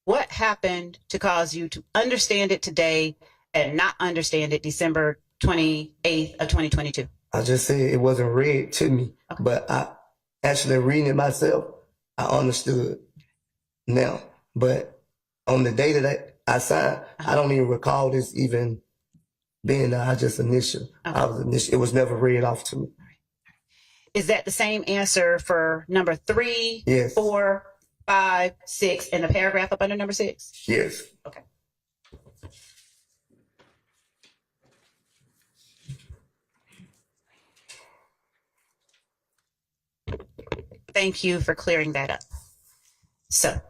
What happened to cause you to understand it today and not understand it December 28th of 2022? I just said it wasn't read to me, okay. But I actually reading it myself, I understood now. But on the day that I signed, I don't even recall this even being there. I just initial. Okay. It was never read off to me. Is that the same answer for number 3, yes. 4, 5, 6, and the paragraph up under number 6? Yes. Okay. Thank you for clearing that up. So,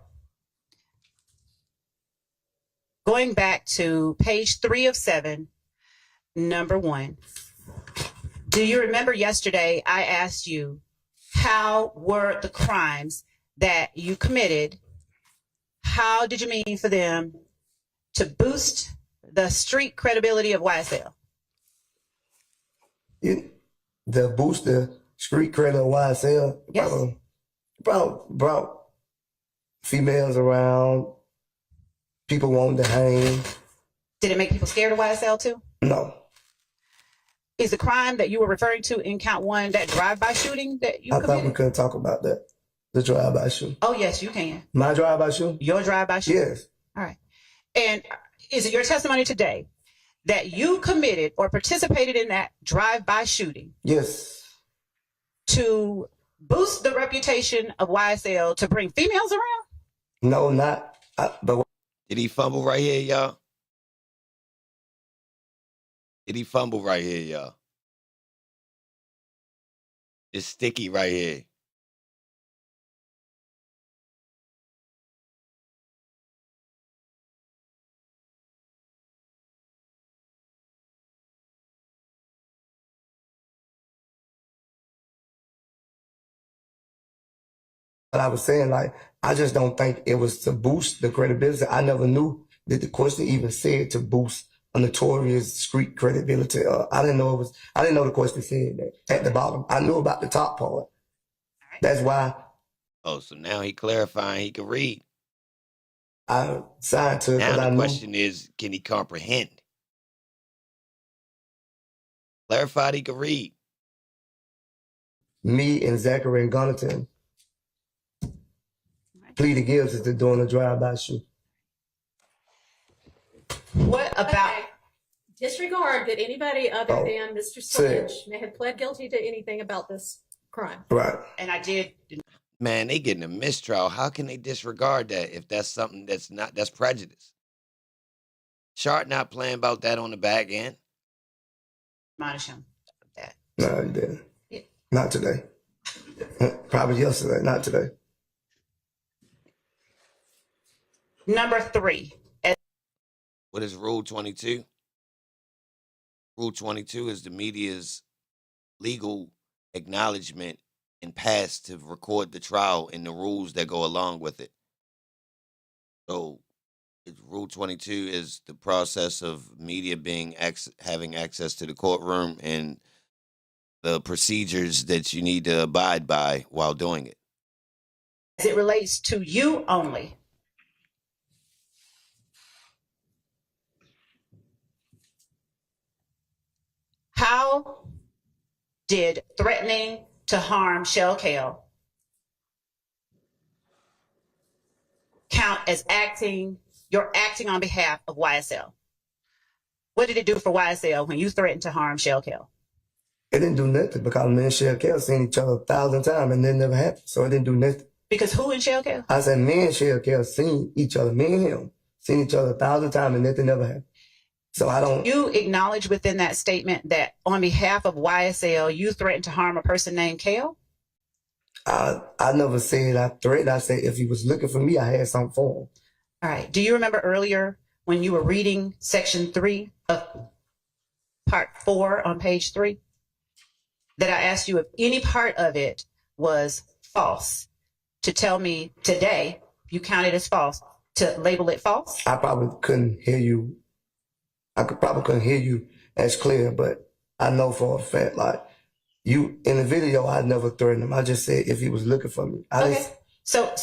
going back to page 3 of 7, number 1. Do you remember yesterday I asked you, how were the crimes that you committed, how did you mean for them to boost the street credibility of YSL? The boost the street credit of YSL, yes. brought females around, people wanting to hang. Did it make people scared of YSL too? No. Is the crime that you were referring to in count 1 that drive-by shooting that you committed? I thought we couldn't talk about that. The drive-by shooting. Oh, yes, you can. My drive-by shooting? Your drive-by shooting? Yes. All right. And is it your testimony today that you committed or participated in that drive-by shooting? Yes. To boost the reputation of YSL to bring females around? No, not. But Did he fumble right here, y'all? Did he fumble right here, y'all? It's sticky right here. But I was saying, like, I just don't think it was to boost the credibility. I never knew that the question even said to boost a notorious street credibility. I didn't know the question said that at the bottom. I knew about the top part. That's why. Oh, so now he clarifying he can read. I signed to it. Now the question is, can he comprehend? Clarified he can read. Me and Zachary and Gunnaton pleaded guilty to doing a drive-by shoot. What about disregard that anybody other than Mr. Sledge may have pled guilty to anything about this crime? Right. And I did. Man, they getting a mistrial. How can they disregard that if that's something that's prejudice? Sharp not playing about that on the back end. Admonish him of that. No, he didn't. Yeah. Not today. Probably yesterday, not today. Number 3. What is Rule 22? Rule 22 is the media's legal acknowledgement and pass to record the trial and the rules that go along with it. So Rule 22 is the process of media having access to the courtroom and the procedures that you need to abide by while doing it. As it relates to you only. How did threatening to harm Shell Kale count as you're acting on behalf of YSL? What did it do for YSL when you threatened to harm Shell Kale? It didn't do nothing because me and Shell Kale seen each other 1,000 times and it never happened. So it didn't do nothing. Because who in Shell Kale? I said me and Shell Kale seen each other, me and him, seen each other 1,000 times and nothing never happened. So I don't. You acknowledge within that statement that on behalf of YSL, you threatened to harm a person named Kale? I never said I threatened. I said if he was looking for me, I had something for him. All right. Do you remember earlier when you were reading section 3 of part 4 on page 3 that I asked you if any part of it was false to tell me today you counted as false to label it false? I probably couldn't hear you. Probably couldn't hear you as clear, but I know for a fact, like you in the video, I never threatened him. I just said if he was looking for me. So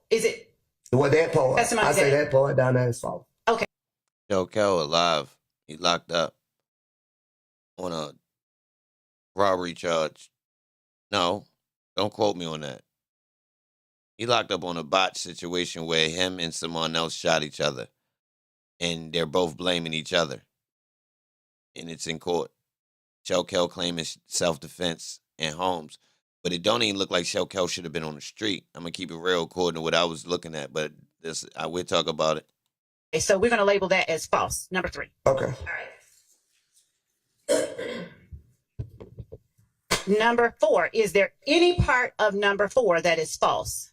is it? Well, that part. I say that part down there is false. Okay. Joe Kel alive. He locked up on a robbery charge. No, don't quote me on that. He locked up on a botch situation where him and someone else shot each other. And they're both blaming each other. And it's in court. Shellkel claiming self-defense and Holmes. But it don't even look like Shellkel should have been on the street. I'm going to keep it real according to what I was looking at. But we'll talk about it. Okay, so we're going to label that as false. Number 3. Okay. All right. Number 4. Is there any part of number 4 that is false?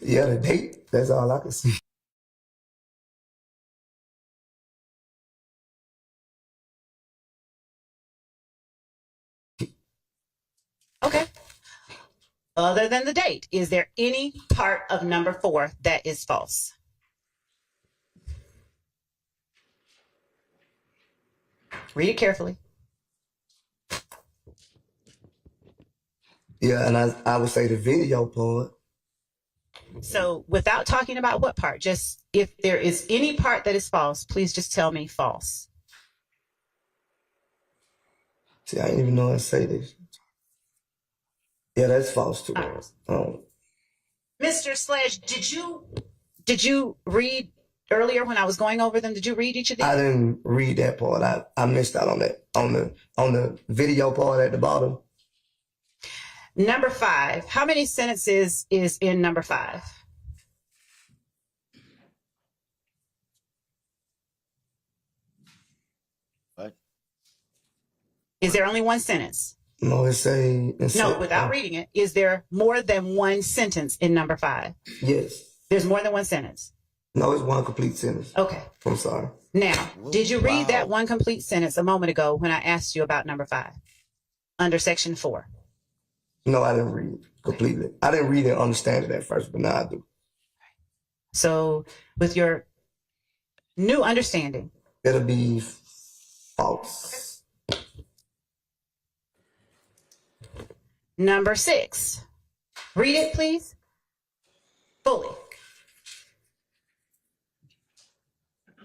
Yeah, the date. That's all I can see. Okay. Other than the date, is there any part of number 4 that is false? Read it carefully. Yeah, and I would say the video part. So without talking about what part, just if there is any part that is false, please just tell me false. See, I didn't even know I say this. Yeah, that's false too. Mr. Sledge, did you read earlier when I was going over them? Did you read each of these? I didn't read that part. I missed out on that. On the video part at the bottom. Number 5. How many sentences is in number 5? What? Is there only one sentence? No, No, without reading it. Is there more than one sentence in number 5? Yes. There's more than one sentence. No, it's one complete sentence. Okay. I'm sorry. Now, did you read that one complete sentence a moment ago when I asked you about number 5 under section 4? No, I didn't read it completely. I didn't read it and understand it at first, but now I do. So with your new understanding, It'll be false. Okay. Number 6. Read it, please. Fully.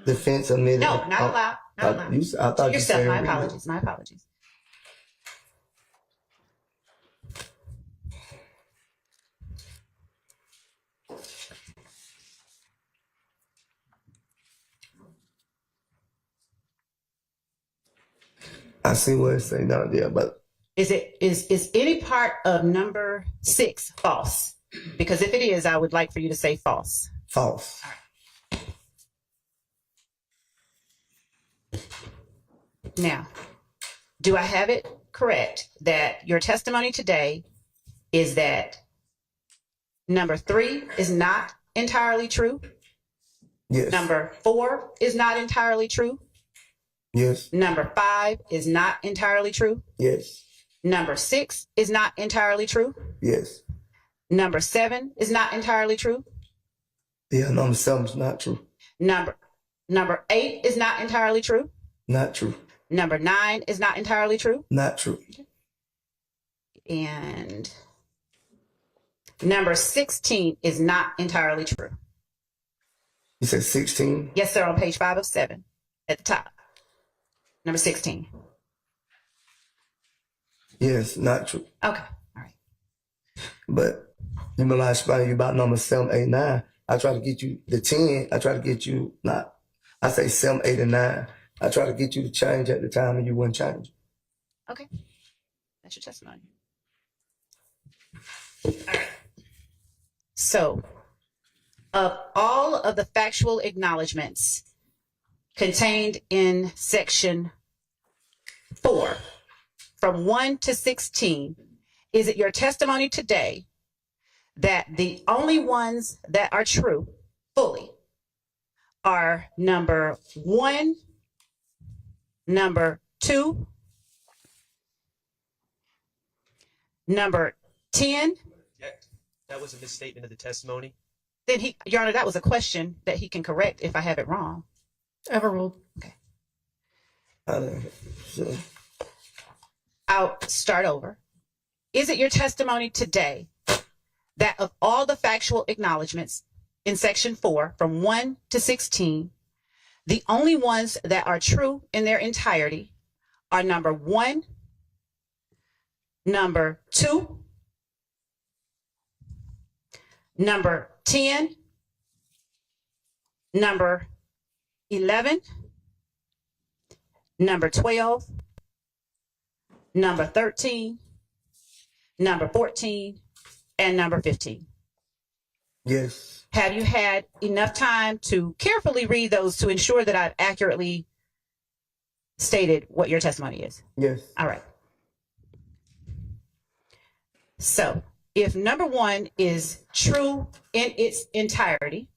Defense admitted. No, not allowed. Not allowed. I thought you said my apologies. My apologies. I see what it's saying down there, but is any part of number 6 false? Because if it is, I would like for you to say false. False. Now, do I have it correct that your testimony today is that number 3 is not entirely true? Yes. Number 4 is not entirely true? Yes. Number 5 is not entirely true? Yes. Number 6 is not entirely true? Yes. Number 7 is not entirely true? Yeah, number 7 is not true. Number 8 is not entirely true? Not true. Number 9 is not entirely true? Not true. And number 16 is not entirely true. You said 16? Yes, sir, on page 5 of 7 at the top. Number 16. Yes, not true. Okay, all right. But you remember I explained to you about number 7, 8, 9. I try to get you the 10. I try to get you, I say 7, 8, and 9. I try to get you to change at the time and you wouldn't change. Okay. That's your testimony. All right. So, of all of the factual acknowledgments contained in section 4, from 1 to 16, is it your testimony today that the only ones that are true fully are number 1, number 2, number 10? That was a misstatement of the testimony. Then Your Honor, that was a question that he can correct if I have it wrong. Overruled. Okay. Sure. I'll start over. Is it your testimony today that of all the factual acknowledgments in section 4, from 1 to 16, the only ones that are true in their entirety are number 1, number 2, number 10, number 11, number 12, number 13, number 14, and number 15? Yes. Have you had enough time to carefully read those to ensure that I've accurately stated what your testimony is? Yes. All right. So, if number 1 is true in its entirety,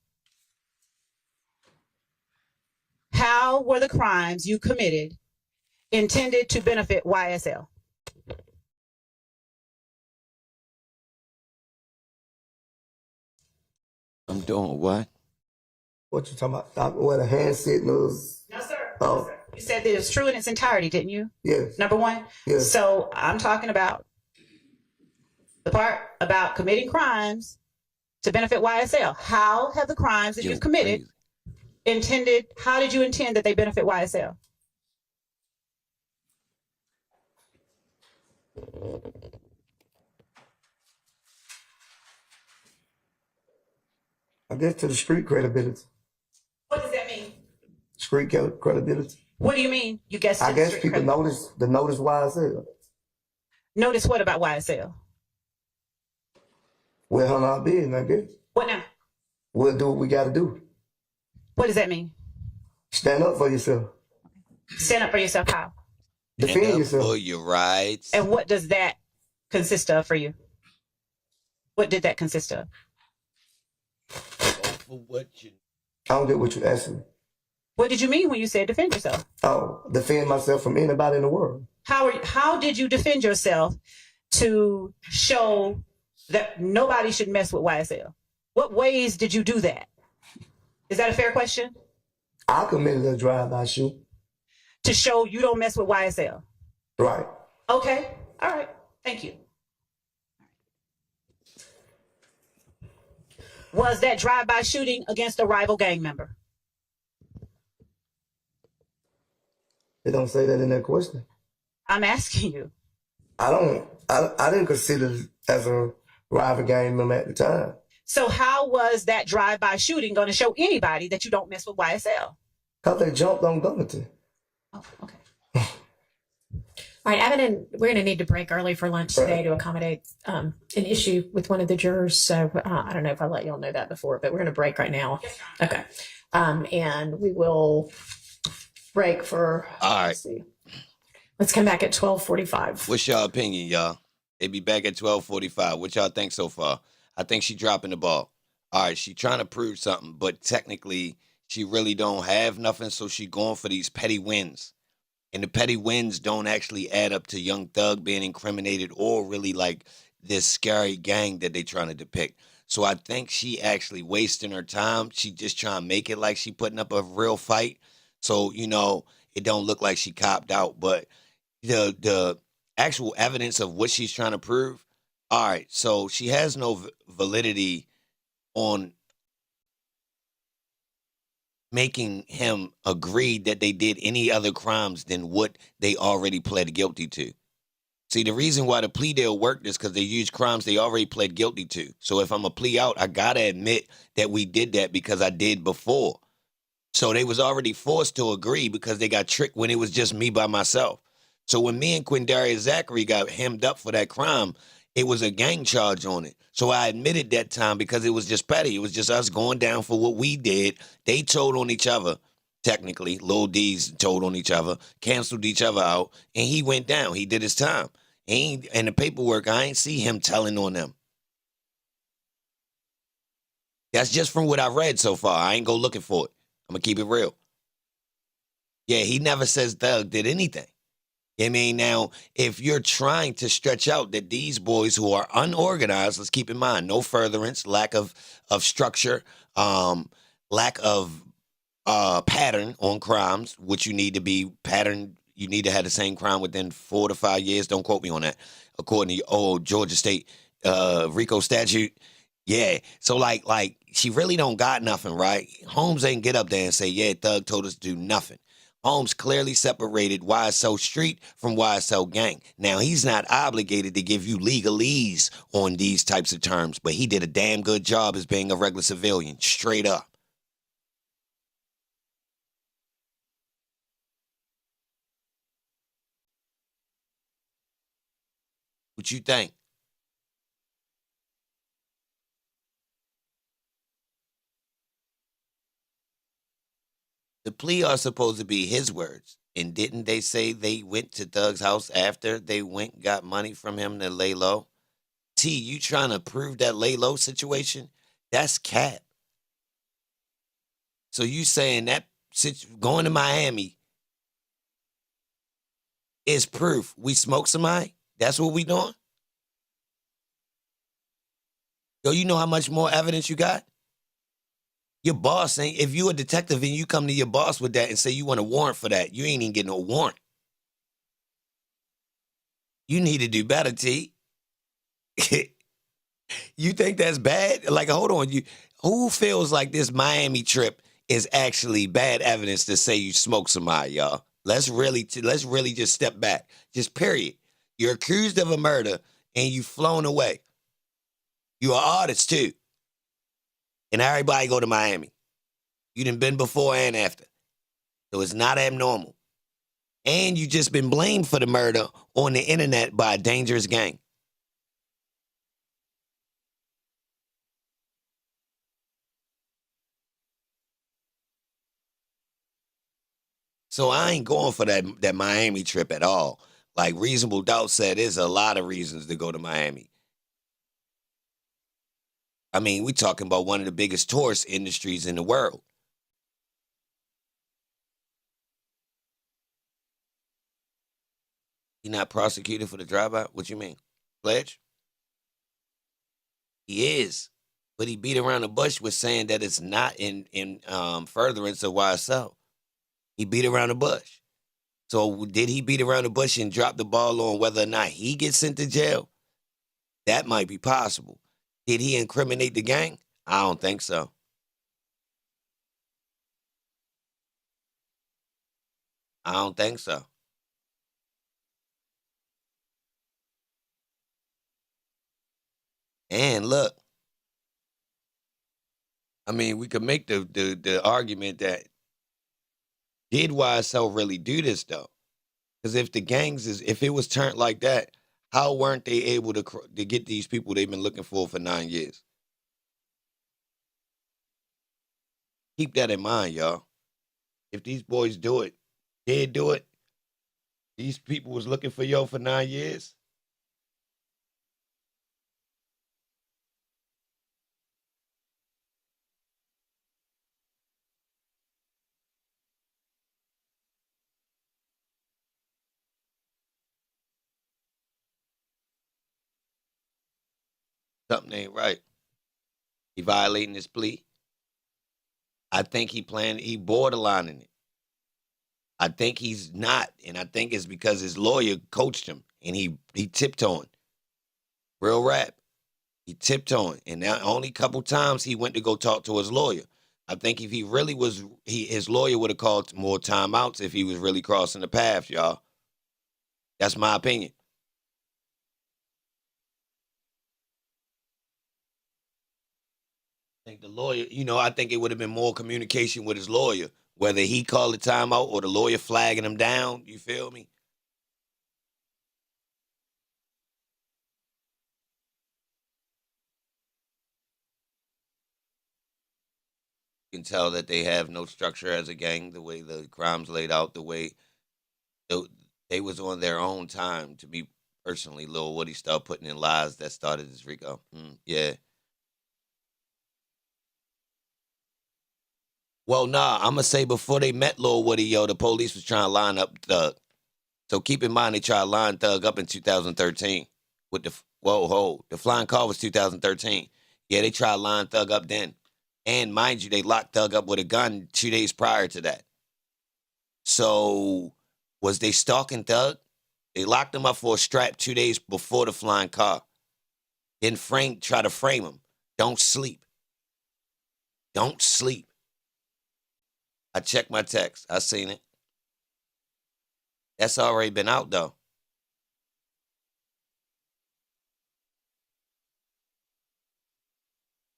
how were the crimes you committed intended to benefit YSL? I'm doing what? What you talking about? What, a hand signals? No, sir. Oh. No, sir. You said that it was true in its entirety, didn't you? Yes. Number 1? Yes. So I'm talking about the part about committing crimes to benefit YSL. How have the crimes that you've committed how did you intend that they benefit YSL? I guess to the street credibility. What does that mean? Street credibility. What do you mean? You guessed. I guess people notice YSL. Notice what about YSL? We'll handle our business, I guess. What now? We'll do what we got to do. What does that mean? Stand up for yourself. Stand up for yourself how? Defend yourself. For your rights. And what does that consist of for you? What did that consist of? For what you... I don't get what you're asking. What did you mean when you said defend yourself? Oh, defend myself from anybody in the world. How did you defend yourself to show that nobody should mess with YSL? What ways did you do that? Is that a fair question? I committed a drive-by shoot. To show you don't mess with YSL? Right. Okay. All right. Thank you. Was that drive-by shooting against a rival gang member? They don't say that in that question. I'm asking you. I didn't consider it as a rival gang member at the time. So how was that drive-by shooting going to show anybody that you don't mess with YSL? Because they jumped on Gunna. Oh, okay. All right, Evan, we're going to need to break early for lunch today to accommodate an issue with one of the jurors. So I don't know if I let y'all know that before, but we're going to break right now. Okay. And we will break for, all right. Let's see. Let's come back at 12:45. What's your opinion, y'all? They be back at 12:45. What y'all think so far? I think she dropping the ball. All right, she trying to prove something, but technically she really don't have nothing, so she going for these petty wins. And the petty wins don't actually add up to Young Thug being incriminated or really like this scary gang that they trying to depict. So I think she actually wasting her time. She just trying to make it like she putting up a real fight. So, you know, it don't look like she copped out. But the actual evidence of what she's trying to prove, all right, so she has no validity on making him agree that they did any other crimes than what they already pled guilty to. See, the reason why the plea deal worked is because they used crimes they already pled guilty to. So if I'm a plea out, I got to admit that we did that because I did before. So they was already forced to agree because they got tricked when it was just me by myself. So when me and Quindarius Zachary got hemmed up for that crime, it was a gang charge on it. So I admitted that time because it was just petty. It was just us going down for what we did. They told on each other, technically. Lil D's told on each other, canceled each other out, and he went down. He did his time. And the paperwork, I ain't see him telling on them. That's just from what I read so far. I ain't go looking for it. I'm going to keep it real. Yeah, he never says Thug did anything. I mean, now, if you're trying to stretch out that these boys who are unorganized, let's keep in mind, no furtherance, lack of structure, lack of pattern on crimes, which you need to be patterned. You need to have the same crime within 4 to 5 years. Don't quote me on that. According to Georgia State RICO statute. Yeah. So like she really don't got nothing, right? Holmes ain't get up there and say, yeah, Thug told us to do nothing. Holmes clearly separated YSL Street from YSL Gang. Now, he's not obligated to give you legalese on these types of terms, but he did a damn good job as being a regular civilian, straight up. What you think? The plea are supposed to be his words. And didn't they say they went to Thug's house after they went and got money from him to lay low? T, you trying to prove that lay low situation? That's cap. So you saying that going to Miami is proof we smoked somebody? That's what we doing? Yo, you know how much more evidence you got? Your boss ain't, if you a detective and you come to your boss with that and say you want a warrant for that, you ain't even getting no warrant. You need to do better, T. You think that's bad? Like, hold on. Who feels like this Miami trip is actually bad evidence to say you smoked somebody, y'all? Let's really just step back. Just period. You're accused of a murder and you flown away. You are artists too. And everybody go to Miami. You done been before and after. So it's not abnormal. And you just been blamed for the murder on the internet by a dangerous gang. So I ain't going for that Miami trip at all. Like Reasonable Doubt said, there's a lot of reasons to go to Miami. I mean, we talking about one of the biggest tourist industries in the world. He not prosecuted for the drive-by? What you mean? Pledge? He is. But he beat around the bush with saying that it's not in furtherance of YSL. He beat around the bush. So did he beat around the bush and drop the ball on whether or not he gets sent to jail? That might be possible. Did he incriminate the gang? I don't think so. I don't think so. And look, I mean, we could make the argument that did YSL really do this though? Because if the gangs if it was turned like that, how weren't they able to get these people they've been looking for 9 years? Keep that in mind, y'all. If these boys do it, did do it, these people was looking for yo for 9 years. Something ain't right. He violating his plea. I think he borderlining it. I think he's not, and I think it's because his lawyer coached him, and he tiptoeing. Real rap. He tiptoeing, and now only a couple times he went to go talk to his lawyer. I think if he really was, his lawyer would have called more timeouts if he was really crossing the path, y'all. That's my opinion. I think the lawyer, I think it would have been more communication with his lawyer, whether he called the timeout or the lawyer flagging him down. You feel me? You can tell that they have no structure as a gang, the way the crime's laid out, the way they was on their own time. To me personally, Lil Woody started putting in lies that started this Rico. Yeah. Well, nah, I'm going to say before they met Lil Woody, the police was trying to line up Thug. So keep in mind they tried to line Thug up in 2013 with the flying car was 2013. Yeah, they tried to line Thug up then. And mind you, they locked Thug up with a gun 2 days prior to that. So was they stalking Thug? They locked him up for a strap 2 days before the flying car. Then try to frame him. Don't sleep. Don't sleep. I checked my text. I seen it. That's already been out, though.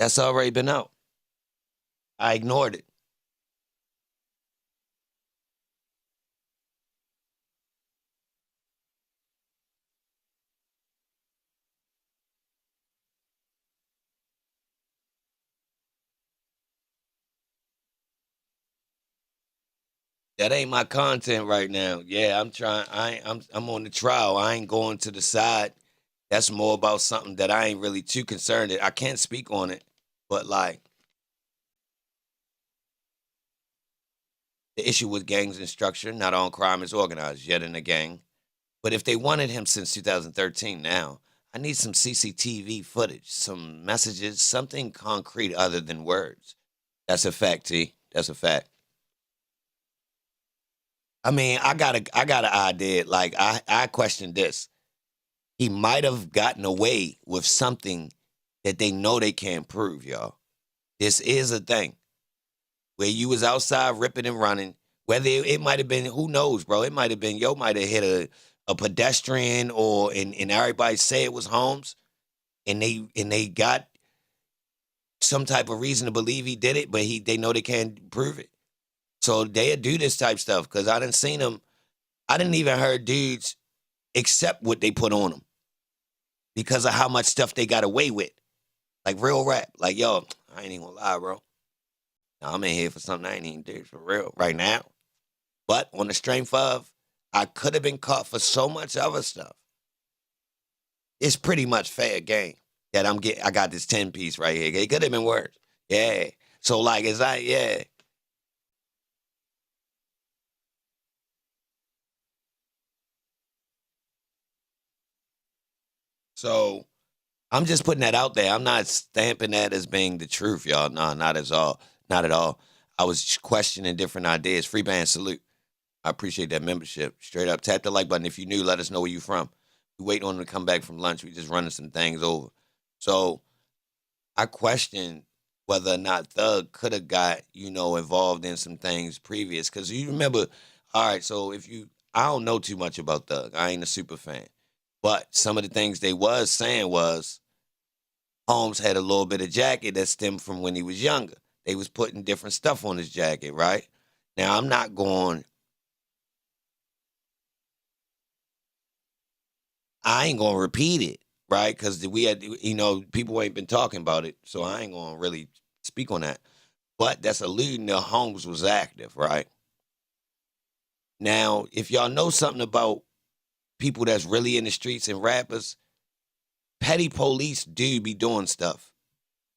That's already been out. I ignored it. That ain't my content right now. Yeah, I'm on the trial. I ain't going to the side. That's more about something that I ain't really too concerned with. I can't speak on it, but like the issue with gangs and structure, not all crime is organized yet in a gang. But if they wanted him since 2013 now, I need some CCTV footage, some messages, something concrete other than words. That's a fact, T. That's a fact. I mean, I got an idea. Like, I question this. He might have gotten away with something that they know they can't prove, y'all. This is a thing. Where you was outside ripping and running. Whether it might have been, who knows, bro? It might have been, might have hit a pedestrian and everybody say it was Holmes. And they got some type of reason to believe he did it, but they know they can't prove it. So they'll do this type stuff because I didn't seen them. I didn't even heard dudes accept what they put on them because of how much stuff they got away with. Like real rap. Like, yo, I ain't even gonna lie, bro. No, I'm in here for something I ain't even do for real right now. But on the strength of, I could have been caught for so much other stuff. It's pretty much fair game that I got this 10-piece right here. It could have been worse. Yeah. So like, it's like, yeah. So I'm just putting that out there. I'm not stamping that as being the truth, y'all. No, not at all. Not at all. I was questioning different ideas. Free band salute. I appreciate that membership. Straight up. Tap the like button. If you new, let us know where you from. We waiting on them to come back from lunch. We just running some things over. So I questioned whether or not Thug could have got, involved in some things previous. Because you remember, all right, so I don't know too much about Thug. I ain't a super fan. But some of the things they was saying was Holmes had a little bit of jacket that stemmed from when he was younger. They was putting different stuff on his jacket, right? Now, I'm not going... I ain't going to repeat it, right? Because we had, people ain't been talking about it, so I ain't going to really speak on that. But that's alluding to Holmes was active, right? Now, if y'all know something about people that's really in the streets and rappers, petty police do be doing stuff.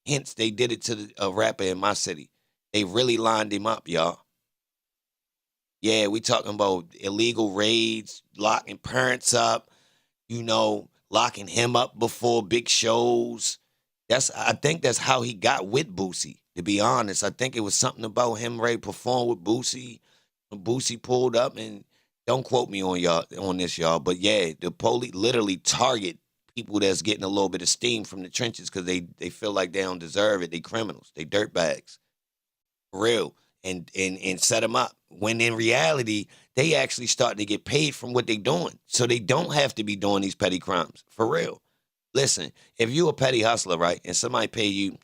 Hence, they did it to a rapper in my city. They really lined him up, y'all. Yeah, we talking about illegal raids, locking parents up, locking him up before big shows. I think that's how he got with Boosie, to be honest. I think it was something about him ready to perform with Boosie. When Boosie pulled up, and don't quote me on this, y'all, but yeah, the police literally target people that's getting a little bit of steam from the trenches because they feel like they don't deserve it. They criminals. They dirtbags. For real. And set them up. When in reality, they actually start to get paid from what they doing. So they don't have to be doing these petty crimes. For real. Listen, if you a petty hustler, right, and somebody pay you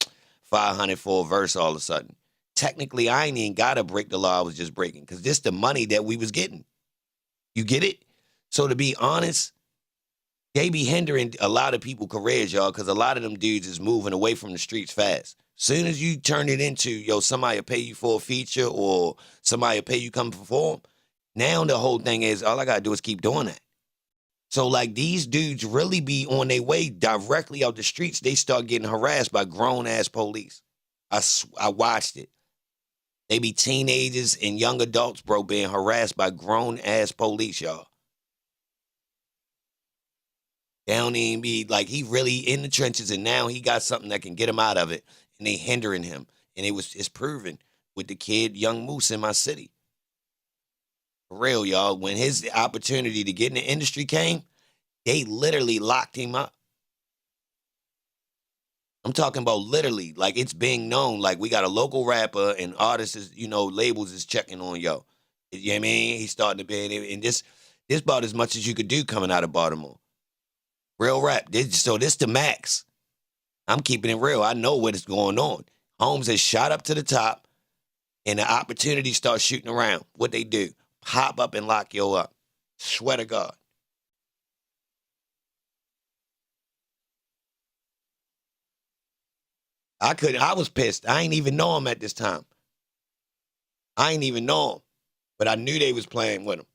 $500 for a verse all of a sudden, technically I ain't even got to break the law I was just breaking because this the money that we was getting. You get it? So to be honest, they be hindering a lot of people's careers, y'all, because a lot of them dudes is moving away from the streets fast. Soon as you turn it into, somebody will pay you for a feature or somebody will pay you come perform, now the whole thing is all I got to do is keep doing that. So, like, these dudes really be on their way directly out the streets. They start getting harassed by grown-ass police. I watched it. They be teenagers and young adults, bro, being harassed by grown-ass police, y'all. They don't even be, like, he really in the trenches, and now he got something that can get him out of it, and they hindering him. And it's proven with the kid, Young Moose, in my city. For real, y'all. When his opportunity to get in the industry came, they literally locked him up. I'm talking about literally, like it's being known. Like we got a local rapper and artists, labels is checking on yo. You know what I mean? He's starting to be, and this about as much as you could do coming out of Baltimore. Real rap. This the max. I'm keeping it real. I know what is going on. Holmes has shot up to the top, and the opportunity starts shooting around. What they do? Pop up and lock yo up. Swear to God. I was pissed. I ain't even know him at this time. I ain't even know him. But I knew they was playing with him.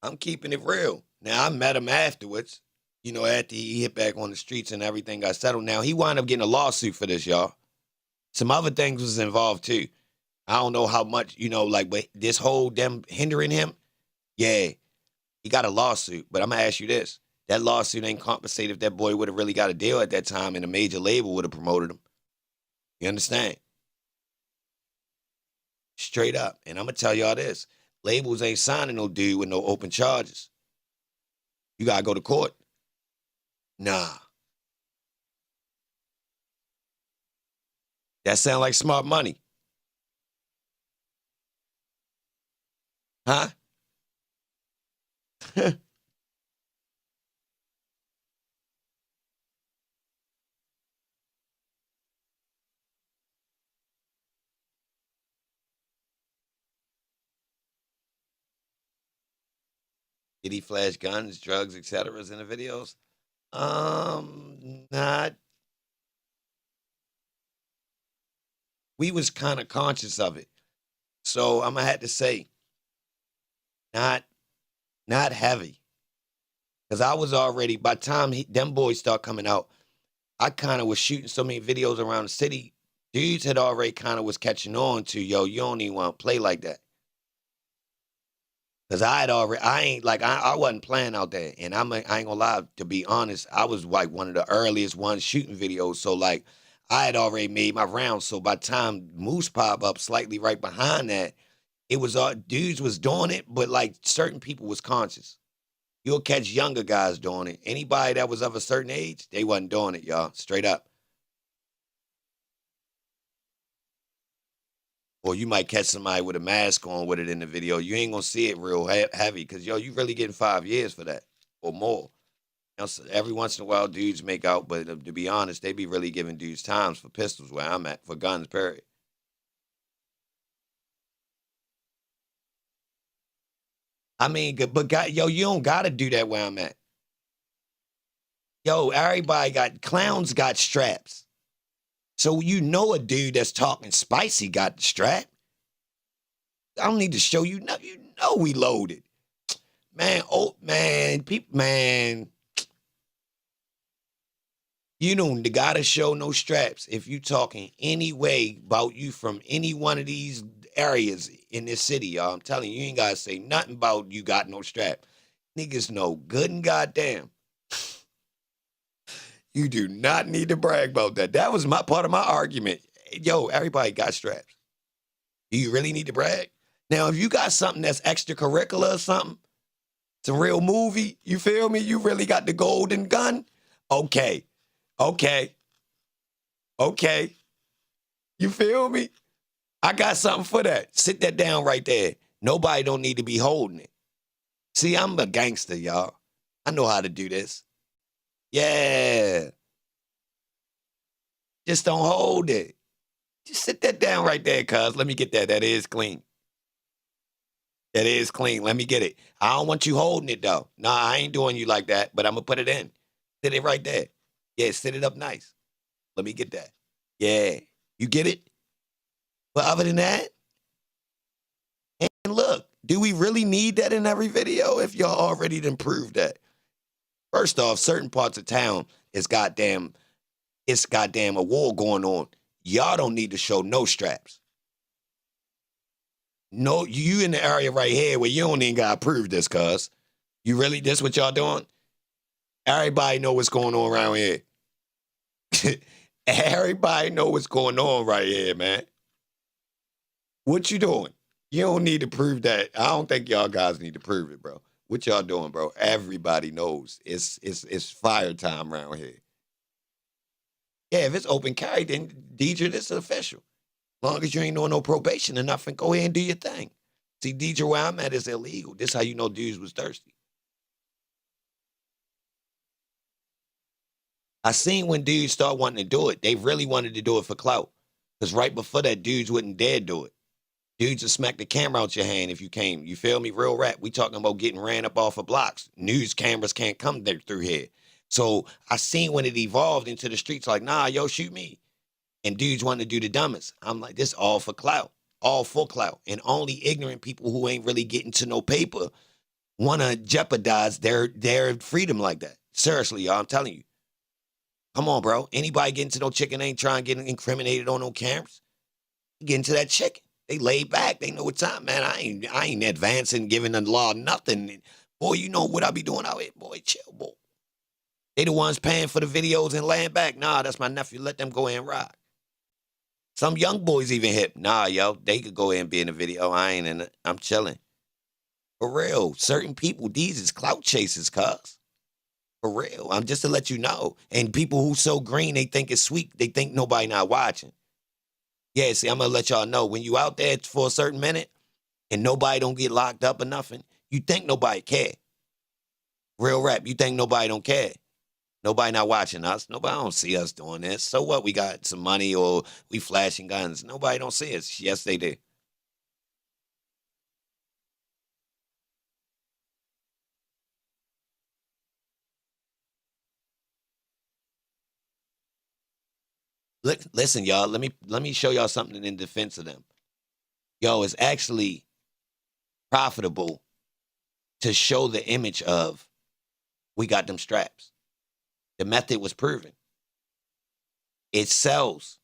I'm keeping it real. Now, I met him afterwards. After he hit back on the streets and everything got settled. Now, he wound up getting a lawsuit for this, y'all. Some other things was involved, too. I don't know how much, but this whole them hindering him, yeah, he got a lawsuit. But I'm going to ask you this. That lawsuit ain't compensated if that boy would have really got a deal at that time and a major label would have promoted him. You understand? Straight up. And I'm going to tell y'all this. Labels ain't signing no dude with no open charges. You got to go to court. Nah. That sound like smart money. Huh? Did he flash guns, drugs, etc. in the videos? Not. we was kind of conscious of it. So I'm gonna have to say, not heavy. Because I was already, by the time them boys start coming out, I kind of was shooting so many videos around the city. Dudes had already kind of was catching on to, yo, you don't even want to play like that. Because I wasn't playing out there. And I ain't gonna lie, to be honest, I was like one of the earliest ones shooting videos. So like, I had already made my rounds. So by the time Moose pop up slightly right behind that, it was dudes was doing it, but like certain people was conscious. You'll catch younger guys doing it. Anybody that was of a certain age, they wasn't doing it, y'all. Straight up. Or you might catch somebody with a mask on with it in the video. You ain't gonna see it real heavy because, yo, you really getting 5 years for that or more. You know, so every once in a while, dudes make out, but to be honest, they be really giving dudes times for pistols where I'm at, for guns, period. I mean, but yo, you don't gotta do that where I'm at. Yo, clowns got straps. So you know a dude that's talking spicy got the strap. I don't need to show you nothing. You know we loaded. Man, you don't gotta show no straps if you talking any way about you from any one of these areas in this city, y'all. I'm telling you, you ain't gotta say nothing about you got no strap. Niggas know good and goddamn. You do not need to brag about that. That was part of my argument. Yo, everybody got straps. Do you really need to brag? Now, if you got something that's extracurricular or something, it's a real movie, you feel me? You really got the golden gun? Okay. You feel me? I got something for that. Sit that down right there. Nobody don't need to be holding it. See, I'm a gangster, y'all. I know how to do this. Yeah. Just don't hold it. Just sit that down right there, cuz. Let me get that. That is clean. That is clean. Let me get it. I don't want you holding it, though. Nah, I ain't doing you like that, but I'm going to put it in. Sit it right there. Yeah, sit it up nice. Let me get that. Yeah. You get it? But other than that, and look, do we really need that in every video if y'all already done proved that? First off, certain parts of town it's goddamn a war going on. Y'all don't need to show no straps. No, you in the area right here where you don't even gotta prove this, cuz. You really, this what y'all doing? Everybody know what's going on around here. Everybody know what's going on right here, man. What you doing? You don't need to prove that. I don't think y'all guys need to prove it, bro. What y'all doing, bro? Everybody knows it's fire time around here. Yeah, if it's open carry, then Deidre, this is official. As long as you ain't doing no probation or nothing, go ahead and do your thing. See, Deidre, where I'm at is illegal. This how you know dudes was thirsty. I seen when dudes start wanting to do it, they really wanted to do it for clout. Because right before that, dudes wouldn't dare do it. Dudes would smack the camera out your hand if you came. You feel me? Real rap. We talking about getting ran up off of blocks. News cameras can't come there through here. So I seen when it evolved into the streets like, nah, yo, shoot me. And dudes wanting to do the dumbest. I'm like, this all for clout. All for clout. And only ignorant people who ain't really getting to no paper want to jeopardize their freedom like that. Seriously, y'all, I'm telling you. Come on, bro. Anybody getting to no chicken ain't trying to get incriminated on no cameras. Get into that chicken. They laid back. They know what time, man. I ain't advancing, giving the law nothing. Boy, you know what I be doing out here. Boy, chill, boy. They the ones paying for the videos and laying back. Nah, that's my nephew. Let them go ahead and rock. Some young boys even hip. Nah, yo, they could go ahead and be in the video. I ain't in it. I'm chilling. For real. Certain people, these is clout chasers, cuz. For real. I'm just to let you know. And people who so green, they think it's sweet. They think nobody not watching. Yeah, see, I'm going to let y'all know. When you out there for a certain minute and nobody don't get locked up or nothing, you think nobody care. Real rap, you think nobody don't care. Nobody not watching us. Nobody don't see us doing this. So what? We got some money or we flashing guns. Nobody don't see us. Yes, they do. Look, listen, y'all. Let me show y'all something in defense of them. Yo, it's actually profitable to show the image of we got them straps. The method was proven. It sells.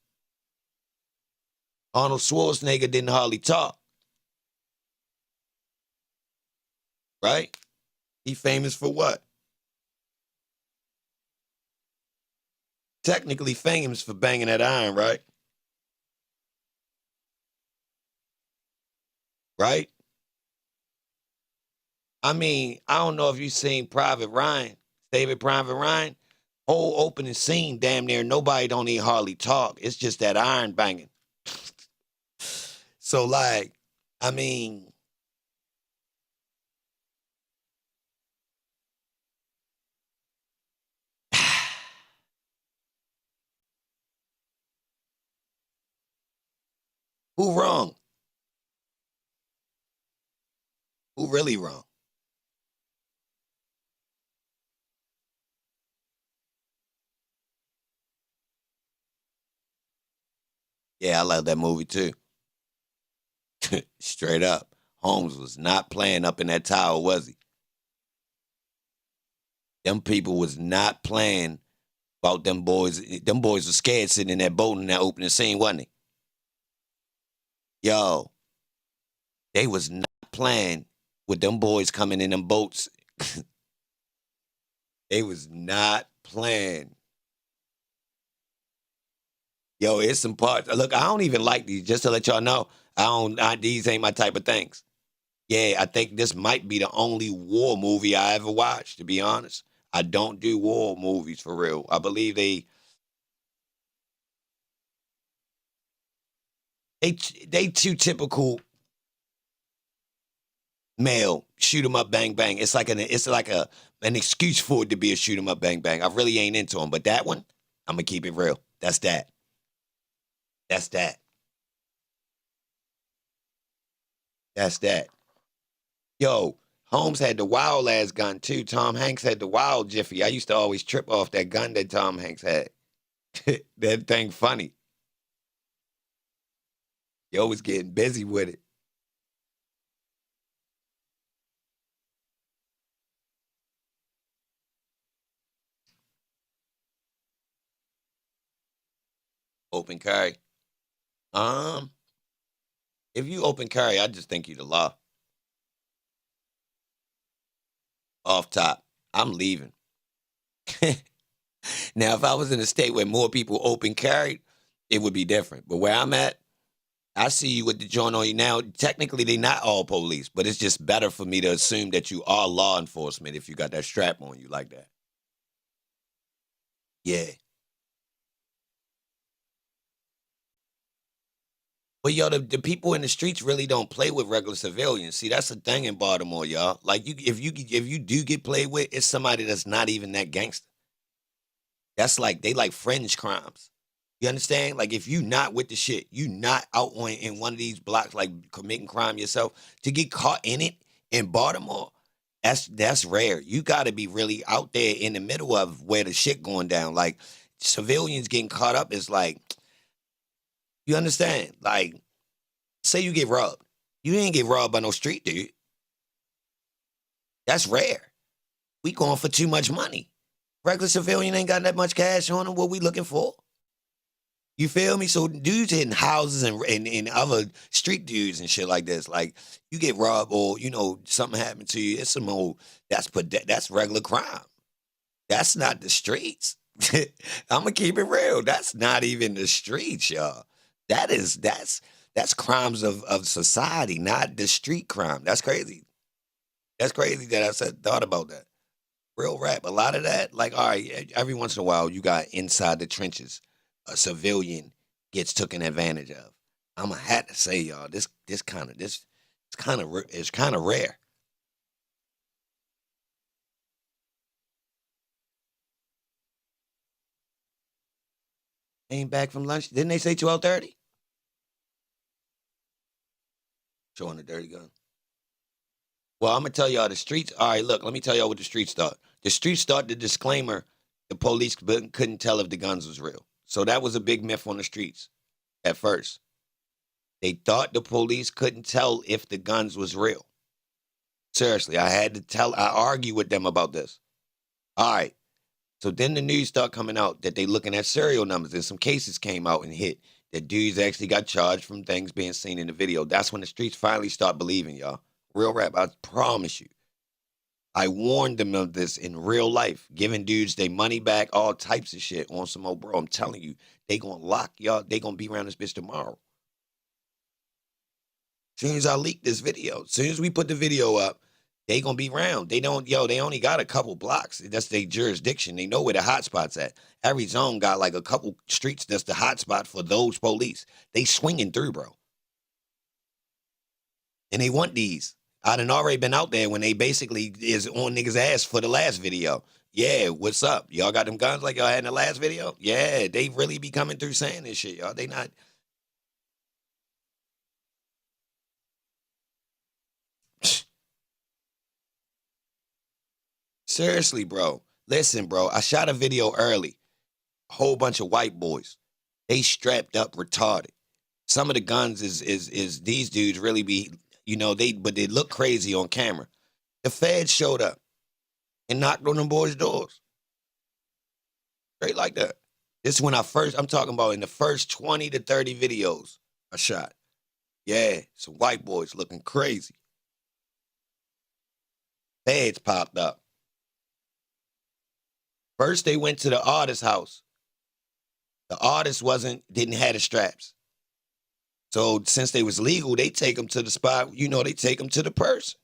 Arnold Schwarzenegger didn't hardly talk. Right? He famous for what? Technically famous for banging that iron, right? Right? I mean, I don't know if you've seen Private Ryan, David Private Ryan. Whole opening scene, damn near nobody don't even hardly talk. It's just that iron banging. So, like, I mean, who wrong? Who really wrong? Yeah, I love that movie too. Straight up. Holmes was not playing up in that tower, was he? Them people was not playing about them boys. Them boys were scared sitting in that boat in that opening scene, wasn't they? Yo, they was not playing with them boys coming in them boats. They was not playing. Yo, it's some parts. Look, I don't even like these. Just to let y'all know, these ain't my type of things. Yeah, I think this might be the only war movie I ever watched, to be honest. I don't do war movies for real. I believe they too typical male shoot 'em up, bang bang. It's like an excuse for it to be a shoot 'em up, bang bang. I really ain't into them, but that one, I'm gonna keep it real. That's that. That's that. That's that. Yo, Holmes had the wild ass gun too. Tom Hanks had the wild jiffy. I used to always trip off that gun that Tom Hanks had. That thing funny. Yo was getting busy with it. Open carry. If you open carry, I just think you the law. Off top, I'm leaving. Now, if I was in a state where more people open carried, it would be different. But where I'm at, I see you with the joint on you now. Technically, they're not all police, but it's just better for me to assume that you are law enforcement if you got that strap on you like that. Yeah. But yo, the people in the streets really don't play with regular civilians. See, that's the thing in Baltimore, y'all. Like, if you do get played with, it's somebody that's not even that gangster. That's like, they like fringe crimes. You understand? Like, if you not with the shit, you not out in one of these blocks, like committing crime yourself, to get caught in it in Baltimore, that's rare. You got to be really out there in the middle of where the shit going down. Like, civilians getting caught up is like, you understand? Like, say you get robbed. You didn't get robbed by no street dude. That's rare. We going for too much money. Regular civilian ain't got that much cash on them. What we looking for? You feel me? So dudes hitting houses and other street dudes and shit like this. Like, you get robbed or, something happened to you. It's some old, that's regular crime. That's not the streets. I'm going to keep it real. That's not even the streets, y'all. That's crimes of society, not the street crime. That's crazy. That's crazy that I thought about that. Real rap. A lot of that, like, all right, every once in a while, you got inside the trenches, a civilian gets taken advantage of. I'm gonna have to say, y'all, it's kind of rare. Ain't back from lunch. Didn't they say 12:30? Showing the dirty gun. Well, I'm going to tell y'all the streets. All right, look, let me tell y'all what the streets thought. The streets thought the disclaimer, the police couldn't tell if the guns was real. So that was a big myth on the streets at first. They thought the police couldn't tell if the guns was real. Seriously, I argue with them about this. All right. So then the news started coming out that they looking at serial numbers, and some cases came out and hit that dudes actually got charged from things being seen in the video. That's when the streets finally start believing, y'all. Real rap, I promise you. I warned them of this in real life, giving dudes their money back, all types of shit on some old bro. I'm telling you, they gonna lock y'all. They gonna be around this bitch tomorrow. As soon as I leak this video, as soon as we put the video up, they gonna be around. They only got a couple blocks. That's their jurisdiction. They know where the hot spots at. Every zone got like a couple streets that's the hot spot for those police. They swinging through, bro. And they want these. I done already been out there when they basically is on niggas' ass for the last video. Yeah, what's up? Y'all got them guns like y'all had in the last video? Yeah, they really be coming through saying this shit, y'all. They not. Seriously, bro. Listen, bro. I shot a video early. A whole bunch of white boys. They strapped up retarded. Some of the guns is these dudes really be, but they look crazy on camera. The feds showed up and knocked on them boys' doors. Straight like that. This is when I'm talking about in the first 20 to 30 videos I shot. Yeah, some white boys looking crazy. Feds popped up. First, they went to the artist's house. The artist didn't have the straps. So since they was legal, they take them to the spot, they take them to the person.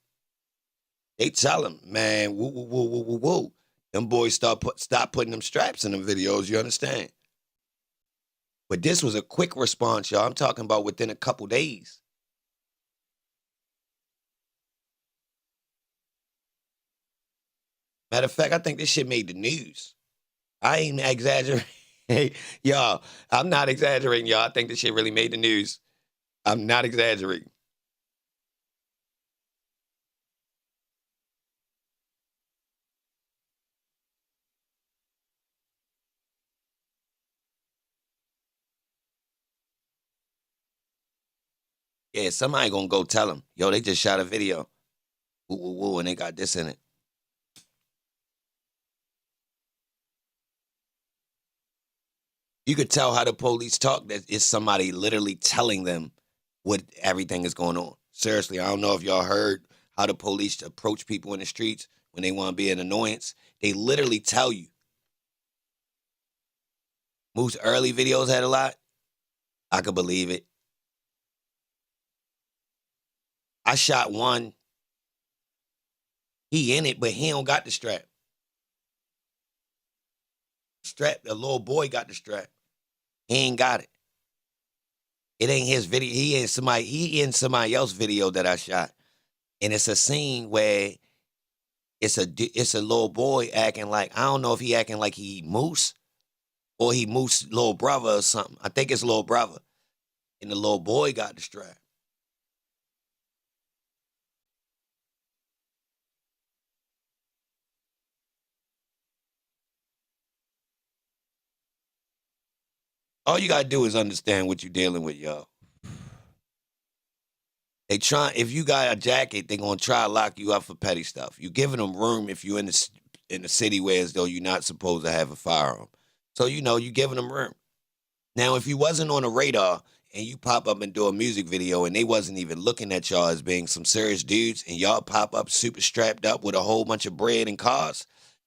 They tell them, man, woo, woo, woo, woo, woo, woo. Them boys stop putting them straps in them videos, you understand? But this was a quick response, y'all. I'm talking about within a couple days. Matter of fact, I think this shit made the news. I ain't exaggerating. Y'all, I'm not exaggerating, y'all. I think this shit really made the news. I'm not exaggerating. Yeah, somebody gonna go tell them, yo, they just shot a video. Woo, woo, woo, and they got this in it. You could tell how the police talk that it's somebody literally telling them what everything is going on. Seriously, I don't know if y'all heard how the police approach people in the streets when they want to be an annoyance. They literally tell you. Moose early videos had a lot. I could believe it. I shot one. He in it, but he don't got the strap. The little boy got the strap. He ain't got it. It ain't his video. He in somebody else's video that I shot. And it's a scene where it's a little boy acting like, I don't know if he acting like he Moose or he Moose little brother or something. I think it's little brother. And the little boy got the strap. All you gotta do is understand what you're dealing with, y'all. If you got a jacket, they're gonna try to lock you up for petty stuff. You giving them room if you're in the city where as though you're not supposed to have a firearm. So you giving them room. Now, if you wasn't on a radar and you pop up and do a music video and they wasn't even looking at y'all as being some serious dudes and y'all pop up super strapped up with a whole bunch of bread and cars,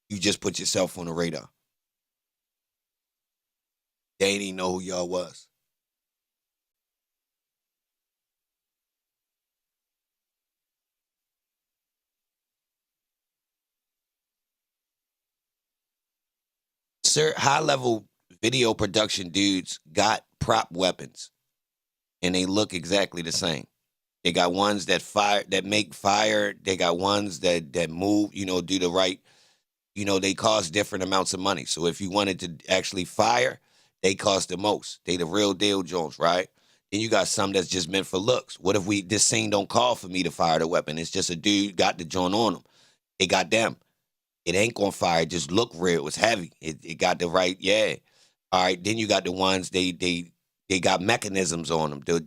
you just put yourself on the radar. They ain't even know who y'all was. Sir, high-level video production dudes got prop weapons, and they look exactly the same. They got ones that make fire. They got ones that move, do the right, they cost different amounts of money. So if you wanted to actually fire, they cost the most. They the real deal Jones, right? Then you got some that's just meant for looks. What if this scene don't call for me to fire the weapon? It's just a dude got the joint on him. It got them. It ain't gonna fire. It just look real. It's heavy. It got the right, yeah. All right, then you got the ones they got mechanisms on them. We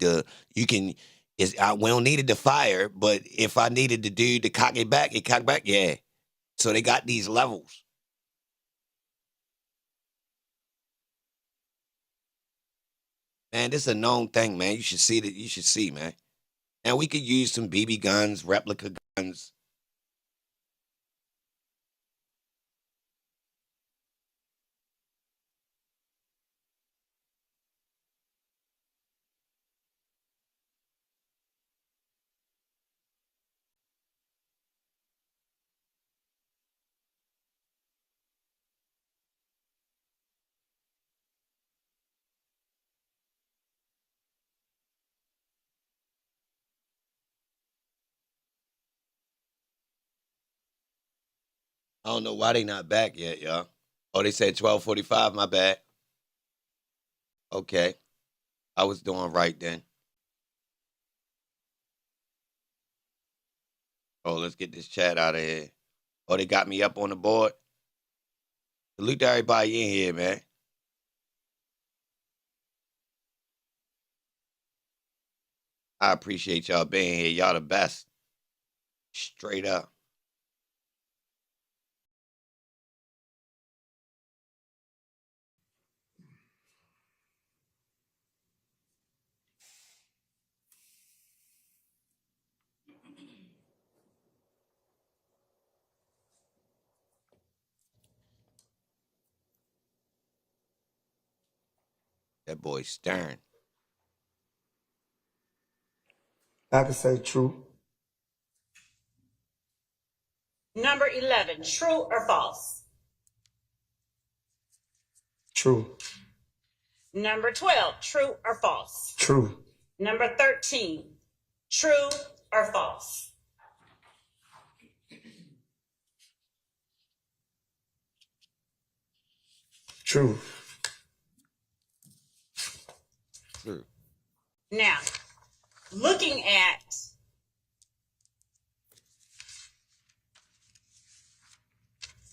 don't need it to fire, but if I needed the dude to cock it back, yeah. So they got these levels. Man, this is a known thing, man. You should see that. You should see, man. And we could use some BB guns, replica guns. I don't know why they not back yet, y'all. Oh, they said 12:45. My bad. Okay, I was doing right then. Oh, let's get this chat out of here. Oh, they got me up on the board. Salute to everybody in here, man. I appreciate y'all being here. Y'all the best. Straight up. That boy Stern. I can say true. Number 11, true or false? True. Number 12, true or false? True. Number 13, true or false? True. True. Now, looking at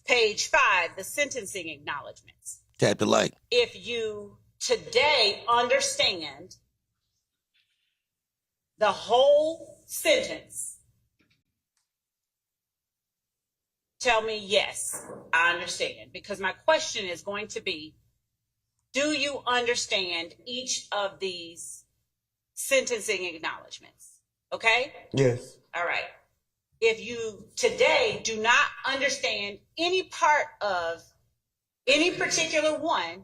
page 5, the sentencing acknowledgments. Tap the like. If you today understand the whole sentence, tell me yes, I understand. Because my question is going to be, do you understand each of these sentencing acknowledgments? Okay? Yes. All right. If you today do not understand any part of any particular one,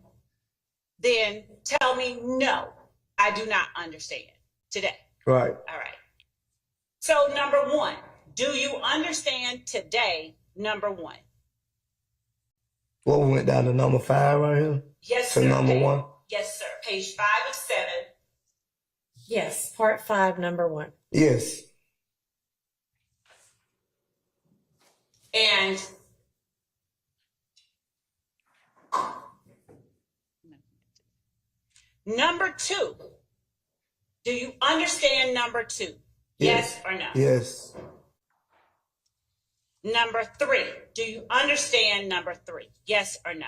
then tell me no, I do not understand today. Right. All right. So number 1, do you understand today, number 1? What, we went down to number 5 right here? Yes, to sir. number 1? Yes, sir. Page 5 of 7. Yes, part 5, number 1. Yes. And number 2, do you understand number 2? Yes or no? Yes. Number 3, do you understand number 3? Yes or no?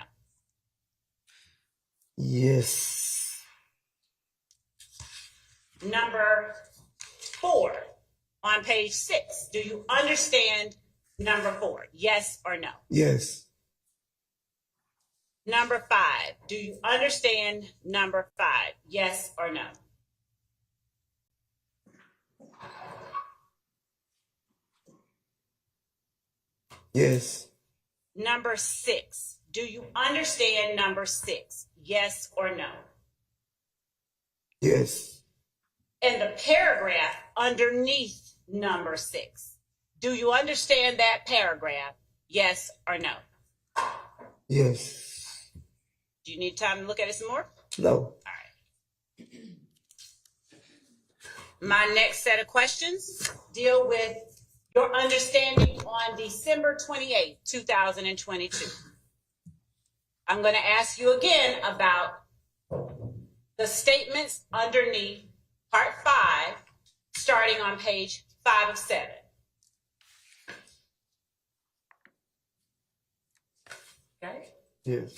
Yes. Number 4, on page 6, do you understand number 4? Yes or no? Yes. Number 5, do you understand number 5? Yes or no? Yes. Number 6, do you understand number 6? Yes or no? Yes. And the paragraph underneath number 6, do you understand that paragraph? Yes or no? Yes. Do you need time to look at it some more? No. All right. My next set of questions deal with your understanding on December 28, 2022. I'm going to ask you again about the statements underneath part 5, starting on page 5 of 7. Okay? Yes.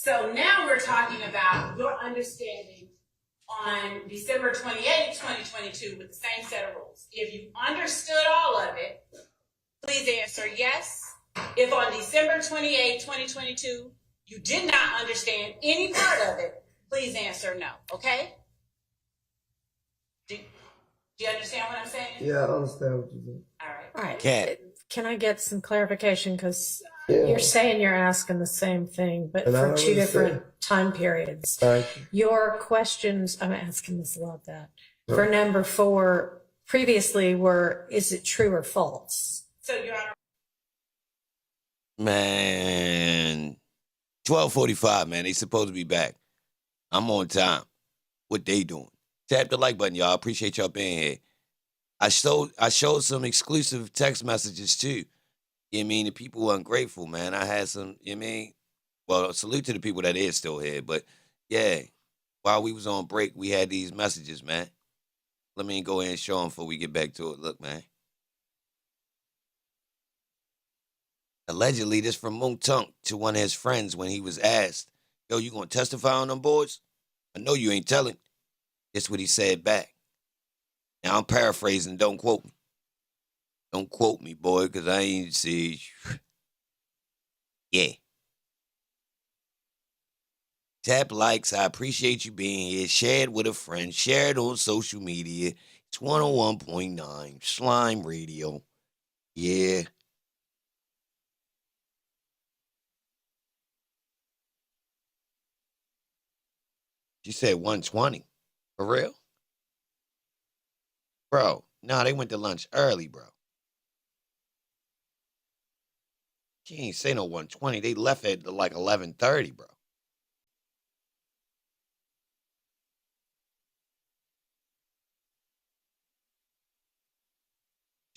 So now we're talking about your understanding on December 28, 2022 with the same set of rules. If you understood all of it, please answer yes. If on December 28, 2022, you did not understand any part of it, please answer no, okay? Do you understand what I'm saying? Yeah, I understand what you're saying. All right. Cat. Can I get some clarification? Because you're saying you're asking the same thing, but And I for two already different said- time periods. Thank you. Your questions, I'm asking this a lot, that. For number 4, previously were, is it true or false? So, Your Honor. Man, 12:45, man. They supposed to be back. I'm on time. What they doing? Tap the like button, y'all. Appreciate y'all being here. I showed some exclusive text messages too. You know what I mean? The people were ungrateful, man. I had some, you know what I mean? Well, salute to the people that is still here. But yeah, while we was on break, we had these messages, man. Let me go ahead and show them before we get back to it. Look, man. Allegedly, this from Moon Tunk to one of his friends when he was asked, yo, you gonna testify on them boys? I know you ain't telling. That's what he said back. Now, I'm paraphrasing. Don't quote me. Don't quote me, boy, because I ain't see. Yeah. Tap likes. I appreciate you being here. Share it with a friend. Share it on social media. It's 101.9 Slime Radio. Yeah. She said 120. For real? Bro, nah, they went to lunch early, bro. She ain't say no 120. They left at like 11:30, bro.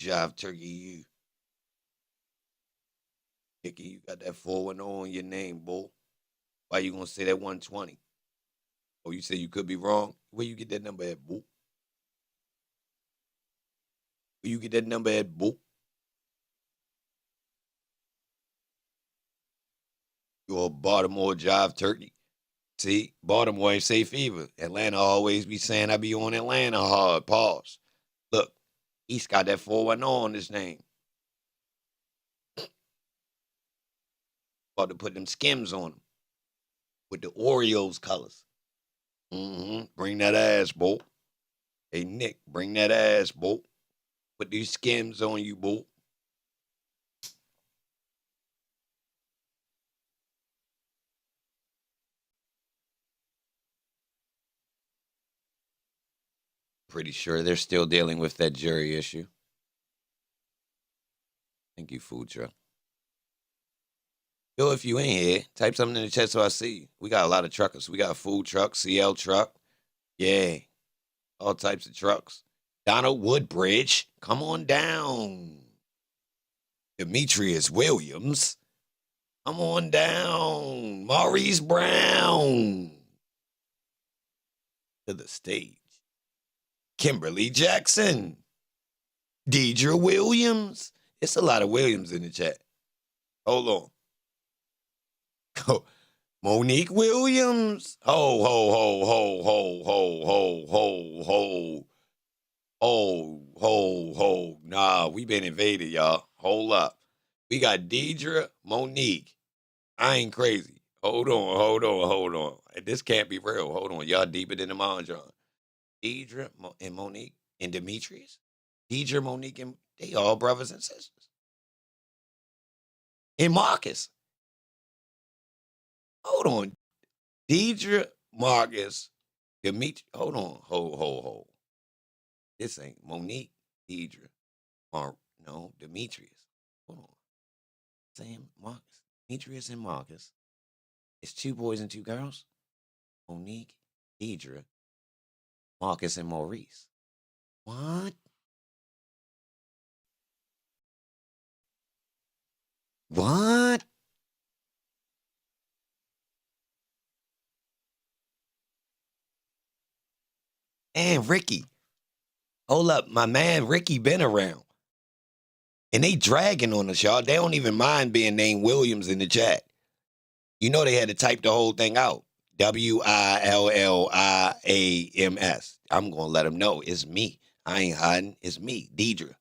Jive Turkey, you. Nicky, you got that 410 on your name, bull. Why you gonna say that 120? Oh, you say you could be wrong? Where you get that number at, bull? Where you get that number at, bull? You're a Baltimore Jive Turkey. See, Baltimore ain't safe either. Atlanta always be saying I be on Atlanta hard. Pause. Look, he's got that 410 on his name. About to put them Skims on him with the Oreos colors. Bring that ass, boy. Hey, Nick, bring that ass, boy. Put these Skims on you, boy. Pretty sure they're still dealing with that jury issue. Thank you, food truck. Yo, if you ain't here, type something in the chat so I see you. We got a lot of truckers. We got a food truck, CL truck. Yeah, all types of trucks. Donald Woodbridge, come on down. Demetrius Williams, come on down. Maurice Brown, to the stage. Kimberly Jackson, Deidre Williams. It's a lot of Williams in the chat. Hold on. Monique Williams. Ho, ho, ho, ho, ho, ho, ho, ho, ho. Ho. Nah, we been invaded, y'all. Hold up. We got Deidre, Monique. I ain't crazy. Hold on. This can't be real. Hold on. Y'all deeper than the Mondron. Deidre and Monique and Demetrius. Deidre, Monique, and they all brothers and sisters. And Marcus. Hold on. Deidre, Marcus, Demetrius. Hold on. Hold. This ain't Monique, Deidre. No, Demetrius. Hold on. Saying Marcus. Demetrius and Marcus. It's 2 boys and 2 girls. Monique, Deidre, Marcus, and Maurice. What? What? And Ricky. Hold up, my man Ricky been around. And they dragging on us, y'all. They don't even mind being named Williams in the chat. You know they had to type the whole thing out. WILLIAMS. I'm going to let them know it's me. I ain't hiding. It's me, Deidre,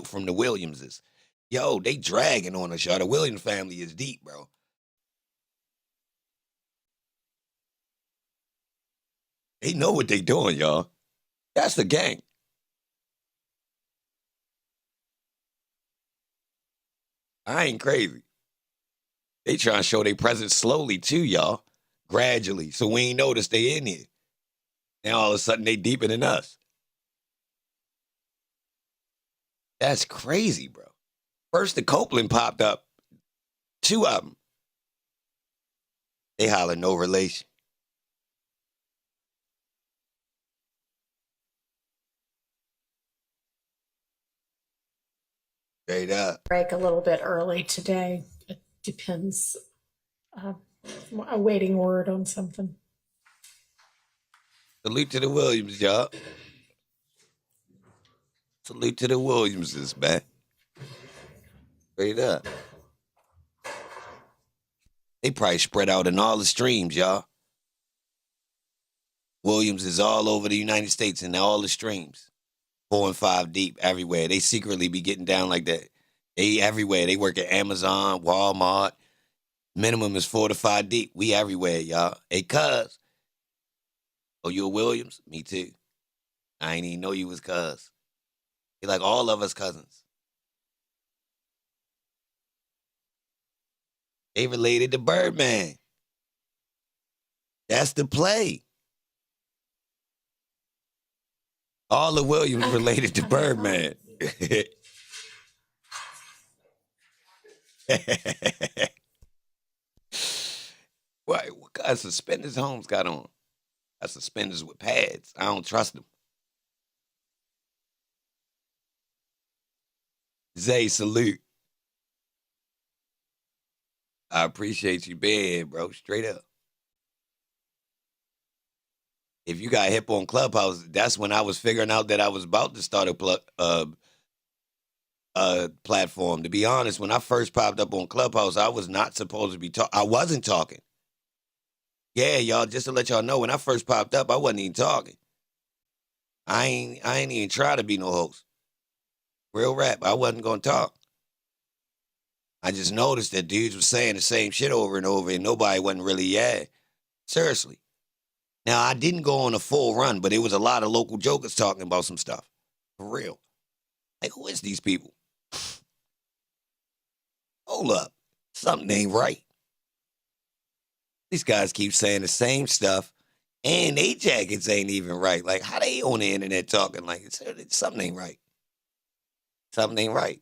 from the Williamses. Yo, they dragging on us, y'all. The Williams family is deep, bro. They know what they doing, y'all. That's the gang. I ain't crazy. They trying to show their presence slowly too, y'all. Gradually. So we ain't noticed they in here. Now all of a sudden they deeper than us. That's crazy, bro. First the Copeland popped up. 2 of them. They holler no relation. Straight up. Break a little bit early today. It depends. Awaiting word on something. Salute to the Williams, y'all. Salute to the Williamses, man. Straight up. They probably spread out in all the streams, y'all. Williams is all over the United States in all the streams. 4 and 5 deep everywhere. They secretly be getting down like that. They everywhere. They work at Amazon, Walmart. Minimum is 4 to 5 deep. We everywhere, y'all. Hey, cuz. Oh, you a Williams? Me too. I ain't even know you was cuz. You're like all of us cousins. They related to Birdman. That's the play. All the Williams related to Birdman. What kind of suspenders Holmes got on? Got suspenders with pads. I don't trust them. Zay, salute. I appreciate you being here, bro. Straight up. If you got hip on Clubhouse, that's when I was figuring out that I was about to start a platform. To be honest, when I first popped up on Clubhouse, I was not supposed to be talking. I wasn't talking. Yeah, y'all, just to let y'all know, when I first popped up, I wasn't even talking. I ain't even try to be no host. Real rap, I wasn't going to talk. I just noticed that dudes were saying the same shit over and over, and nobody wasn't really, seriously. Now, I didn't go on a full run, but it was a lot of local jokers talking about some stuff. For real. Like, who is these people? Hold up. Something ain't right. These guys keep saying the same stuff, and they jackets ain't even right. Like, how they on the internet talking like something ain't right? Something ain't right.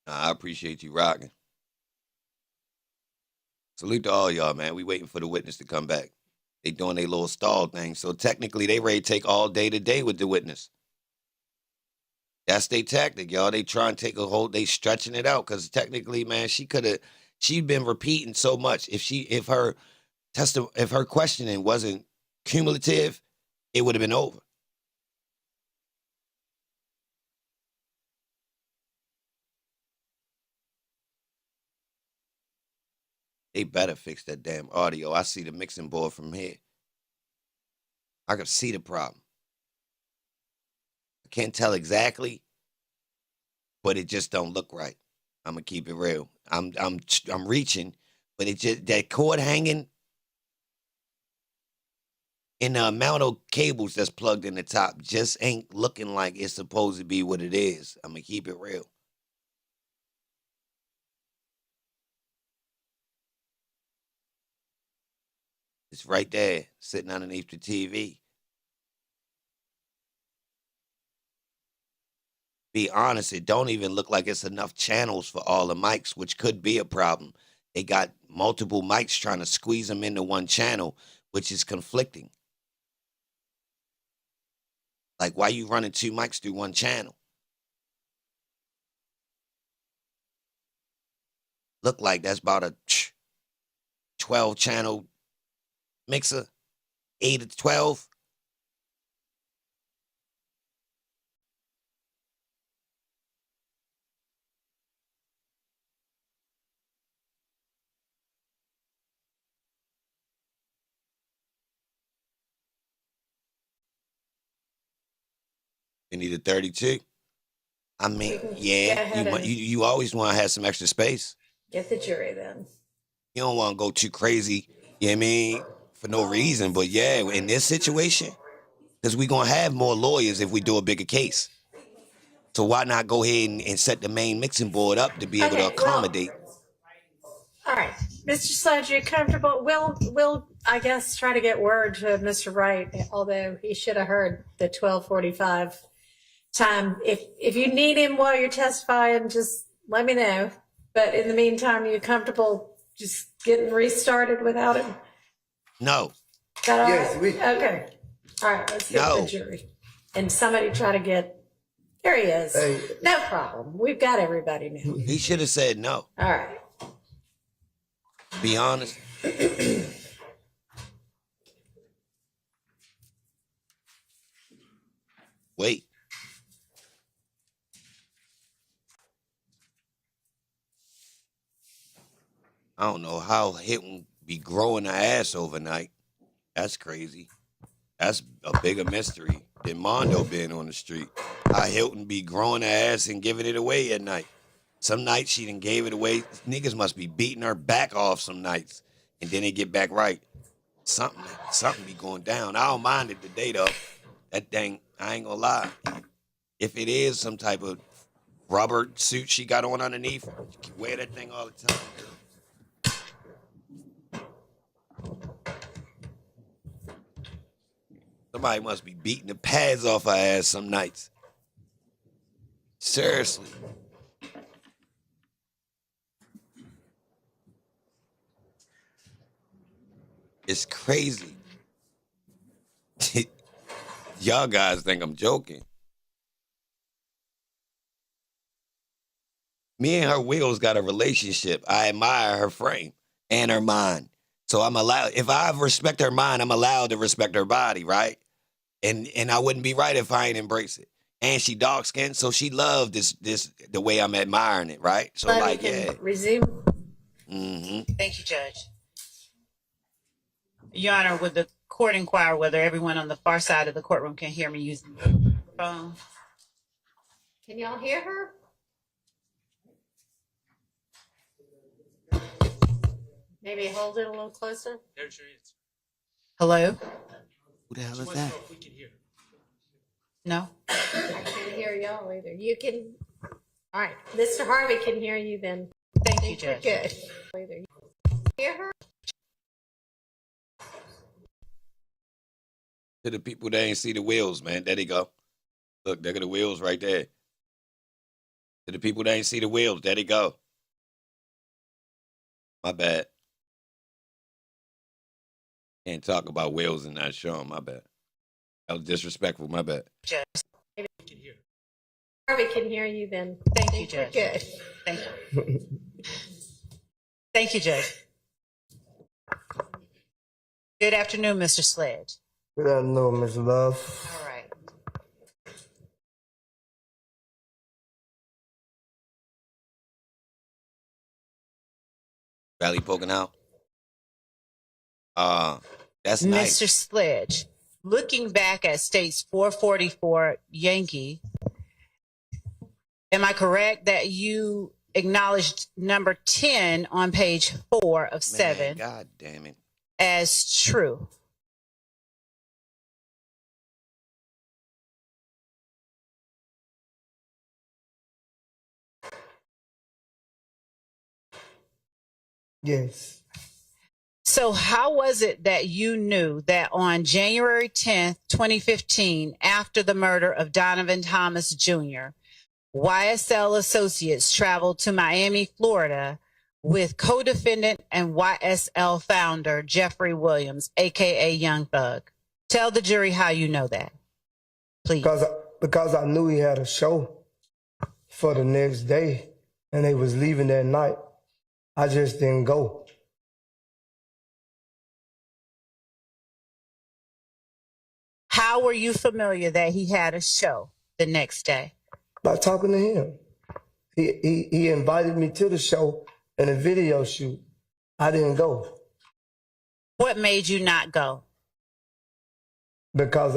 I appreciate you rocking. Salute to all y'all, man. We waiting for the witness to come back. They doing their little stall thing. So technically, they ready to take all day today with the witness. That's their tactic, y'all. They try and take a whole, they stretching it out. Because technically, man, she'd been repeating so much. If her questioning wasn't cumulative, it would have been over. They better fix that damn audio. I see the mixing board from here. I can see the problem. I can't tell exactly, but it just don't look right. I'm gonna keep it real. I'm reaching, but it just, that cord hanging and the amount of cables that's plugged in the top just ain't looking like it's supposed to be what it is. I'm gonna keep it real. It's right there, sitting underneath the TV. Be honest, it don't even look like it's enough channels for all the mics, which could be a problem. They got multiple mics trying to squeeze them into one channel, which is conflicting. Like, why you running 2 mics through one channel? Look like that's about a 12-channel mixer, 8 to 12. You need a 32. I mean, Go yeah, ahead and you always want to have some extra space. get the jury then. You don't want to go too crazy, you know what I mean, for no reason. But yeah, in this situation, because we're going to have more lawyers if we do a bigger case. So why not go ahead and set the main mixing board up to be able to accommodate? All right, Mr. Sledge, you comfortable? We'll I guess try to get word to Mr. Wright, although he should have heard the 12:45 time. If you need him while you're testifying, just let me know. But in the meantime, you comfortable just getting restarted without him? No. Is that all Yes, right? we. Okay. All right, let's get the jury. And somebody try to get. There he is. Hey. No problem. We've got everybody now. He should have said no. All right. Be honest. Wait. I don't know how Hilton be growing her ass overnight. That's crazy. That's a bigger mystery than Mondo being on the street. How Hilton be growing her ass and giving it away at night. Some nights she done gave it away. Niggas must be beating her back off some nights. And then they get back right. Something be going down. I don't mind it today though. That thing, I ain't gonna lie. If it is some type of rubber suit she got on underneath, you can wear that thing all the time. Somebody must be beating the pads off her ass some nights. Seriously. It's crazy. Y'all guys think I'm joking. Me and her wheels got a relationship. I admire her frame and her mind. So I'm allowed, if I respect her mind, I'm allowed to respect her body, right? And I wouldn't be right if I ain't embrace it. And she dark skinned, so she loved this the way I'm admiring it, right? So like, yeah. Resume. Mm-hmm. Thank you, Judge. Your Honor, would the court inquire whether everyone on the far side of the courtroom can hear me using the phone? Can y'all hear her? Maybe hold it a little closer. There she is. Hello? Who the hell She is wants to that? know if we can hear. No? I can't hear y'all either. You can. All right, Mr. Harvey can hear you then. Thank you, Judge. Good. Either. Hear her? To the people that ain't see the wheels, man. There they go. Look, there go the wheels right there. To the people that ain't see the wheels, there they go. My bad. Can't talk about wheels and not show them. My bad. That was disrespectful. My bad. Judge. We can hear. Harvey can hear you then. Thank you, Judge. Good. Thank you. Thank you, Judge. Good afternoon, Mr. Sledge. Good afternoon, Ms. Love. All right. Belly poking out. That's Mr. nice. Sledge, looking back at State's 444 Yankee, am I correct that you acknowledged number 10 on page 4 of 7 God damn it. as true? Yes. So how was it that you knew that on January 10th, 2015, after the murder of Donovan Thomas Jr., YSL Associates traveled to Miami, Florida with co-defendant and YSL founder Jeffery Williams, aka Young Thug? Tell the jury how you know that, please. Because I knew he had a show for the next day and they was leaving that night. I just didn't go. How were you familiar that he had a show the next day? By talking to him. He invited me to the show and a video shoot. I didn't go. What made you not go? Because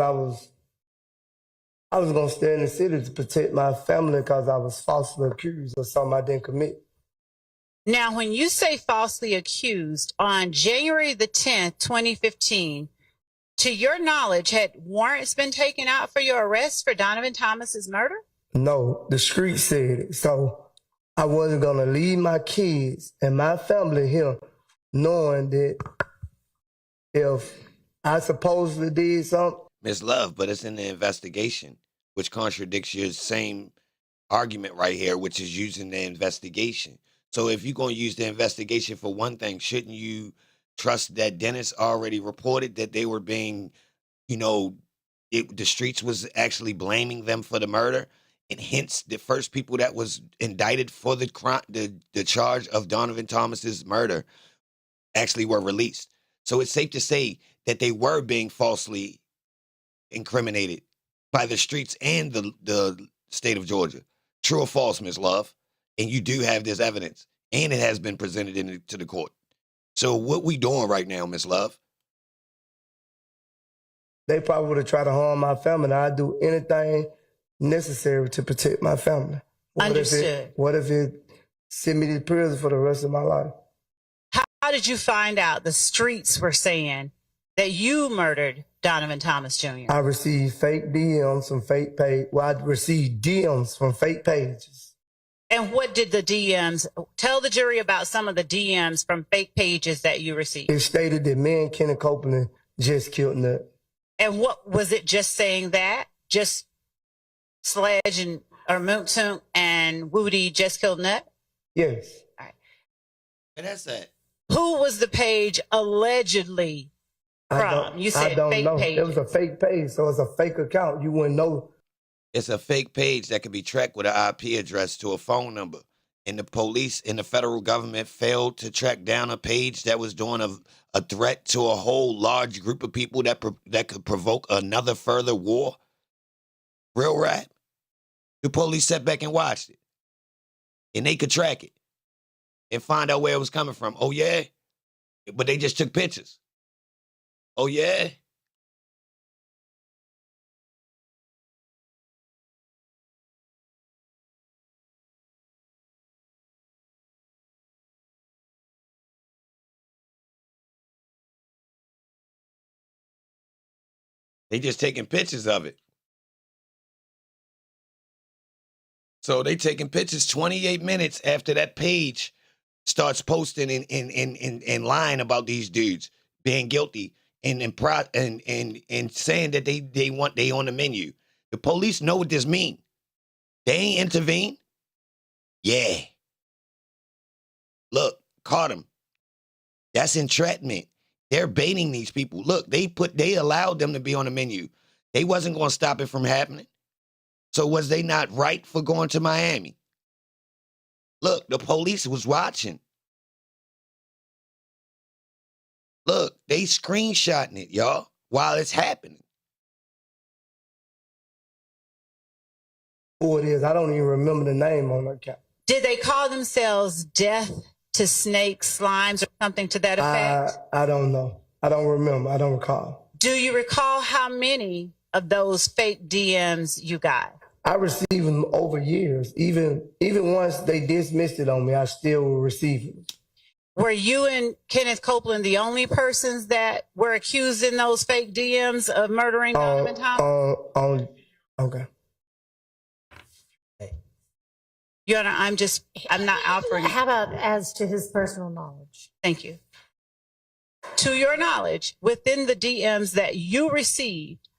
I was going to stay in the city to protect my family because I was falsely accused of something I didn't commit. Now, when you say falsely accused, on January the 10th, 2015, to your knowledge, had warrants been taken out for your arrest for Donovan Thomas's murder? No, the street said it. So I wasn't going to leave my kids and my family here knowing that if I supposedly did something. Miss Love, but it's in the investigation, which contradicts your same argument right here, which is using the investigation. So if you're going to use the investigation for one thing, shouldn't you trust that Dennis already reported that they were being, the streets was actually blaming them for the murder? And hence, the first people that was indicted for the crime, the charge of Donovan Thomas's murder actually were released. So it's safe to say that they were being falsely incriminated by the streets and the state of Georgia. True or false, Ms. Love? And you do have this evidence, and it has been presented to the court. So what we doing right now, Ms. Love? They probably would have tried to harm my family, and I'd do anything necessary to protect my family. Understood. What if it sent me to prison for the rest of my life? How did you find out the streets were saying that you murdered Donovan Thomas Jr.? I received fake DMs from fake page. Well, I received DMs from fake pages. And what did the DMs, tell the jury about some of the DMs from fake pages that you received? It stated that me and Kenneth Copeland just killed Nut. And what was it, just saying that? Just Sledge and or Moontoon and Woody just killed Nut? Yes. All right. And that's that. Who was the page allegedly from? You said I don't fake know. page. It was a fake page, so it's a fake account. You wouldn't know. It's a fake page that can be tracked with an IP address to a phone number. And the police and the federal government failed to track down a page that was doing a threat to a whole large group of people that could provoke another further war. Real rap. The police sat back and watched it. And they could track it and find out where it was coming from. Oh, yeah? But they just took pictures. Oh, yeah? They just taking pictures of it. So they taking pictures 28 minutes after that page starts posting in lying about these dudes being guilty and saying that they on the menu. The police know what this mean. They ain't intervene. Yeah. Look, caught them. That's entrapment. They're baiting these people. Look, they allowed them to be on the menu. They wasn't going to stop it from happening. So was they not right for going to Miami? Look, the police was watching. Look, they screenshotting it, y'all, while it's happening. Who it is, I don't even remember the name on the account. Did they call themselves Death to Snakes, Slimes, or something to that effect? I don't know. I don't remember. I don't recall. Do you recall how many of those fake DMs you got? I received them over years. Even once they dismissed it on me, I still will receive it. Were you and Kenneth Copeland the only persons that were accused in those fake DMs of murdering Donovan Thomas? Okay. Your Honor, I'm not offering. How about as to his personal knowledge? Thank you. To your knowledge, within the DMs that you received,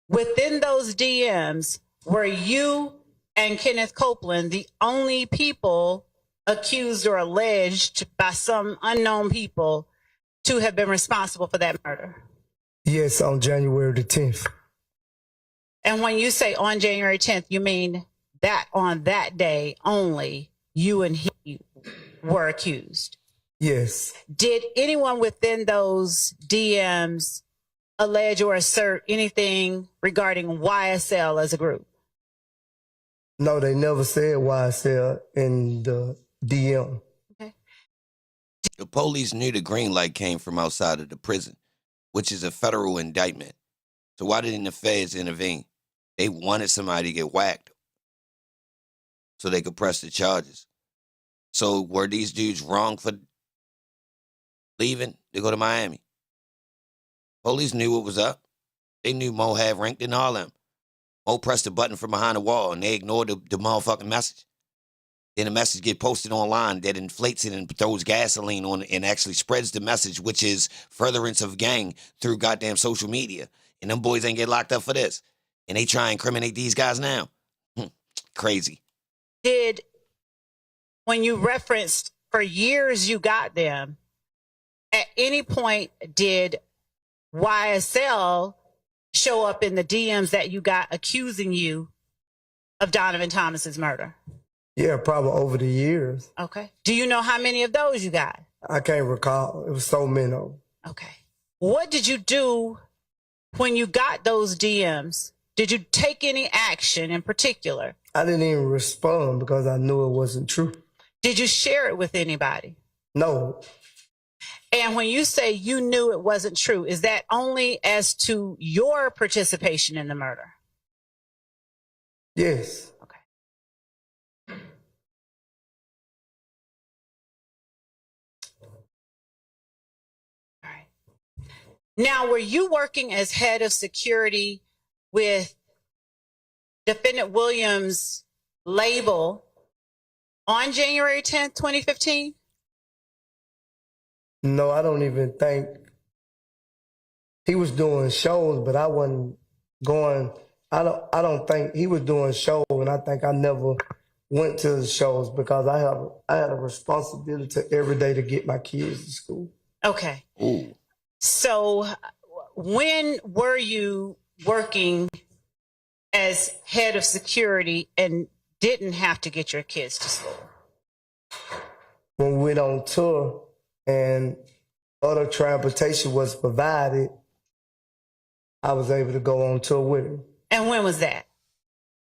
within those DMs, were you and Kenneth Copeland the only people accused or alleged by some unknown people to have been responsible for that murder? Yes, on January the 10th. And when you say on January 10th, you mean that on that day only, you and he were accused? Yes. Did anyone within those DMs allege or assert anything regarding YSL as a group? No, they never said YSL in the DM. Okay. The police knew the green light came from outside of the prison, which is a federal indictment. So why didn't the feds intervene? They wanted somebody to get whacked so they could press the charges. So were these dudes wrong for leaving to go to Miami? Police knew what was up. They knew Mo had ranked in all them. Mo pressed the button from behind the wall and they ignored the motherfucking message. Then the message get posted online that inflates it and throws gasoline on it and actually spreads the message, which is furtherance of gang through goddamn social media. And them boys ain't get locked up for this. And they try and incriminate these guys now. Crazy. When you referenced for years you got them, at any point did YSL show up in the DMs that you got accusing you of Donovan Thomas's murder? Yeah, probably over the years. Okay. Do you know how many of those you got? I can't recall. It was so many of them. Okay. What did you do when you got those DMs? Did you take any action in particular? I didn't even respond because I knew it wasn't true. Did you share it with anybody? No. And when you say you knew it wasn't true, is that only as to your participation in the murder? Yes. Okay. All right. Now, were you working as head of security with Defendant Williams' label on January 10th, 2015? No, I don't even think. He was doing shows, but I wasn't going. I don't think he was doing shows, and I think I never went to the shows because I had a responsibility every day to get my kids to school. Okay. Ooh. So when were you working as head of security and didn't have to get your kids to school? When we went on tour and other transportation was provided, I was able to go on tour with him. And when was that?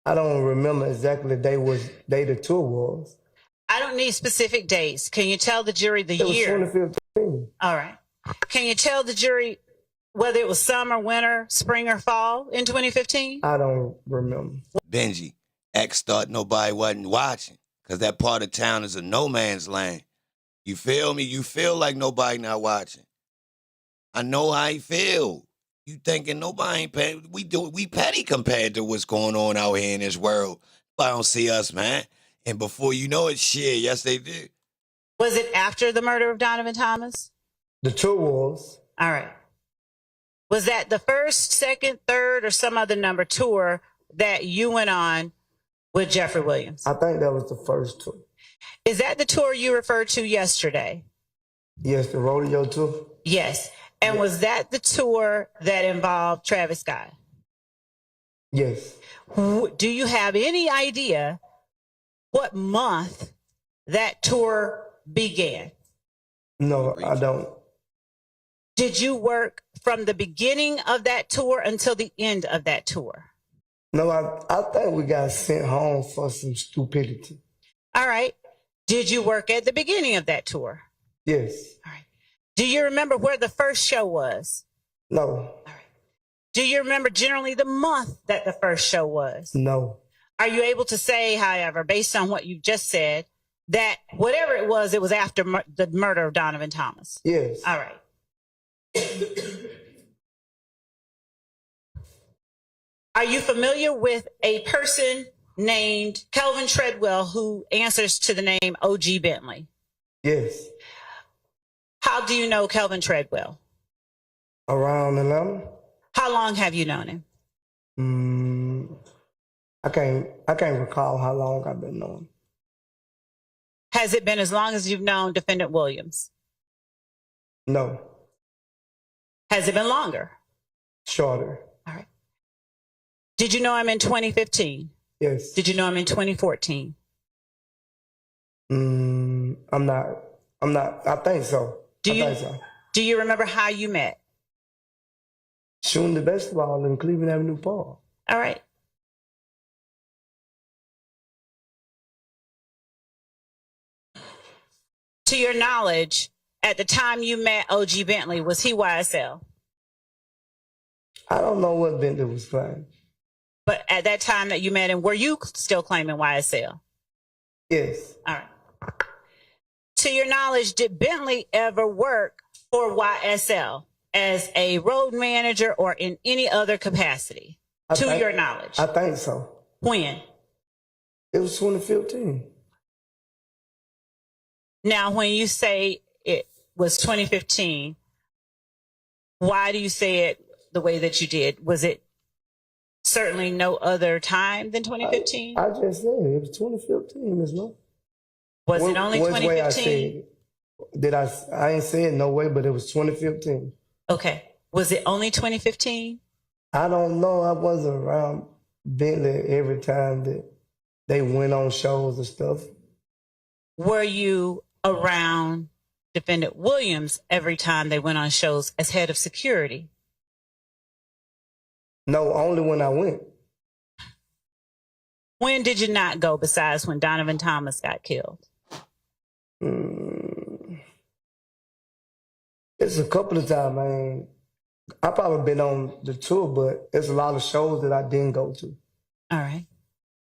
I don't remember exactly the day the tour was. I don't need specific dates. Can you tell the jury the year? It was 2015. All right. Can you tell the jury whether it was summer, winter, spring, or fall in 2015? I don't remember. Benji, X thought nobody wasn't watching because that part of town is a no man's land. You feel me? You feel like nobody not watching. I know how you feel. You thinking nobody ain't paying. We petty compared to what's going on out here in this world. I don't see us, man. And before you know it, shit, yes, they did. Was it after the murder of Donovan Thomas? The tour was. All right. Was that the first, second, third, or some other number tour that you went on with Jeffery Williams? I think that was the first tour. Is that the tour you referred to yesterday? Yes, the rodeo tour. Yes. And was that the tour that involved Travis Scott? Yes. Do you have any idea what month that tour began? No, I don't. Did you work from the beginning of that tour until the end of that tour? No, I think we got sent home for some stupidity. All right. Did you work at the beginning of that tour? Yes. All right. Do you remember where the first show was? No. All right. Do you remember generally the month that the first show was? No. Are you able to say, however, based on what you just said, that whatever it was after the murder of Donovan Thomas? Yes. All right. Are you familiar with a person named Kelvin Treadwell who answers to the name O.G. Bentley? Yes. How do you know Kelvin Treadwell? Around 11. How long have you known him? I can't recall how long I've been knowing. Has it been as long as you've known Defendant Williams? No. Has it been longer? Shorter. All right. Did you know him in 2015? Yes. Did you know him in 2014? I'm not. I think so. Do you remember how you met? Shooting the basketball in Cleveland Avenue Park. All right. To your knowledge, at the time you met O.G. Bentley, was he YSL? I don't know what Bentley was playing. But at that time that you met him, were you still claiming YSL? Yes. All right. To your knowledge, did Bentley ever work for YSL as a road manager or in any other capacity? Your knowledge. I think so. When? It was 2015. Now, when you say it was 2015, why do you say it the way that you did? Was it certainly no other time than 2015? I just said it was 2015, Ms. Lowe. Was it only 2015? I ain't saying no way, but it was 2015. Okay. Was it only 2015? I don't know. I wasn't around Bentley every time that they went on shows and stuff. Were you around Defendant Williams every time they went on shows as head of security? No, only when I went. When did you not go besides when Donovan Thomas got killed? It's a couple of times, man. I probably been on the tour, but there's a lot of shows that I didn't go to. All right.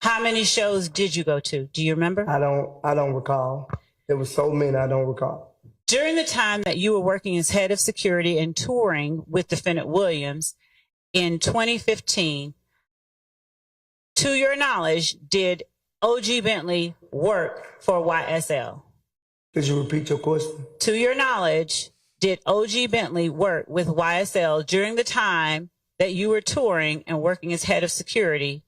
How many shows did you go to? Do you remember? I don't recall. There was so many I don't recall. During the time that you were working as head of security and touring with Defendant Williams in 2015, to your knowledge, did OG Bentley work for YSL? Could you repeat your question? To your knowledge, did OG Bentley work with YSL during the time that you were touring and working as head of security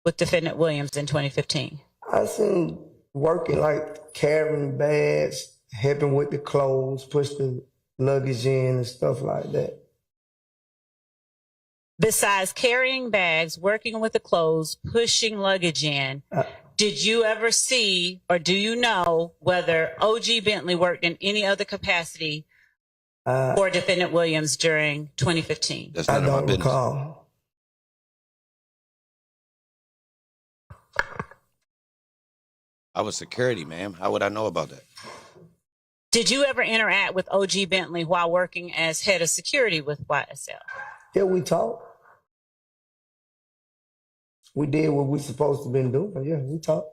with Defendant Williams in 2015? I seen working like carrying bags, helping with the clothes, push the luggage in and stuff like that. Besides carrying bags, working with the clothes, pushing luggage in, did you ever see or do you know whether OG Bentley worked in any other capacity for Defendant Williams during 2015? That's none of my business. Recall. I was security, ma'am. How would I know about that? Did you ever interact with OG Bentley while working as head of security with YSL? Yeah, we talked. We did what we supposed to been doing. Yeah, we talked.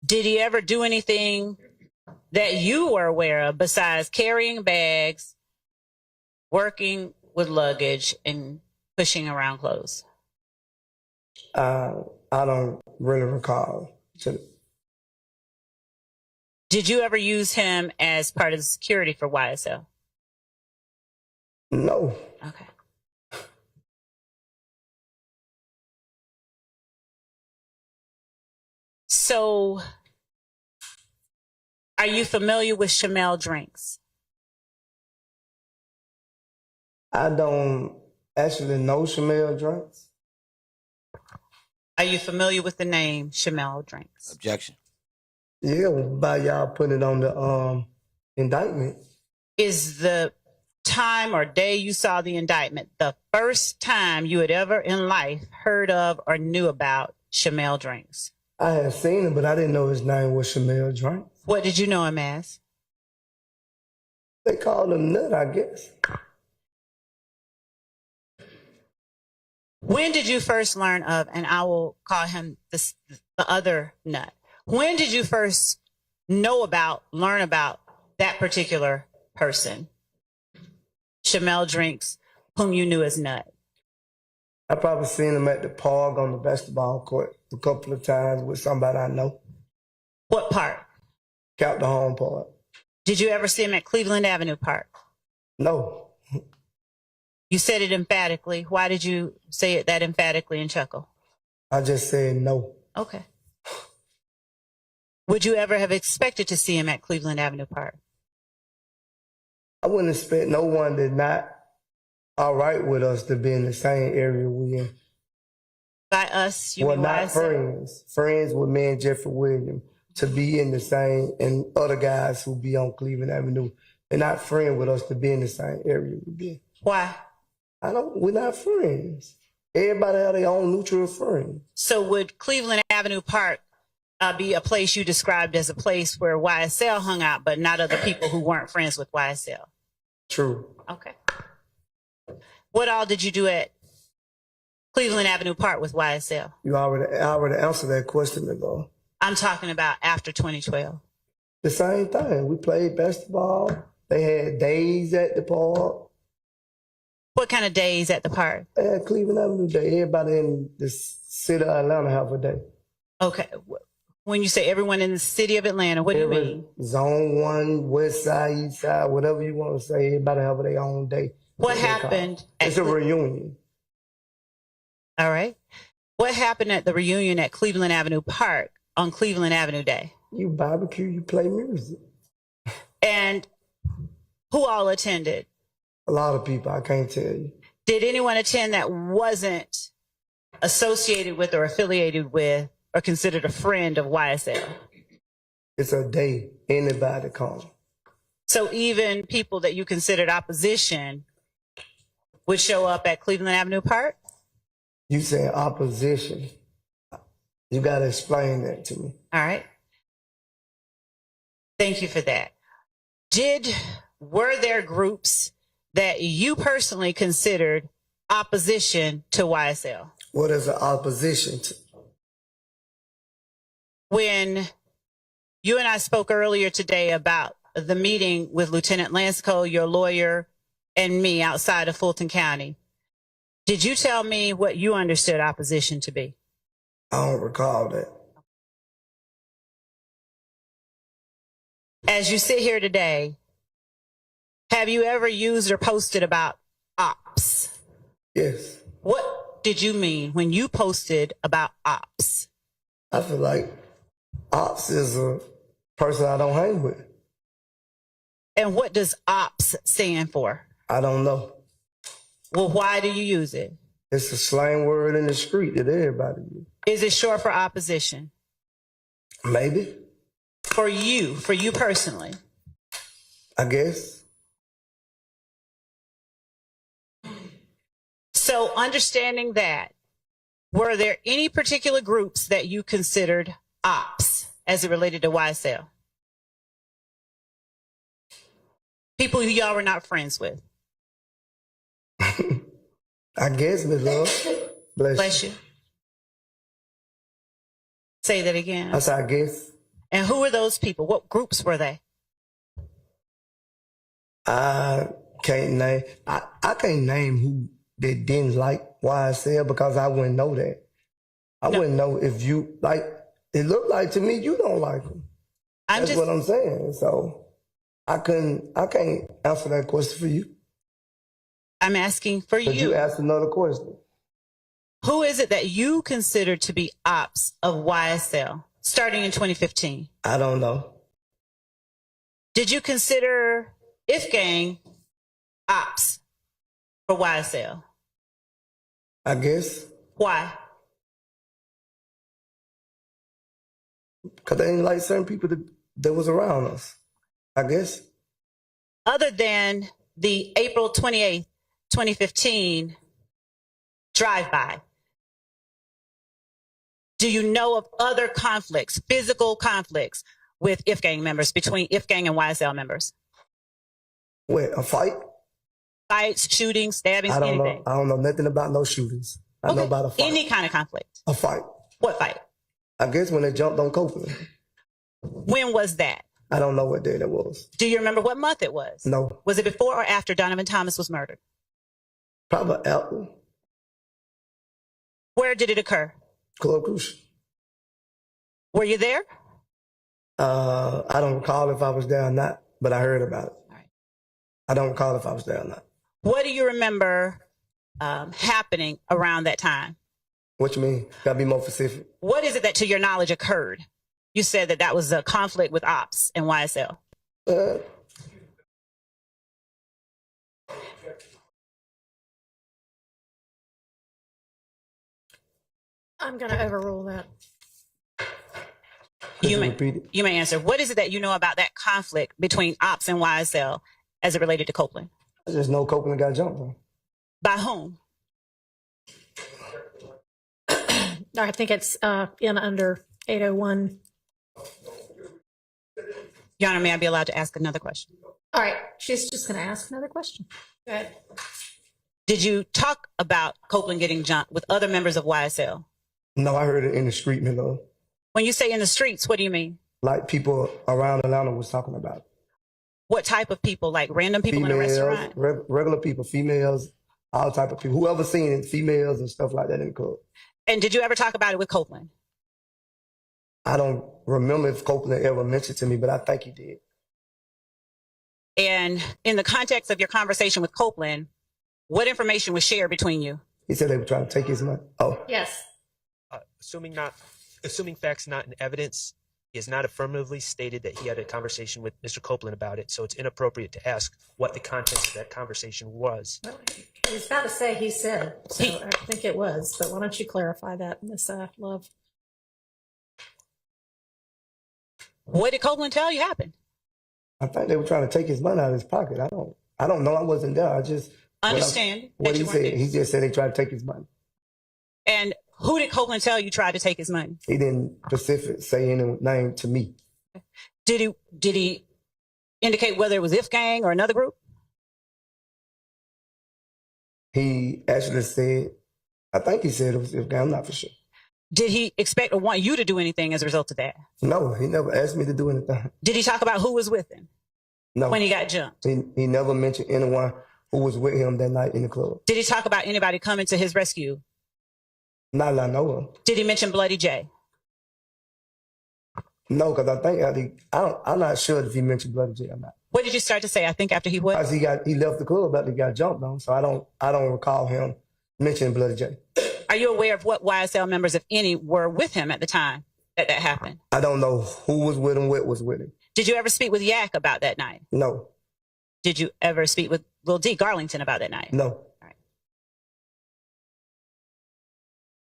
Did he ever do anything that you were aware of besides carrying bags, working with luggage, and pushing around clothes? I don't really recall. Did you ever use him as part of the security for YSL? No. Okay. So, are you familiar with Chamel drinks? I don't actually know Chamel drinks. Are you familiar with the name Chamel drinks? Objection. Yeah, by y'all putting it on the indictment. Is the time or day you saw the indictment the first time you had ever in life heard of or knew about Chamel drinks? I had seen him, but I didn't know his name was Chamel drinks. What did you know him as? They called him Nut, I guess. When did you first learn of, and I will call him the other Nut, when did you first learn about that particular person, Chamel Drinks, whom you knew as Nut? I probably seen him at the park on the basketball court a couple of times with somebody I know. What park? Captain Home Park. Did you ever see him at Cleveland Avenue Park? No. You said it emphatically. Why did you say it that emphatically and chuckle? I just said no. Okay. Would you ever have expected to see him at Cleveland Avenue Park? I wouldn't expect no one that's not all right with us to be in the same area we in. By us, you well, mean not friends. Friends with me and Jeffery Williams to be in the same, and other guys who be on Cleveland Avenue. They're not friends with us to be in the same area we be. Why? We're not friends. Everybody have their own neutral friends. So would Cleveland Avenue Park be a place you described as a place where YSL hung out, but not other people who weren't friends with YSL? True. Okay. What all did you do at Cleveland Avenue Park with YSL? I already answered that question ago. I'm talking about after 2012. The same thing. We played basketball. They had days at the park. What kind of days at the park? They had Cleveland Avenue Day. Everybody in the city of Atlanta have a day. Okay. When you say everyone in the city of Atlanta, what do you mean? Zone 1, West Side, East Side, whatever you want to say. Everybody have their own day. What happened? It's a reunion. All right. What happened at the reunion at Cleveland Avenue Park on Cleveland Avenue Day? You barbecue, you play music. And who all attended? A lot of people, I can't tell you. Did anyone attend that wasn't associated with or affiliated with or considered a friend of YSL? It's a day. Anybody come. So even people that you considered opposition would show up at Cleveland Avenue Park? You saying opposition. You got to explain that to me. All right. Thank you for that. Were there groups that you personally considered opposition to YSL? What is the opposition to? When you and I spoke earlier today about the meeting with Lieutenant Lansco, your lawyer, and me outside of Fulton County, did you tell me what you understood opposition to be? I don't recall that. As you sit here today, have you ever used or posted about ops? Yes. What did you mean when you posted about ops? I feel like ops is a person I don't hang with. And what does ops stand for? I don't know. Well, why do you use it? It's a slang word in the street that everybody uses. Is it short for opposition? Maybe. For you personally? I guess. So understanding that, were there any particular groups that you considered ops as it related to YSL? People who y'all were not friends with? I guess, Ms. Love. Bless you. Say that again. I said, I guess. And who were those people? What groups were they? I can't name. I can't name who they didn't like YSL because I wouldn't know that. I wouldn't know if you like. It looked like to me you don't like them. That's what I'm saying. So I can't answer that question for you. I'm asking for But you asked another question. Who is it that you consider to be ops of YSL starting in 2015? I don't know. Did you consider If Gang ops for YSL? I guess. Why? Because they didn't like certain people that was around us. I guess. Other than the April 28th, 2015 drive-by, do you know of other conflicts, physical conflicts with If Gang members, between If Gang and YSL members? What, a fight? Fights, shootings, stabbings, anything? I don't know nothing about no shootings. I know about a fight. Any kind of conflict? A fight. What fight? I guess when they jumped on Copeland. When was that? I don't know what day that was. Do you remember what month it was? No. Was it before or after Donovan Thomas was murdered? Probably after. Where did it occur? Club Crucial. Were you there? I don't recall if I was there or not, but I heard about it. All right. I don't recall if I was there or not. What do you remember happening around that time? What you mean? Gotta be more specific. What is it that, to your knowledge, occurred? You said that was a conflict with ops and YSL. I'm going to overrule that. You may answer. What is it that you know about that conflict between ops and YSL as it related to Copeland? I just know Copeland got jumped on. By whom? I think it's in under 801. Your Honor, may I be allowed to ask another question? All right. She's just going to ask another question. Go ahead. Did you talk about Copeland getting jumped with other members of YSL? No, I heard it in the street, though. When you say in the streets, what do you mean? Like people around Atlanta was talking about it. What type of people? Like random people in a restaurant? Regular people, females, all type of people. Whoever seen it, females and stuff like that in the club. And did you ever talk about it with Copeland? I don't remember if Copeland ever mentioned to me, but I think he did. And in the context of your conversation with Copeland, what information was shared between you? He said they were trying to take his money. Oh. Yes. Assuming facts not in evidence, he has not affirmatively stated that he had a conversation with Mr. Copeland about it, so it's inappropriate to ask what the contents of that conversation was. Well, I was about to say he said, so I think it was, but why don't you clarify that, Miss Love? What did Copeland tell you happened? I think they were trying to take his money out of his pocket. I don't know. I wasn't there. I just understand what he said. He just said they tried to take his money. And who did Copeland tell you tried to take his money? He didn't specific say any name to me. Did he indicate whether it was If Gang or another group? He actually said, I think he said it was If Gang. I'm not for sure. Did he expect or want you to do anything as a result of that? No, he never asked me to do anything. Did he talk about who was with him? No. When he got jumped? He never mentioned anyone who was with him that night in the club. Did he talk about anybody coming to his rescue? Not that I know of. Did he mention Bloody J? No, because I think I'm not sure if he mentioned Bloody J or not. What did you start to say? I think after he what? Because he left the club after he got jumped on, so I don't recall him mentioning Bloody J. Are you aware of what YSL members, if any, were with him at the time that happened? I don't know who was with him, what was with him. Did you ever speak with Yak about that night? No. Did you ever speak with Lil D. Garlington about that night? No. All right.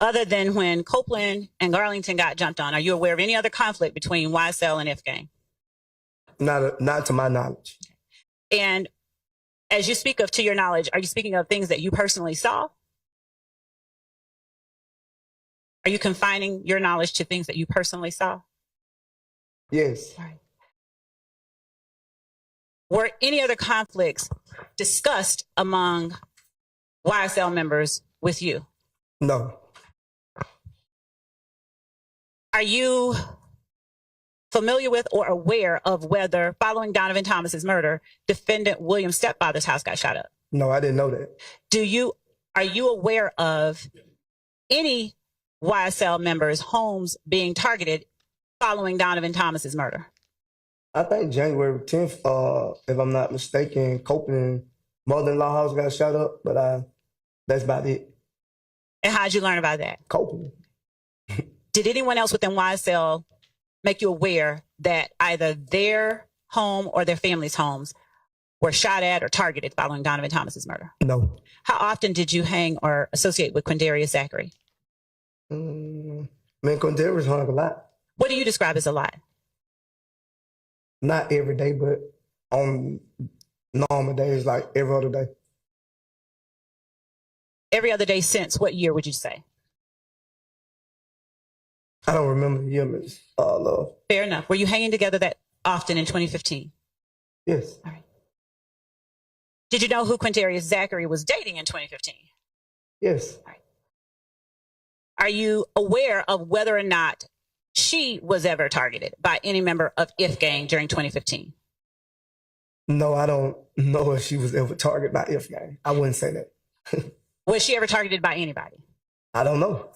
Other than when Copeland and Garlington got jumped on, are you aware of any other conflict between YSL and If Gang? Not to my knowledge. And as you speak of to your knowledge, are you speaking of things that you personally saw? Are you confining your knowledge to things that you personally saw? Yes. All right. Were any other conflicts discussed among YSL members with you? No. Are you familiar with or aware of whether, following Donovan Thomas's murder, defendant Williams' stepfather's house got shot up? No, I didn't know that. Are you aware of any YSL members' homes being targeted following Donovan Thomas's murder? I think January 10th, if I'm not mistaken, Copeland mother-in-law house got shot up, but that's about it. And how'd you learn about that? Copeland. Did anyone else within YSL make you aware that either their home or their family's homes were shot at or targeted following Donovan Thomas's murder? No. How often did you hang or associate with Quindarius Zachary? Man, Quindarius hung a lot. What do you describe as a lot? Not every day, but on normal days, like every other day. Every other day since what year would you say? I don't remember the year, Miss Love. Fair enough. Were you hanging together that often in 2015? Yes. All right. Did you know who Quindarius Zachary was dating in 2015? Yes. All right. Are you aware of whether or not she was ever targeted by any member of If Gang during 2015? No, I don't know if she was ever targeted by If Gang. I wouldn't say that. Was she ever targeted by anybody? I don't know.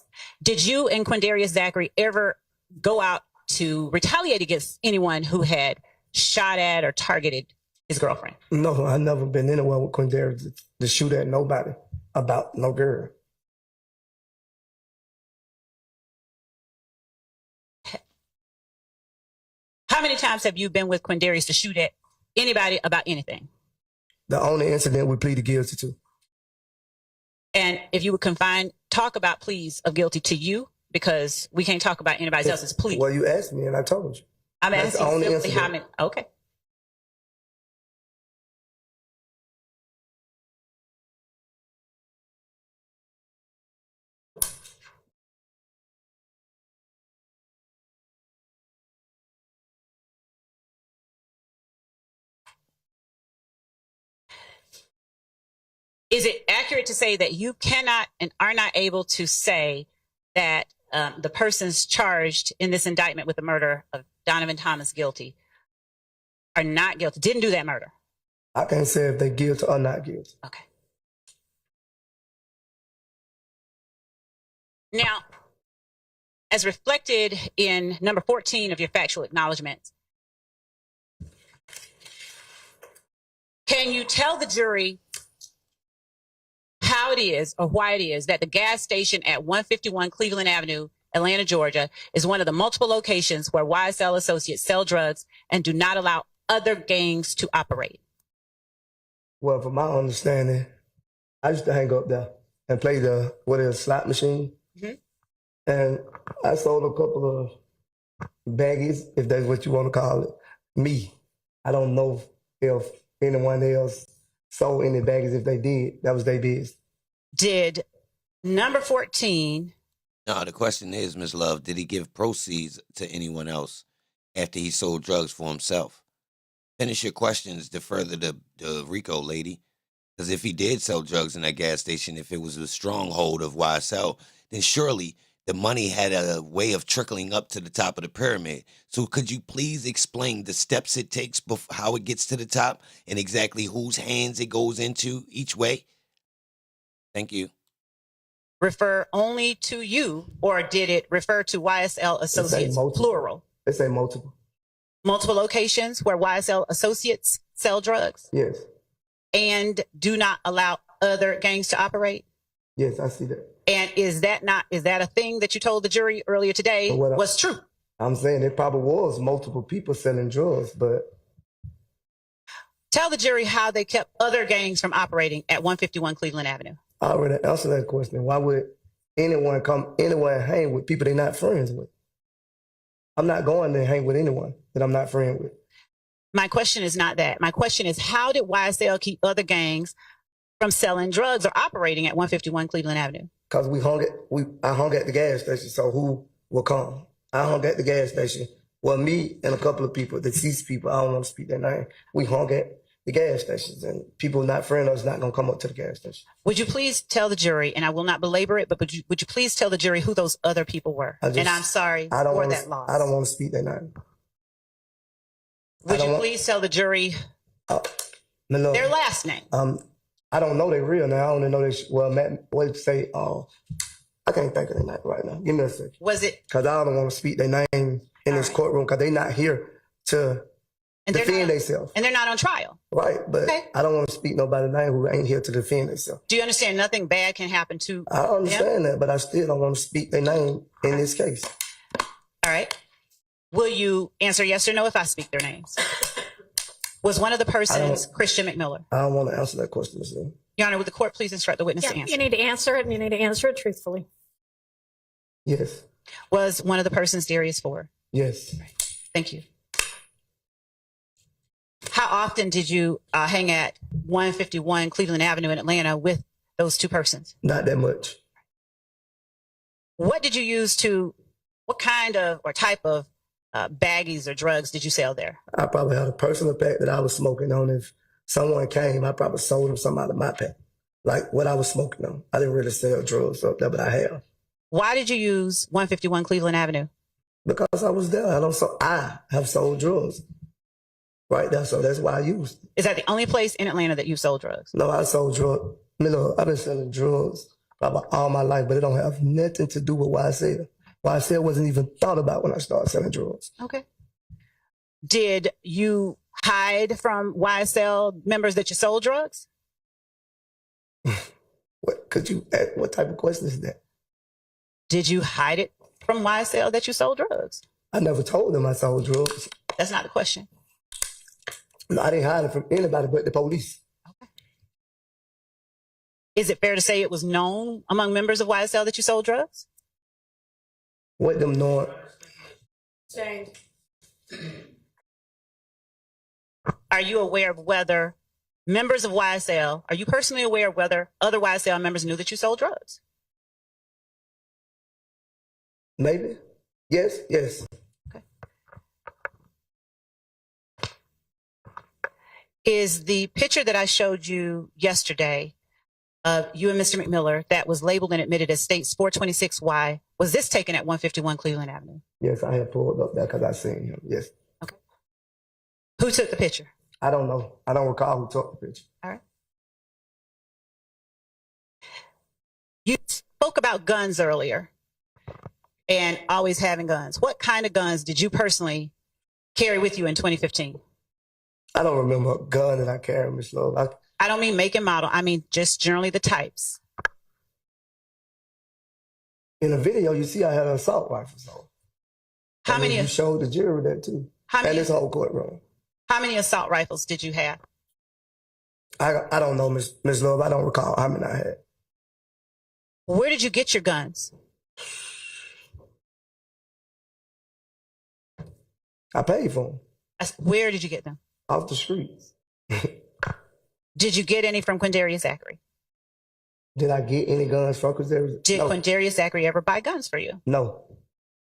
Did you and Quindarius Zachary ever go out to retaliate against anyone who had shot at or targeted his girlfriend? No, I've never been anywhere with Quindarius to shoot at nobody about no girl. How many times have you been with Quindarius to shoot at anybody about anything? The only incident we pleaded guilty to. And if you would talk about pleas of guilty to you, because we can't talk about anybody else's plea. Well, you asked me and I told you. I'm asking simply how many. Okay. Is it accurate to say that you cannot and are not able to say that the persons charged in this indictment with the murder of Donovan Thomas guilty are not guilty, didn't do that murder? I can't say if they're guilty or not guilty. Okay. Now, as reflected in number 14 of your factual acknowledgments, can you tell the jury how it is or why it is that the gas station at 151 Cleveland Avenue, Atlanta, Georgia, is one of the multiple locations where YSL associates sell drugs and do not allow other gangs to operate? Well, from my understanding, I used to hang up there and play the slot machine. Mm-hmm. And I sold a couple of baggies, if that's what you want to call it. Me. I don't know if anyone else sold any baggies. If they did, that was their business. Did number 14... No, the question is, Ms. Love, did he give proceeds to anyone else after he sold drugs for himself? Finish your questions to further the RICO lady. Because if he did sell drugs in that gas station, if it was a stronghold of YSL, then surely the money had a way of trickling up to the top of the pyramid. So could you please explain the steps it takes, how it gets to the top, and exactly whose hands it goes into each way? Thank you. Refer only to you, or did it refer to YSL associates, plural? They say multiple. Multiple locations where YSL associates sell drugs? Yes. And do not allow other gangs to operate? Yes, I see that. And is that a thing that you told the jury earlier today was true? I'm saying it probably was multiple people selling drugs, but... Tell the jury how they kept other gangs from operating at 151 Cleveland Avenue. I already answered that question. Why would anyone hang with people they're not friends with? I'm not going to hang with anyone that I'm not friends with. My question is not that. My question is, how did YSL keep other gangs from selling drugs or operating at 151 Cleveland Avenue? Because I hung at the gas station, so who will come? I hung at the gas station. Well, me and a couple of people, the deceased people, I don't want to speak their name, we hung at the gas stations, and people not friends of us not going to come up to the gas station. Would you please tell the jury, and I will not belabor it, but would you please tell the jury who those other people were? And I'm sorry for that loss. I don't want to speak their name. Would you please tell the jury their last name? I don't know their real name. I only know I can't think of their name right now. Give me a second. Was it? Because I don't want to speak their name in this courtroom because they're not here to defend themselves. And they're not on trial. Right, but I don't want to speak nobody's name who ain't here to defend themselves. Do you understand nothing bad can happen to I understand that, but I still don't want to speak their name in this case. All right. Will you answer yes or no if I speak their names? Was one of the persons Christian McMiller? I don't want to answer that question, Ms. Lee. Your Honor, would the court please instruct the witness to answer? You need to answer it, and you need to answer it truthfully. Yes. Was one of the persons Darius Ford? Yes. Right. Thank you. How often did you hang at 151 Cleveland Avenue in Atlanta with those two persons? Not that much. What did you use what kind of or type of baggies or drugs did you sell there? I probably had a personal pack that I was smoking on. If someone came, I probably sold them some out of my pack, like what I was smoking on. I didn't really sell drugs up there, but I have. Why did you use 151 Cleveland Avenue? Because I was there. I have sold drugs right there, so that's why I used it. Is that the only place in Atlanta that you sold drugs? No, I sold drugs. I've been selling drugs probably all my life, but it don't have nothing to do with YSL. YSL wasn't even thought about when I started selling drugs. Okay. Did you hide from YSL members that you sold drugs? What type of question is that? Did you hide it from YSL that you sold drugs? I never told them I sold drugs. That's not the question. No, I didn't hide it from anybody but the police. Okay. Is it fair to say it was known among members of YSL that you sold drugs? What them knowing? Sustained. Are you aware of whether members of YSL, are you personally aware of whether other YSL members knew that you sold drugs? Maybe. Yes. Okay. Is the picture that I showed you yesterday of you and Mr. McMiller that was labeled and admitted as States 426Y, was this taken at 151 Cleveland Avenue? Yes, I had pulled up there because I seen him. Yes. Okay. Who took the picture? I don't know. I don't recall who took the picture. All right. You spoke about guns earlier and always having guns. What kind of guns did you personally carry with you in 2015? I don't remember a gun that I carried, Miss Love. I don't mean make and model. I mean just generally the types. In the video, you see I had an assault rifle. So how many? You showed the jury that too. How many? And this whole courtroom. How many assault rifles did you have? I don't know, Miss Love. I don't recall how many I had. Where did you get your guns? I paid for them. Where did you get them? Off the streets. Did you get any from Quindarius Zachary? Did I get any guns from Quindarius? Did No. Quindarius Zachary ever buy guns for you? No.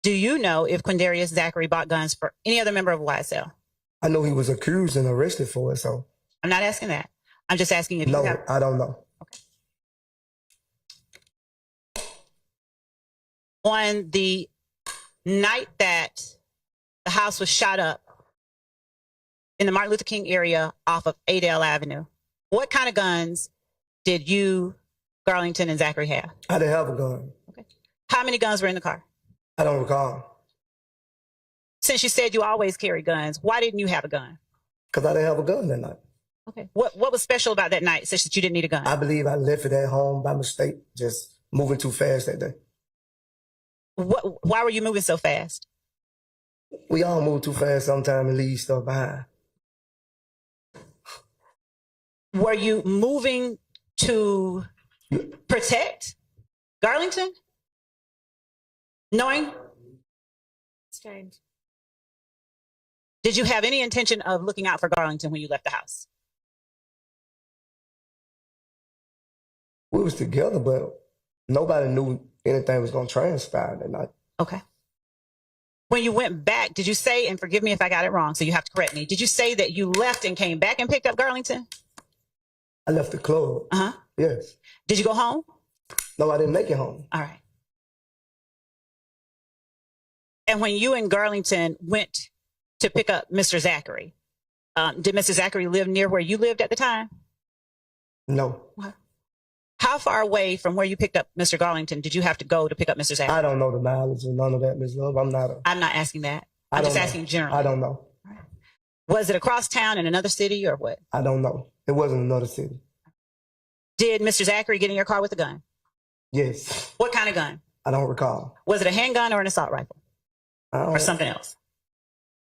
Do you know if Quindarius Zachary bought guns for any other member of YSL? I know he was accused and arrested for it, so. I'm not asking that. I'm just asking if no, you have. I don't know. Okay. On the night that the house was shot up in the Martin Luther King area off of Adele Avenue, what kind of guns did you, Garlington, and Zachary have? I didn't have a gun. Okay. How many guns were in the car? I don't recall. Since you said you always carry guns, why didn't you have a gun? Because I didn't have a gun that night. Okay. What was special about that night such that you didn't need a gun? I believe I left it at home by mistake, just moving too fast that day. Why were you moving so fast? We all move too fast sometimes and leave stuff behind. Were you moving to protect Garlington? Knowing? Strange. Did you have any intention of looking out for Garlington when you left the house? We was together, but nobody knew anything was going to transpire that night. Okay. When you went back, did you say, and forgive me if I got it wrong, so you have to correct me, did you say that you left and came back and picked up Garlington? I left the club. Uh-huh. Yes. Did you go home? No, I didn't make it home. All right. And when you and Garlington went to pick up Mr. Zachary, did Mr. Zachary live near where you lived at the time? No. How far away from where you picked up Mr. Garlington did you have to go to pick up Mr. Zachary? I don't know the mileage or none of that, Ms. Love. I'm not asking that. I'm just asking generally. I don't know. Right. Was it across town in another city or what? I don't know. It wasn't another city. Did Mr. Zachary get in your car with a gun? Yes. What kind of gun? I don't recall. Was it a handgun or an assault rifle? Or something else?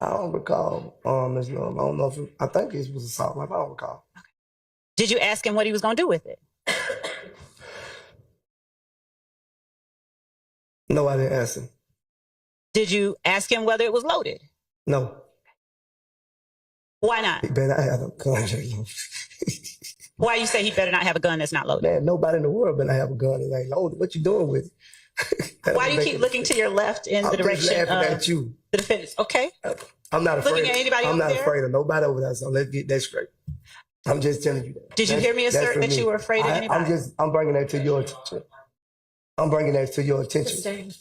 I don't recall, Ms. Love. I don't know if I think it was assault rifle. I don't recall. Okay. Did you ask him what he was going to do with it? No, I didn't ask him. Did you ask him whether it was loaded? No. Why not? He better not have a gun. Why you say he better not have a gun that's not loaded? Man, nobody in the world better not have a gun that ain't loaded. What you doing with it? Why do you keep looking to your left in the direction of at you. The defendants? Okay. I'm not afraid. Looking at anybody I'm over not there? afraid of nobody over there, so let's get that straight. I'm just telling you that. Did you hear me assert that you were afraid of anybody? I'm bringing that to your attention. I'm bringing that to your attention.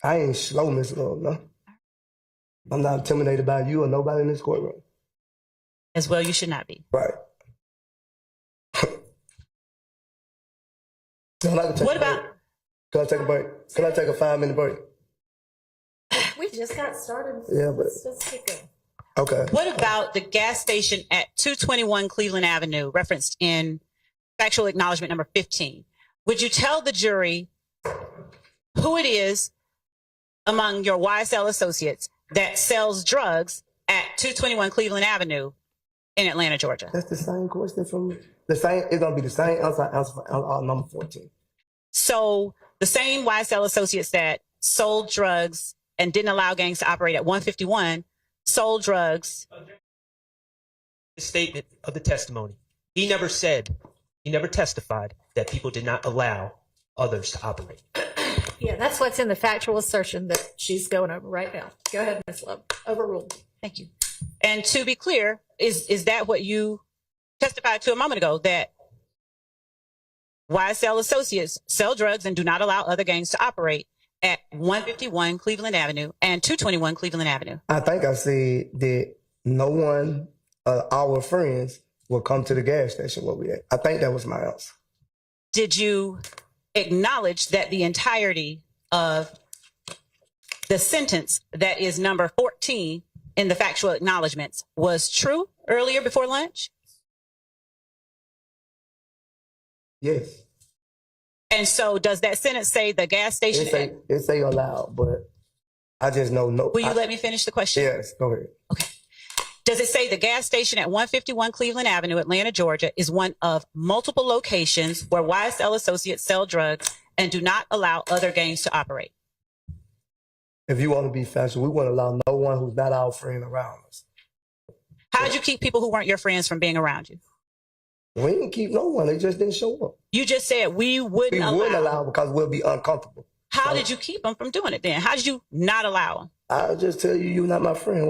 I ain't slow, Miss Love, no. I'm not intimidated by you or nobody in this courtroom. As well, you should not be. Right. What about? Can I take a break? Can I take a 5-minute break? We just got started. Yeah, but Let's keep going. okay. What about the gas station at 221 Cleveland Avenue, referenced in factual acknowledgement number 15? Would you tell the jury who it is among your YSL associates that sells drugs at 221 Cleveland Avenue in Atlanta, Georgia? That's the same question from the same. It's gonna be the same answer for number 14. So The same YSL associates that sold drugs and didn't allow gangs to operate at 151 sold drugs. The statement of the testimony. He never testified that people did not allow others to operate. Yeah, that's what's in the factual assertion that she's going over right now. Go ahead, Ms. Love. Overruled. Thank you. And to be clear, is that what you testified to a moment ago, that YSL associates sell drugs and do not allow other gangs to operate at 151 Cleveland Avenue and 221 Cleveland Avenue? I think I said that no one of our friends will come to the gas station where we at. I think that was my answer. Did you acknowledge that the entirety of the sentence that is number 14 in the factual acknowledgments was true earlier before lunch? Yes. And so does that sentence say the gas station? It say allowed, but I just know no. Will you let me finish the question? Yes, go ahead. Okay. Does it say the gas station at 151 Cleveland Avenue, Atlanta, Georgia, is one of multiple locations where YSL associates sell drugs and do not allow other gangs to operate? If you want to be factual, we won't allow no one who's not our friend around us. How did you keep people who weren't your friends from being around you? We didn't keep no one. They just didn't show up. You just said we wouldn't allow. We wouldn't allow because we'll be uncomfortable. How did you keep them from doing it then? How did you not allow them? I'll just tell you, you're not my friend.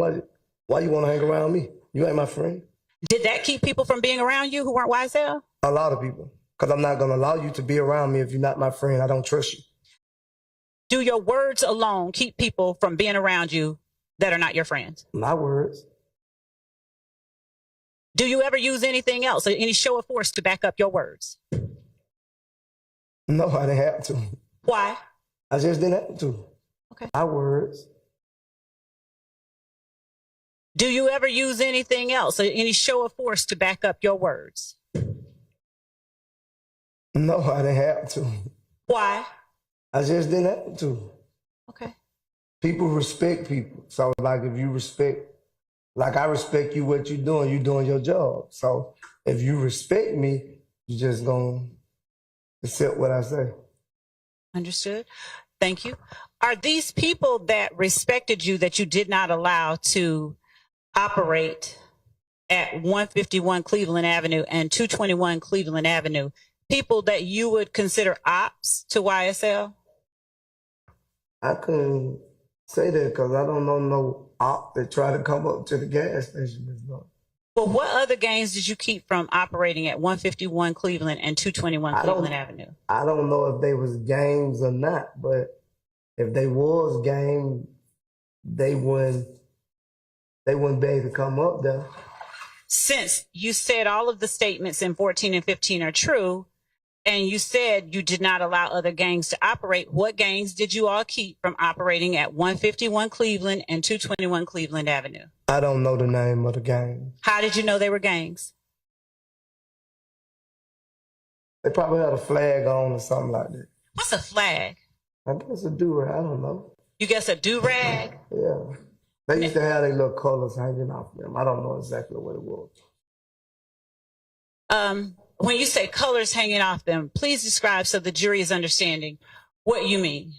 Why you want to hang around me? You ain't my friend. Did that keep people from being around you who weren't YSL? A lot of people. Because I'm not going to allow you to be around me if you're not my friend. I don't trust you. Do your words alone keep people from being around you that are not your friends? My words. Do you ever use anything else, or any show of force to back up your words? No, I didn't have to. Why? I just didn't have to. Okay. My words. Do you ever use anything else, or any show of force to back up your words? No, I didn't have to. Why? I just didn't have to. Okay. People respect people. So, like, if you respect, like I respect you, what you're doing your job. So, if you respect me, you're just going to accept what I say. Understood. Thank you. Are these people that respected you that you did not allow to operate at 151 Cleveland Avenue and 221 Cleveland Avenue people that you would consider ops to YSL? I couldn't say that because I don't know no op that try to come up to the gas station. Well, what other gangs did you keep from operating at 151 Cleveland and 221 Cleveland Avenue? I don't know if they was gangs or not, but if they was gang, they wouldn't be able to come up there. Since you said all of the statements in 14 and 15 are true, and you said you did not allow other gangs to operate, what gangs did you all keep from operating at 151 Cleveland and 221 Cleveland Avenue? I don't know the name of the gang. How did you know they were gangs? They probably had a flag on or something like that. What's a flag? I guess a do-rag. I don't know. You guess a do-rag? Yeah. They used to have their little colors hanging off them. I don't know exactly what it was. When you say colors hanging off them, please describe so the jury is understanding what you mean.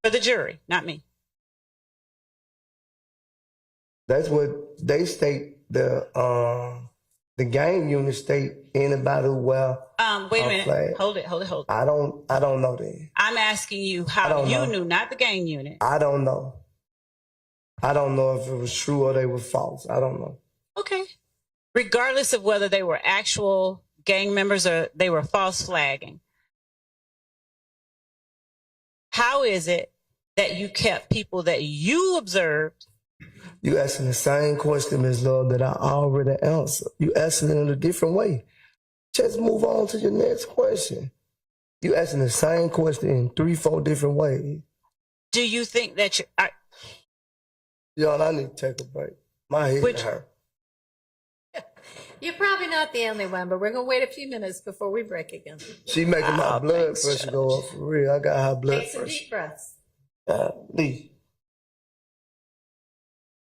For the jury, not me. That's what they state. The gang unit state anybody who wear. Wait a minute. Flag. Hold it. I don't know that. I'm asking you how you knew, not the gang unit. I don't know. I don't know if it was true or they were false. I don't know. Okay. Regardless of whether they were actual gang members or they were false flagging, how is it that you kept people that you observed? You asking the same question, Ms. Love, that I already answered. You asking it in a different way. Just move on to your next question. You asking the same question in 3-4 different ways. Do you think that Y'all, I need to take a break. My head hurt. You're probably not the only one, but we're going to wait a few minutes before we break again. She making my blood pressure go up for real. I got high blood Take some pressure. deep breaths. Lee.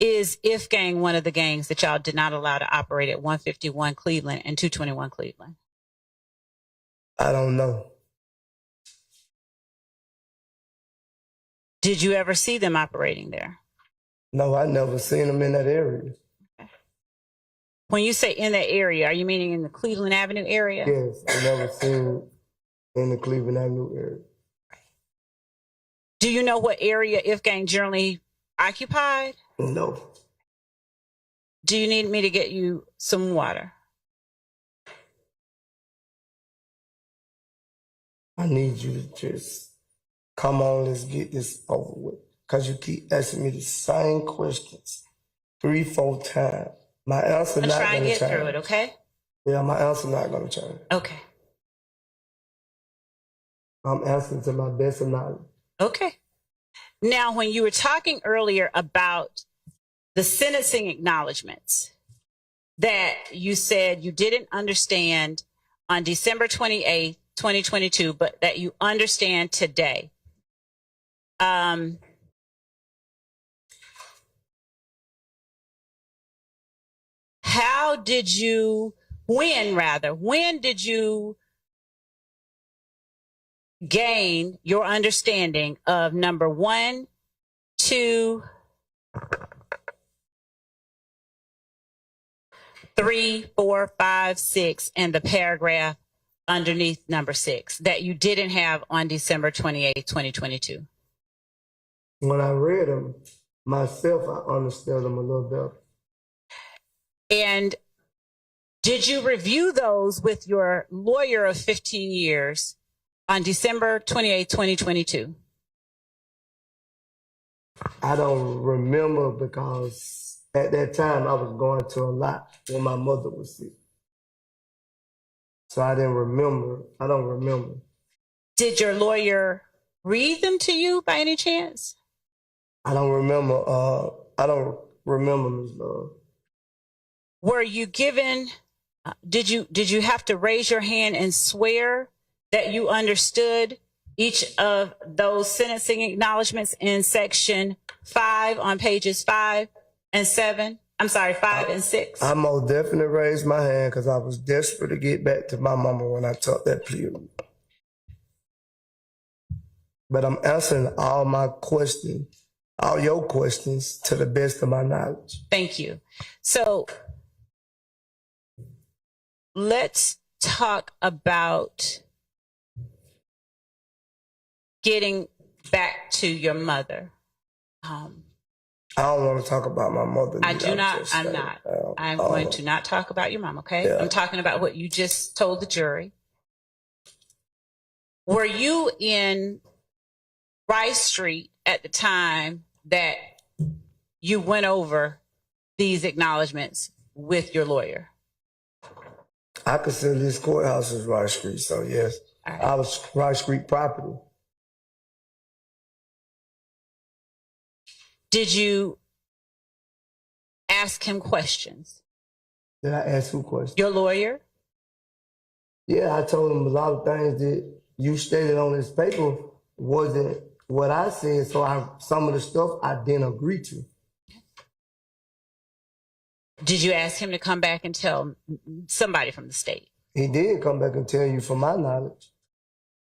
Is If Gang one of the gangs that y'all did not allow to operate at 151 Cleveland and 221 Cleveland? I don't know. Did you ever see them operating there? No, I never seen them in that area. When you say in that area, are you meaning in the Cleveland Avenue area? Yes, I never seen in the Cleveland Avenue area. Do you know what area If Gang generally occupied? No. Do you need me to get you some water? I need you to just come on, let's get this over with. Because you keep asking me the same questions 3-4 times. My answer I'm not trying going to to get change. through it, okay? Yeah, my answer not going to change. Okay. I'm answering to my best of knowledge. Okay. Now, when you were talking earlier about the sentencing acknowledgments that you said you didn't understand on December 28th, 2022, but that you understand today. How did you, when did you gain your understanding of number 1, 2, 3, 4, 5, 6, and the paragraph underneath number 6 that you didn't have on December 28th, 2022? When I read them myself, I understood them a little better. And did you review those with your lawyer of 15 years on December 28th, 2022? I don't remember because at that time I was going to a lot when my mother was sick. So I didn't remember. I don't remember. Did your lawyer read them to you by any chance? I don't remember. I don't remember, Ms. Love. Were you given, did you have to raise your hand and swear that you understood each of those sentencing acknowledgments in section 5 on pages 5 and 7? I'm sorry, 5 and 6. I most definitely raised my hand because I was desperate to get back to my mama when I took that plea. But I'm answering all my questions, all your questions to the best of my knowledge. Thank you. So let's talk about getting back to your mother. I don't want to talk about my mother. I do not. I'm not. I'm going to not talk about your mom, okay? Yeah. I'm talking about what you just told the jury. Were you in Rice Street at the time that you went over these acknowledgments with your lawyer? I consider this courthouse as Rice Street, so yes. Right. I was Rice Street property. Did you ask him questions? Did I ask who questions? Your lawyer? Yeah, I told him a lot of things that you stated on this paper wasn't what I said, so some of the stuff I didn't agree to. Did you ask him to come back and tell somebody from the state? He did come back and tell you from my knowledge.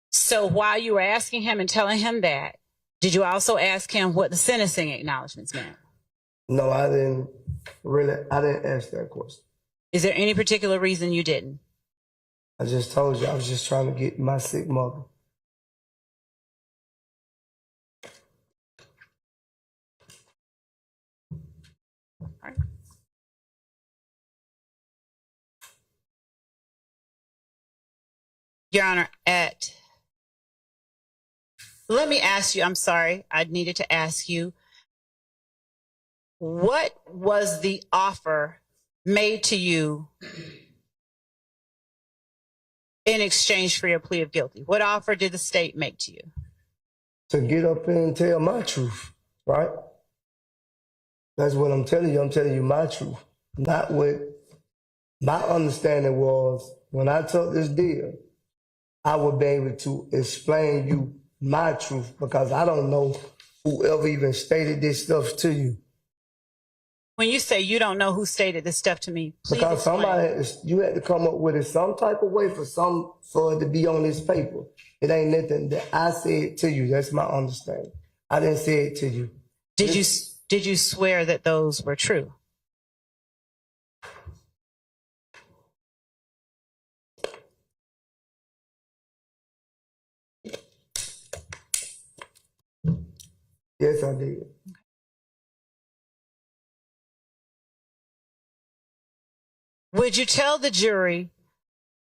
So while you were asking him and telling him that, did you also ask him what the sentencing acknowledgments meant? No, I didn't ask that question. Is there any particular reason you didn't? I just told you I was just trying to get my sick mother. All right. Your Honor, let me ask you, I'm sorry, I needed to ask you, what was the offer made to you in exchange for your plea of guilty? What offer did the state make to you? To get up and tell my truth, right? That's what I'm telling you. I'm telling you my truth. Not what my understanding was when I took this deal. I would be able to explain you my truth because I don't know whoever even stated this stuff to you. When you say you don't know who stated this stuff to me, please because explain. Somebody, you had to come up with it some type of way for it to be on this paper. It ain't nothing that I said to you. That's my understanding. I didn't say it to you. Did you swear that those were true? Yes, I did. Would you tell the jury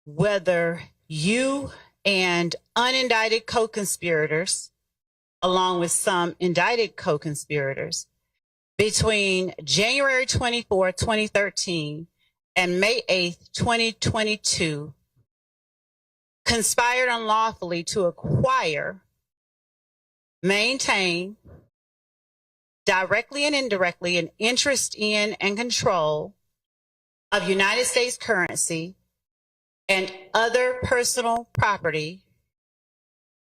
whether you and unindicted co-conspirators, along with some indicted co-conspirators, between January 24, 2013 and May 8, 2022, conspired unlawfully to acquire, maintain, directly and indirectly, an interest in and control of United States currency and other personal property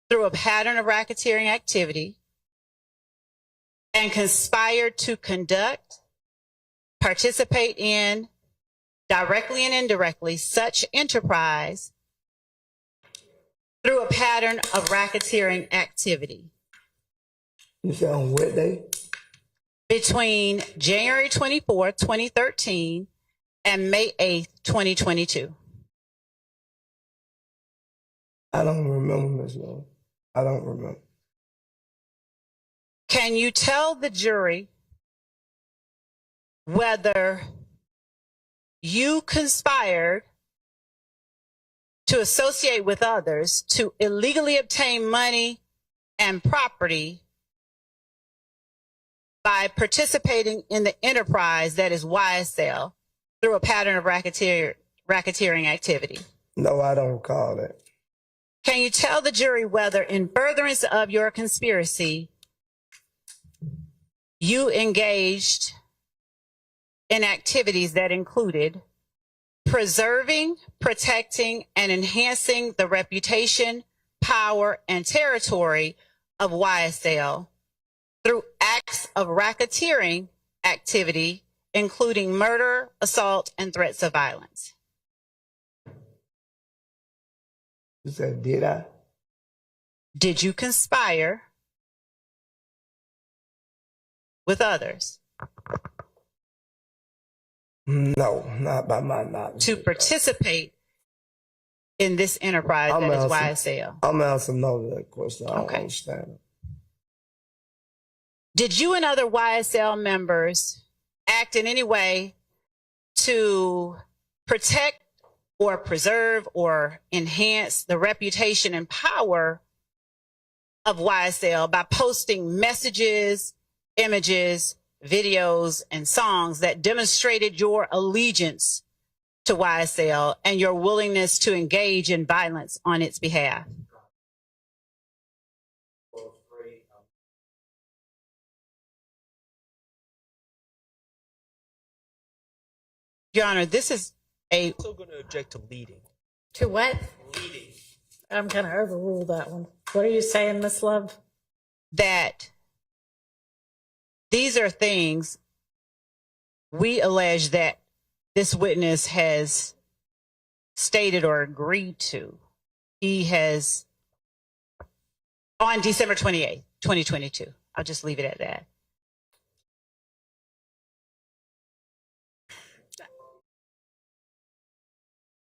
through a pattern of racketeering activity, and conspired to conduct, participate in, directly and indirectly, such enterprise through a pattern of racketeering activity. You said on what day? Between January 24, 2013 and May 8, 2022. I don't remember, Ms. Lord. I don't remember. Can you tell the jury whether you conspired to associate with others to illegally obtain money and property by participating in the enterprise that is YSL through a pattern of racketeering activity? No, I don't recall that. Can you tell the jury whether, in furtherance of your conspiracy, you engaged in activities that included preserving, protecting, and enhancing the reputation, power, and territory of YSL through acts of racketeering activity, including murder, assault, and threats of violence? You said, did I? Did you conspire with others? No, not by my knowledge. To participate in this enterprise that is YSL? I'm asking no to that question. I don't understand it. Did you and other YSL members act in any way to protect or preserve or enhance the reputation and power of YSL by posting messages, images, videos, and songs that demonstrated your allegiance to YSL and your willingness to engage in violence on its behalf? Your Honor, this is I'm also going to object to leading. To what? Leading. I'm going to overrule that one. What are you saying, Miss Love? That these are things we allege that this witness has stated or agreed to. He has, on December 28th, 2022. I'll just leave it at that.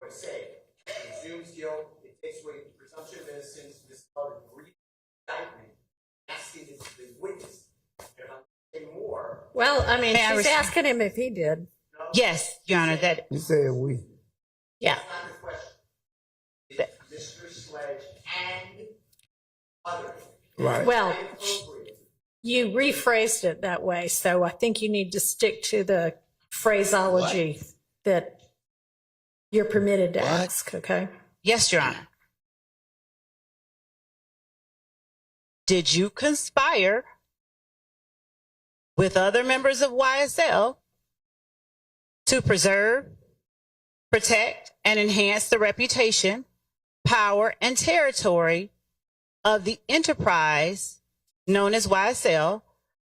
Say, it presumes guilt, it takes away the presumption of innocence, this is called a brief indictment, asking the witness if I'm saying more. Well, I mean, she's asking him if he did. Yes, Your Honor, that. You said we. Yeah. That's not the question. It's Mr. Sledge and others. Right. Well, you rephrased it that way, so I think you need to stick to the phraseology that you're permitted to ask, okay? Yes, Your Honor. Did you conspire with other members of YSL to preserve, protect, and enhance the reputation, power, and territory of the enterprise known as YSL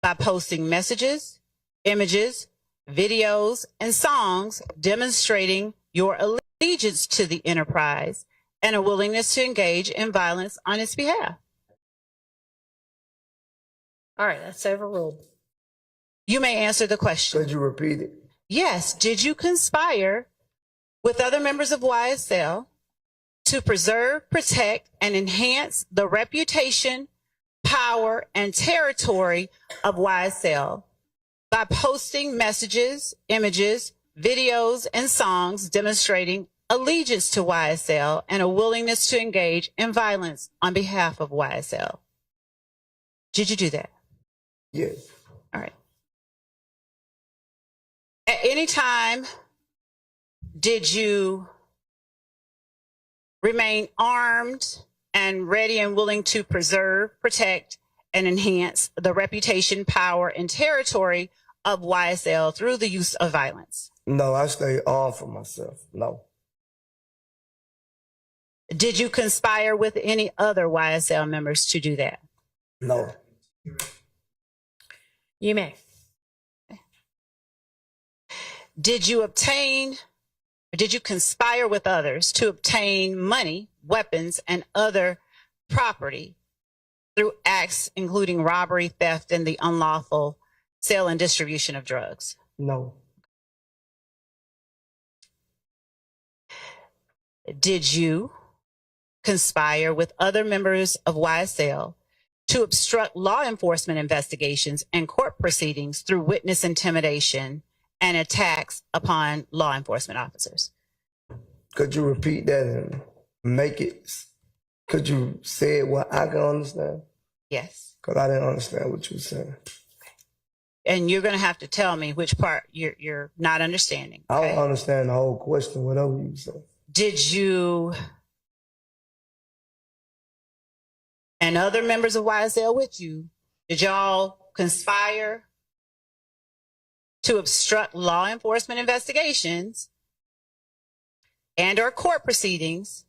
by posting messages, images, videos, and songs demonstrating your allegiance to the enterprise and a willingness to engage in violence on its behalf? All right, that's overruled. You may answer the question. Could you repeat it? Yes. Did you conspire with other members of YSL to preserve, protect, and enhance the reputation, power, and territory of YSL by posting messages, images, videos, and songs demonstrating allegiance to YSL and a willingness to engage in violence on behalf of YSL. Did you do that? Yes. All right. At any time, did you remain armed and ready and willing to preserve, protect, and enhance the reputation, power, and territory of YSL through the use of violence? No, I stay armed for myself. No. Did you conspire with any other YSL members to do that? No. You may. Did you obtain, or did you conspire with others to obtain money, weapons, and other property through acts including robbery, theft, and the unlawful sale and distribution of drugs? No. Did you conspire with other members of YSL to obstruct law enforcement investigations and court proceedings through witness intimidation and attacks upon law enforcement officers? Could you repeat that and make it, could you say it what I can understand? Yes. Because I didn't understand what you were saying. And you're going to have to tell me which part you're not understanding. Okay? I don't understand the whole question, whatever you say. Did you and other members of YSL with you, did y'all conspire to obstruct law enforcement investigations and or court proceedings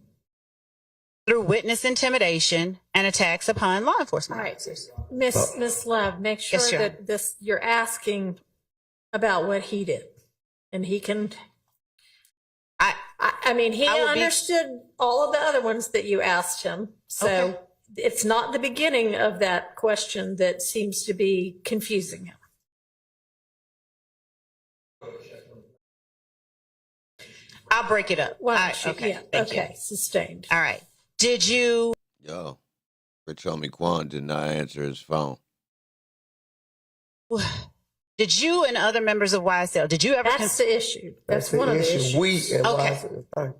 through witness intimidation and attacks upon law enforcement officers? Miss Love, make sure Yes, that this you're asking about what he did, and he can. I mean, he understood all of the other ones that you asked him, so okay. It's not the beginning of that question that seems to be confusing him. I'll break it up. Okay. Yeah, thank you. Sustained. All right. Did you? Yo, Rich told me Quan did not answer his phone. Did you and other members of YSL, did you ever? That's the issue. That's one of the issues. We and okay. YSL.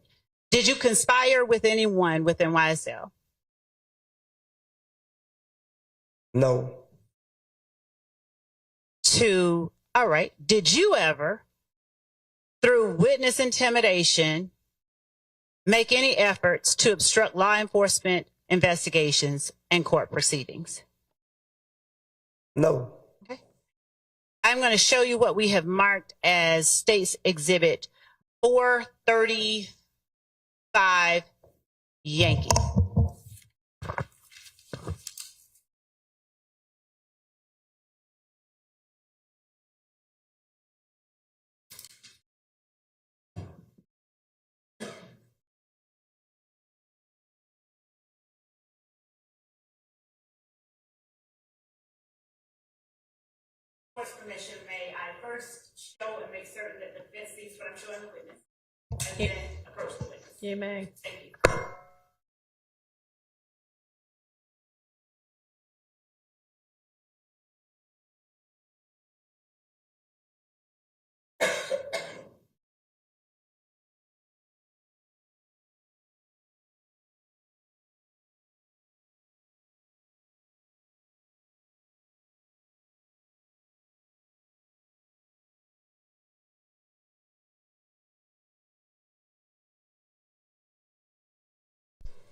Did you conspire with anyone within YSL? No. All right. Did you ever, through witness intimidation, make any efforts to obstruct law enforcement investigations and court proceedings? No. Okay. I'm going to show you what we have marked as State's Exhibit 435 Yankee. Permission, may I first show and make certain that the defense sees what I'm showing the witness, and then approach the witness. You may. Thank you.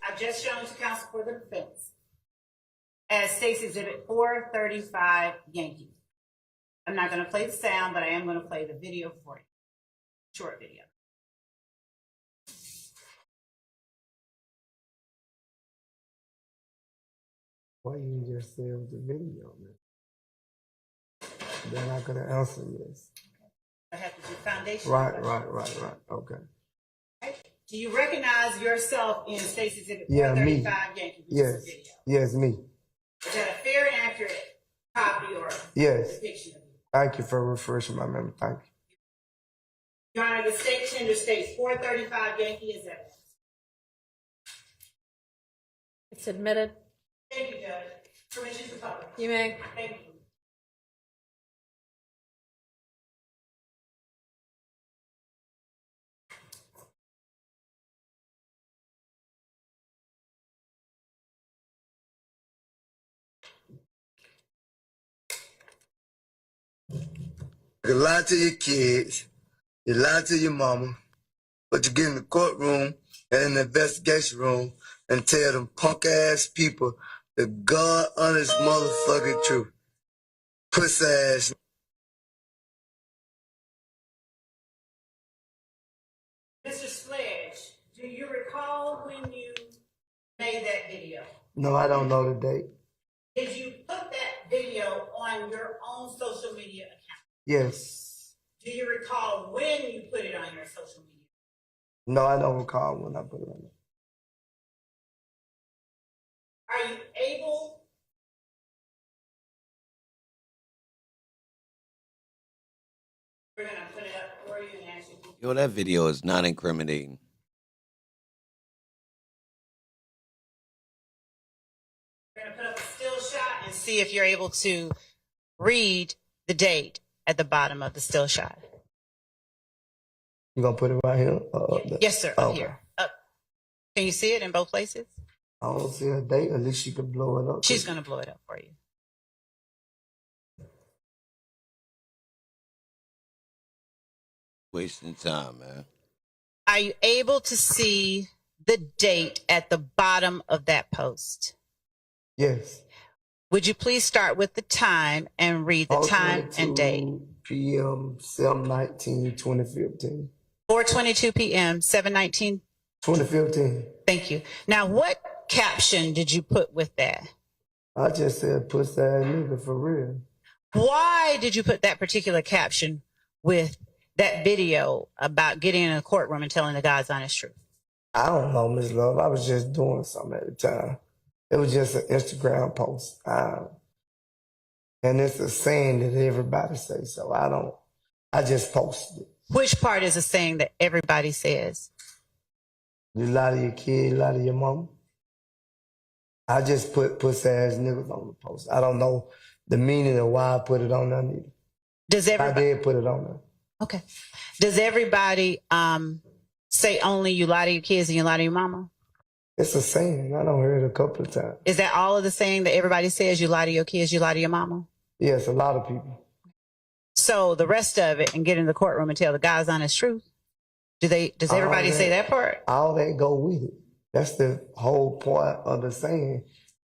I've just shown to counsel for the defense as State's Exhibit 435 Yankee. I'm not going to play the sound, but I am going to play the video for you. Short video. Why you just say it was the video, man? They're not going to answer this. I have to do foundation. Right. Okay. Do you recognize yourself in State's Exhibit 435 Yankee? Yes. Yes, me. Is that a fair and accurate copy or depiction of you? Thank you for refreshing my memory. Thank you. Your Honor, the state tender states 435 Yankee is evidence. It's admitted. Thank you, Judge. Permission to publish. You may. Thank you. can lie to your kids, you lie to your mama, but you get in the courtroom and in the investigation room and tell them punk-ass people the God-honest motherfucking truth. Puss-ass. Mr. Sledge, do you recall when you made that video? No, I don't know the date. Did you put that video on your own social media account? Yes. Do you recall when you put it on your social media? No, I don't recall when I put it on. Are you able? We're going to put it up for you and ask you. Yo, that video is not incriminating. We're going to put up a still shot and see if you're able to read the date at the bottom of the still shot. You gonna put it right here? Yes, sir. Up here. Up. Can you see it in both places? I don't see a date. At least she can blow it up. She's going to blow it up for you. Wasting time, man. Are you able to see the date at the bottom of that post? Yes. Would you please start with the time and read the time and date? p.m. 7/19/2015. 4:22 p.m. 7/19. 2015. Thank you. Now, what caption did you put with that? I just said pussy ass nigga for real. Why did you put that particular caption with that video about getting in a courtroom and telling the God's honest truth? I don't know, Miss Love. I was just doing something at the time. It was just an Instagram post. And it's a saying that everybody says, so I just posted it. Which part is a saying that everybody says? You lie to your kid, lie to your mom. I just put pussy ass niggas on the post. I don't know the meaning of why I put it on there neither. I did put it on there. Okay. Does everybody say only you lie to your kids and you lie to your mama? It's a saying. I don't hear it a couple of times. Is that all of the saying that everybody says? You lie to your kids, you lie to your mama? Yes, a lot of people. So the rest of it, and get in the courtroom and tell the God's honest truth. Does everybody say that part? All that go with it. That's the whole point of the saying.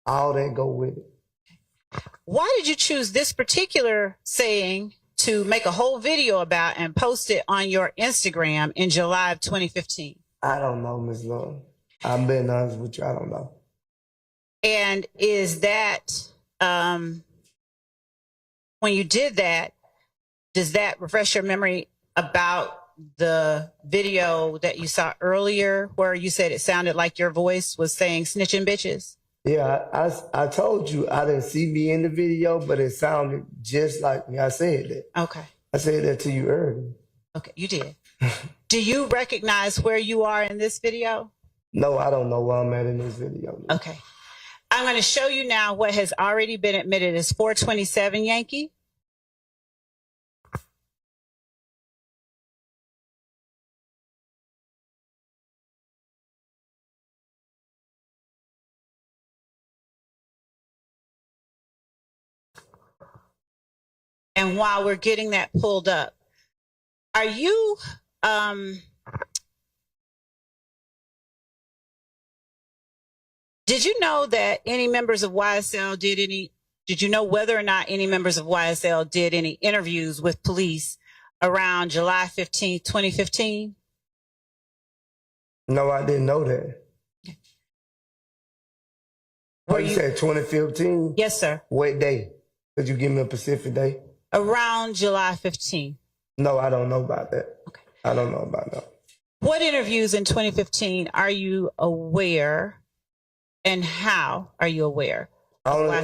All that go with it. Why did you choose this particular saying to make a whole video about and post it on your Instagram in July of 2015? I don't know, Ms. Love. I'm being honest with you. I don't know. And is that, when you did that, does that refresh your memory about the video that you saw earlier where you said it sounded like your voice was saying snitching bitches? Yeah, I told you I didn't see me in the video, but it sounded just like me. I said that. Okay. I said that to you earlier. Okay, you did. Do you recognize where you are in this video? No, I don't know where I'm at in this video. Okay. I'm going to show you now what has already been admitted as 427 Yankee. And while we're getting that pulled up, are you, did you know that any members of YSL did you know whether or not any members of YSL did any interviews with police around July 15th, 2015? No, I didn't know that. You said 2015? Yes, sir. What day? Could you give me a specific day? Around July 15th. No, I don't know about that. Okay. I don't know about that. What interviews in 2015 are you aware, and how are you aware? Only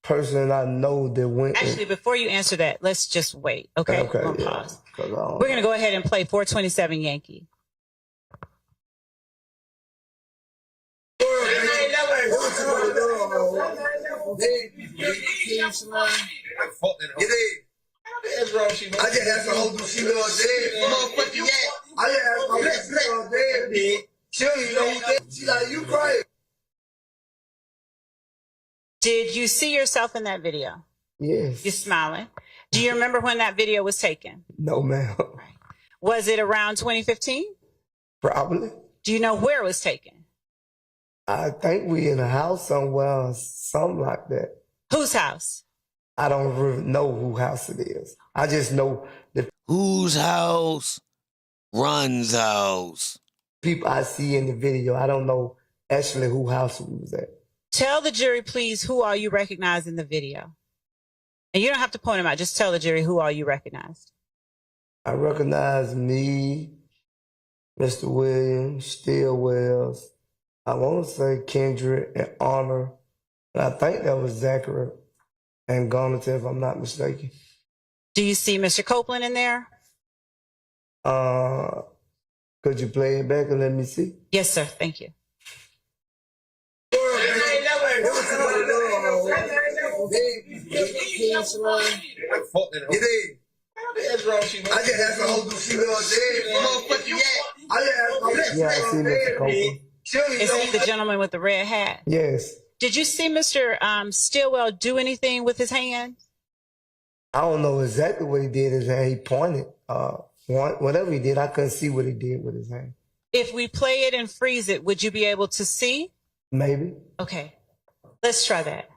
person I know that went. Actually, before you answer that, let's just wait. Okay. Okay. We're gonna pause. We're gonna go ahead and play 427 Yankee. I just asked her who she was dead. I just asked her who she was dead. She don't even know who dead. She like, you crying. Did you see yourself in that video? Yes. You're smiling. Do you remember when that video was taken? No, ma'am. Was it around 2015? Probably. Do you know where it was taken? I think we in a house somewhere, or something like that. Whose house? I don't really know whose house it is. I just know the whose house? Run's house. People I see in the video. I don't know actually whose house we was at. Tell the jury, please, who all you recognize in the video. And you don't have to point them out. Just tell the jury who all you recognized. I recognize me, Mr. Williams, Stillwells. I want to say Kendrick and Honor. And I think that was Zachary and Gunna, if I'm not mistaken. Do you see Mr. Copeland in there? Could you play it back and let me see? Yes, sir. Thank you. I just asked her who she was Yeah, I see Mr. Copeland. Is he the gentleman with the red hat? Yes. Did you see Mr. Stillwell do anything with his hand? I don't know exactly what he did with his hand. He pointed. Whatever he did, I couldn't see what he did with his hand. If we play it and freeze it, would you be able to see? Maybe. Okay. Let's try that.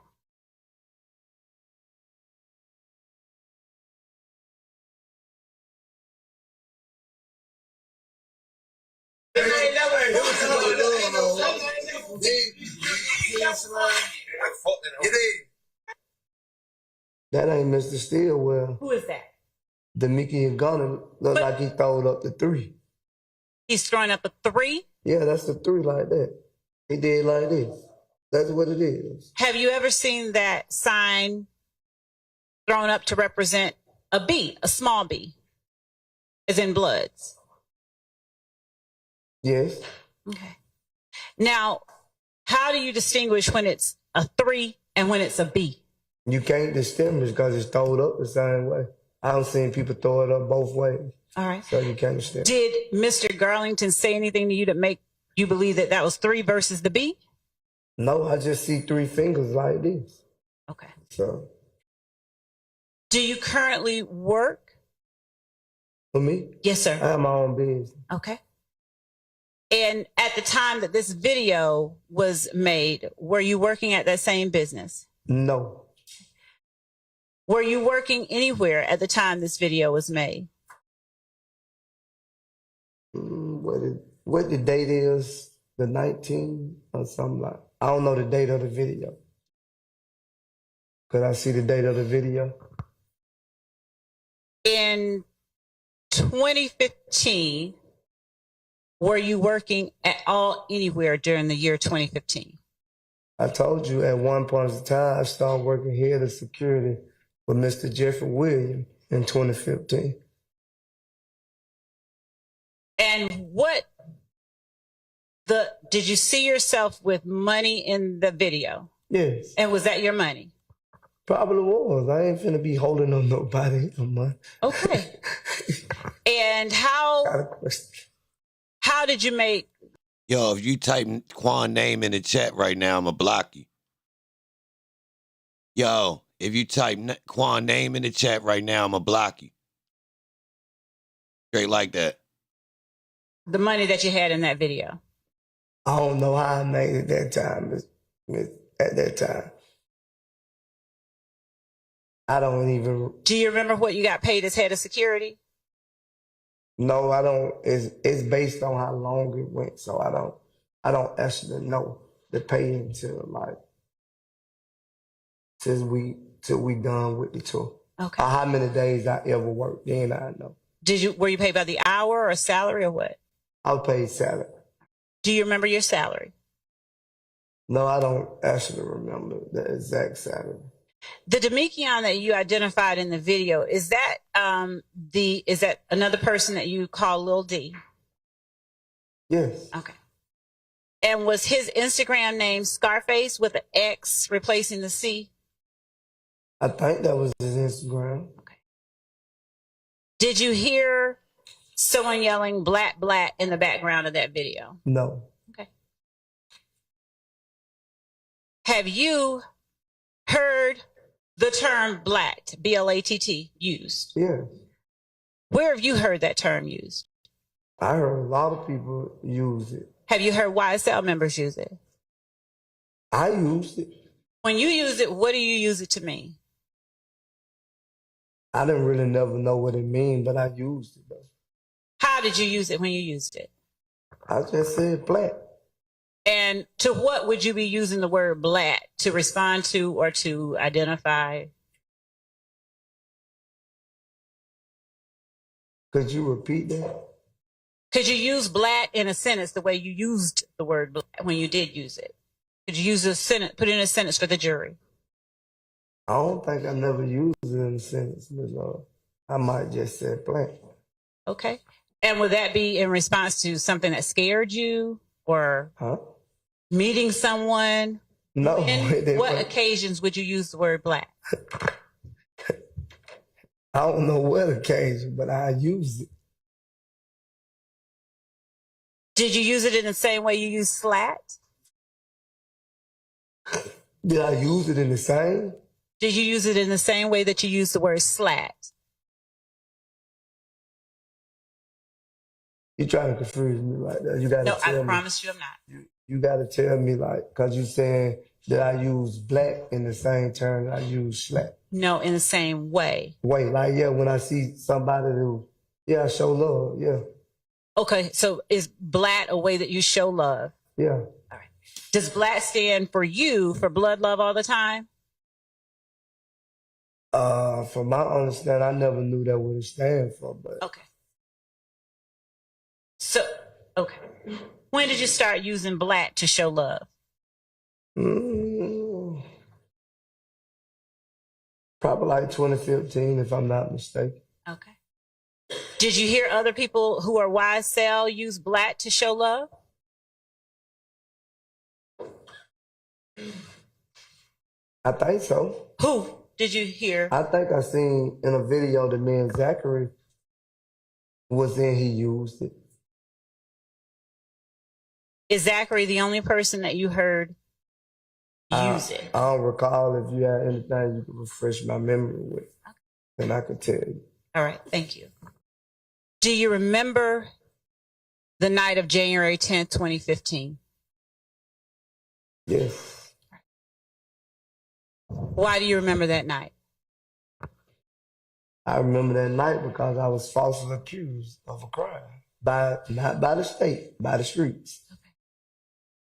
That ain't Mr. Stillwell. Who is that? The Mickey and Gunna look like he throwed up the 3. He's throwing up a 3? Yeah, that's the 3 like that. He did like this. That's what it is. Have you ever seen that sign thrown up to represent a B, a small b, as in Bloods? Yes. Okay. Now, how do you distinguish when it's a 3 and when it's a B? You can't distinguish because it's throwed up the same way. I don't seen people throw it up both ways. All right. So you can't distinguish. Did Mr. Garlington say anything to you to make you believe that that was 3 versus the B? No, I just see 3 fingers like this. Okay. So. Do you currently work? For me? Yes, sir. I have my own business. Okay. And at the time that this video was made, were you working at that same business? No. Were you working anywhere at the time this video was made? What the date is, the 19th or something like. I don't know the date of the video. Could I see the date of the video? In 2015, were you working at all anywhere during the year 2015? I told you at one point in time, I started working here at security with Mr. Jeffery Williams in 2015. And did you see yourself with money in the video? Yes. And was that your money? Probably was. I ain't finna be holding on nobody no money. Okay. And how did you make? Yo, if you type Quan name in the chat right now, I'm gonna block you. Yo, if you type Quan name in the chat right now, I'm gonna block you. Straight like that. The money that you had in that video. I don't know how I made it that time. At that time. I don't even. Do you remember what you got paid as head of security? No, I don't. It's based on how long it went, so I don't actually know the pay until till we done with the tour. Okay. Or how many days I ever worked, then I know. Were you paid by the hour or salary or what? I was paid salary. Do you remember your salary? No, I don't actually remember the exact salary. The Demikian that you identified in the video, is that another person that you call Lil D? Yes. Okay. And was his Instagram name Scarface with an X replacing the C? I think that was his Instagram. Okay. Did you hear someone yelling "Black, Black" in the background of that video? No. Okay. Have you heard the term blatt, B-L-A-T-T, used? Yeah. Where have you heard that term used? I heard a lot of people use it. Have you heard YSL members use it? I used it. When you use it, what do you use it to mean? I didn't really never know what it mean, but I used it though. How did you use it when you used it? I just said black. And to what would you be using the word black? To respond to or to identify? Could you repeat that? Could you use black in a sentence the way you used the word black when you did use it? Could you use a sentence, put it in a sentence for the jury? I don't think I never used it in a sentence, Ms. Lord. I might just say black. Okay. And would that be in response to something that scared you or meeting someone? No. What occasions would you use the word black? I don't know what occasion, but I used it. Did you use it in the same way you use slat? Did I use it in the same? Did you use it in the same way that you use the word slat? You're trying to confuse me right there. You gotta no, tell I me. promise you I'm not. You gotta tell me, like, because you're saying that I use black in the same term that I use slack. No, in the same way. Wait, like, yeah, when I see somebody who, yeah, show love, yeah. Okay, so is black a way that you show love? Yeah. All right. Does black stand for you for blood love all the time? From my understanding, I never knew that what it stand for, but. Okay. So, okay. When did you start using black to show love? Probably like 2015, if I'm not mistaken. Okay. Did you hear other people who are YSL use black to show love? I think so. Who did you hear? I think I seen in a video that me and Zachary was in, he used it. Is Zachary the only person that you heard use it? I don't recall. If you had anything you could refresh my memory with, then I could tell you. All right, thank you. Do you remember the night of January 10th, 2015? Yes. Why do you remember that night? I remember that night because I was falsely accused of a crime. Not by the state, by the streets. Okay.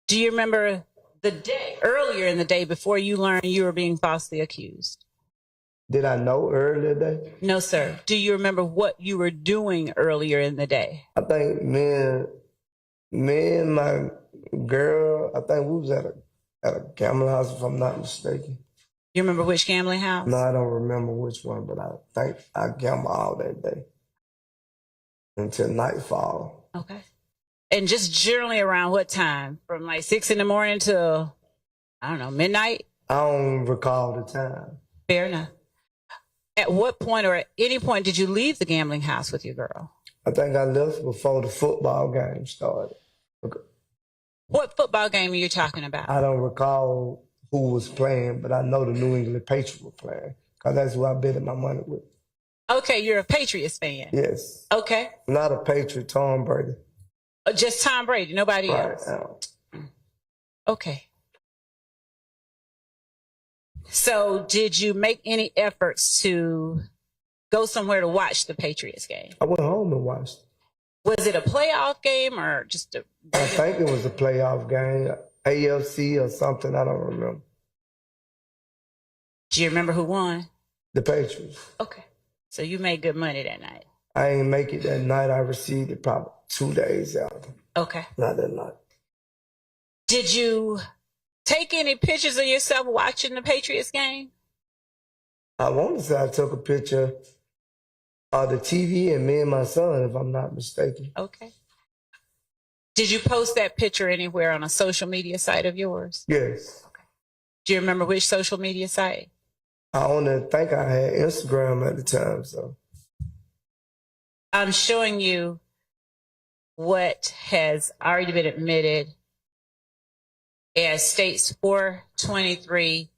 Do you remember the day, earlier in the day, before you learned you were being falsely accused? Did I know earlier that? No, sir. Do you remember what you were doing earlier in the day? I think me and my girl, I think we was at a gambling house, if I'm not mistaken. You remember which gambling house? No, I don't remember which one, but I think I gambled all that day until nightfall. Okay. And just generally around what time? From like 6 in the morning till, I don't know, midnight? I don't recall the time. Fair enough. At what point or at any point did you leave the gambling house with your girl? I think I left before the football game started. Okay. What football game are you talking about? I don't recall who was playing, but I know the New England Patriots were playing because that's who I betted my money with. Okay, you're a Patriots fan. Yes. Okay. Not a Patriot, Tom Brady. Just Tom Brady, nobody else. Okay. So did you make any efforts to go somewhere to watch the Patriots game? I went home and watched it. Was it a playoff game or just a... I think it was a playoff game, AFC or something, I don't remember. Do you remember who won? The Patriots. Okay. So you made good money that night. I ain't make it that night. I received it probably 2 days after. Okay. Not that night. Did you take any pictures of yourself watching the Patriots game? I want to say I took a picture of the TV and me and my son, if I'm not mistaken. Okay. Did you post that picture anywhere on a social media site of yours? Yes. Okay. Do you remember which social media site? I only think I had Instagram at the time, so. I'm showing you what has already been admitted as states 423.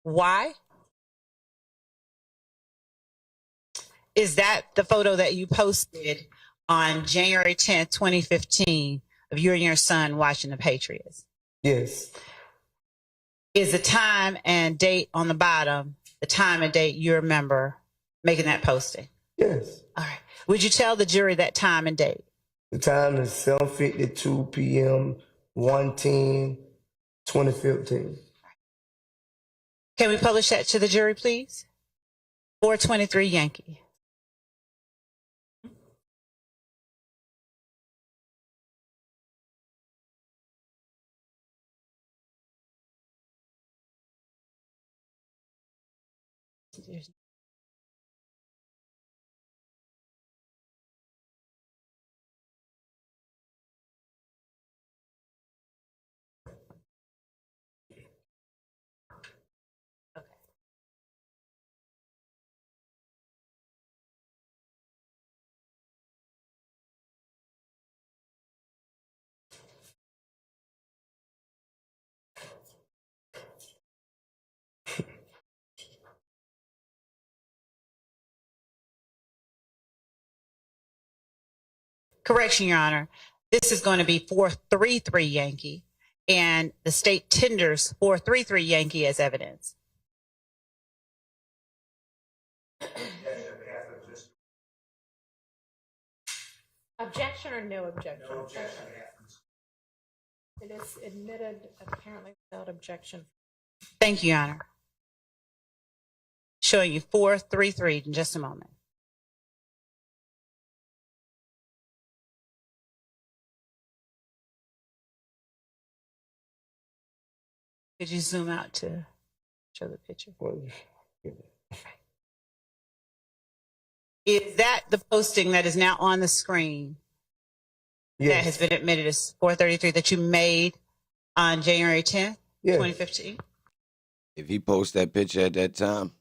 Why? Is that the photo that you posted on January 10th, 2015 of you and your son watching the Patriots? Yes. Is the time and date on the bottom the time and date you remember making that posting? Yes. All right. Would you tell the jury that time and date? The time is 7:52 p.m., 1/10/2015. Can we publish that to the jury, please? 423 Yankee. Correction, Your Honor. This is going to be 433 Yankee, and the state tenders 433 Yankee as evidence. Objection or no objection? No objection. It is admitted apparently without objection. Thank you, Your Honor. Showing you 433 in just a moment. Could you zoom out to show the picture? Is that the posting that is now on the screen? Yes. That has been admitted as 433 that you made on January 10th, 2015? If he posts that picture at that time,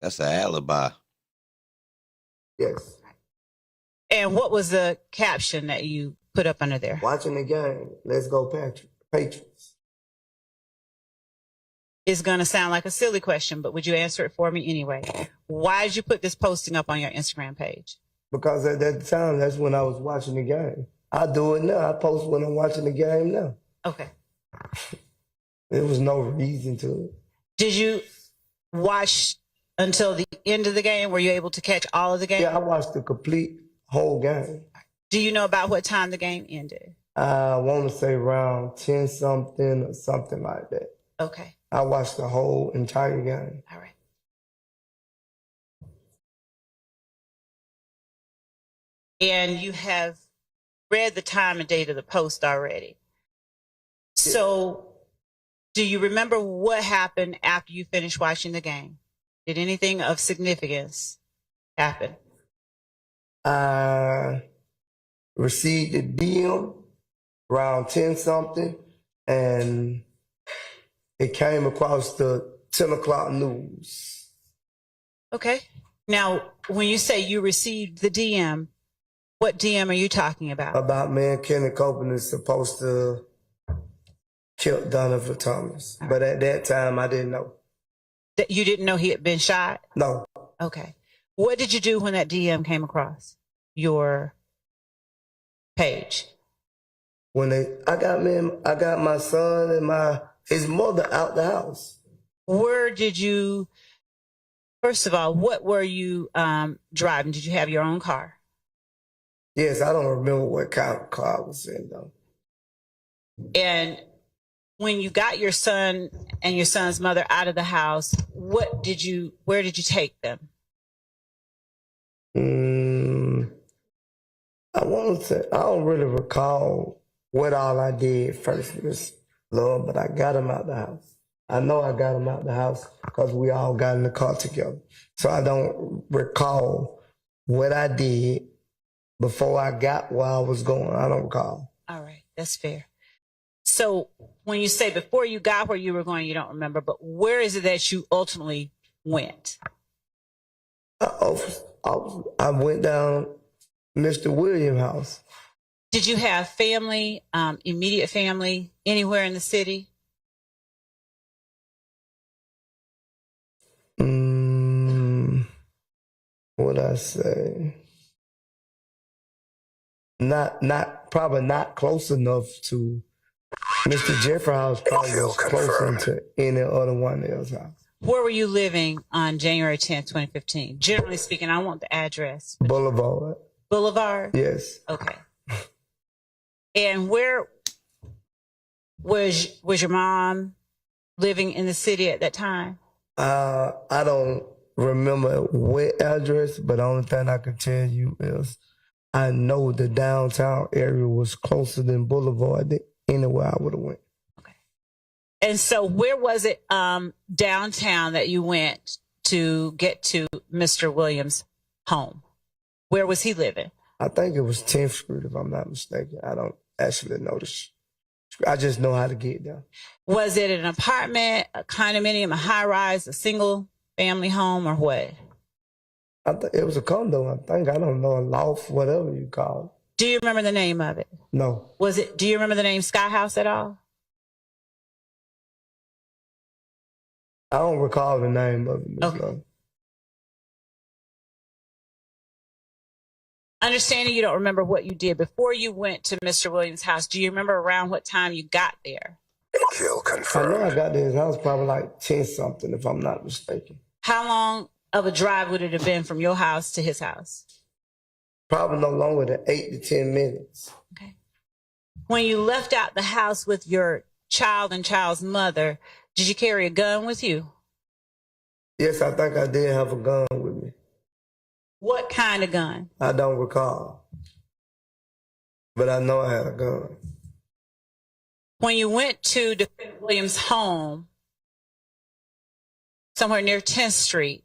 that's an alibi. Yes. And what was the caption that you put up under there? Watching the game. Let's go Patriots. It's going to sound like a silly question, but would you answer it for me anyway? Why did you put this posting up on your Instagram page? Because at that time, that's when I was watching the game. I do it now. I post when I'm watching the game now. Okay. There was no reason to it. Did you watch until the end of the game? Were you able to catch all of the game? Yeah, I watched the complete whole game. Do you know about what time the game ended? I want to say around 10-something or something like that. Okay. I watched the whole entire game. All right. And you have read the time and date of the post already. So do you remember what happened after you finished watching the game? Did anything of significance happen? I received the DM around 10-something, and it came across the 10 o'clock news. Okay. Now, when you say you received the DM, what DM are you talking about? About me and Kenneth Copeland is supposed to kill Donovan Thomas. But at that time, I didn't know. That you didn't know he had been shot? No. Okay. What did you do when that DM came across your page? When I got my son and his mother out the house. Where did you, first of all, what were you driving? Did you have your own car? Yes, I don't remember what kind of car I was in, though. And when you got your son and your son's mother out of the house, where did you take them? I want to say, I don't really recall what all I did first, Lord, but I got him out the house. I know I got him out the house because we all got in the car together. So I don't recall what I did before I got where I was going. I don't recall. All right, that's fair. So when you say before you got where you were going, you don't remember, but where is it that you ultimately went? I went down Mr. Williams' house. Did you have family, immediate family, anywhere in the city? What I say? Probably not close enough to Mr. Jeffery house. Probably was closer to any other one else's house. Where were you living on January 10th, 2015? Generally speaking, I want the address. Boulevard. Boulevard? Yes. Okay. And where was your mom living in the city at that time? I don't remember what address, but the only thing I can tell you is I know the downtown area was closer than Boulevard than anywhere I would have went. And so where was it downtown that you went to get to Mr. Williams' home? Where was he living? I think it was 10th Street, if I'm not mistaken. I don't actually know this. I just know how to get there. Was it an apartment, a condominium, a high-rise, a single-family home, or what? It was a condo, I think. I don't know, a loft, whatever you call it. Do you remember the name of it? No. Do you remember the name Sky House at all? I don't recall the name of it. Okay. Understanding you don't remember what you did before you went to Mr. Williams' house, do you remember around what time you got there? Kill confirmed. I know I got to his house probably like 10-something, if I'm not mistaken. How long of a drive would it have been from your house to his house? Probably no longer than 8 to 10 minutes. Okay. When you left out the house with your child and child's mother, did you carry a gun with you? Yes, I think I did have a gun with me. What kind of gun? I don't recall. But I know I had a gun. When you went to Defendant Williams' home, somewhere near 10th Street,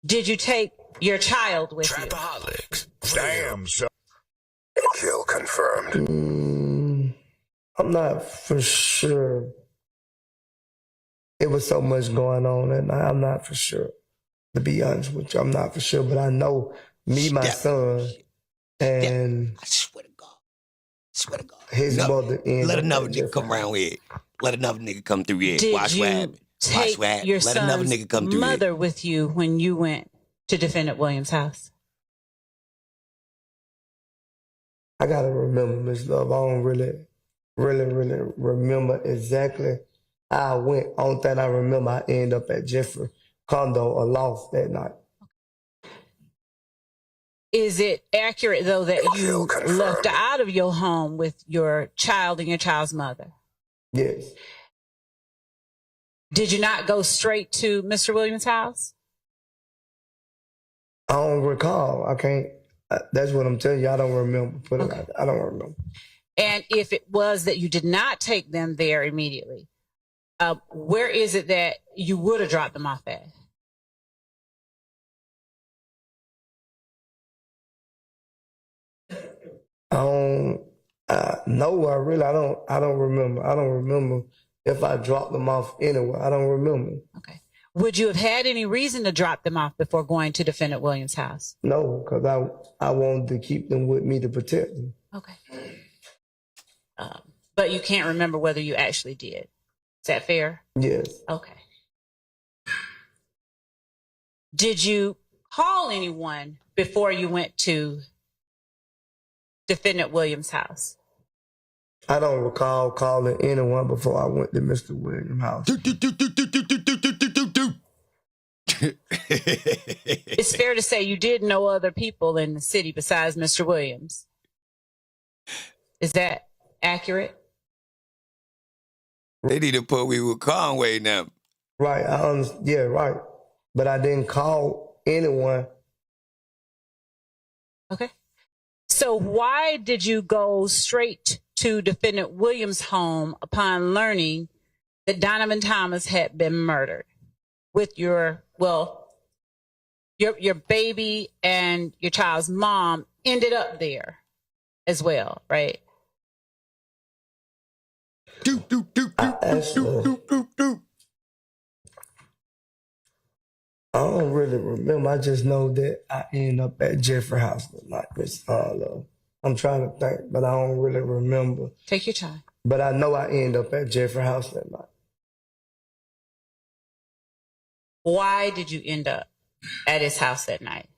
did you take your child with you? Trapaholics. Damn, son. Kill confirmed. I'm not for sure. It was so much going on, and I'm not for sure. To be honest with you, I'm not for sure, but I know me, my son, and I swear to God. His mother. Let another nigga come around here. Let another nigga come through here. Did Watch what you happens. take your Let another son's nigga come through mother here. with you when you went to Defendant Williams' house? I gotta remember, Miss Love. I don't really remember exactly how I went. Only thing I remember, I ended up at Jeffery condo or loft that night. Is it accurate, though, that you left out of your home with your child and your child's mother? Yes. Did you not go straight to Mr. Williams' house? I don't recall. I can't. That's what I'm telling you. I don't remember. I don't remember. And if it was that you did not take them there immediately, where is it that you would have dropped them off at? I don't remember. I don't remember if I dropped them off anywhere. I don't remember. Okay. Would you have had any reason to drop them off before going to Defendant Williams' house? No, because I wanted to keep them with me to protect them. Okay. But you can't remember whether you actually did. Is that fair? Yes. Okay. Did you call anyone before you went to Defendant Williams' house? I don't recall calling anyone before I went to Mr. Williams' house. It's fair to say you did know other people in the city besides Mr. Williams. Is that accurate? They need to put me with Conway now. Right. Yeah, right. But I didn't call anyone. Okay. So why did you go straight to Defendant Williams' home upon learning that Donovan Thomas had been murdered with your baby and your child's mom ended up there as well, right? I don't really remember. I just know that I ended up at Jeffery house that night. I'm trying to think, but I don't really remember. Take your time. But I know I ended up at Jeffery house that night. Why did you end up at his house that night?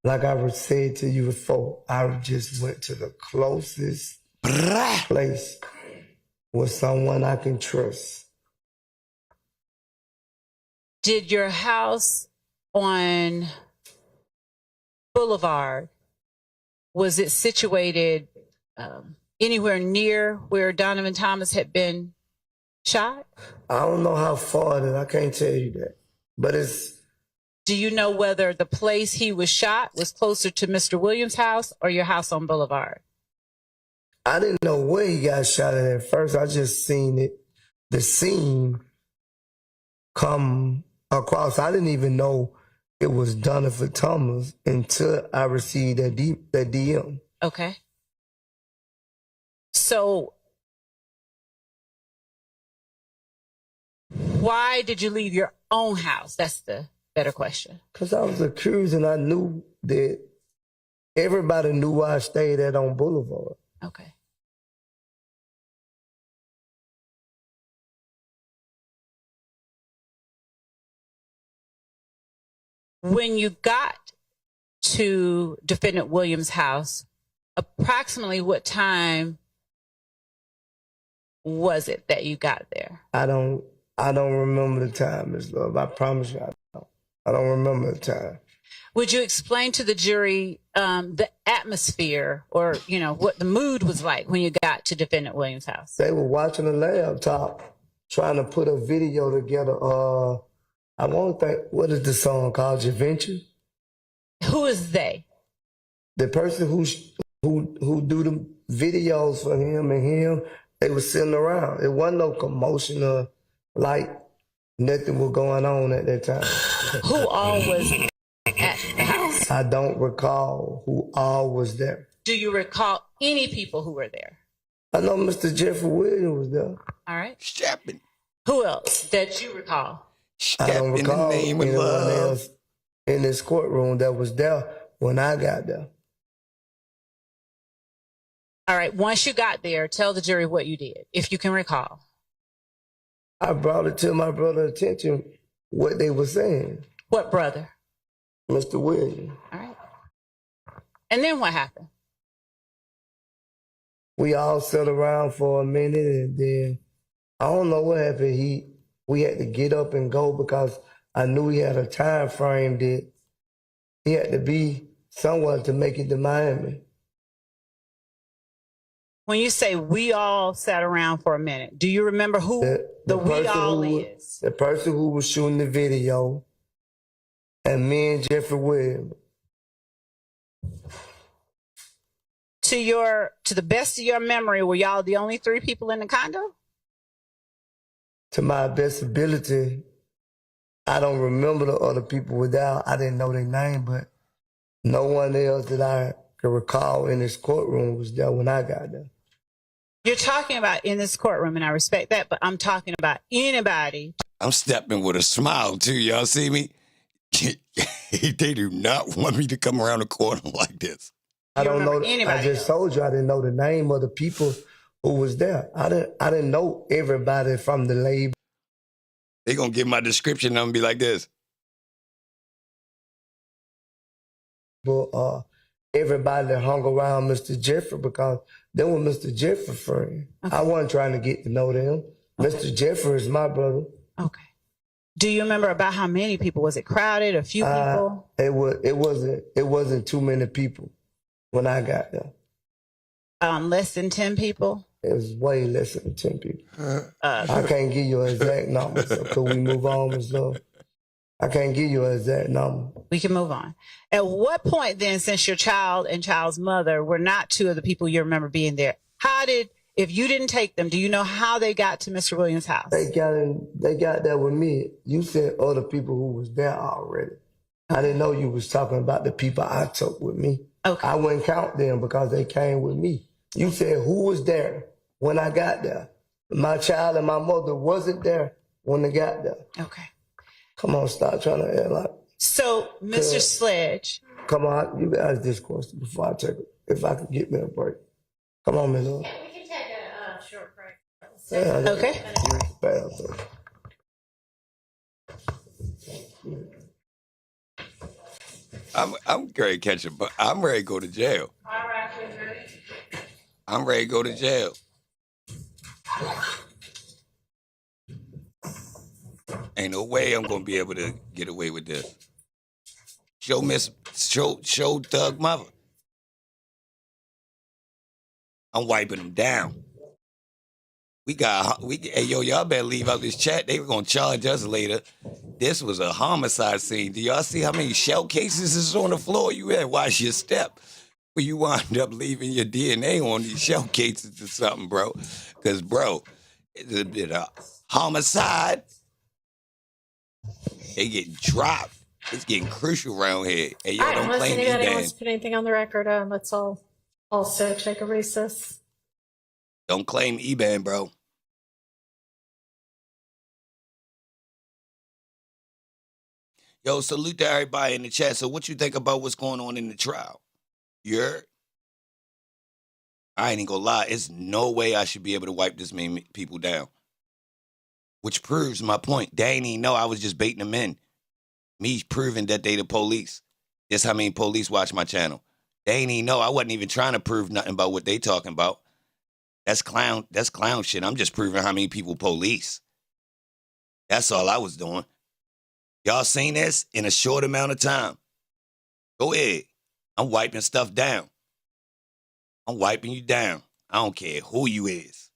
Like I said to you before, I just went to the closest place with someone I can trust. Did your house on Boulevard, was it situated anywhere near where Donovan Thomas had been shot? I don't know how far it is. I can't tell you that. But it's... Do you know whether the place he was shot was closer to Mr. Williams' house or your house on Boulevard? I didn't know where he got shot at first. I just seen it, the scene come across. I didn't even know it was Donovan Thomas until I received that DM. Okay. So why did you leave your own house? That's the better question. Because I was accused and I knew that everybody knew where I stayed at on Boulevard. Okay. When you got to Defendant Williams' house, approximately what time was it that you got there? I don't remember the time, Ms. Love. I promise you I don't. I don't remember the time. Would you explain to the jury the atmosphere or, what the mood was like when you got to Defendant Williams' house? They were watching a laptop, trying to put a video together. I won't think, what is the song called? Jeffery? Who is they? The person who do the videos for him and him, they were sitting around. It wasn't no commotion or like nothing was going on at that time. Who all was at the house? I don't recall who all was there. Do you recall any people who were there? I know Mr. Jeffery Williams was there. All right. Stepping. Who else that you recall? I don't recall anyone else in this courtroom that was there when I got there. All right. Once you got there, tell the jury what you did, if you can recall. I brought it to my brother's attention what they were saying. What brother? Mr. Williams. All right. And then what happened? We all sat around for a minute and then I don't know what happened. We had to get up and go because I knew he had a time frame that he had to be somewhere to make it to Miami. When you say we all sat around for a minute, do you remember who the we all is? The person who was shooting the video and me and Jeffery Williams. To the best of your memory, were y'all the only 3 people in the condo? To my best ability, I don't remember the other people without. I didn't know their name, but no one else that I could recall in this courtroom was there when I got there. You're talking about in this courtroom, and I respect that, but I'm talking about anybody. I'm stepping with a smile, too. Y'all see me? They do not want me to come around the corner like this. I don't know. I just told you I didn't know the name of the people who was there. I didn't know everybody from the label. They gonna give my description and be like this. Everybody that hung around Mr. Jeffery because they were Mr. Jeffery friend. Okay. I wasn't trying to get to know them. Okay. Mr. Jeffery is my brother. Okay. Do you remember about how many people? Was it crowded? A few people? It wasn't too many people when I got there. Less than 10 people? It was way less than 10 people. I can't give you an exact number, so could we move on, Ms. Love? I can't give you an exact number. We can move on. At what point then, since your child and child's mother were not 2 of the people you remember being there, if you didn't take them, do you know how they got to Mr. Williams' house? They got there with me. You said other people who was there already. I didn't know you was talking about the people I took with me. Okay. I wouldn't count them because they came with me. You said who was there when I got there. My child and my mother wasn't there when they got there. Okay. Come on, stop trying to act like. So, Mr. Sledge. Come on, you ask this question before I take it. If I could get me a break. Come on, Ms. Love. We can take a short break. Yeah, okay. I'm ready to catch a but I'm ready to go to jail. I'm ready to go to jail. Ain't no way I'm gonna be able to get away with this. Show Thug mother. I'm wiping them down. Hey, yo, y'all better leave out this chat. They were gonna charge us later. This was a homicide scene. Do y'all see how many shell cases is on the floor? You had to watch your step. Where you wind up leaving your DNA on these shell cases or something, bro. Because, bro, it's a bit of homicide. They get dropped. It's getting crucial around here. Hey, yo, don't unless claim anybody E-Band. wants to put anything on the record, let's all also take a recess. Don't claim E-Band, bro. Yo, salute to everybody in the chat. So what you think about what's going on in the trial? You heard? I ain't even gonna lie. It's no way I should be able to wipe this many people down. Which proves my point. They ain't even know I was just baiting them in. Me proving that they the police. That's how many police watch my channel. They ain't even know. I wasn't even trying to prove nothing about what they talking about. That's clown shit. I'm just proving how many people police. That's all I was doing. Y'all seen this in a short amount of time. Go ahead. I'm wiping stuff down. I'm wiping you down. I don't care who you is.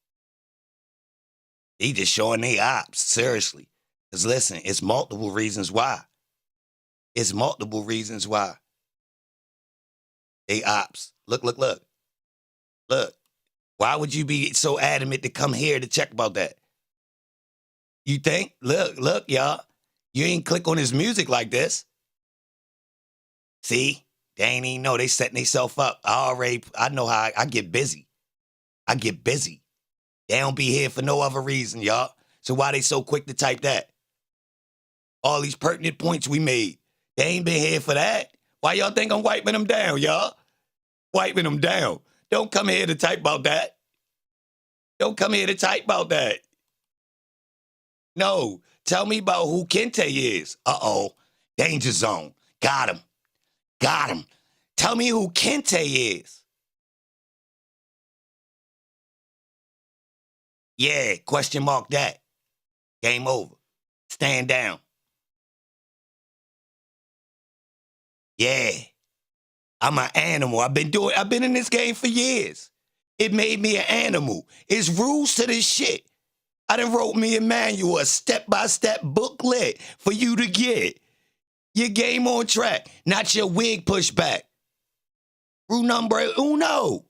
They just showing they ops, seriously. Because listen, it's multiple reasons why. It's multiple reasons why. They ops. Look. Look. Why would you be so adamant to come here to check about that? You think? Look, y'all. You ain't click on his music like this. See? They ain't even know. They setting themselves up. I know how I get busy. I get busy. They don't be here for no other reason, y'all. So why they so quick to type that? All these pertinent points we made. They ain't been here for that. Why y'all think I'm wiping them down, y'all? Wiping them down. Don't come here to type about that. Don't come here to type about that. No. Tell me about who Kente is. Uh-oh. Danger zone. Got him. Tell me who Kente is. Yeah, question mark that. Game over. Stand down. Yeah. I'm an animal. I've been in this game for years. It made me an animal. It's rules to this shit. I done wrote me a manual, a step-by-step booklet for you to get. Your game on track, not your wig pushback. Rule number uno.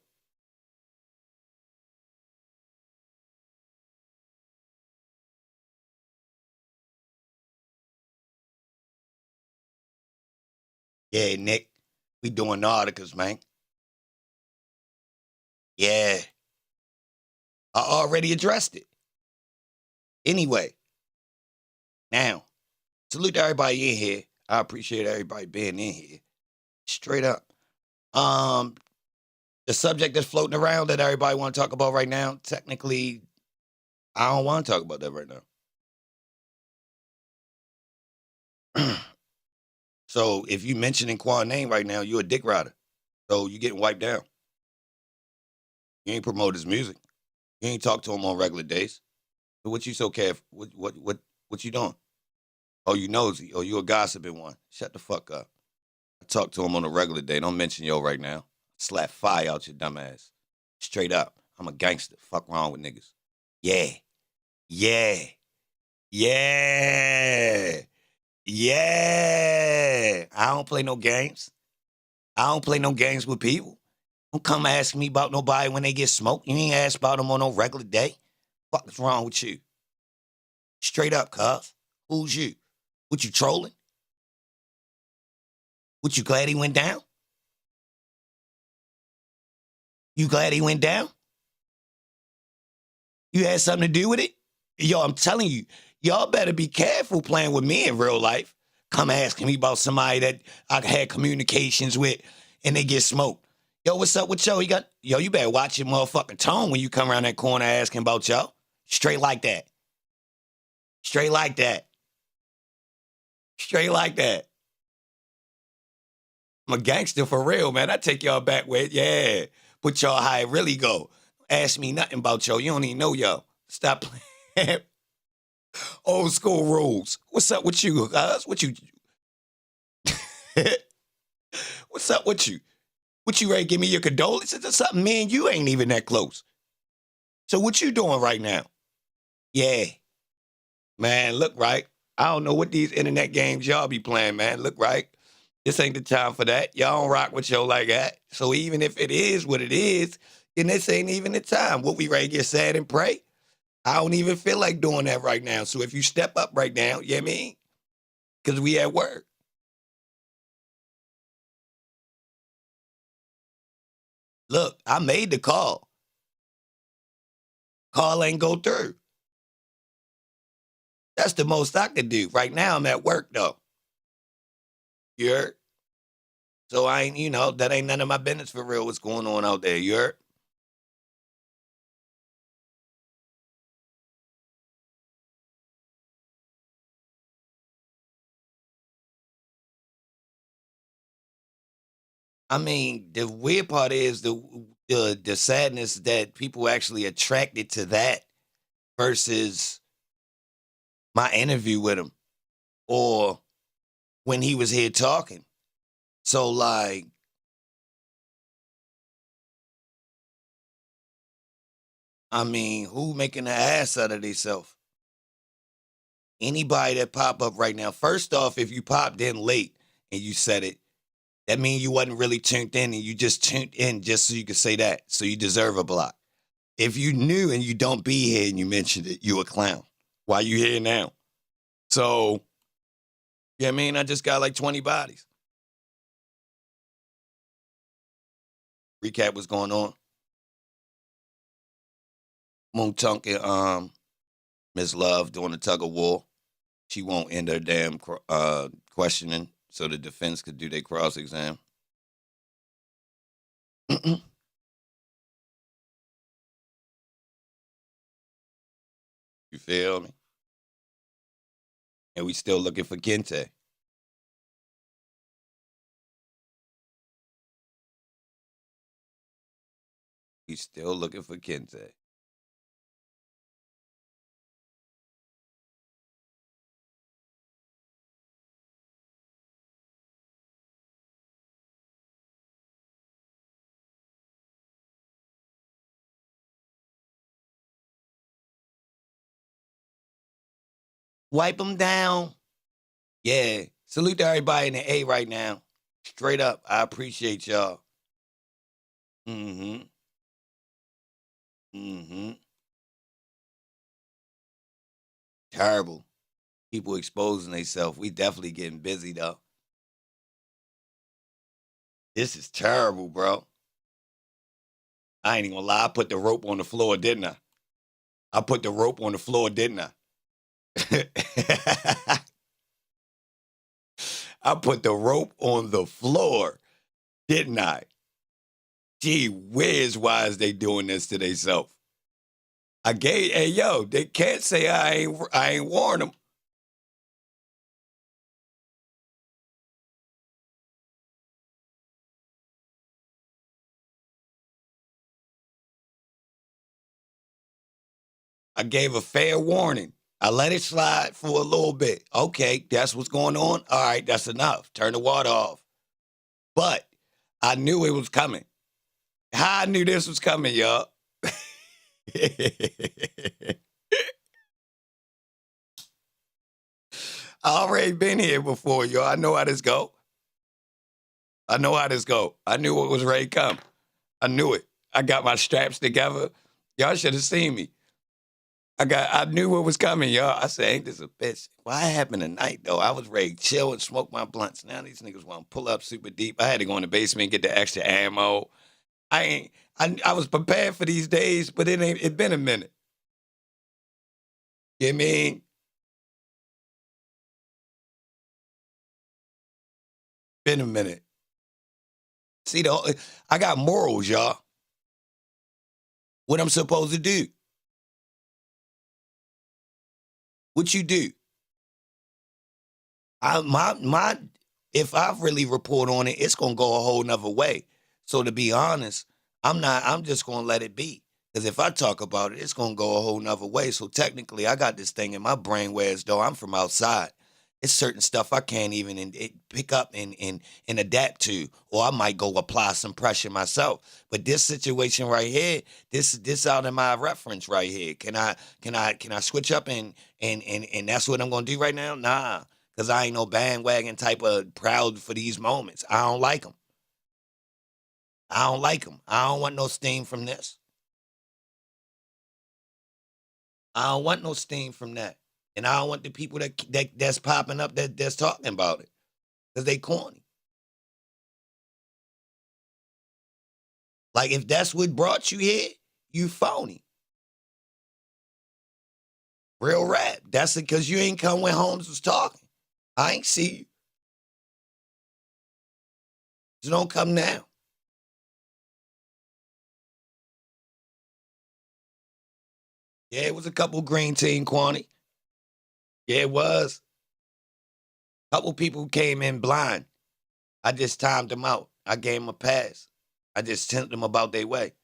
Yeah, Nick, we doing the articles, man. Yeah. I already addressed it. Anyway, now, salute to everybody in here. I appreciate everybody being in here. Straight up. The subject that's floating around that everybody want to talk about right now, technically, I don't want to talk about that right now. So if you mentioning Quan name right now, you're a dick rider. So you getting wiped down. You ain't promote his music. You ain't talk to him on regular days. So what you so careful? What you doing? Oh, you nosy. Oh, you a gossiping one. Shut the fuck up. I talk to him on a regular day. Don't mention yo right now. Slap fire out your dumb ass. Straight up. I'm a gangster. Fuck wrong with niggas. Yeah. I don't play no games. I don't play no games with people. Don't come ask me about nobody when they get smoked. You ain't ask about them on no regular day. Fuck is wrong with you? Straight up, cuz. Who's you? What you trolling? What you glad he went down? You glad he went down? You had something to do with it? Yo, I'm telling you, y'all better be careful playing with me in real life. Come asking me about somebody that I had communications with and they get smoked. Yo, what's up with yo? You better watch your motherfucking tone when you come around that corner asking about yo. Straight like that. Straight like that. Straight like that. I'm a gangster for real, man. I take y'all back with, yeah. Put y'all how it really go. Ask me nothing about y'all. You don't even know y'all. Stop playing. Old school rules. What's up with you, guys? What you? What's up with you? What you ready to give me your condolences or something? Me and you ain't even that close. So what you doing right now? Yeah. Man, look, right. I don't know what these internet games y'all be playing, man. Look, right. This ain't the time for that. Y'all don't rock with y'all like that. So even if it is what it is, then this ain't even the time. What we ready to get sad and pray? I don't even feel like doing that right now. So if you step up right now, you know what I mean? Because we at work. Look, I made the call. Call ain't go through. That's the most I could do. Right now, I'm at work, though. You heard? So I ain't, that ain't none of my business for real what's going on out there. You heard? I mean, the weird part is the sadness that people actually attracted to that versus my interview with him or when he was here talking. So, like, I mean, who making an ass out of themselves? Anybody that pop up right now. First off, if you popped in late and you said it, that means you wasn't really tuned in and you just tuned in just so you could say that. So you deserve a block. If you knew and you don't be here and you mentioned it, you a clown. Why you here now? So, yeah, I mean, I just got like 20 bodies. Recap what's going on. Moon Tunk and Miss Love doing the tug of war. She won't end her damn questioning so the defense could do their cross-exam. You feel me? And we still looking for Kente. We still looking for Kente. Wipe them down. Yeah. Salute to everybody in the A right now. Straight up. I appreciate y'all. Mm-hmm. Terrible. People exposing themselves. We definitely getting busy, though. This is terrible, bro. I ain't even gonna lie. I put the rope on the floor, didn't I? I put the rope on the floor, didn't I? I put the rope on the floor, didn't I? Gee whiz, why is they doing this to themselves? Hey, yo, they can't say I ain't warned them. I gave a fair warning. I let it slide for a little bit. Okay, that's what's going on. All right, that's enough. Turn the water off. But I knew it was coming. How I knew this was coming, y'all. I already been here before, y'all. I know how this go. I know I knew what was ready to come. I knew it. I got my straps together. Y'all should have seen me. I knew what was coming, y'all. I said, ain't this a bitch? Why happened tonight, though? I was ready to chill and smoke my blunts. Now these niggas want to pull up super deep. I had to go in the basement and get the extra ammo. I was prepared for these days, but it been a minute. You know what I mean? Been a minute. See, I got morals, y'all. What I'm supposed to do. What you do? if I really report on it, it's gonna go a whole nother way. So to be honest, I'm just gonna let it be. Because if I talk about it, it's gonna go a whole nother way. So technically, I got this thing in my brain where as though I'm from outside. It's certain stuff I can't even pick up and adapt to, or I might go apply some pressure myself. But this situation right here, this out of my reference right here. Can I switch up and that's what I'm gonna do right now? Nah, because I ain't no bandwagon type of proud for these moments. I don't like them. I don't like them. I don't want no steam from this. I don't want no steam from that. And I don't want the people that's popping up that's talking about it. Because they corny. Like, if that's what brought you here, you phony. Real rap. That's because you ain't come when Holmes was talking. I ain't see you. So don't come now. Yeah, it was a couple green team, Quanny. Yeah, it was. Couple people came in blind. I just timed them out. I gave them a pass. I just sent them about their way.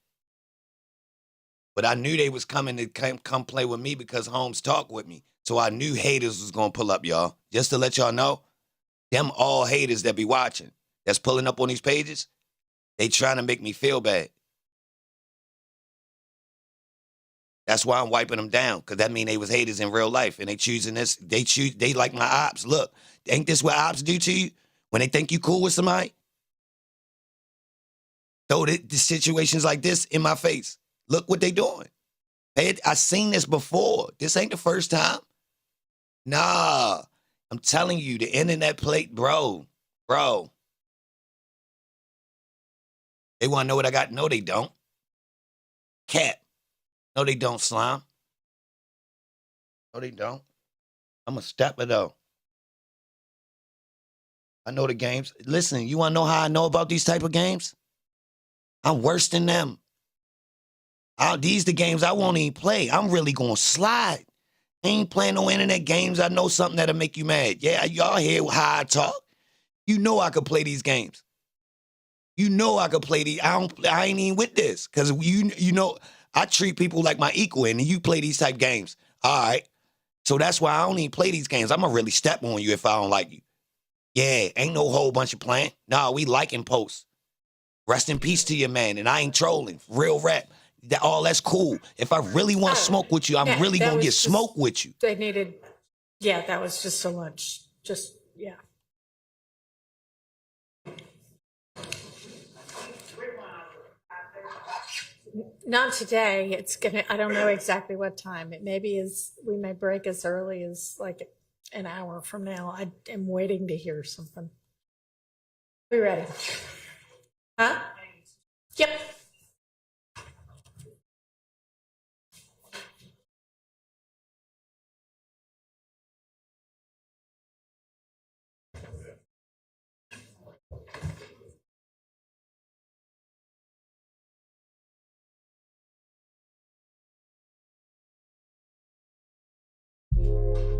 But I knew they was coming to come play with me because Holmes talked with me. So I knew haters was going to pull up, y'all. Just to let y'all know, them all haters that be watching, that's pulling up on these pages, they trying to make me feel bad. That's why I'm wiping them down, because that mean they was haters in real life, and they choosing this. They like my ops. Look, ain't this what ops do to you when they think you cool with somebody? Throw the situations like this in my face. Look what they doing. Hey, I seen this before. This ain't the first time. Nah, I'm telling you, the internet plate, bro. They want to know what I got? No, they don't. Cap. No, they don't, Slime. No, they don't. I'm a stepper, though. I know the games. Listen, you want to know how I know about these type of games? I'm worse than them. These the games I won't even play. I'm really going to slide. I ain't playing no internet games. I know something that'll make you mad. Yeah, y'all hear how I talk? You know I could play these games. You know I could play these. I ain't even with this. Because you know, I treat people like my equal, and you play these type games. All right. So that's why I don't even play these games. I'm going to really step on you if I don't like you. Yeah, ain't no whole bunch of playing. Nah, we liking posts. Rest in peace to your man, and I ain't trolling. Real rap. That's cool. If I really want to smoke with you, I'm really going to get smoke with you. They needed, yeah, that was just so much. Just, yeah. Not today. It's gonna, I don't know exactly what time. It maybe is, we may break as early as like an hour from now. I am waiting to hear something. We ready? Huh? Yep.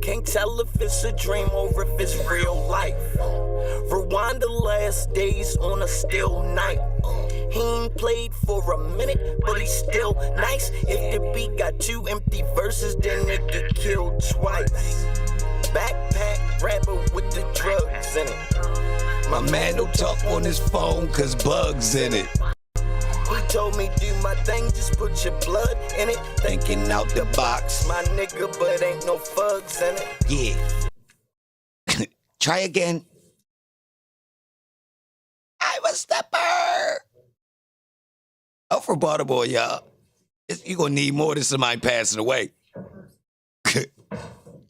Can't tell if it's a dream or if it's real life. Rewind the last days on a still night. He ain't played for a minute, but he's still nice. If the beat got 2 empty verses, then it get killed twice. Backpack rapper with the drugs in it. My man don't talk on his phone cause bugs in it. He told me do my thing, just put your blood in it. Thinking out the box. My nigga, but ain't no thugs in it. Yeah. Try again. I'm a stepper. I'm from Baltimore, y'all. You're going to need more than somebody passing away.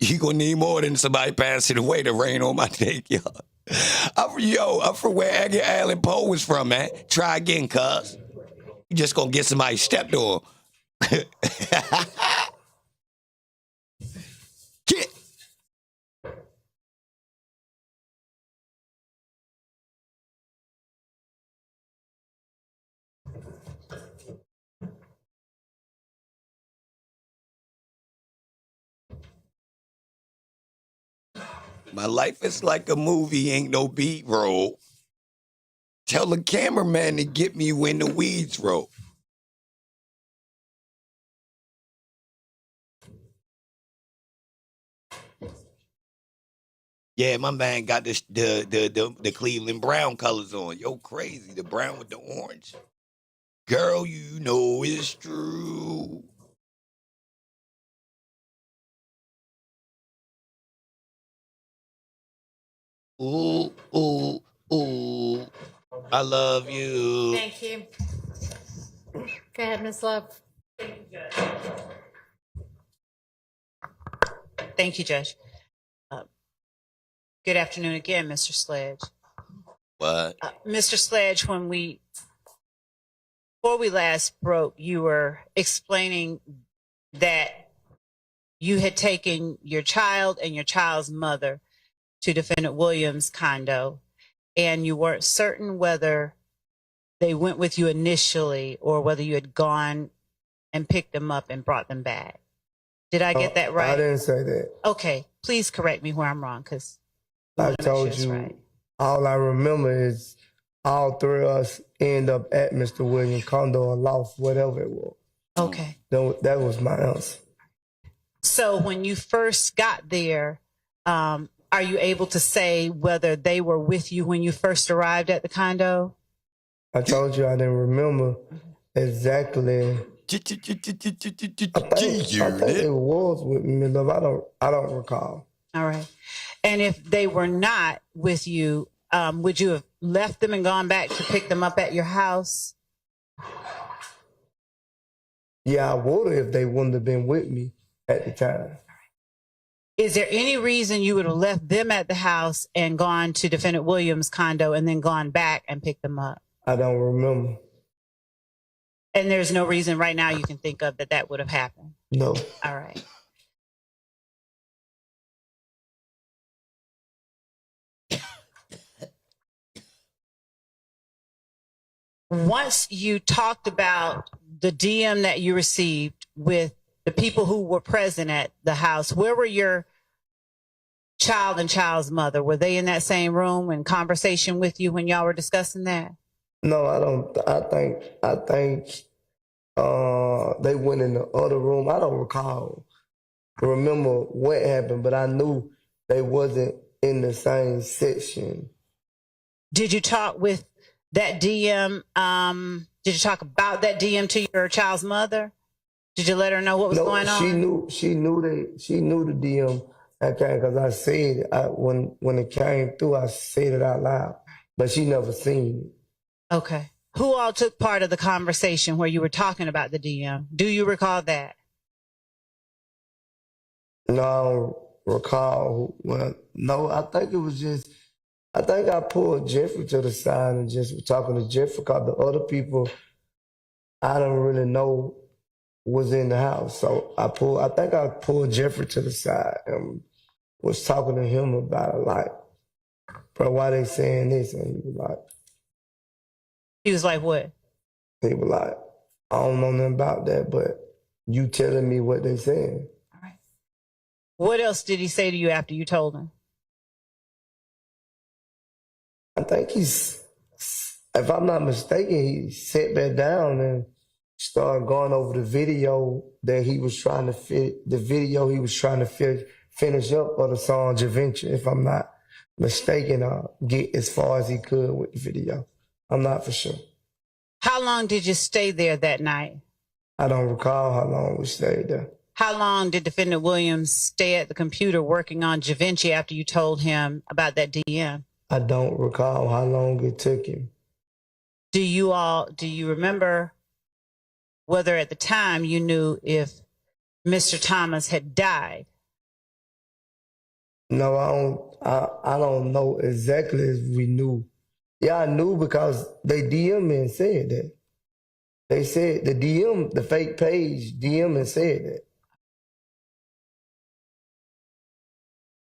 You're going to need more than somebody passing away to rain on my dick, y'all. I'm from where Edgar Allan Poe was from, man. Try again, cuz. You just gonna get somebody stepped on. Get. My life is like a movie, ain't no beat roll. Tell the cameraman to get me when the weeds roll. Yeah, my man got the Cleveland Brown colors on. Yo, crazy. The brown with the orange. Girl, you know it's true. Ooh, ooh, ooh. I love you. Thank you. Go ahead, Ms. Love. Thank you, Judge. Good afternoon again, Mr. Sledge. What? Mr. Sledge, before we last broke, you were explaining that you had taken your child and your child's mother to Defendant Williams' condo, and you weren't certain whether they went with you initially or whether you had gone and picked them up and brought them back. Did I get that right? I didn't say that. Okay, please correct me where I'm wrong, because I told you, right. All I remember is all three of us end up at Mr. Williams' condo or loft, whatever it was. Okay. That was my answer. So when you first got there, are you able to say whether they were with you when you first arrived at the condo? I told you I didn't remember exactly. I think it was with me, love. I don't recall. All right. And if they were not with you, would you have left them and gone back to pick them up at your house? Yeah, I would have if they wouldn't have been with me at the time. Is there any reason you would have left them at the house and gone to Defendant Williams' condo and then gone back and picked them up? I don't remember. And there's no reason right now you can think of that would have happened? No. All right. Once you talked about the DM that you received with the people who were present at the house, where were your child and child's mother? Were they in that same room in conversation with you when y'all were discussing that? No, I don't. I think they went in the other room. I don't remember what happened, but I knew they wasn't in the same section. Did you talk with that DM? Did you talk about that DM to your child's mother? Did you let her know what was going on? She knew the DM that came because I said it. When it came through, I said it out loud, but she never seen it. Okay. Who all took part of the conversation where you were talking about the DM? Do you recall that? No, I don't recall. Well, no, I think it was just, I think I pulled Jeffrey to the side and just was talking to Jeffrey because the other people I don't really know was in the house. So I think I pulled Jeffrey to the side and was talking to him about it, like, bro, why they saying this? And he was like, what? He was like, I don't know nothing about that, but you telling me what they saying. All right. What else did he say to you after you told him? I think if I'm not mistaken, he sat back down and started going over the video that he was trying to finish up of the song Jeffery, if I'm not mistaken, get as far as he could with the video. I'm not for sure. How long did you stay there that night? I don't recall how long we stayed there. How long did Defendant Williams stay at the computer working on Jeffery after you told him about that DM? I don't recall how long it took him. Do you remember whether at the time you knew if Mr. Thomas had died? No, I don't know exactly if we knew. Yeah, I knew because they DM me and said that. They said the fake page DM and said that.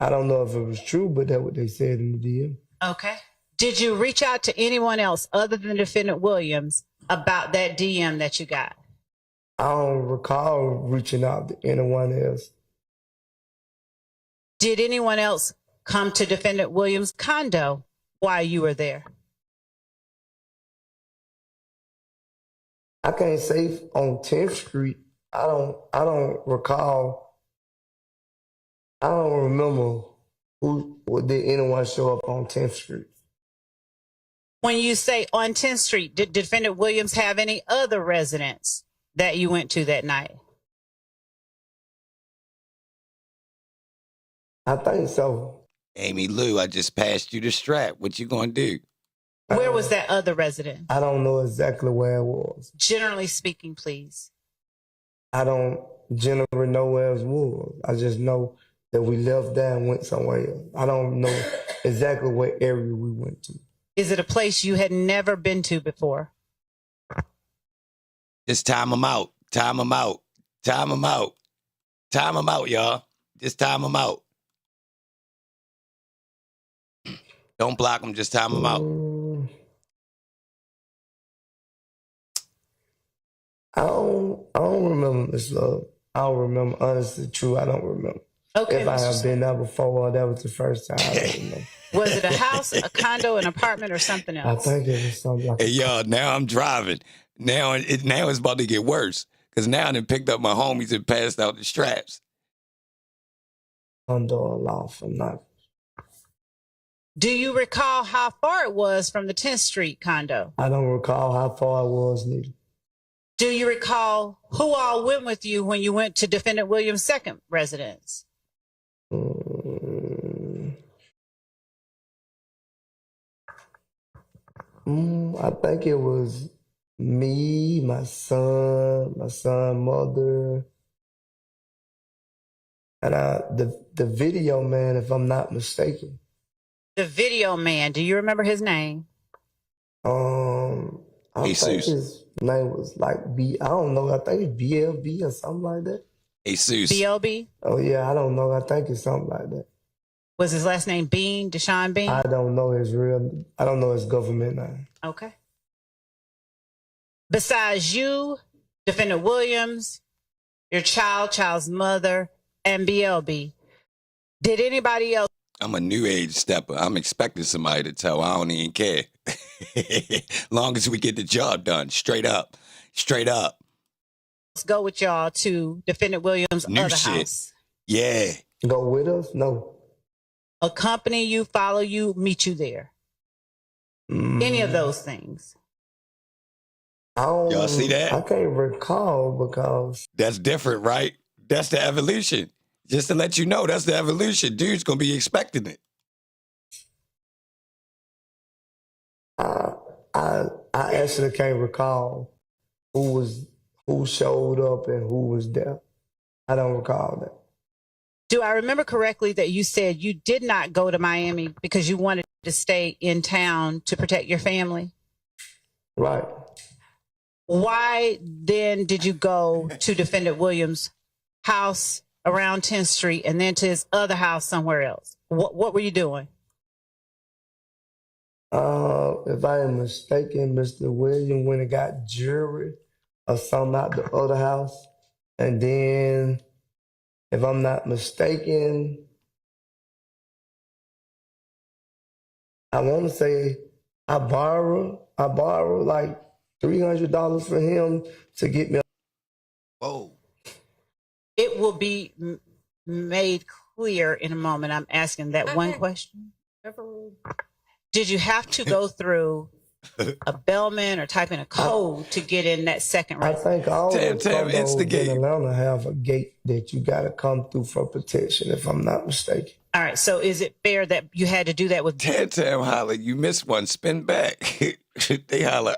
I don't know if it was true, but that's what they said in the DM. Okay. Did you reach out to anyone else other than Defendant Williams about that DM that you got? I don't recall reaching out to anyone else. Did anyone else come to Defendant Williams' condo while you were there? I can't say on 10th Street. I don't recall. I don't remember did anyone show up on 10th Street. When you say on 10th Street, did Defendant Williams have any other residents that you went to that night? I think so. Amy Lou, I just passed you the strap. What you gonna do? Where was that other resident? I don't know exactly where it was. Generally speaking, please. I don't generally know where it was. I just know that we left there and went somewhere else. I don't know exactly what area we went to. Is it a place you had never been to before? Just time them out. Time them out. Time them out. Time them out, y'all. Just time them out. Don't block them. Just time them out. I don't remember, Miss Love. I don't remember. Honestly, true, I don't remember. Okay, if I have been there before, that was the first time. I don't remember. Was it a house, a condo, an apartment, or something I else? think it was something like Hey, y'all, now I'm driving. Now it's about to get worse. Because now I done picked up my homies and passed out the straps. condo or loft. I'm not. Do you recall how far it was from the 10th Street condo? I don't recall how far it was, neither. Do you recall who all went with you when you went to Defendant Williams' second residence? I think it was me, my son, mother, and the video man, if I'm not mistaken. The video man, do you remember his name? I think his name was like B. I don't know. I think it's BLB or something like that. Jesus. BLB? Oh yeah, I don't know. I think it's something like that. Was his last name Bean, Deshaun Bean? I don't know his real. I don't know his government name. Okay. Besides you, Defendant Williams, your child's mother, and BLB, did anybody else? I'm a new age stepper. I'm expecting somebody to tell. I don't even care. Long as we get the job done. Straight up. Straight up. Let's go with y'all to Defendant Williams' New other shit. house. Yeah. Go with us? No. Accompany you, follow you, meet you there. Any of those things. Y'all see that? I can't recall because that's different, right? That's the evolution. Just to let you know, that's the evolution. Dude's gonna be expecting it. I actually can't recall who showed up and who was there. I don't recall that. Do I remember correctly that you said you did not go to Miami because you wanted to stay in town to protect your family? Right. Why then did you go to Defendant Williams' house around 10th Street and then to his other house somewhere else? What were you doing? If I am mistaken, Mr. Williams went and got jewelry or something out the other house. And then, if I'm not mistaken, I want to say I borrowed like $300 for him to get me. Whoa. It will be made clear in a moment. I'm asking that one question. Did you have to go through a bellman or type in a code to get in that second I residence? think all the condos in Atlanta have a gate that you got to come through for protection, if I'm not mistaken. All right, so is it fair that you had to do that with... Tam holler, you missed one, spin back. They holler,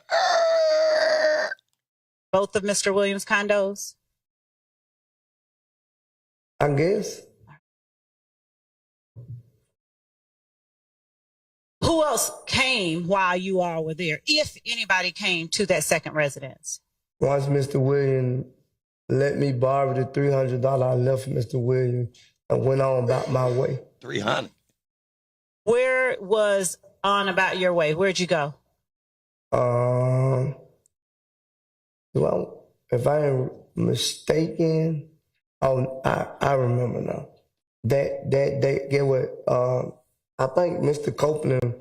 both of Mr. Williams' condos? I guess. Who else came while you all were there, if anybody came to that second residence? Once Mr. Williams let me borrow the $300, I left Mr. Williams and went on about my way. 300. Where was on about your way? Where'd you go? Well, if I am mistaken, I remember now. That day, get what? I think Mr. Copeland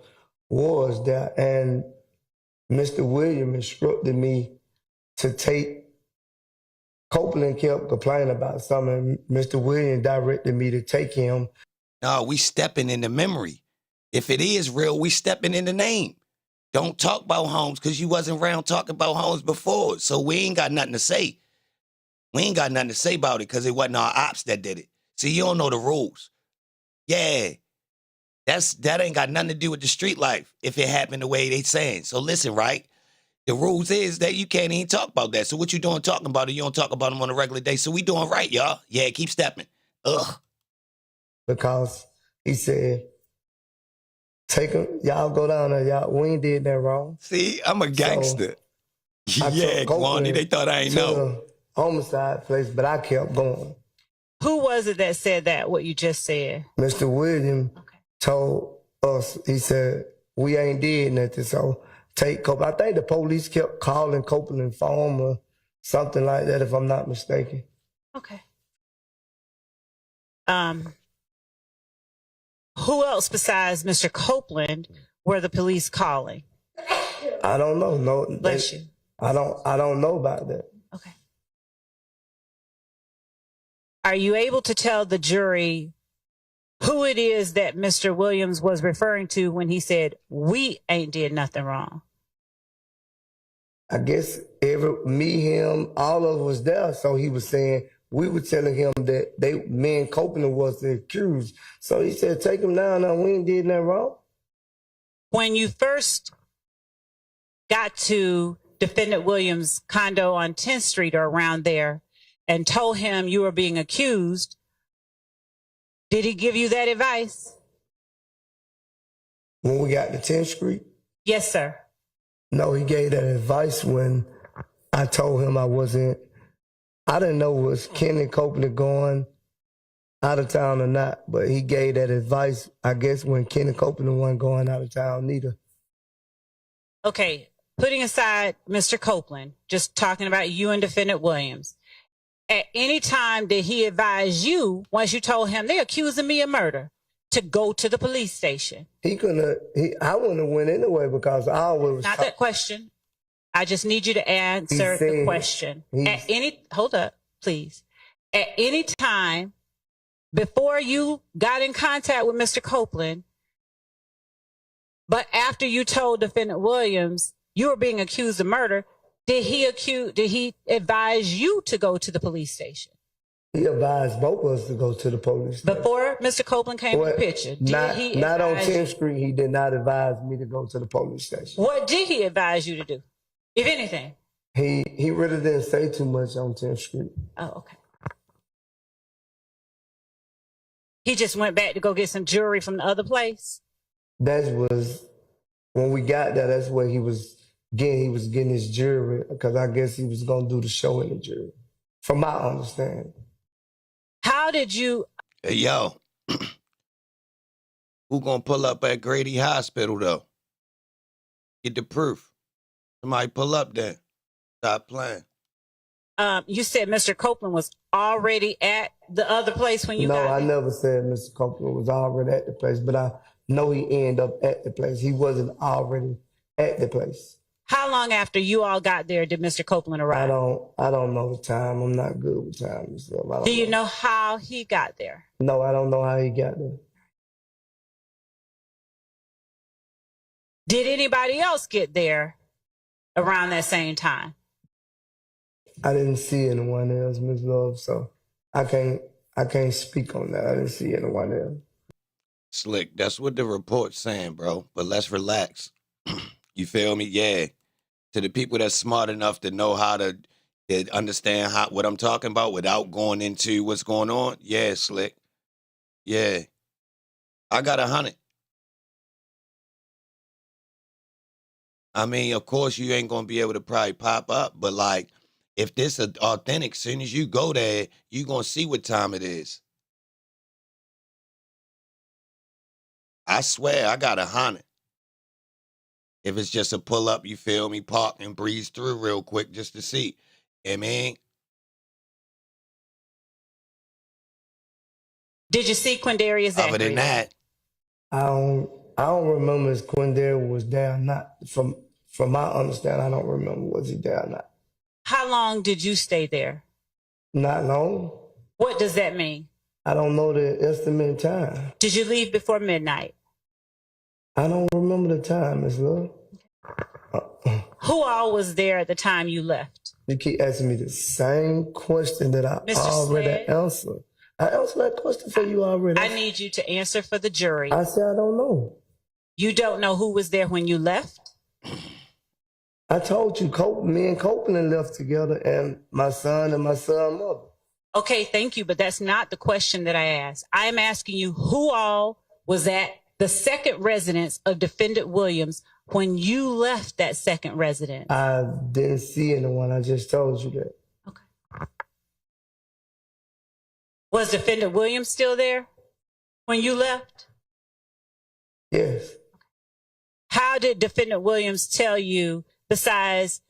was there, and Mr. Williams instructed me to take. Copeland kept complaining about something. Mr. Williams directed me to take him. No, we stepping in the memory. If it is real, we stepping in the name. Don't talk about Holmes because you wasn't around talking about Holmes before. So we ain't got nothing to say. We ain't got nothing to say about it because it wasn't our ops that did it. See, you don't know the rules. Yeah. That ain't got nothing to do with the street life if it happened the way they saying. So listen, right? The rules is that you can't even talk about that. So what you doing talking about it? You don't talk about them on a regular day. So we doing right, y'all. Yeah, keep stepping. Ugh. Because he said, take him, y'all go down there, y'all. We ain't did that wrong. See, I'm a gangster. So yeah, Quan, they thought I ain't know. The homicide place, but I kept going. Who was it that said that, what you just said? Mr. Williams told us, he said, we ain't did nothing, so take Copeland. I think the police kept calling Copeland phone or something like that, if I'm not mistaken. Okay. Who else besides Mr. Copeland were the police calling? I don't know. No, Bless you. I don't know about that. Okay. Are you able to tell the jury who it is that Mr. Williams was referring to when he said, we ain't did nothing wrong? I guess me, him, all of us was there. So he was saying, we were telling him that me and Copeland was the accused. So he said, take him down now. We ain't did nothing wrong. When you first got to Defendant Williams' condo on 10th Street or around there and told him you were being accused, did he give you that advice? When we got to 10th Street? Yes, sir. No, he gave that advice when I told him I didn't know was Kenny Copeland going out of town or not, but he gave that advice, I guess, when Kenny Copeland wasn't going out of town neither. Okay, putting aside Mr. Copeland, just talking about you and Defendant Williams, at any time did he advise you, once you told him they're accusing me of murder, to go to the police station? I wouldn't have went anyway because I always was not that question. I just need you to answer the question. Hold up, please. At any time before you got in contact with Mr. Copeland, but after you told Defendant Williams you were being accused of murder, did he advise you to go to the police station? He advised both of us to go to the police station. Before Mr. Copeland came in the picture, not on 10th Street, he did not advise me to go to the police station. What did he advise you to do, if anything? He really didn't say too much on 10th Street. Oh, okay. He just went back to go get some jewelry from the other place? That was, when we got there, that's where he was getting his jewelry, because I guess he was going to do the show in the jewelry, from my understanding. How did you... Hey, yo. Who gonna pull up at Grady Hospital, though? Get the proof. Somebody pull up then. Stop playing. You said Mr. Copeland was already at the other place when you got there? No, I never said Mr. Copeland was already at the place, but I know he ended up at the place. He wasn't already at the place. How long after you all got there did Mr. Copeland arrive? I don't know the time. I'm not good with time and stuff. Do you know how he got there? No, I don't know how he got there. Did anybody else get there around that same time? I didn't see anyone else, Ms. Love, so I can't speak on that. I didn't see anyone else. Slick, that's what the report's saying, bro. But let's relax. You feel me? Yeah. To the people that's smart enough to know how to understand what I'm talking about without going into what's going on. Yeah, Slick. Yeah. I got 100. I mean, of course, you ain't going to be able to probably pop up, but like, if this is authentic, as soon as you go there, you going to see what time it is. I swear, I got 100. If it's just a pull up, you feel me, park and breeze through real quick just to see. I mean, did you see Quindarius Zachary? Other than that, I don't remember if Quindare was there or not. From my understanding, I don't remember was he there or not. How long did you stay there? Not long. What does that mean? I don't know the estimate time. Did you leave before midnight? I don't remember the time, Miss Love. Who all was there at the time you left? You keep asking me the same question that I Mr. already Slade? answered. I answered that question for you already. I need you to answer for the jury. I said I don't know. You don't know who was there when you left? I told you, me and Copeland left together, and my son and my son's mother. Okay, thank you, but that's not the question that I asked. I'm asking you who all was at the second residence of Defendant Williams when you left that second residence. I didn't see anyone. I just told you that. Was Defendant Williams still there when you left? Yes. How did Defendant Williams tell you, besides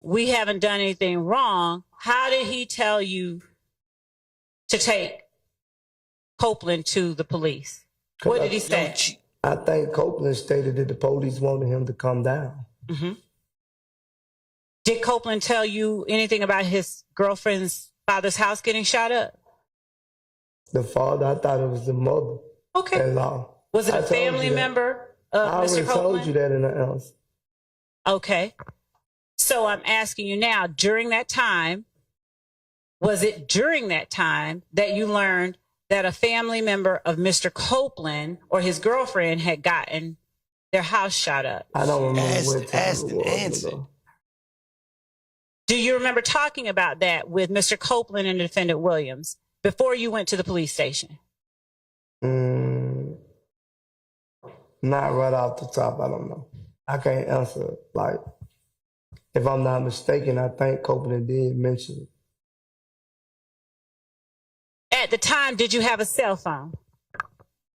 we haven't done anything wrong, how did he tell you to take Copeland to the police? What did he say? I think Copeland stated that the police wanted him to come down. Mm-hmm. Did Copeland tell you anything about his girlfriend's father's house getting shot up? The father, I thought it was the mother. Okay. Was it a family member of I Mr. already Copeland? told you that in the answer. Okay. So I'm asking you now, during that time, was it during that time that you learned that a family member of Mr. Copeland or his girlfriend had gotten their house shot up? I don't remember what time Asked it and was, answered. though. Do you remember talking about that with Mr. Copeland and Defendant Williams before you went to the police station? Not right off the top, I don't know. I can't answer. Like, if I'm not mistaken, I think Copeland did mention it. At the time, did you have a cell phone?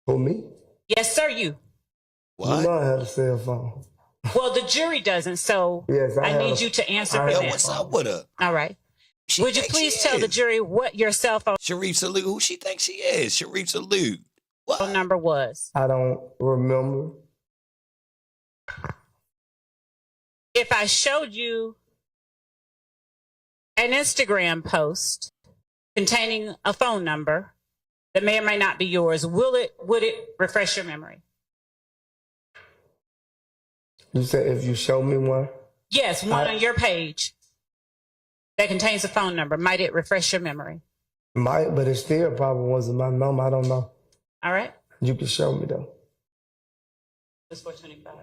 For me? Yes, sir, you. You know I had a cell phone. Well, the jury doesn't, so Yes, I need you to answer for that. What's up with her? All right. Would you please tell the jury what your cell phone Sharif Salute, who she thinks she is? Sharif Salute. What? number was? I don't remember. If I showed you an Instagram post containing a phone number that may or may not be yours, would it refresh your memory? You said if you show me one? Yes, one on your page that contains a phone number. Might it refresh your memory? Might, but it still probably wasn't my number. I don't know. All right. You can show me, though. It's 425.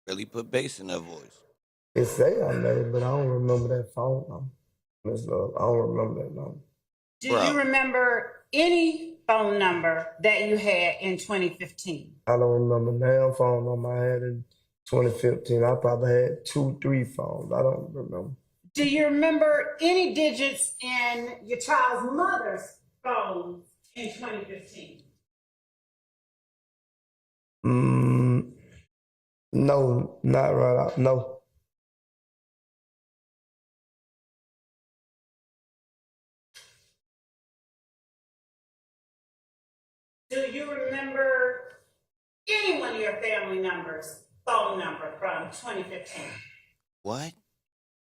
Really put bass in her voice. It say I made it, but I don't remember that phone number. Miss Love, I don't remember that number. Do you remember any phone number that you had in 2015? I don't remember the damn phone number I had in 2015. I probably had 2, 3 phones. I don't remember. Do you remember any digits in your child's mother's phone in 2015? No, not right out. No. Do you remember any one of your family members' phone number from 2015? What?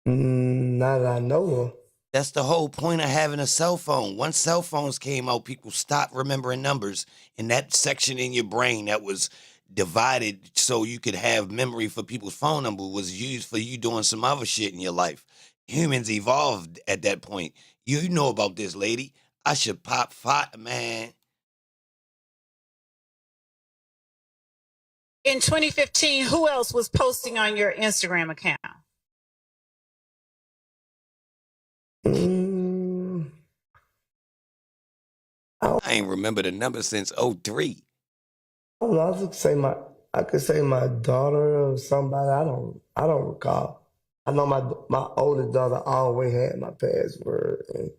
Not that I know of. That's the whole point of having a cell phone. Once cell phones came out, people stopped remembering numbers. And that section in your brain that was divided so you could have memory for people's phone number was used for you doing some other shit in your life. Humans evolved at that point. You know about this, lady. I should pop 5, man. In 2015, who else was posting on your Instagram account? I ain't remember the number since 03. I don't know. I could say my daughter or somebody. I don't recall. I know my oldest daughter always had my password and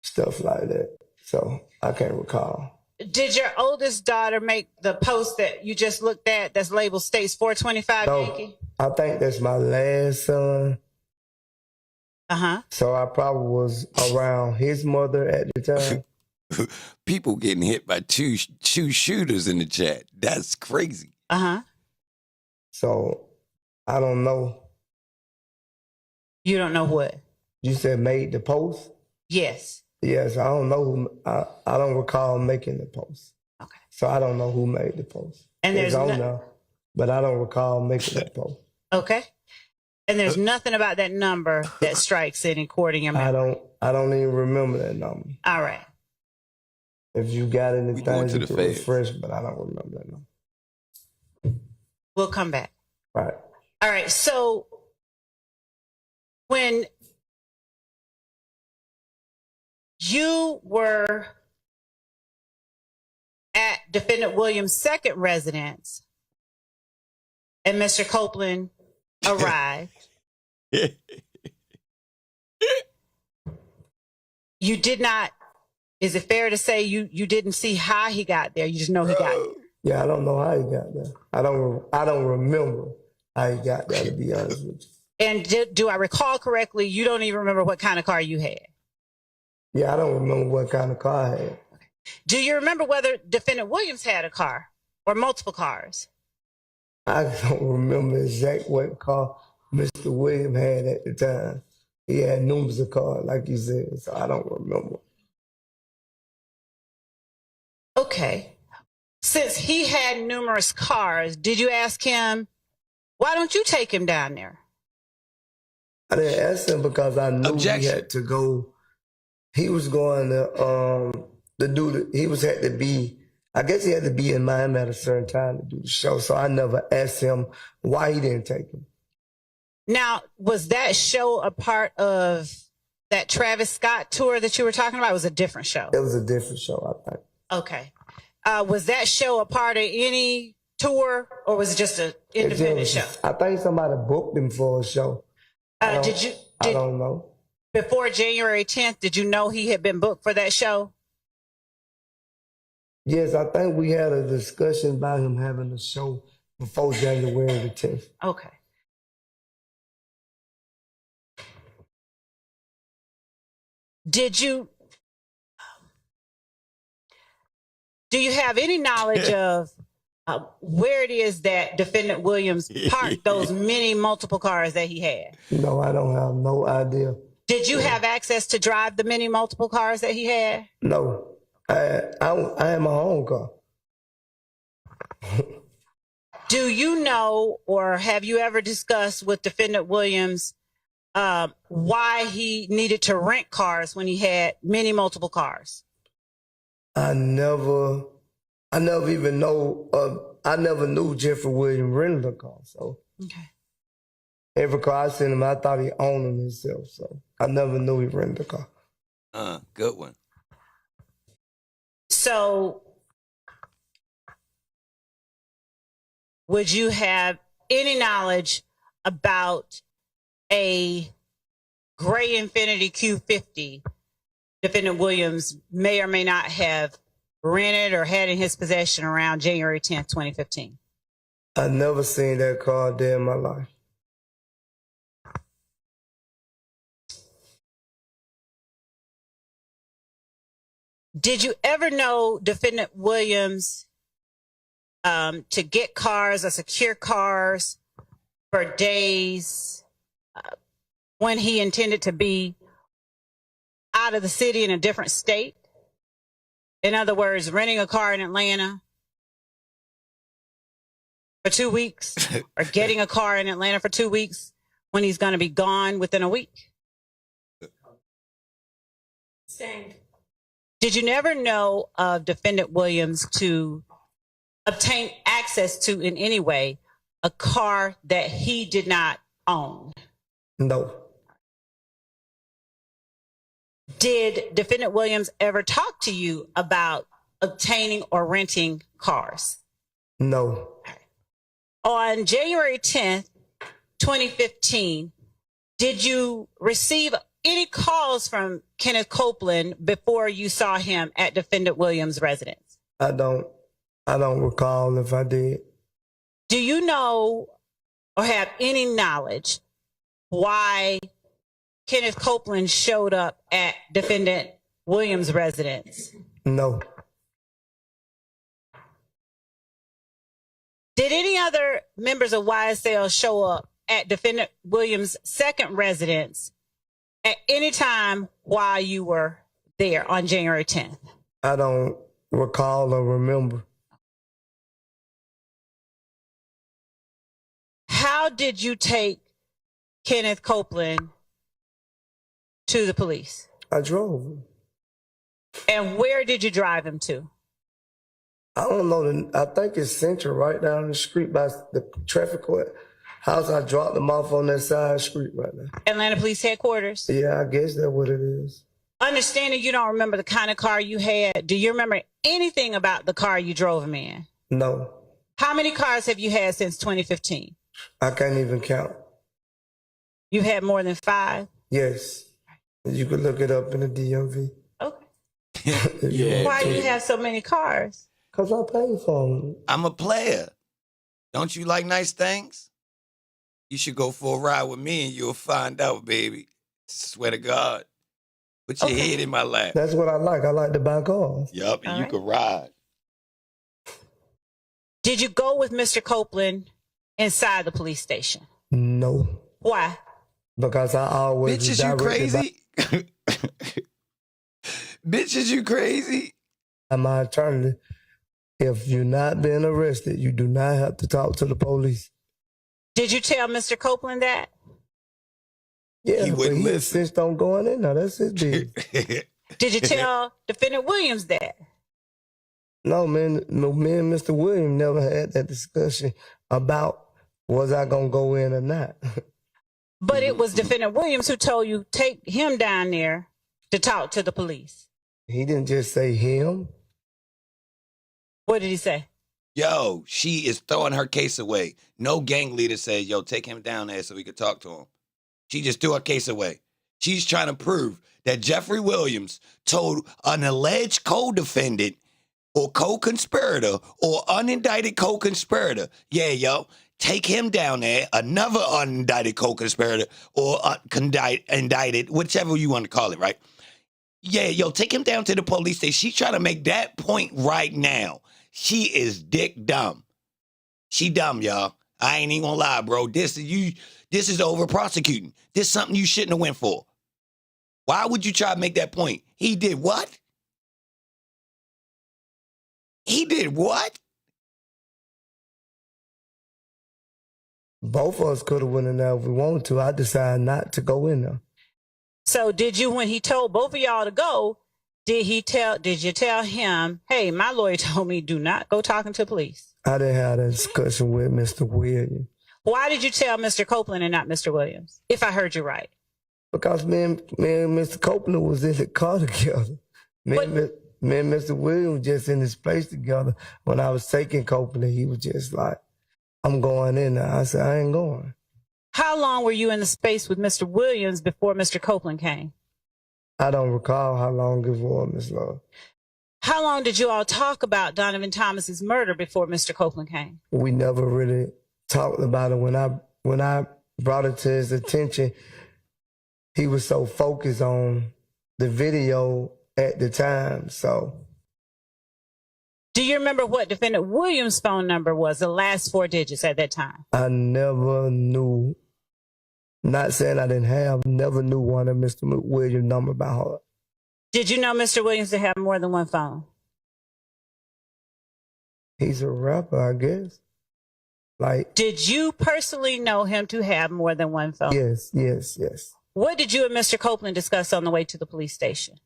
stuff like that. So I can't recall. Did your oldest daughter make the post that you just looked at that's labeled States 425 Yankee? I think that's my last son. Uh-huh. So I probably was around his mother at the time. People getting hit by two shooters in the chat. That's crazy. Uh-huh. So I don't know. You don't know what? You said made the post? Yes. Yes, I don't know who. I don't recall making the post. Okay. So I don't know who made the post. And there's but I don't recall making that post. Okay. And there's nothing about that number that strikes any chord in your memory. I don't even remember that number. All right. If you got anything to you can refresh, but I don't remember that number. We'll come back. Right. All right. So when you were at Defendant Williams' second residence and Mr. Copeland arrived, you did not, is it fair to say you didn't see how he got there? You just know he got there. Yeah, I don't know how he got there. I don't remember how he got there, to be honest with you. And do I recall correctly, you don't even remember what kind of car you had? Yeah, I don't remember what kind of car I had. Do you remember whether Defendant Williams had a car or multiple cars? I don't remember exactly what car Mr. Williams had at the time. He had numerous of cars, like you said, so I don't remember. Okay. Since he had numerous cars, did you ask him, why don't you take him down there? I didn't ask him because I knew he had to go. He was going to had to be, I guess he had to be in Miami at a certain time to do the show. So I never asked him why he didn't take him. Now, was that show a part of that Travis Scott tour that you were talking about? It was a different show. It was a different show, I think. Okay. Was that show a part of any tour or was it just an independent show? I think somebody booked him for a show. I don't know. Before January 10th, did you know he had been booked for that show? Yes, I think we had a discussion about him having a show before January the 10th. Okay. Do you have any knowledge of where it is that Defendant Williams parked those many multiple cars that he had? No, I don't have no idea. Did you have access to drive the many multiple cars that he had? No, I had my own car. Do you know or have you ever discussed with Defendant Williams why he needed to rent cars when he had many multiple cars? I never even know. I never knew Jeffery Williams rented a car. So okay. Every car I seen him, I thought he owned them himself. So I never knew he rented a car. Good one. So would you have any knowledge about a gray Infiniti Q50 Defendant Williams may or may not have rented or had in his possession around January 10th, 2015? I never seen that car a day in my life. Did you ever know Defendant Williams to get cars or secure cars for days when he intended to be out of the city in a different state? In other words, renting a car in Atlanta for 2 weeks or getting a car in Atlanta for 2 weeks when he's going to be gone within a week? Same. Did you never know of Defendant Williams to obtain access to, in any way, a car that he did not own? No. Did Defendant Williams ever talk to you about obtaining or renting cars? No. On January 10th, 2015, Did you receive any calls from Kenneth Copeland before you saw him at Defendant Williams' residence? I don't recall if I did. Do you know or have any knowledge why Kenneth Copeland showed up at Defendant Williams' residence? No. Did any other members of YSL show up at Defendant Williams' second residence at any time while you were there on January 10th? I don't recall or remember. How did you take Kenneth Copeland to the police? I drove him. And where did you drive him to? I don't know. I think it's Central, right down the street by the traffic court house. I dropped them off on that side street right now. Atlanta Police Headquarters? Yeah, I guess that's what it is. Understanding you don't remember the kind of car you had, do you remember anything about the car you drove him in? No. How many cars have you had since 2015? I can't even count. You've had more than 5? Yes. You could look it up in the DMV. Okay. Yeah. Why do you have so many cars? Because I pay for them. I'm a player. Don't you like nice things? You should go for a ride with me and you'll find out, baby. Swear to God. Put your head in my lap. That's what I like. I like to buy cars. Yup, and you can ride. Did you go with Mr. Copeland inside the police station? No. Why? Because I always... Bitch, is you crazy? Bitch, is you crazy? My attorney, if you're not being arrested, you do not have to talk to the police. Did you tell Mr. Copeland that? Yeah, He but wouldn't he listen. insists on going in there. That's his business. Did you tell Defendant Williams that? No, man, no, me and Mr. Williams never had that discussion about was I going to go in or not. But it was Defendant Williams who told you take him down there to talk to the police. He didn't just say him. What did he say? Yo, she is throwing her case away. No gang leader said, yo, take him down there so we could talk to him. She just threw her case away. She's trying to prove that Jeffery Williams told an alleged co-defendant or co-conspirator or unindicted co-conspirator, yeah, yo, take him down there, another unindicted co-conspirator or indicted, whichever you want to call it, right? Yeah, yo, take him down to the police station. She's trying to make that point right now. She is dick dumb. She dumb, y'all. I ain't even gonna lie, bro. This is over prosecuting. This is something you shouldn't have went for. Why would you try to make that point? He did what? He did what? Both of us could have went in there if we wanted to. I decided not to go in there. So did you, when he told both of y'all to go, did you tell him, hey, my lawyer told me do not go talking to police? I didn't have that discussion with Mr. Williams. Why did you tell Mr. Copeland and not Mr. Williams, if I heard you right? Because me and Mr. Copeland was in the car together. Me and Mr. Williams just in this place together. When I was taking Copeland, he was just like, I'm going in there. I said, I ain't going. How long were you in the space with Mr. Williams before Mr. Copeland came? I don't recall how long it was, Ms. Love. How long did you all talk about Donovan Thomas's murder before Mr. Copeland came? We never really talked about it. When I brought it to his attention, he was so focused on the video at the time, so. Do you remember what Defendant Williams' phone number was, the last 4 digits at that time? I never knew, not saying I didn't have, never knew one of Mr. Williams' number by heart. Did you know Mr. Williams to have more than one phone? He's a rapper, I guess. Like. Did you personally know him to have more than one phone? Yes. What did you and Mr. Copeland discuss on the way to the police station?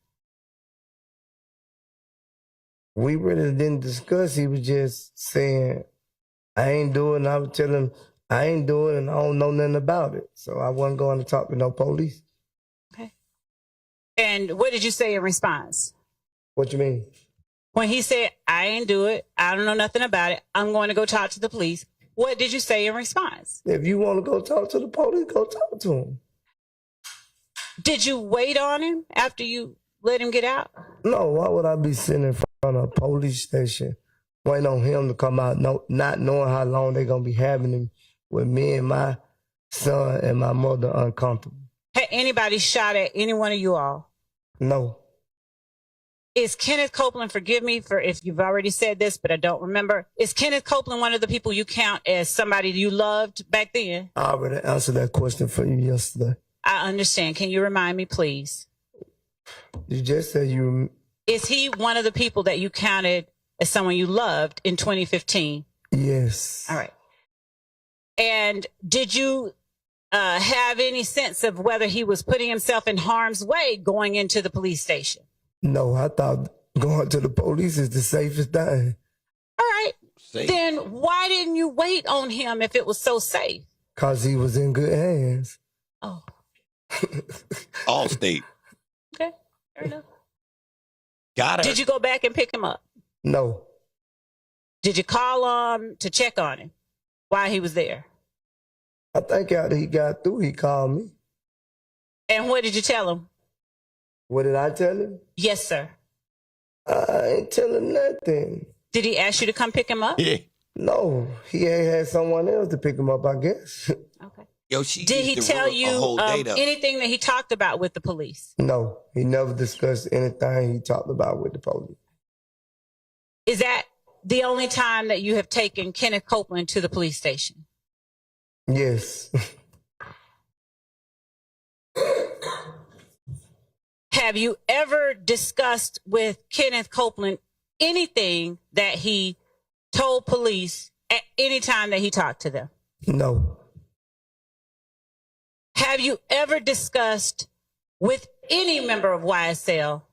We really didn't discuss. He was just saying, I ain't doing it. I was telling him, I ain't doing it and I don't know nothing about it. So I wasn't going to talk to no police. Okay. And what did you say in response? What you mean? When he said, I ain't do it, I don't know nothing about it, I'm going to go talk to the police, what did you say in response? If you want to go talk to the police, go talk to them. Did you wait on him after you let him get out? No, why would I be sitting in front of a police station waiting on him to come out, not knowing how long they're going to be having him with me and my son and my mother uncomfortable? Had anybody shot at any one of you all? No. Is Kenneth Copeland, forgive me for if you've already said this, but I don't remember. Is Kenneth Copeland one of the people you count as somebody you loved back then? I already answered that question for you yesterday. I understand. Can you remind me, please? You just said you... Is he one of the people that you counted as someone you loved in 2015? Yes. All right. And did you have any sense of whether he was putting himself in harm's way going into the police station? No, I thought going to the police is the safest thing. All right. Safe. Then why didn't you wait on him if it was so safe? Because he was in good hands. Oh. All state. Okay, fair enough. Got it. Did you go back and pick him up? No. Did you call him to check on him while he was there? I think after he got through, he called me. And what did you tell him? What did I tell him? Yes, sir. I ain't tell him nothing. Did he ask you to come pick him up? Yeah. No, he ain't had someone else to pick him up, I guess. Okay. Yo, she did he tell you anything that he talked about with the police? No, he never discussed anything he talked about with the police. Is that the only time that you have taken Kenneth Copeland to the police station? Yes. Have you ever discussed with Kenneth Copeland anything that he told police at any time that he talked to them? No. Have you ever discussed with any member of YSL,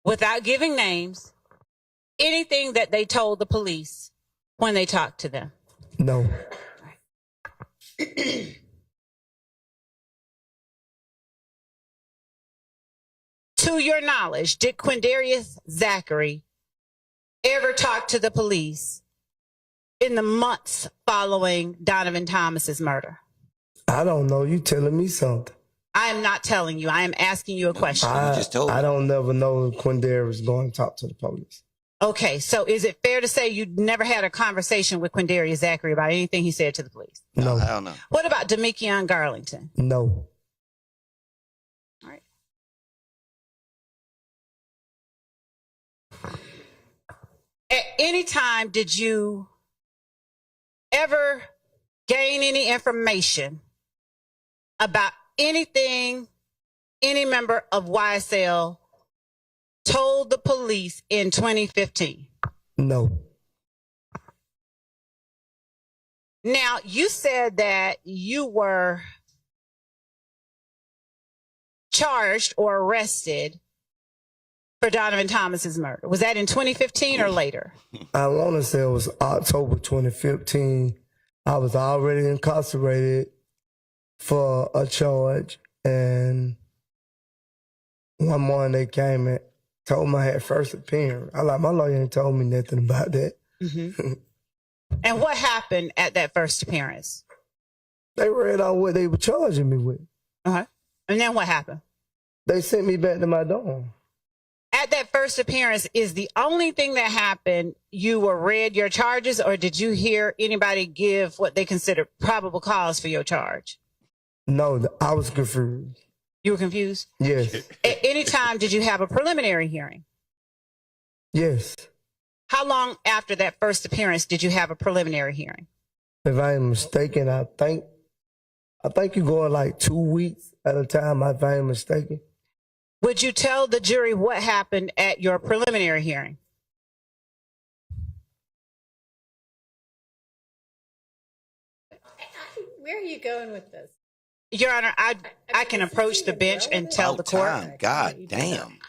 without giving names, anything that they told the police when they talked to them? No. To your knowledge, did Quindarius Zachary ever talk to the police in the months following Donovan Thomas's murder? I don't know. You telling me something. I am not telling you. I am asking you a question. I don't never know if Quindarius was going to talk to the police. Okay, so is it fair to say you never had a conversation with Quindarius Zachary about anything he said to the police? No. I don't know. What about Demekion Garlington? No. All right. At any time, did you ever gain any information about anything any member of YSL told the police in 2015? No. Now, you said that you were charged or arrested for Donovan Thomas's murder. Was that in 2015 or later? I want to say it was October 2015. I was already incarcerated for a charge, and one morning they came and told me I had first appearance. My lawyer ain't told me nothing about that. Mm-hmm. And what happened at that first appearance? They read out what they were charging me with. Uh-huh. And then what happened? They sent me back to my dorm. At that first appearance, is the only thing that happened you were read your charges, or did you hear anybody give what they considered probable cause for your charge? No, I was confused. You were confused? Yes. At any time, did you have a preliminary hearing? Yes. How long after that first appearance did you have a preliminary hearing? If I am mistaken, I think you're going like 2 weeks at a time, if I am mistaken. Would you tell the jury what happened at your preliminary hearing? Where are you going with this? Your Honor, I can approach the bench and tell the court. God damn.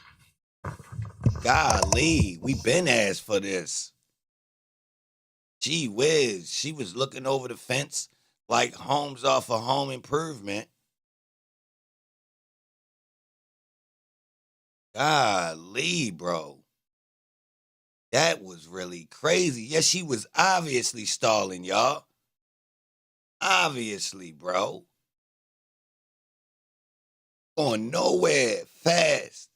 Golly, we been asked for this. Gee whiz, she was looking over the fence like Holmes off of Home Improvement. Golly, bro. That was really crazy. Yes, she was obviously stalling, y'all. Obviously, bro. Going nowhere fast.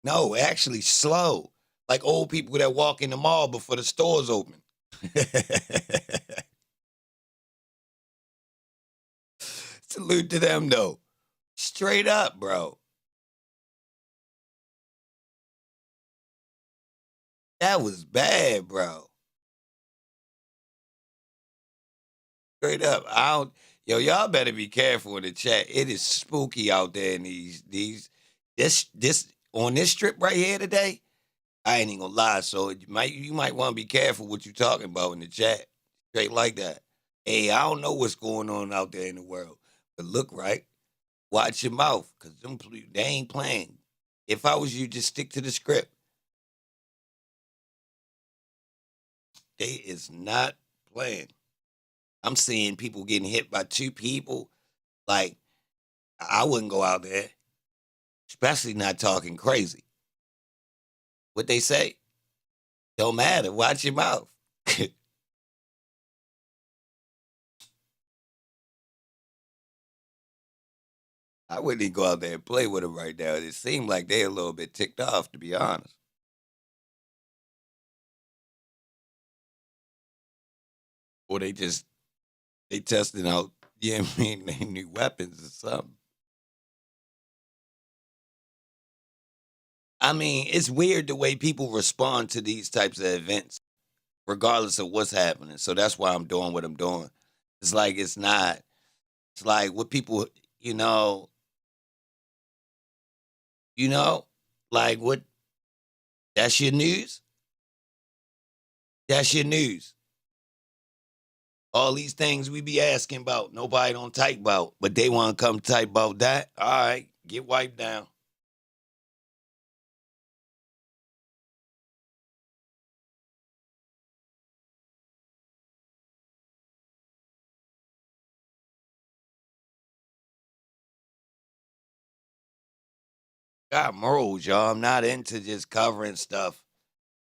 No, actually slow. Like old people that walk in the mall before the stores open. Salute to them, though. Straight up, bro. That was bad, bro. Straight up. Y'all better be careful in the chat. It is spooky out there in this on this strip right here today. I ain't even gonna lie. So you might want to be careful what you talking about in the chat. Straight like that. Hey, I don't know what's going on out there in the world, but look right. Watch your mouth, cause they ain't playing. If I was you, just stick to the script. They is not playing. I'm seeing people getting hit by 2 people. Like, I wouldn't go out there, especially not talking crazy. What they say? Don't matter. Watch your mouth. I wouldn't even go out there and play with them right now. It seemed like they're a little bit ticked off, to be honest. Or they testing out, they new weapons or something. I mean, it's weird the way people respond to these types of events, regardless of what's happening. So that's why I'm doing what I'm doing. It's like what people, like what, that's your news? That's your news. All these things we be asking about, nobody don't type about, but they want to come type about that. All right, get wiped down. Got morals, y'all. I'm not into just covering stuff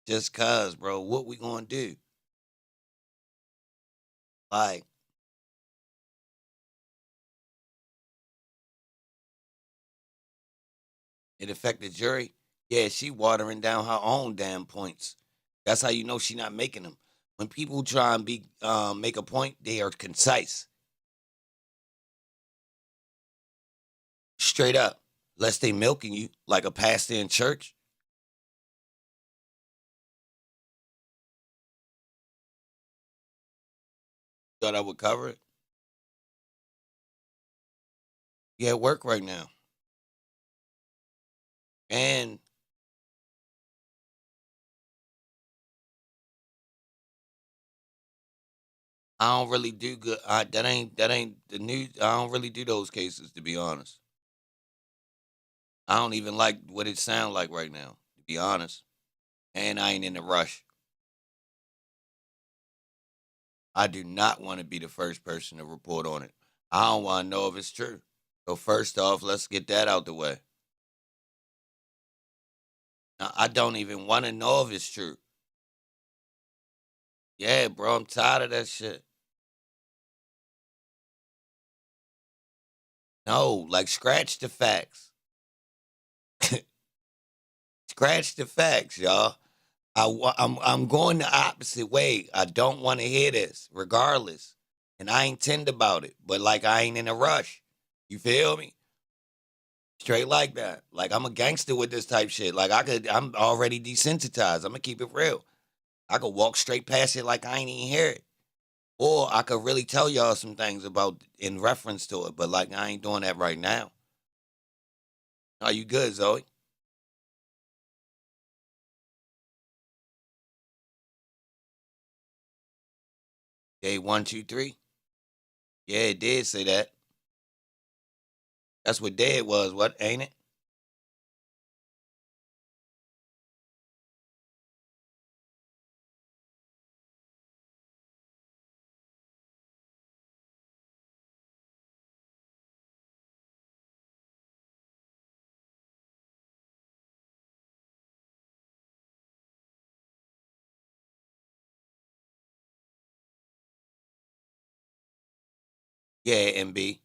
just cause, bro. What we gonna do? Like, it affect the jury? Yeah, she watering down her own damn points. That's how you know she not making them. When people try and make a point, they are concise. Straight up. Lest they milking you like a pastor in church. Thought I would cover it. You at work right now. And I don't really do good. That ain't the news. I don't really do those cases, to be honest. I don't even like what it sound like right now, to be honest. And I ain't in a rush. I do not want to be the first person to report on it. I don't want to know if it's true. So first off, let's get that out the way. Now, I don't even want to know if it's true. Yeah, bro, I'm tired of that shit. No, like scratch the facts. Scratch the facts, y'all. I'm going the opposite way. I don't want to hear this, regardless. And I ain't tender about it. But like I ain't in a rush. You feel me? Straight like that. Like I'm a gangster with this type shit. Like I'm already desensitized. I'm gonna keep it real. I could walk straight past it like I ain't even hear it. Or I could really tell y'all some things about in reference to it, but like I ain't doing that right now. Are you good, Zoe? Day 1, 2, 3. Yeah, it did say that. That's what day it was, what, ain't it? Yeah, MB.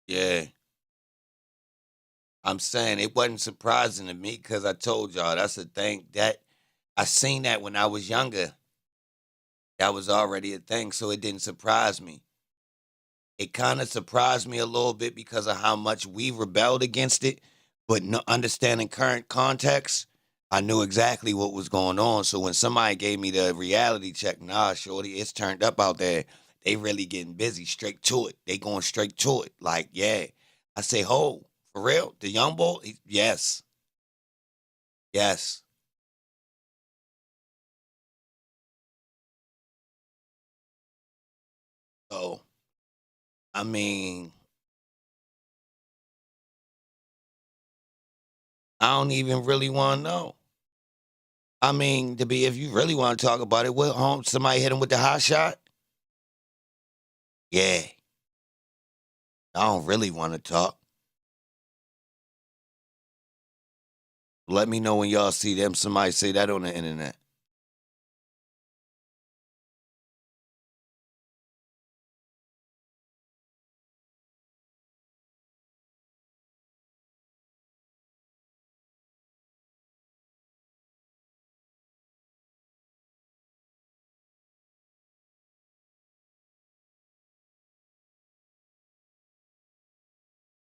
Yeah. I'm saying it wasn't surprising to me because I told y'all that's the thing that I seen that when I was younger. That was already a thing, so it didn't surprise me. It kind of surprised me a little bit because of how much we rebelled against it, but no, understanding current context, I knew exactly what was going on. So when somebody gave me the reality check, nah, shorty, it's turned up out there. They really getting busy, straight to it. They going straight to it. Like, yeah. I say, ho, for real? The young boy? Yes. Yes. So, I mean, I don't even really want to know. I mean, if you really want to talk about it, what home somebody hit him with the hot shot? Yeah. I don't really want to talk. Let me know when y'all see them. Somebody say that on the internet.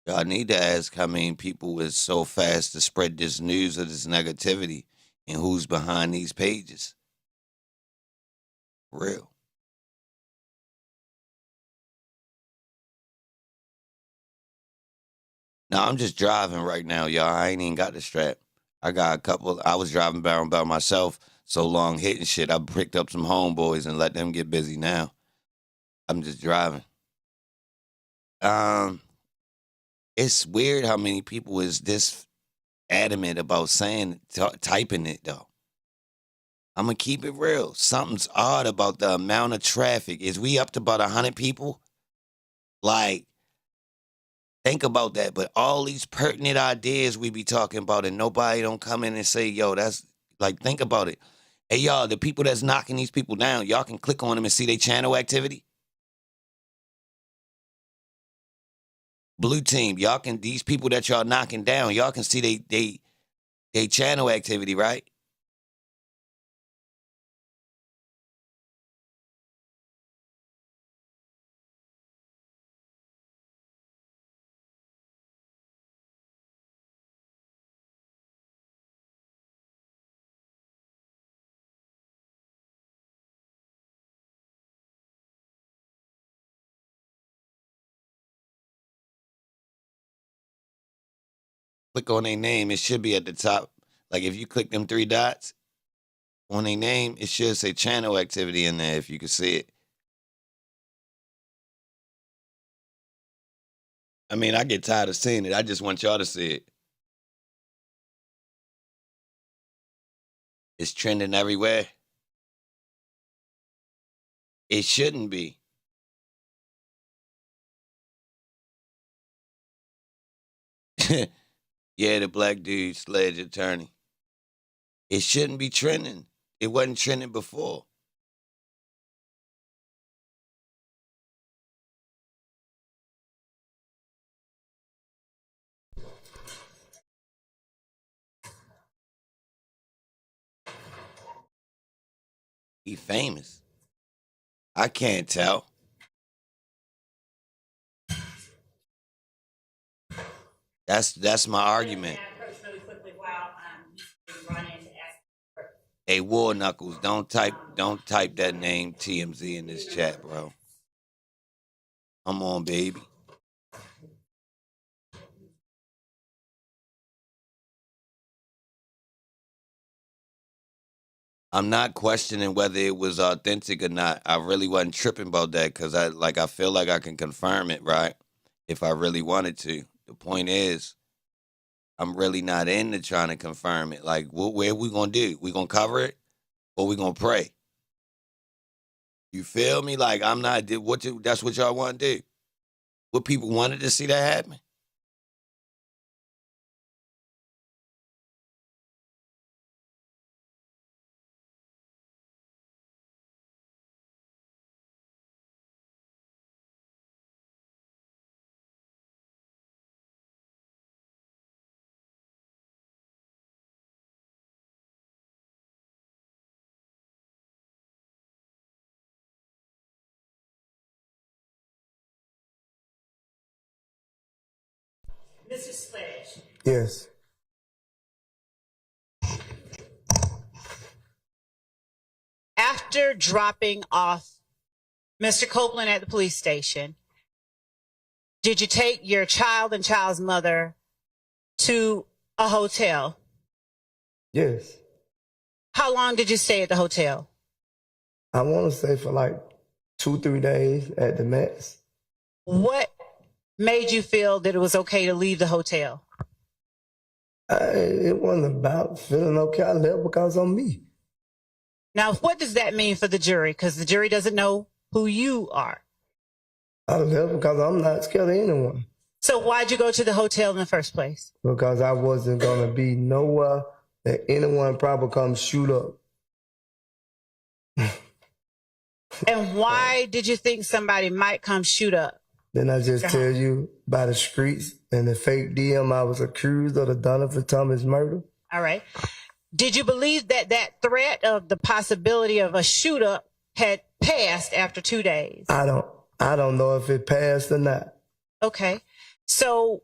Y'all need to ask how many people is so fast to spread this news of this negativity and who's behind these pages. For real. No, I'm just driving right now, y'all. I ain't even got the strap. I got a couple. I was driving by myself so long hitting shit. I picked up some homeboys and let them get busy now. I'm just driving. It's weird how many people is this adamant about typing it though. I'm gonna keep it real. Something's odd about the amount of traffic. Is we up to about 100 people? Like, think about that. But all these pertinent ideas we be talking about, and nobody don't come in and say, "Yo, that's like." Think about it. Hey, y'all, the people that's knocking these people down, y'all can click on them and see their channel activity. Blue team, y'all can. These people that y'all knocking down, y'all can see they channel activity, right? Click on their name. It should be at the top. Like if you click them three dots on their name, it should say channel activity in there if you can see it. I mean, I get tired of seeing it. I just want y'all to see it. It's trending everywhere. It shouldn't be. Yeah, the black dude, sledge attorney. It shouldn't be trending. It wasn't trending before. He famous. I can't tell. That's my argument. Hey, War Knuckles, don't type that name TMZ in this chat, bro. Come on, baby. I'm not questioning whether it was authentic or not. I really wasn't tripping about that because I feel like I can confirm it, right? If I really wanted to. The point is, I'm really not into trying to confirm it. Like, where we gonna do? We gonna cover it, or we gonna pray? You feel me? Like I'm not. That's what y'all want to do. What people wanted to see that happen. Mr. Sledge. Yes. After dropping off Mr. Copeland at the police station, did you take your child and child's mother to a hotel? Yes. How long did you stay at the hotel? I want to say for like 2-3 days at the max. What made you feel that it was okay to leave the hotel? It wasn't about feeling okay. I left because of me. Now, what does that mean for the jury? Because the jury doesn't know who you are. I left because I'm not scared of anyone. So why'd you go to the hotel in the first place? Because I wasn't going to be nowhere that anyone probably come shoot up. And why did you think somebody might come shoot up? Then I just tell you by the streets and the fake DM, I was accused of the Donovan Thomas murder. All right. Did you believe that that threat of the possibility of a shoot up had passed after 2 days? I don't know if it passed or not. Okay. So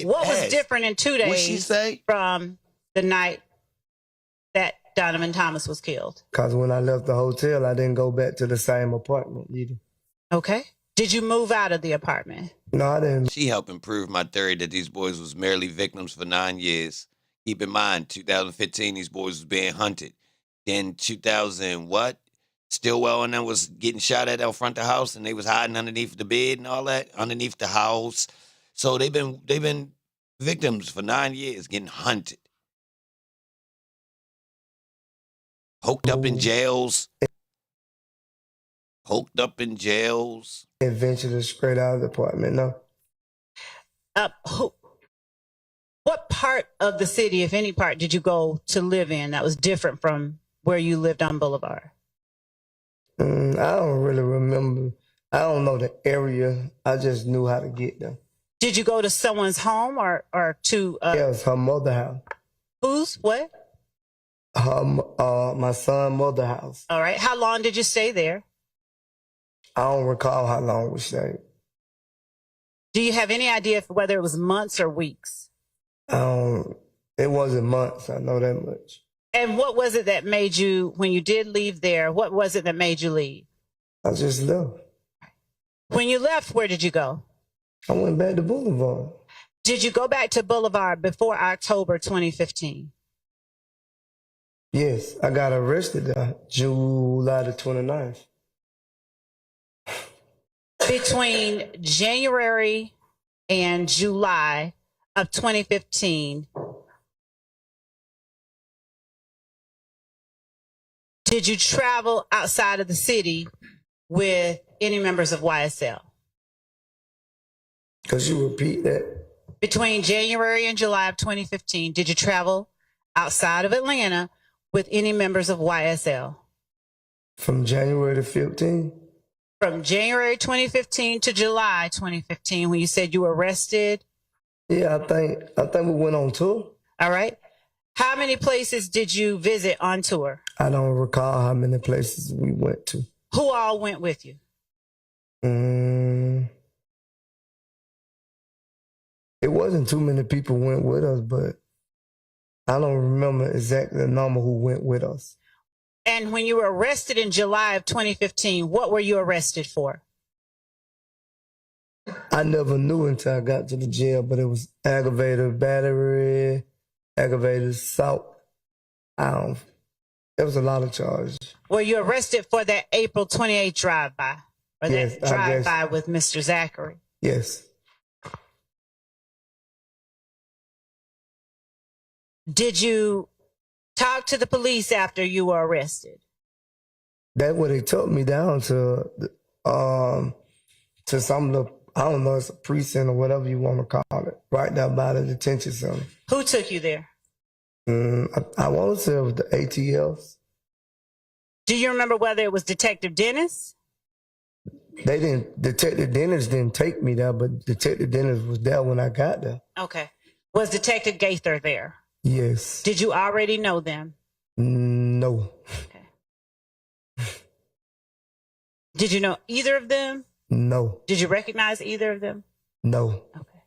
what was different in 2 days What'd she say? from the night that Donovan Thomas was killed? Because when I left the hotel, I didn't go back to the same apartment either. Okay. Did you move out of the apartment? No, I didn't. She helped improve my theory that these boys was merely victims for 9 years. Keep in mind, 2015, these boys was being hunted. Then 2000, what? Stillwell and them was getting shot at out front of the house, and they was hiding underneath the bed and all that, underneath the house. So they've been victims for 9 years, getting hunted. Hoked up in jails. Hoked up in jails. Eventually straight out of the apartment, no. What part of the city, if any part, did you go to live in that was different from where you lived on Boulevard? I don't really remember. I don't know the area. I just knew how to get there. Did you go to someone's home or to? Yeah, it was her mother's house. Whose? What? My son's mother's house. All right. How long did you stay there? I don't recall how long we stayed. Do you have any idea whether it was months or weeks? It wasn't months. I know that much. And what was it that made you, when you did leave there, what was it that made you leave? I just left. When you left, where did you go? I went back to Boulevard. Did you go back to Boulevard before October 2015? Yes, I got arrested July the 29th. Between January and July of 2015, did you travel outside of the city with any members of YSL? Could you repeat that? Between January and July of 2015, did you travel outside of Atlanta with any members of YSL? From January to 15? From January 2015 to July 2015, when you said you were arrested? Yeah, I think we went on tour. All right. How many places did you visit on tour? I don't recall how many places we went to. Who all went with you? It wasn't too many people went with us, but I don't remember exactly the number who went with us. And when you were arrested in July of 2015, what were you arrested for? I never knew until I got to the jail, but it was aggravated battery, aggravated assault. There was a lot of charges. Were you arrested for that April 28th drive-by? Or yes, that drive-by with Mr. Zachary? Yes. Did you talk to the police after you were arrested? That's what they took me down to some of the, I don't know, it's a precinct or whatever you want to call it, right there by the detention center. Who took you there? I want to say it was the ATLs. Do you remember whether it was Detective Dennis? Detective Dennis didn't take me there, but Detective Dennis was there when I got there. Okay. Was Detective Gaither there? Yes. Did you already know them? No. Okay. Did you know either of them? No. Did you recognize either of them? No. Okay.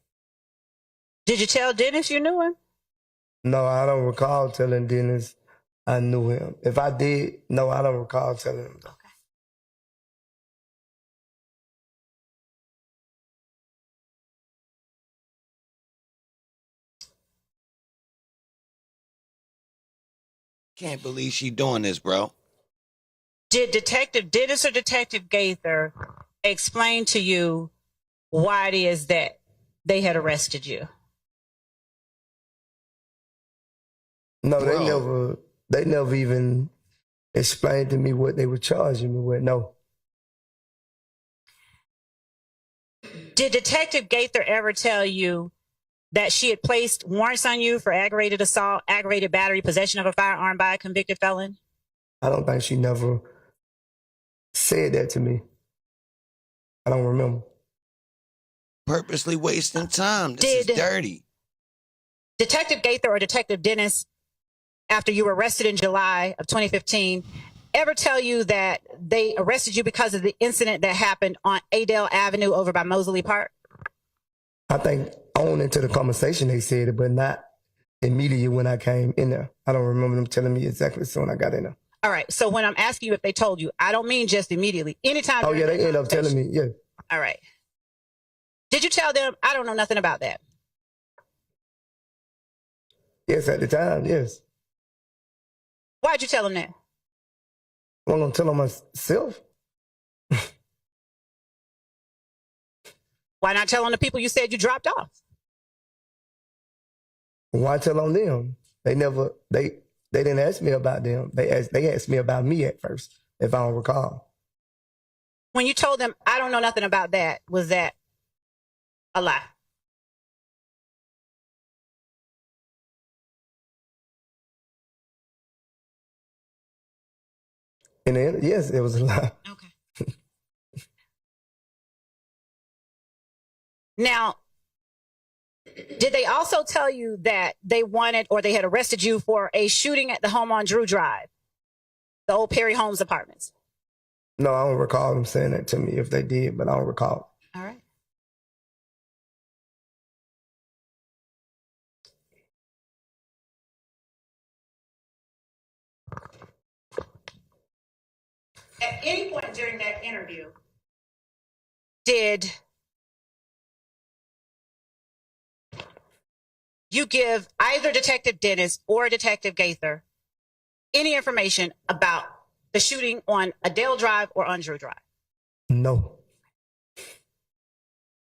Did you tell Dennis you knew him? No, I don't recall telling Dennis I knew him. If I did, no, I don't recall telling him. Okay. Can't believe she doing this, bro. Did Detective Dennis or Detective Gaither explain to you why it is that they had arrested you? No, they never even explained to me what they were charging me with. No. Did Detective Gaither ever tell you that she had placed warrants on you for aggravated assault, aggravated battery, possession of a firearm by a convicted felon? I don't think she never said that to me. I don't remember. Purposely wasting time. This is dirty. Detective Gaither or Detective Dennis, after you were arrested in July of 2015, ever tell you that they arrested you because of the incident that happened on Adele Avenue over by Mosley Park? I think on into the conversation they said it, but not immediately when I came in there. I don't remember them telling me exactly as soon as I got in there. All right. So when I'm asking you if they told you, I don't mean just immediately. Anytime. Oh, yeah, they ended up telling me, yeah. All right. Did you tell them, I don't know nothing about that? Yes, at the time, yes. Why'd you tell them that? I'm going to tell them myself. Why not tell on the people you said you dropped off? Why tell on them? They didn't ask me about them. They asked me about me at first, if I don't recall. When you told them, I don't know nothing about that, was that a lie? And then, yes, it was a lie. Okay. Now, did they also tell you that they wanted or they had arrested you for a shooting at the home on Drew Drive, the old Perry Holmes apartments? No, I don't recall them saying that to me if they did, but I don't recall. All right. At any point during that interview, did you give either Detective Dennis or Detective Gaither any information about the shooting on Adele Drive or on Drew Drive? No.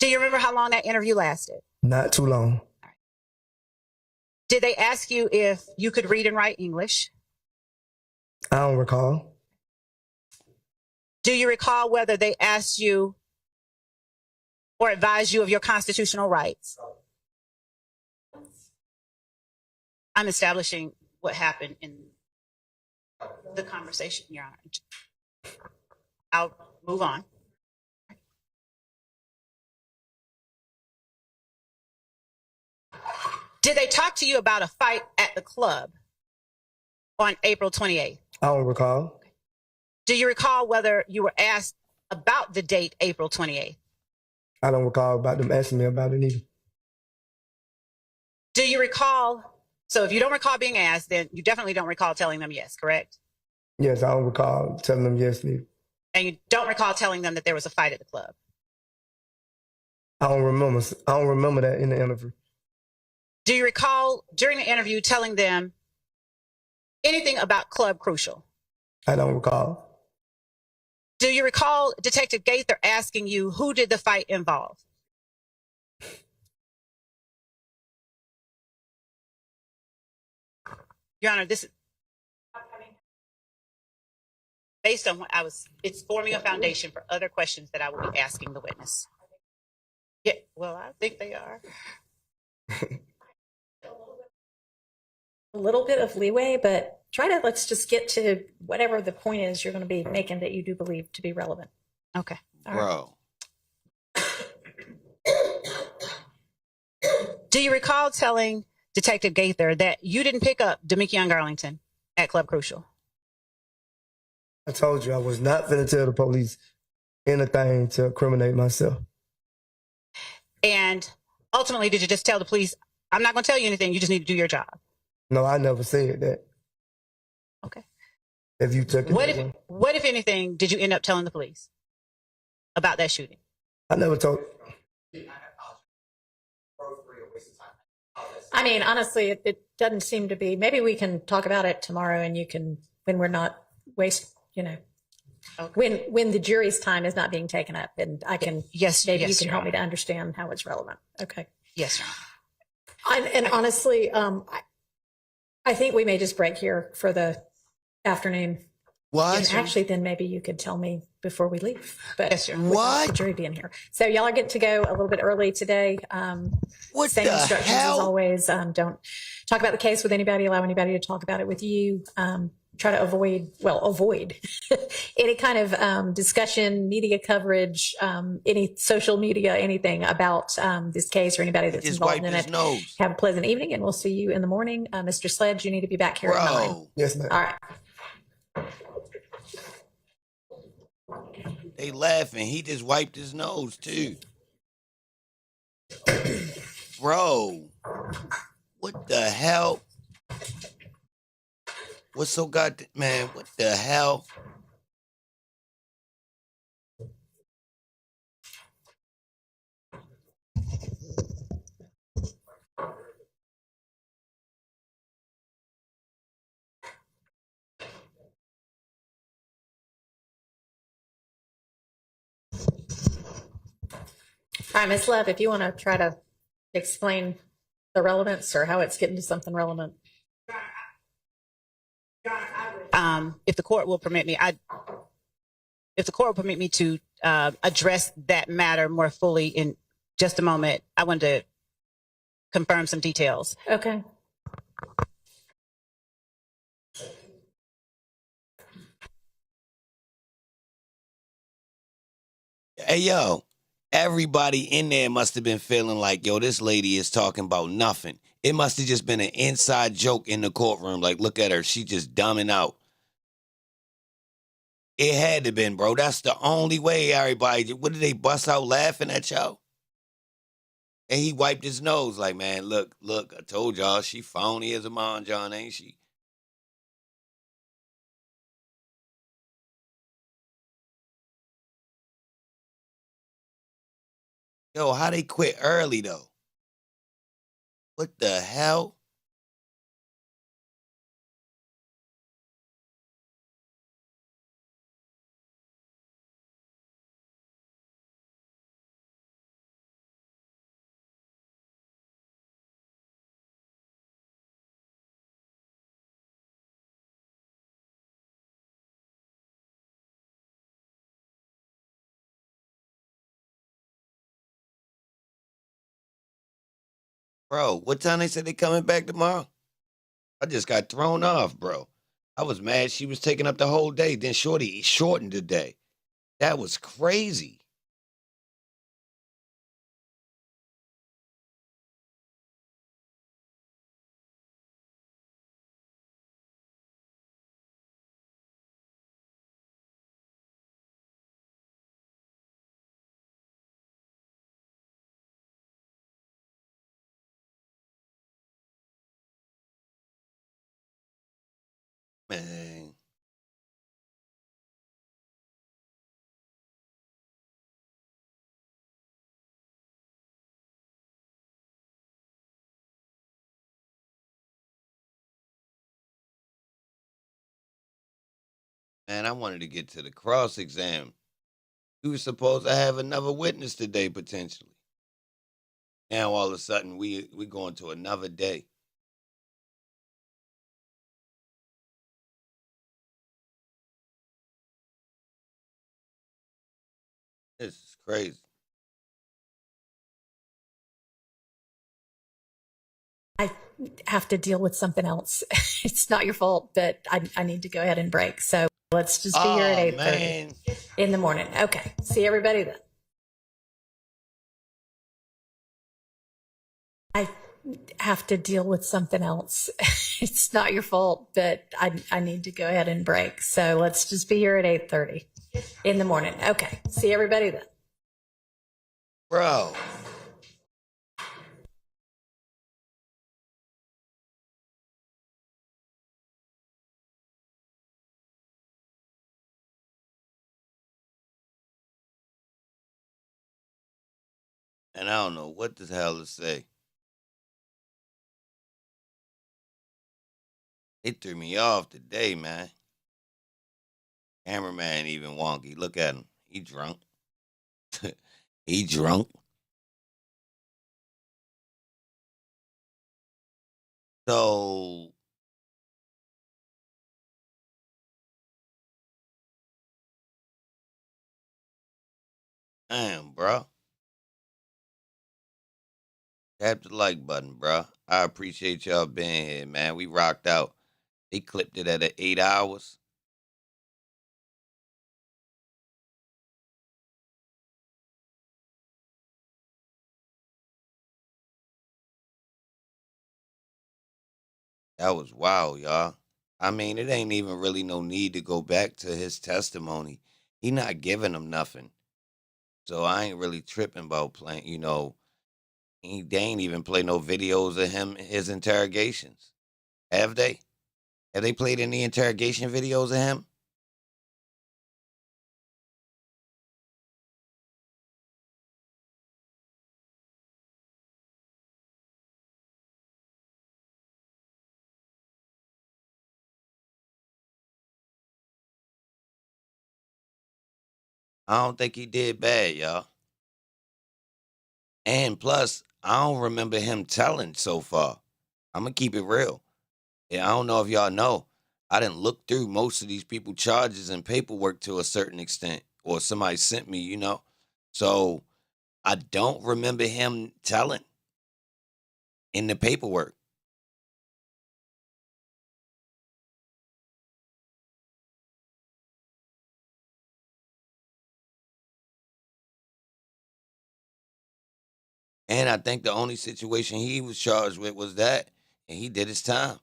Do you remember how long that interview lasted? Not too long. Did they ask you if you could read and write English? I don't recall. Do you recall whether they asked you or advised you of your constitutional rights? I'm establishing what happened in the conversation, Your Honor. I'll move on. Did they talk to you about a fight at the club on April 28th? I don't recall. Do you recall whether you were asked about the date, April 28th? I don't recall about them asking me about it either. Do you recall? So if you don't recall being asked, then you definitely don't recall telling them yes, correct? Yes, I don't recall telling them yes neither. And you don't recall telling them that there was a fight at the club? I don't remember that in the interview. Do you recall during the interview telling them anything about Club Crucial? I don't recall. Do you recall Detective Gaither asking you who did the fight involve? Your Honor, this is based on what it's forming a foundation for other questions that I will be asking the witness. Yeah, well, I think they are. A little bit of leeway, but let's just get to whatever the point is you're going to be making that you do believe to be relevant. Okay. Bro. Do you recall telling Detective Gaither that you didn't pick up Demekion Garlington at Club Crucial? I told you I was not going to tell the police anything to incriminate myself. And ultimately, did you just tell the police, I'm not going to tell you anything. You just need to do your job. No, I never said that. Okay. If you took it What that if, way. what, if anything, did you end up telling the police about that shooting? I never told. I mean, honestly, it doesn't seem to be. Maybe we can talk about it tomorrow, and you can, when we're not when the jury's time is not being taken up, and I can. Yes, maybe yes, you can Your help me Honor. to understand how it's relevant. Okay. Yes, Your Honor. And honestly, I think we may just break here for the afternoon. What? And actually, then maybe you could tell me before we leave. But yes, sir. Without the jury being here. So y'all are getting to go a little bit early today. What same the instructions hell? as always. Don't talk about the case with anybody. Allow anybody to talk about it with you. Try to avoid any kind of discussion, media coverage, any social media, anything about this case or anybody that's Just involved wiped in his it. nose. Have a pleasant evening, and we'll see you in the morning. Mr. Sledge, you need to be back here at 9. Yes, ma'am. All right. They laughing. He just wiped his nose too. Bro, what the hell? What's so goddamn, man? What the hell? All right, Ms. Love, if you want to try to explain the relevance or how it's getting to something relevant. If the court will permit me, to address that matter more fully in just a moment, I wanted to confirm some details. Okay. Hey, yo, everybody in there must have been feeling like, yo, this lady is talking about nothing. It must have just been an inside joke in the courtroom. Like, look at her. She just dumbing out. It had to have been, bro. That's the only way everybody, what did they bust out laughing at y'all? And he wiped his nose like, man, look, I told y'all she phony as a mon John, ain't she? Yo, how they quit early, though? What the hell? Bro, what time they said they coming back tomorrow? I just got thrown off, bro. I was mad she was taking up the whole day. Then Shorty shortened the day. That was crazy. Man. Man, I wanted to get to the cross exam. We were supposed to have another witness today, potentially. Now all of a sudden we going to another day. This is crazy. I have to deal with something else. It's not your fault, but I need to go ahead and break. So let's just be here at 8:30 in the morning. Okay. See everybody then. I have to deal with something else. It's not your fault, but I need to go ahead and break. So let's just be here at 8:30 in the morning. Okay. See everybody then. Bro. And I don't know what the hell to say. It threw me off today, man. Cameraman even wonky. Look at him. He drunk. He drunk. So damn, bro. Tap the like button, bro. I appreciate y'all being here, man. We rocked out. They clipped it at 8 hours. That was wild, y'all. I mean, it ain't even really no need to go back to his testimony. He not giving them nothing. So I ain't really tripping about playing, they ain't even play no videos of his interrogations. Have they? Have they played any interrogation videos of him? I don't think he did bad, y'all. And plus, I don't remember him telling so far. I'm going to keep it real. Yeah, I don't know if y'all know. I didn't look through most of these people charges and paperwork to a certain extent, or somebody sent me, So I don't remember him telling in the paperwork. And I think the only situation he was charged with was that, and he did his time.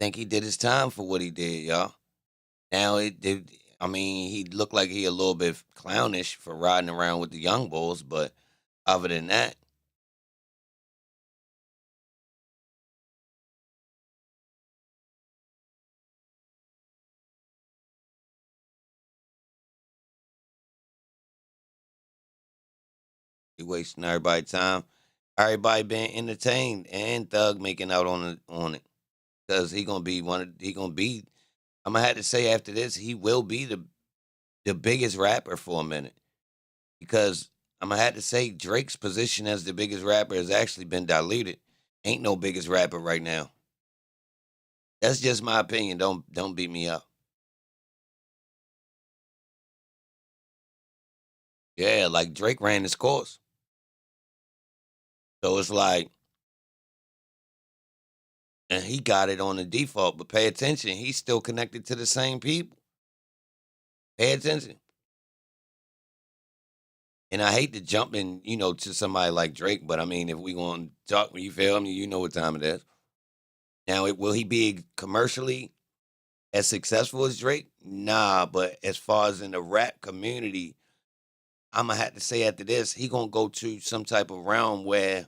I think he did his time for what he did, y'all. Now he looked like he a little bit clownish for riding around with the young bulls, but other than that, he wasting everybody's time. Everybody being entertained and Thug making out on it. Because he gonna be I'm gonna have to say after this, he will be the biggest rapper for a minute. Because I'm gonna have to say Drake's position as the biggest rapper has actually been diluted. Ain't no biggest rapper right now. That's just my opinion. Don't beat me up. Yeah, like Drake ran his course. So it's like, and he got it on the default, but pay attention, he's still connected to the same people. Pay attention. And I hate to jump in, to somebody like Drake, but I mean, if we going to talk, you feel me? You know what time it is. Now, will he be commercially as successful as Drake? Nah, but as far as in the rap community, I'm going to have to say after this, he going to go to some type of realm where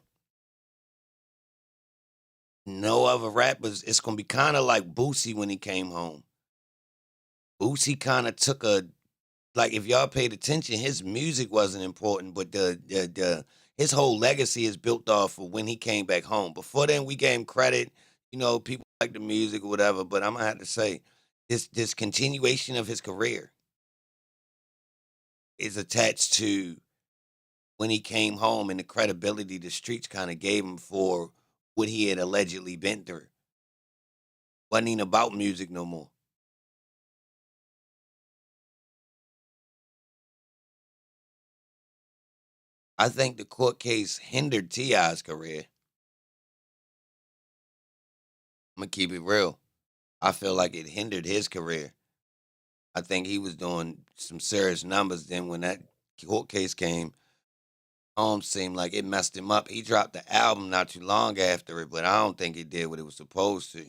no other rappers, it's going to be kind of like Boosie when he came home. Boosie kind of took like if y'all paid attention, his music wasn't important, but his whole legacy is built off of when he came back home. Before then, we gave him credit, people like the music or whatever, but I'm gonna have to say, this continuation of his career is attached to when he came home and the credibility the streets kind of gave him for what he had allegedly been through. Wasn't even about music no more. I think the court case hindered T.I.'s career. I'm going to keep it real. I feel like it hindered his career. I think he was doing some serious numbers. Then when that court case came, seemed like it messed him up. He dropped the album not too long after it, but I don't think it did what it was supposed to.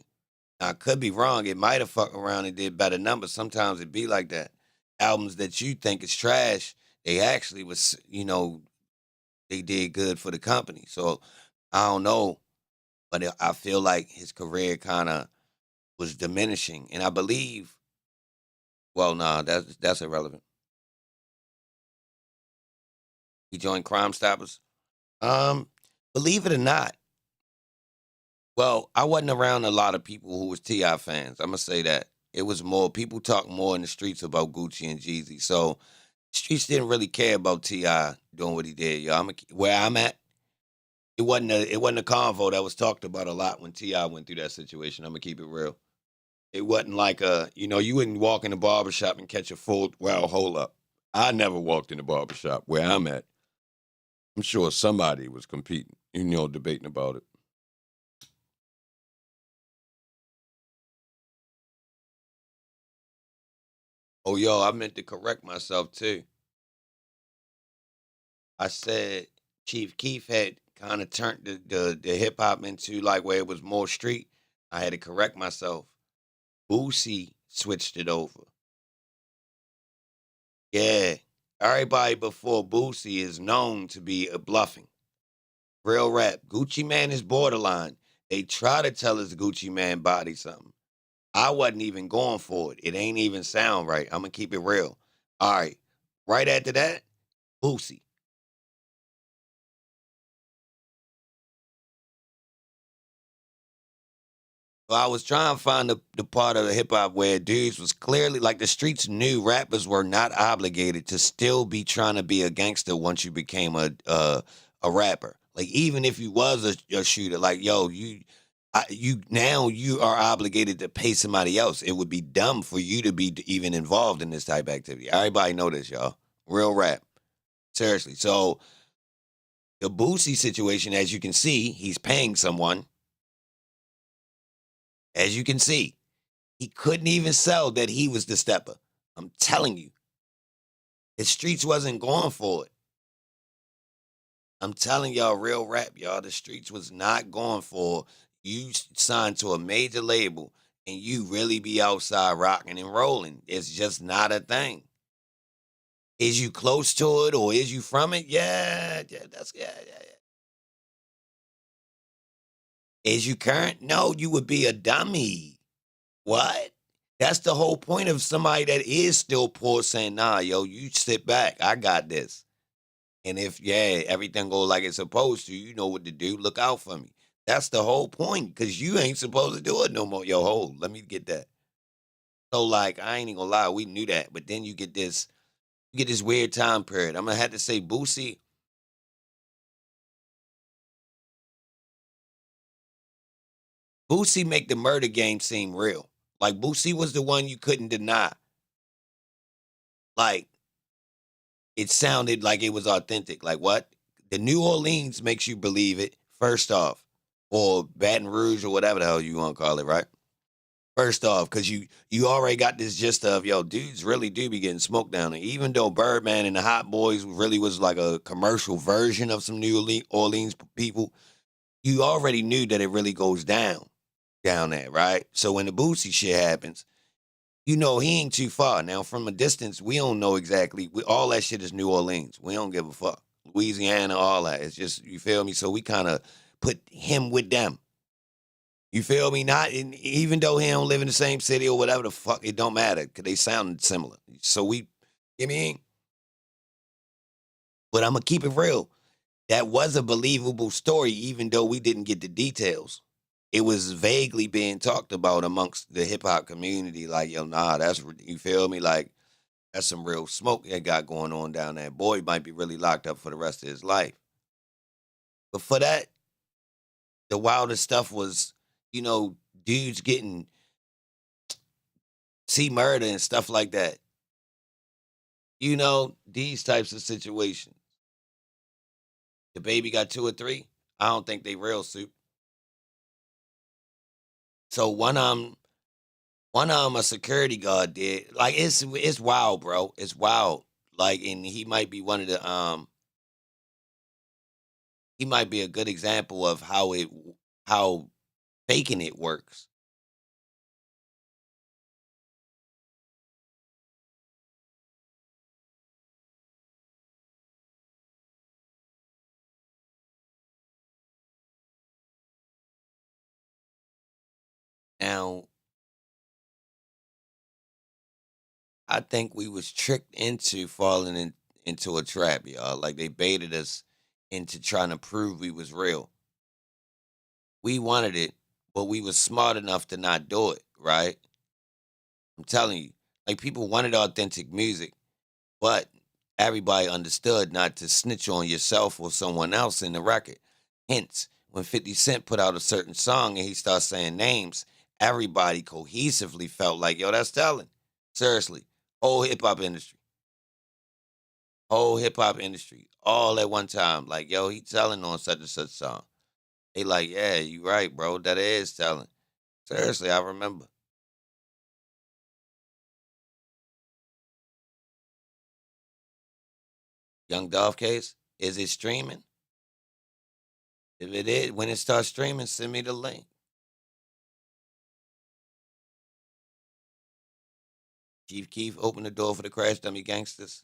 Now, I could be wrong. It might have fucked around and did better numbers. Sometimes it be like that. Albums that you think is trash, they actually was, they did good for the company. So I don't know, but I feel like his career kind of was diminishing. And I believe Well, nah, that's irrelevant. He joined Crime Stoppers. Believe it or not, well, I wasn't around a lot of people who was T.I. fans. I'm gonna say that. It was more people talk more in the streets about Gucci and Jeezy. So streets didn't really care about T.I. doing what he did, yo. Where I'm at, it wasn't a convo that was talked about a lot when T.I. went through that situation. I'm gonna keep it real. It wasn't like you wouldn't walk in the barbershop and catch a full, well, hold up. I never walked in the barbershop where I'm at. I'm sure somebody was competing, debating about it. Oh, yo, I meant to correct myself too. I said Chief Keef had kind of turned the hip hop into like where it was more street. I had to correct myself. Boosie switched it over. Yeah. Everybody before Boosie is known to be a bluffing. Real rap. Gucci Man is borderline. They try to tell us Gucci Man body something. I wasn't even going for it. It ain't even sound right. I'm going to keep it real. All right. Right after that, Boosie. Well, I was trying to find the part of the hip hop where dudes was clearly like the streets knew rappers were not obligated to still be trying to be a gangster once you became a rapper. Like even if you was a shooter, like yo, you now you are obligated to pay somebody else. It would be dumb for you to be even involved in this type of activity. Everybody know this, y'all. Real rap, seriously. So the Boosie situation, as you can see, he's paying someone. As you can see. He couldn't even sell that he was the stepper. I'm telling you. The streets wasn't going for it. I'm telling y'all real rap, y'all. The streets was not going for you signed to a major label and you really be outside rocking and rolling. It's just not a thing. Is you close to it or is you from it? Yeah. Is you current? No, you would be a dummy. What? That's the whole point of somebody that is still poor saying, nah, yo, you sit back. I got this. And if, everything go like it's supposed to, you know what to do. Look out for me. That's the whole point because you ain't supposed to do it no more. Yo, hold, let me get that. So, like, I ain't even gonna lie, we knew that. But then you get this weird time period. I'm gonna have to say Boosie. Boosie make the murder game seem real. Like, Boosie was the one you couldn't deny. Like, it sounded like it was authentic. Like what? The New Orleans makes you believe it, first off. Or Baton Rouge or whatever the hell you want to call it, right? First off, because you already got this gist of, yo, dudes really do be getting smoked down there. Even though Birdman and the Hot Boys really was like a commercial version of some New Orleans people, you already knew that it really goes down there, right? So when the Boosie shit happens, you know he ain't too far. Now, from a distance, we don't know exactly. All that shit is New Orleans. We don't give a fuck. Louisiana, all that. It's just, you feel me? So we kind of put him with them. You feel me? Not even though he don't live in the same city or whatever the fuck, it don't matter because they sound similar. So we, you mean? But I'm going to keep it real. That was a believable story, even though we didn't get the details. It was vaguely being talked about amongst the hip hop community. Like, yo, nah, you feel me? Like, that's some real smoke that got going on down there. Boy might be really locked up for the rest of his life. But for that, the wildest stuff was, dudes getting murder and stuff like that. These types of situations. The baby got 2 or 3. I don't think they real soup. So one a security guard did. Like it's wild, bro. It's wild. Like, and he might be one of the he might be a good example of how faking it works. Now, I think we was tricked into falling into a trap, y'all. Like they baited us into trying to prove we was real. We wanted it, but we was smart enough to not do it, right? I'm telling you. Like people wanted authentic music, but everybody understood not to snitch on yourself or someone else in the record. Hence, when 50 Cent put out a certain song and he started saying names, everybody cohesively felt like, yo, that's telling. Seriously. Whole hip-hop industry. Whole hip-hop industry. All at one time. Like, yo, he telling on such and such song. They like, yeah, you right, bro. That is telling. Seriously, I remember. Young Dolph case, is it streaming? If it is, when it starts streaming, send me the link. Chief Keef opened the door for the Crash Dummy Gangsters.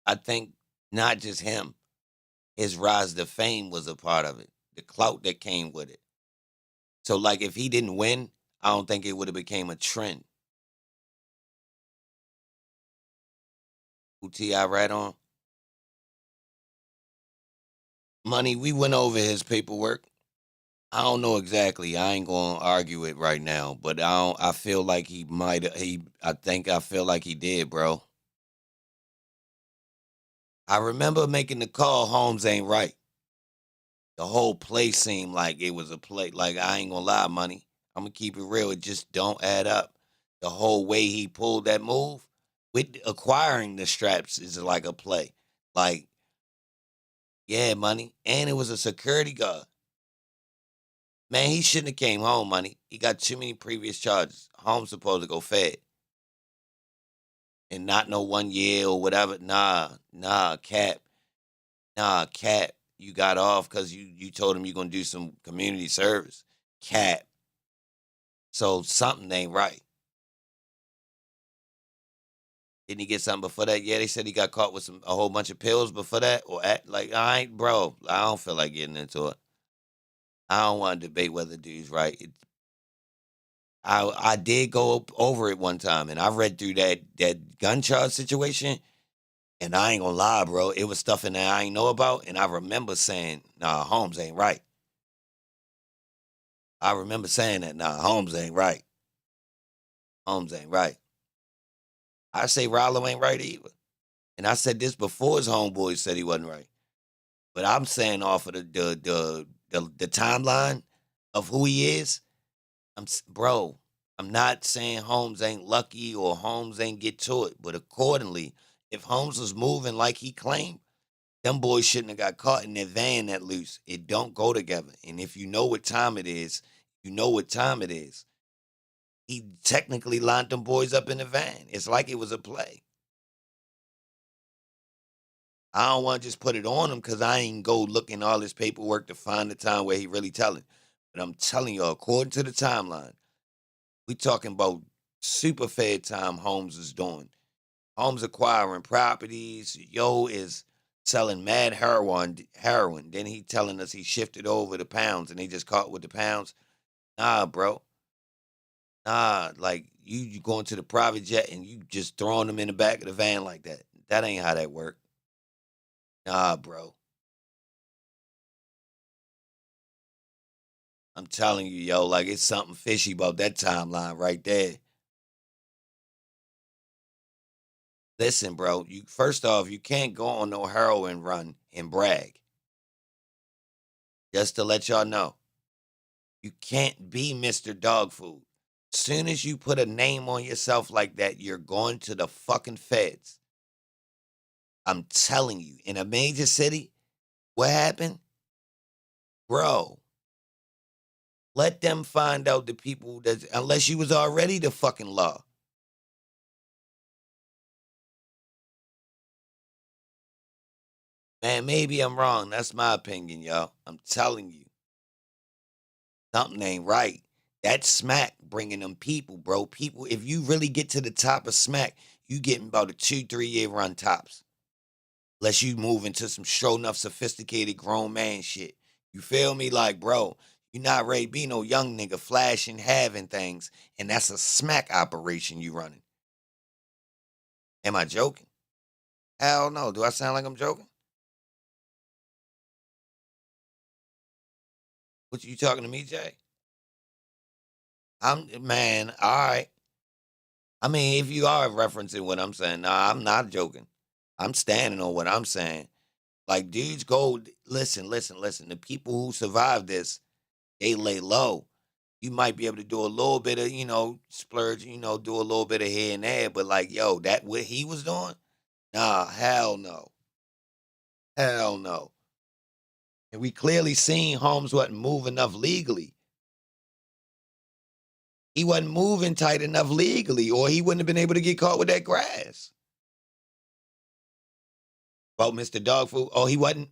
I think not just him, his rise to fame was a part of it. The clout that came with it. So, like, if he didn't win, I don't think it would have became a trend. Who T.I. rat on? Money, we went over his paperwork. I don't know exactly. I ain't gonna argue it right now, but I feel like he might. I feel like he did, bro. I remember making the call. Holmes ain't right. The whole play seemed like it was a play. Like I ain't gonna lie, money. I'm gonna keep it real. It just don't add up. The whole way he pulled that move with acquiring the straps is like a play. Like, yeah, money, and it was a security guard. Man, he shouldn't have came home, money. He got too many previous charges. Holmes supposed to go fed. And not no 1 year or whatever. Nah, Cap. Nah, Cap. You got off because you told him you're going to do some community service. Cap. So something ain't right. Didn't he get something before that? Yeah, they said he got caught with a whole bunch of pills before that. I don't feel like getting into it. I don't want to debate whether dude's right. I did go over it one time, and I read through that gun charge situation, and I ain't gonna lie, bro. It was stuff in there I ain't know about, and I remember saying, nah, Holmes ain't right. I remember saying that, nah, Holmes ain't right. Holmes ain't right. I say Rollo ain't right either. And I said this before his homeboys said he wasn't right. But I'm saying off of the timeline of who he is, I'm not saying Holmes ain't lucky or Holmes ain't get to it. But accordingly, if Holmes was moving like he claimed, them boys shouldn't have got caught in their van that loose. It don't go together. And if you know what time it is, you know what time it is. He technically lined them boys up in the van. It's like it was a play. I don't want to just put it on him because I ain't go looking all this paperwork to find the time where he really telling. But I'm telling you, according to the timeline, we talking about super fed time Holmes is doing. Holmes acquiring properties. Yo is selling mad heroin. Then he telling us he shifted over the pounds and they just caught with the pounds. Nah, bro. Nah, like you going to the private jet and you just throwing them in the back of the van like that. That ain't how that work. Nah, bro. I'm telling you, yo, like it's something fishy about that timeline right there. Listen, bro, first off, you can't go on no heroin run and brag. Just to let y'all know. You can't be Mr. Dog Food. Soon as you put a name on yourself like that, you're going to the fucking feds. I'm telling you, in a major city, what happened? Bro, let them find out the people that, unless you was already the fucking law. Man, maybe I'm wrong. That's my opinion, y'all. I'm telling you. Something ain't right. That smack bringing them people, bro. People, if you really get to the top of smack, you getting about a 2-3 year run tops. Unless you move into some show enough sophisticated grown man shit. You feel me? Like, bro, You're not ready to be no young nigga flashing, having things, and that's a smack operation you running. Am I joking? Hell no. Do I sound like I'm joking? What you talking to me, Jay? Man, all right. I mean, if you are referencing what I'm saying, nah, I'm not joking. I'm standing on what I'm saying. Like, dudes go, listen. The people who survive this, they lay low. You might be able to do a little bit of, splurge, do a little bit of here and there. But like, yo, that what he was doing? Nah, hell no. Hell no. And we clearly seen Holmes wasn't moving enough legally. He wasn't moving tight enough legally, or he wouldn't have been able to get caught with that grass. About Mr. Dogfood. Oh, he wasn't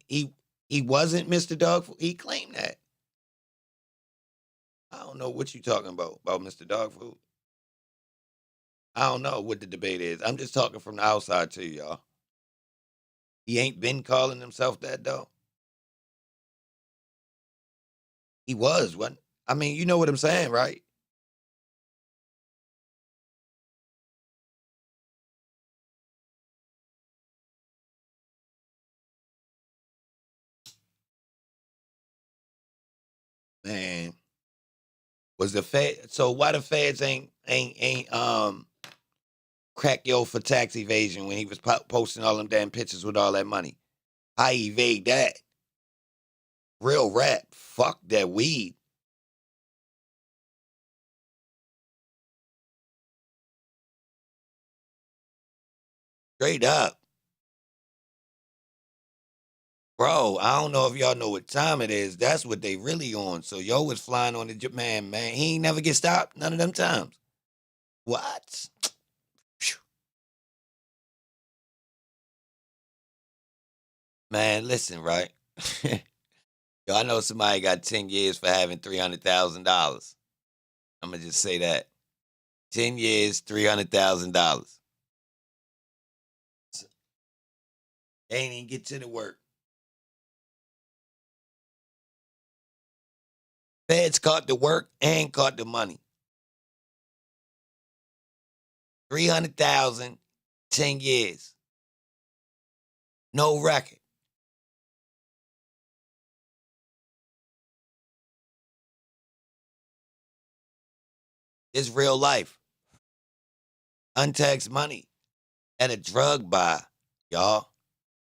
Mr. Dogfood. He claimed that. I don't know what you talking about Mr. Dogfood. I don't know what the debate is. I'm just talking from the outside to y'all. He ain't been calling himself that, though. He was, wasn't? I mean, you know what I'm saying, right? Man, was the Fed? So why the feds ain't crack yo for tax evasion when he was posting all them damn pictures with all that money? I evade that. Real rap. Fuck that weed. Straight up. Bro, I don't know if y'all know what time it is. That's what they really on. So yo was flying on the man. He ain't never get stopped none of them times. What? Man, listen, right? Yo, I know somebody got 10 years for having $300,000. I'm going to just say that. 10 years, $300,000. They ain't even get to the work. Feds caught the work and caught the money. 300,000, 10 years. No record. It's real life. Untaxed money at a drug buy, y'all.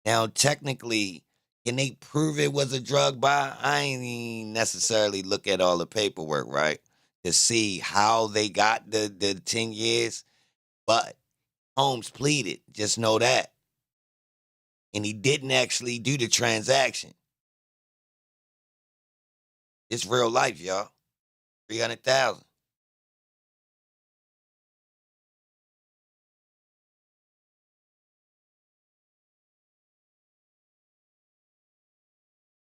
Now, technically, can they prove it was a drug buy? I ain't even necessarily look at all the paperwork, right? To see how they got the 10 years. But Holmes pleaded, just know that. And he didn't actually do the transaction. It's real life, y'all. 300,000.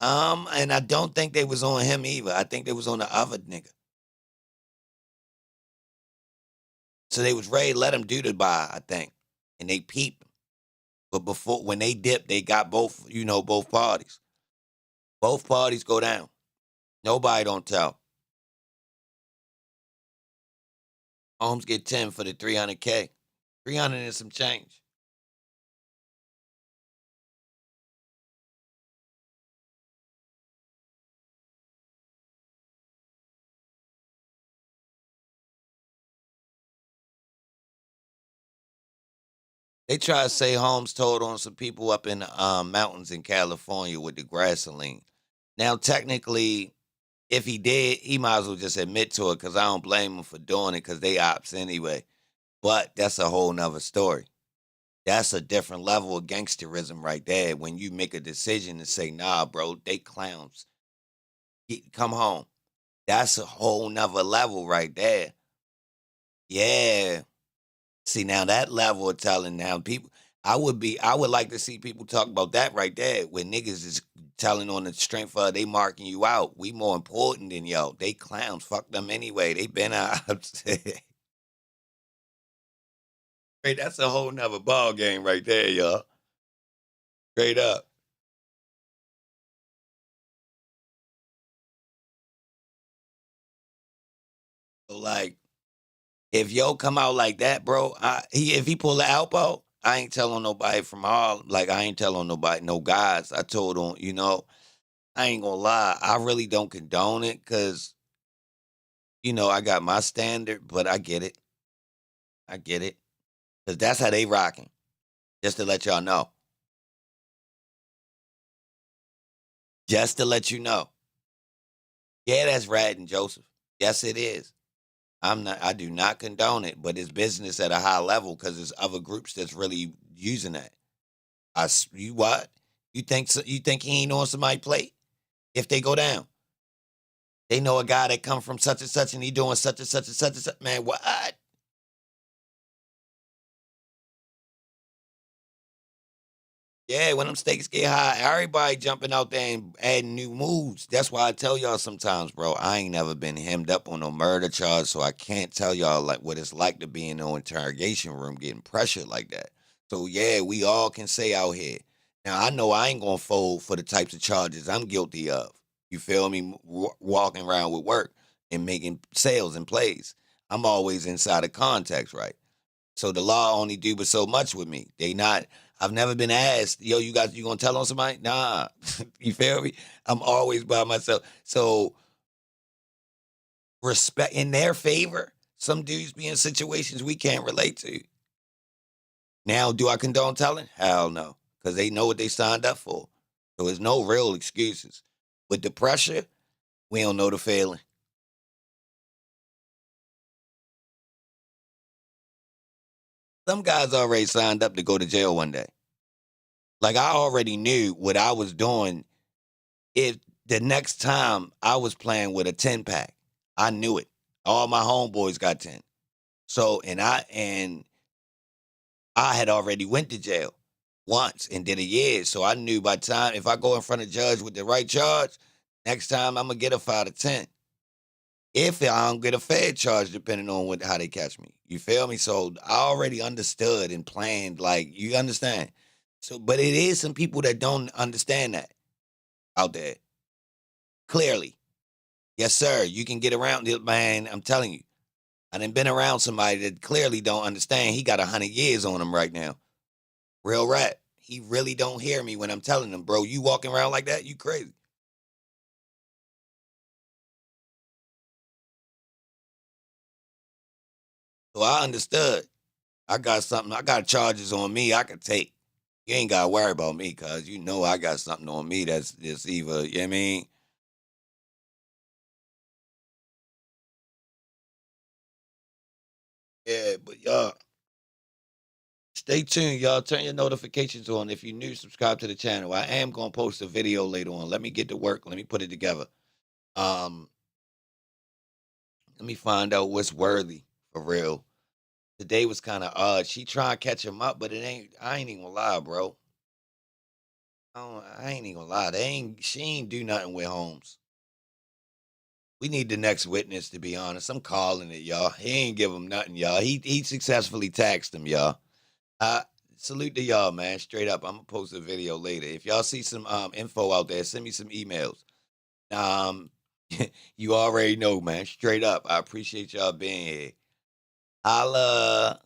And I don't think they was on him either. I think they was on the other nigga. So they was ready to let him do the buy, I think. And they peeped him. But when they dipped, they got both parties. Both parties go down. Nobody don't tell. Holmes get 10 for the 300K. 300 and some change. They try to say Holmes told on some people up in the mountains in California with the gasoline. Now, technically, if he did, he might as well just admit to it because I don't blame him for doing it because they ops anyway. But that's a whole nother story. That's a different level of gangsterism right there when you make a decision to say, nah, bro, they clowns. Come home. That's a whole nother level right there. Yeah. See, now that level of telling now people, I would like to see people talk about that right there when niggas is telling on the strength of they marking you out. We more important than yo. They clowns. Fuck them anyway. They been out. Hey, that's a whole nother ball game right there, y'all. Straight up. So, like, if yo come out like that, bro, if he pull the elbow, I ain't telling nobody from all, like, I ain't telling nobody, no guys. I told him, you know, I ain't gonna lie. I really don't condone it because, you know, I got my standard, but I get it. I get it. Because that's how they rocking. Just to let y'all know. Just to let you know. Yeah, that's Rad and Joseph. Yes, it is. I do not condone it, but it's business at a high level because there's other groups that's really using that. You what? You think he ain't on somebody's plate? If they go down, they know a guy that come from such and such, and he doing such and such and such and such. Man, what? Yeah, when them stakes get high, everybody jumping out there and adding new moves. That's why I tell y'all sometimes, bro, I ain't never been hemmed up on no murder charge, so I can't tell y'all like what it's like to be in no interrogation room getting pressured like that. So yeah, we all can say out here. Now I know I ain't gonna fold for the types of charges I'm guilty of. You feel me? Walking around with work and making sales and plays. I'm always inside of context, right? So the law only do but so much with me. I've never been asked, yo, you gonna tell on somebody? Nah. You feel me? I'm always by myself. So respect in their favor, some dudes be in situations we can't relate to. Now, do I condone telling? Hell no. Because they know what they signed up for. So there's no real excuses. With the pressure, we don't know the feeling. Some guys already signed up to go to jail one day. Like, I already knew what I was doing if the next time I was playing with a 10-pack. I knew it. All my homeboys got 10. So, and I had already went to jail once and did a year. So I knew by the time, if I go in front of a judge with the right charge, next time I'm going to get a 5 to 10. If I don't get a fair charge, depending on how they catch me. You feel me? So I already understood and planned, like, you understand? So, but it is some people that don't understand that out there. Clearly. Yes, sir. You can get around it, man. I'm telling you. I done been around somebody that clearly don't understand. He got 100 years on him right now. Real rap. He really don't hear me when I'm telling him, bro, you walking around like that, you crazy. So I understood. I got charges on me I could take. You ain't got to worry about me because you know I got something on me that's just either, you know what I mean? Yeah, but y'all, stay tuned, y'all. Turn your notifications on. If you're new, subscribe to the channel. I am going to post a video later on. Let me get to work. Let me put it together. Let me find out what's worthy for real. Today was kind of odd. She trying to catch him up, but I ain't even gonna lie, bro. I ain't even gonna lie. She ain't do nothing with Holmes. We need the next witness, to be honest. I'm calling it, y'all. He ain't give him nothing, y'all. He successfully taxed him, y'all. Salute to y'all, man. Straight up. I'm gonna post a video later. If y'all see some info out there, send me some emails. You already know, man. Straight up. I appreciate y'all being here. Holla.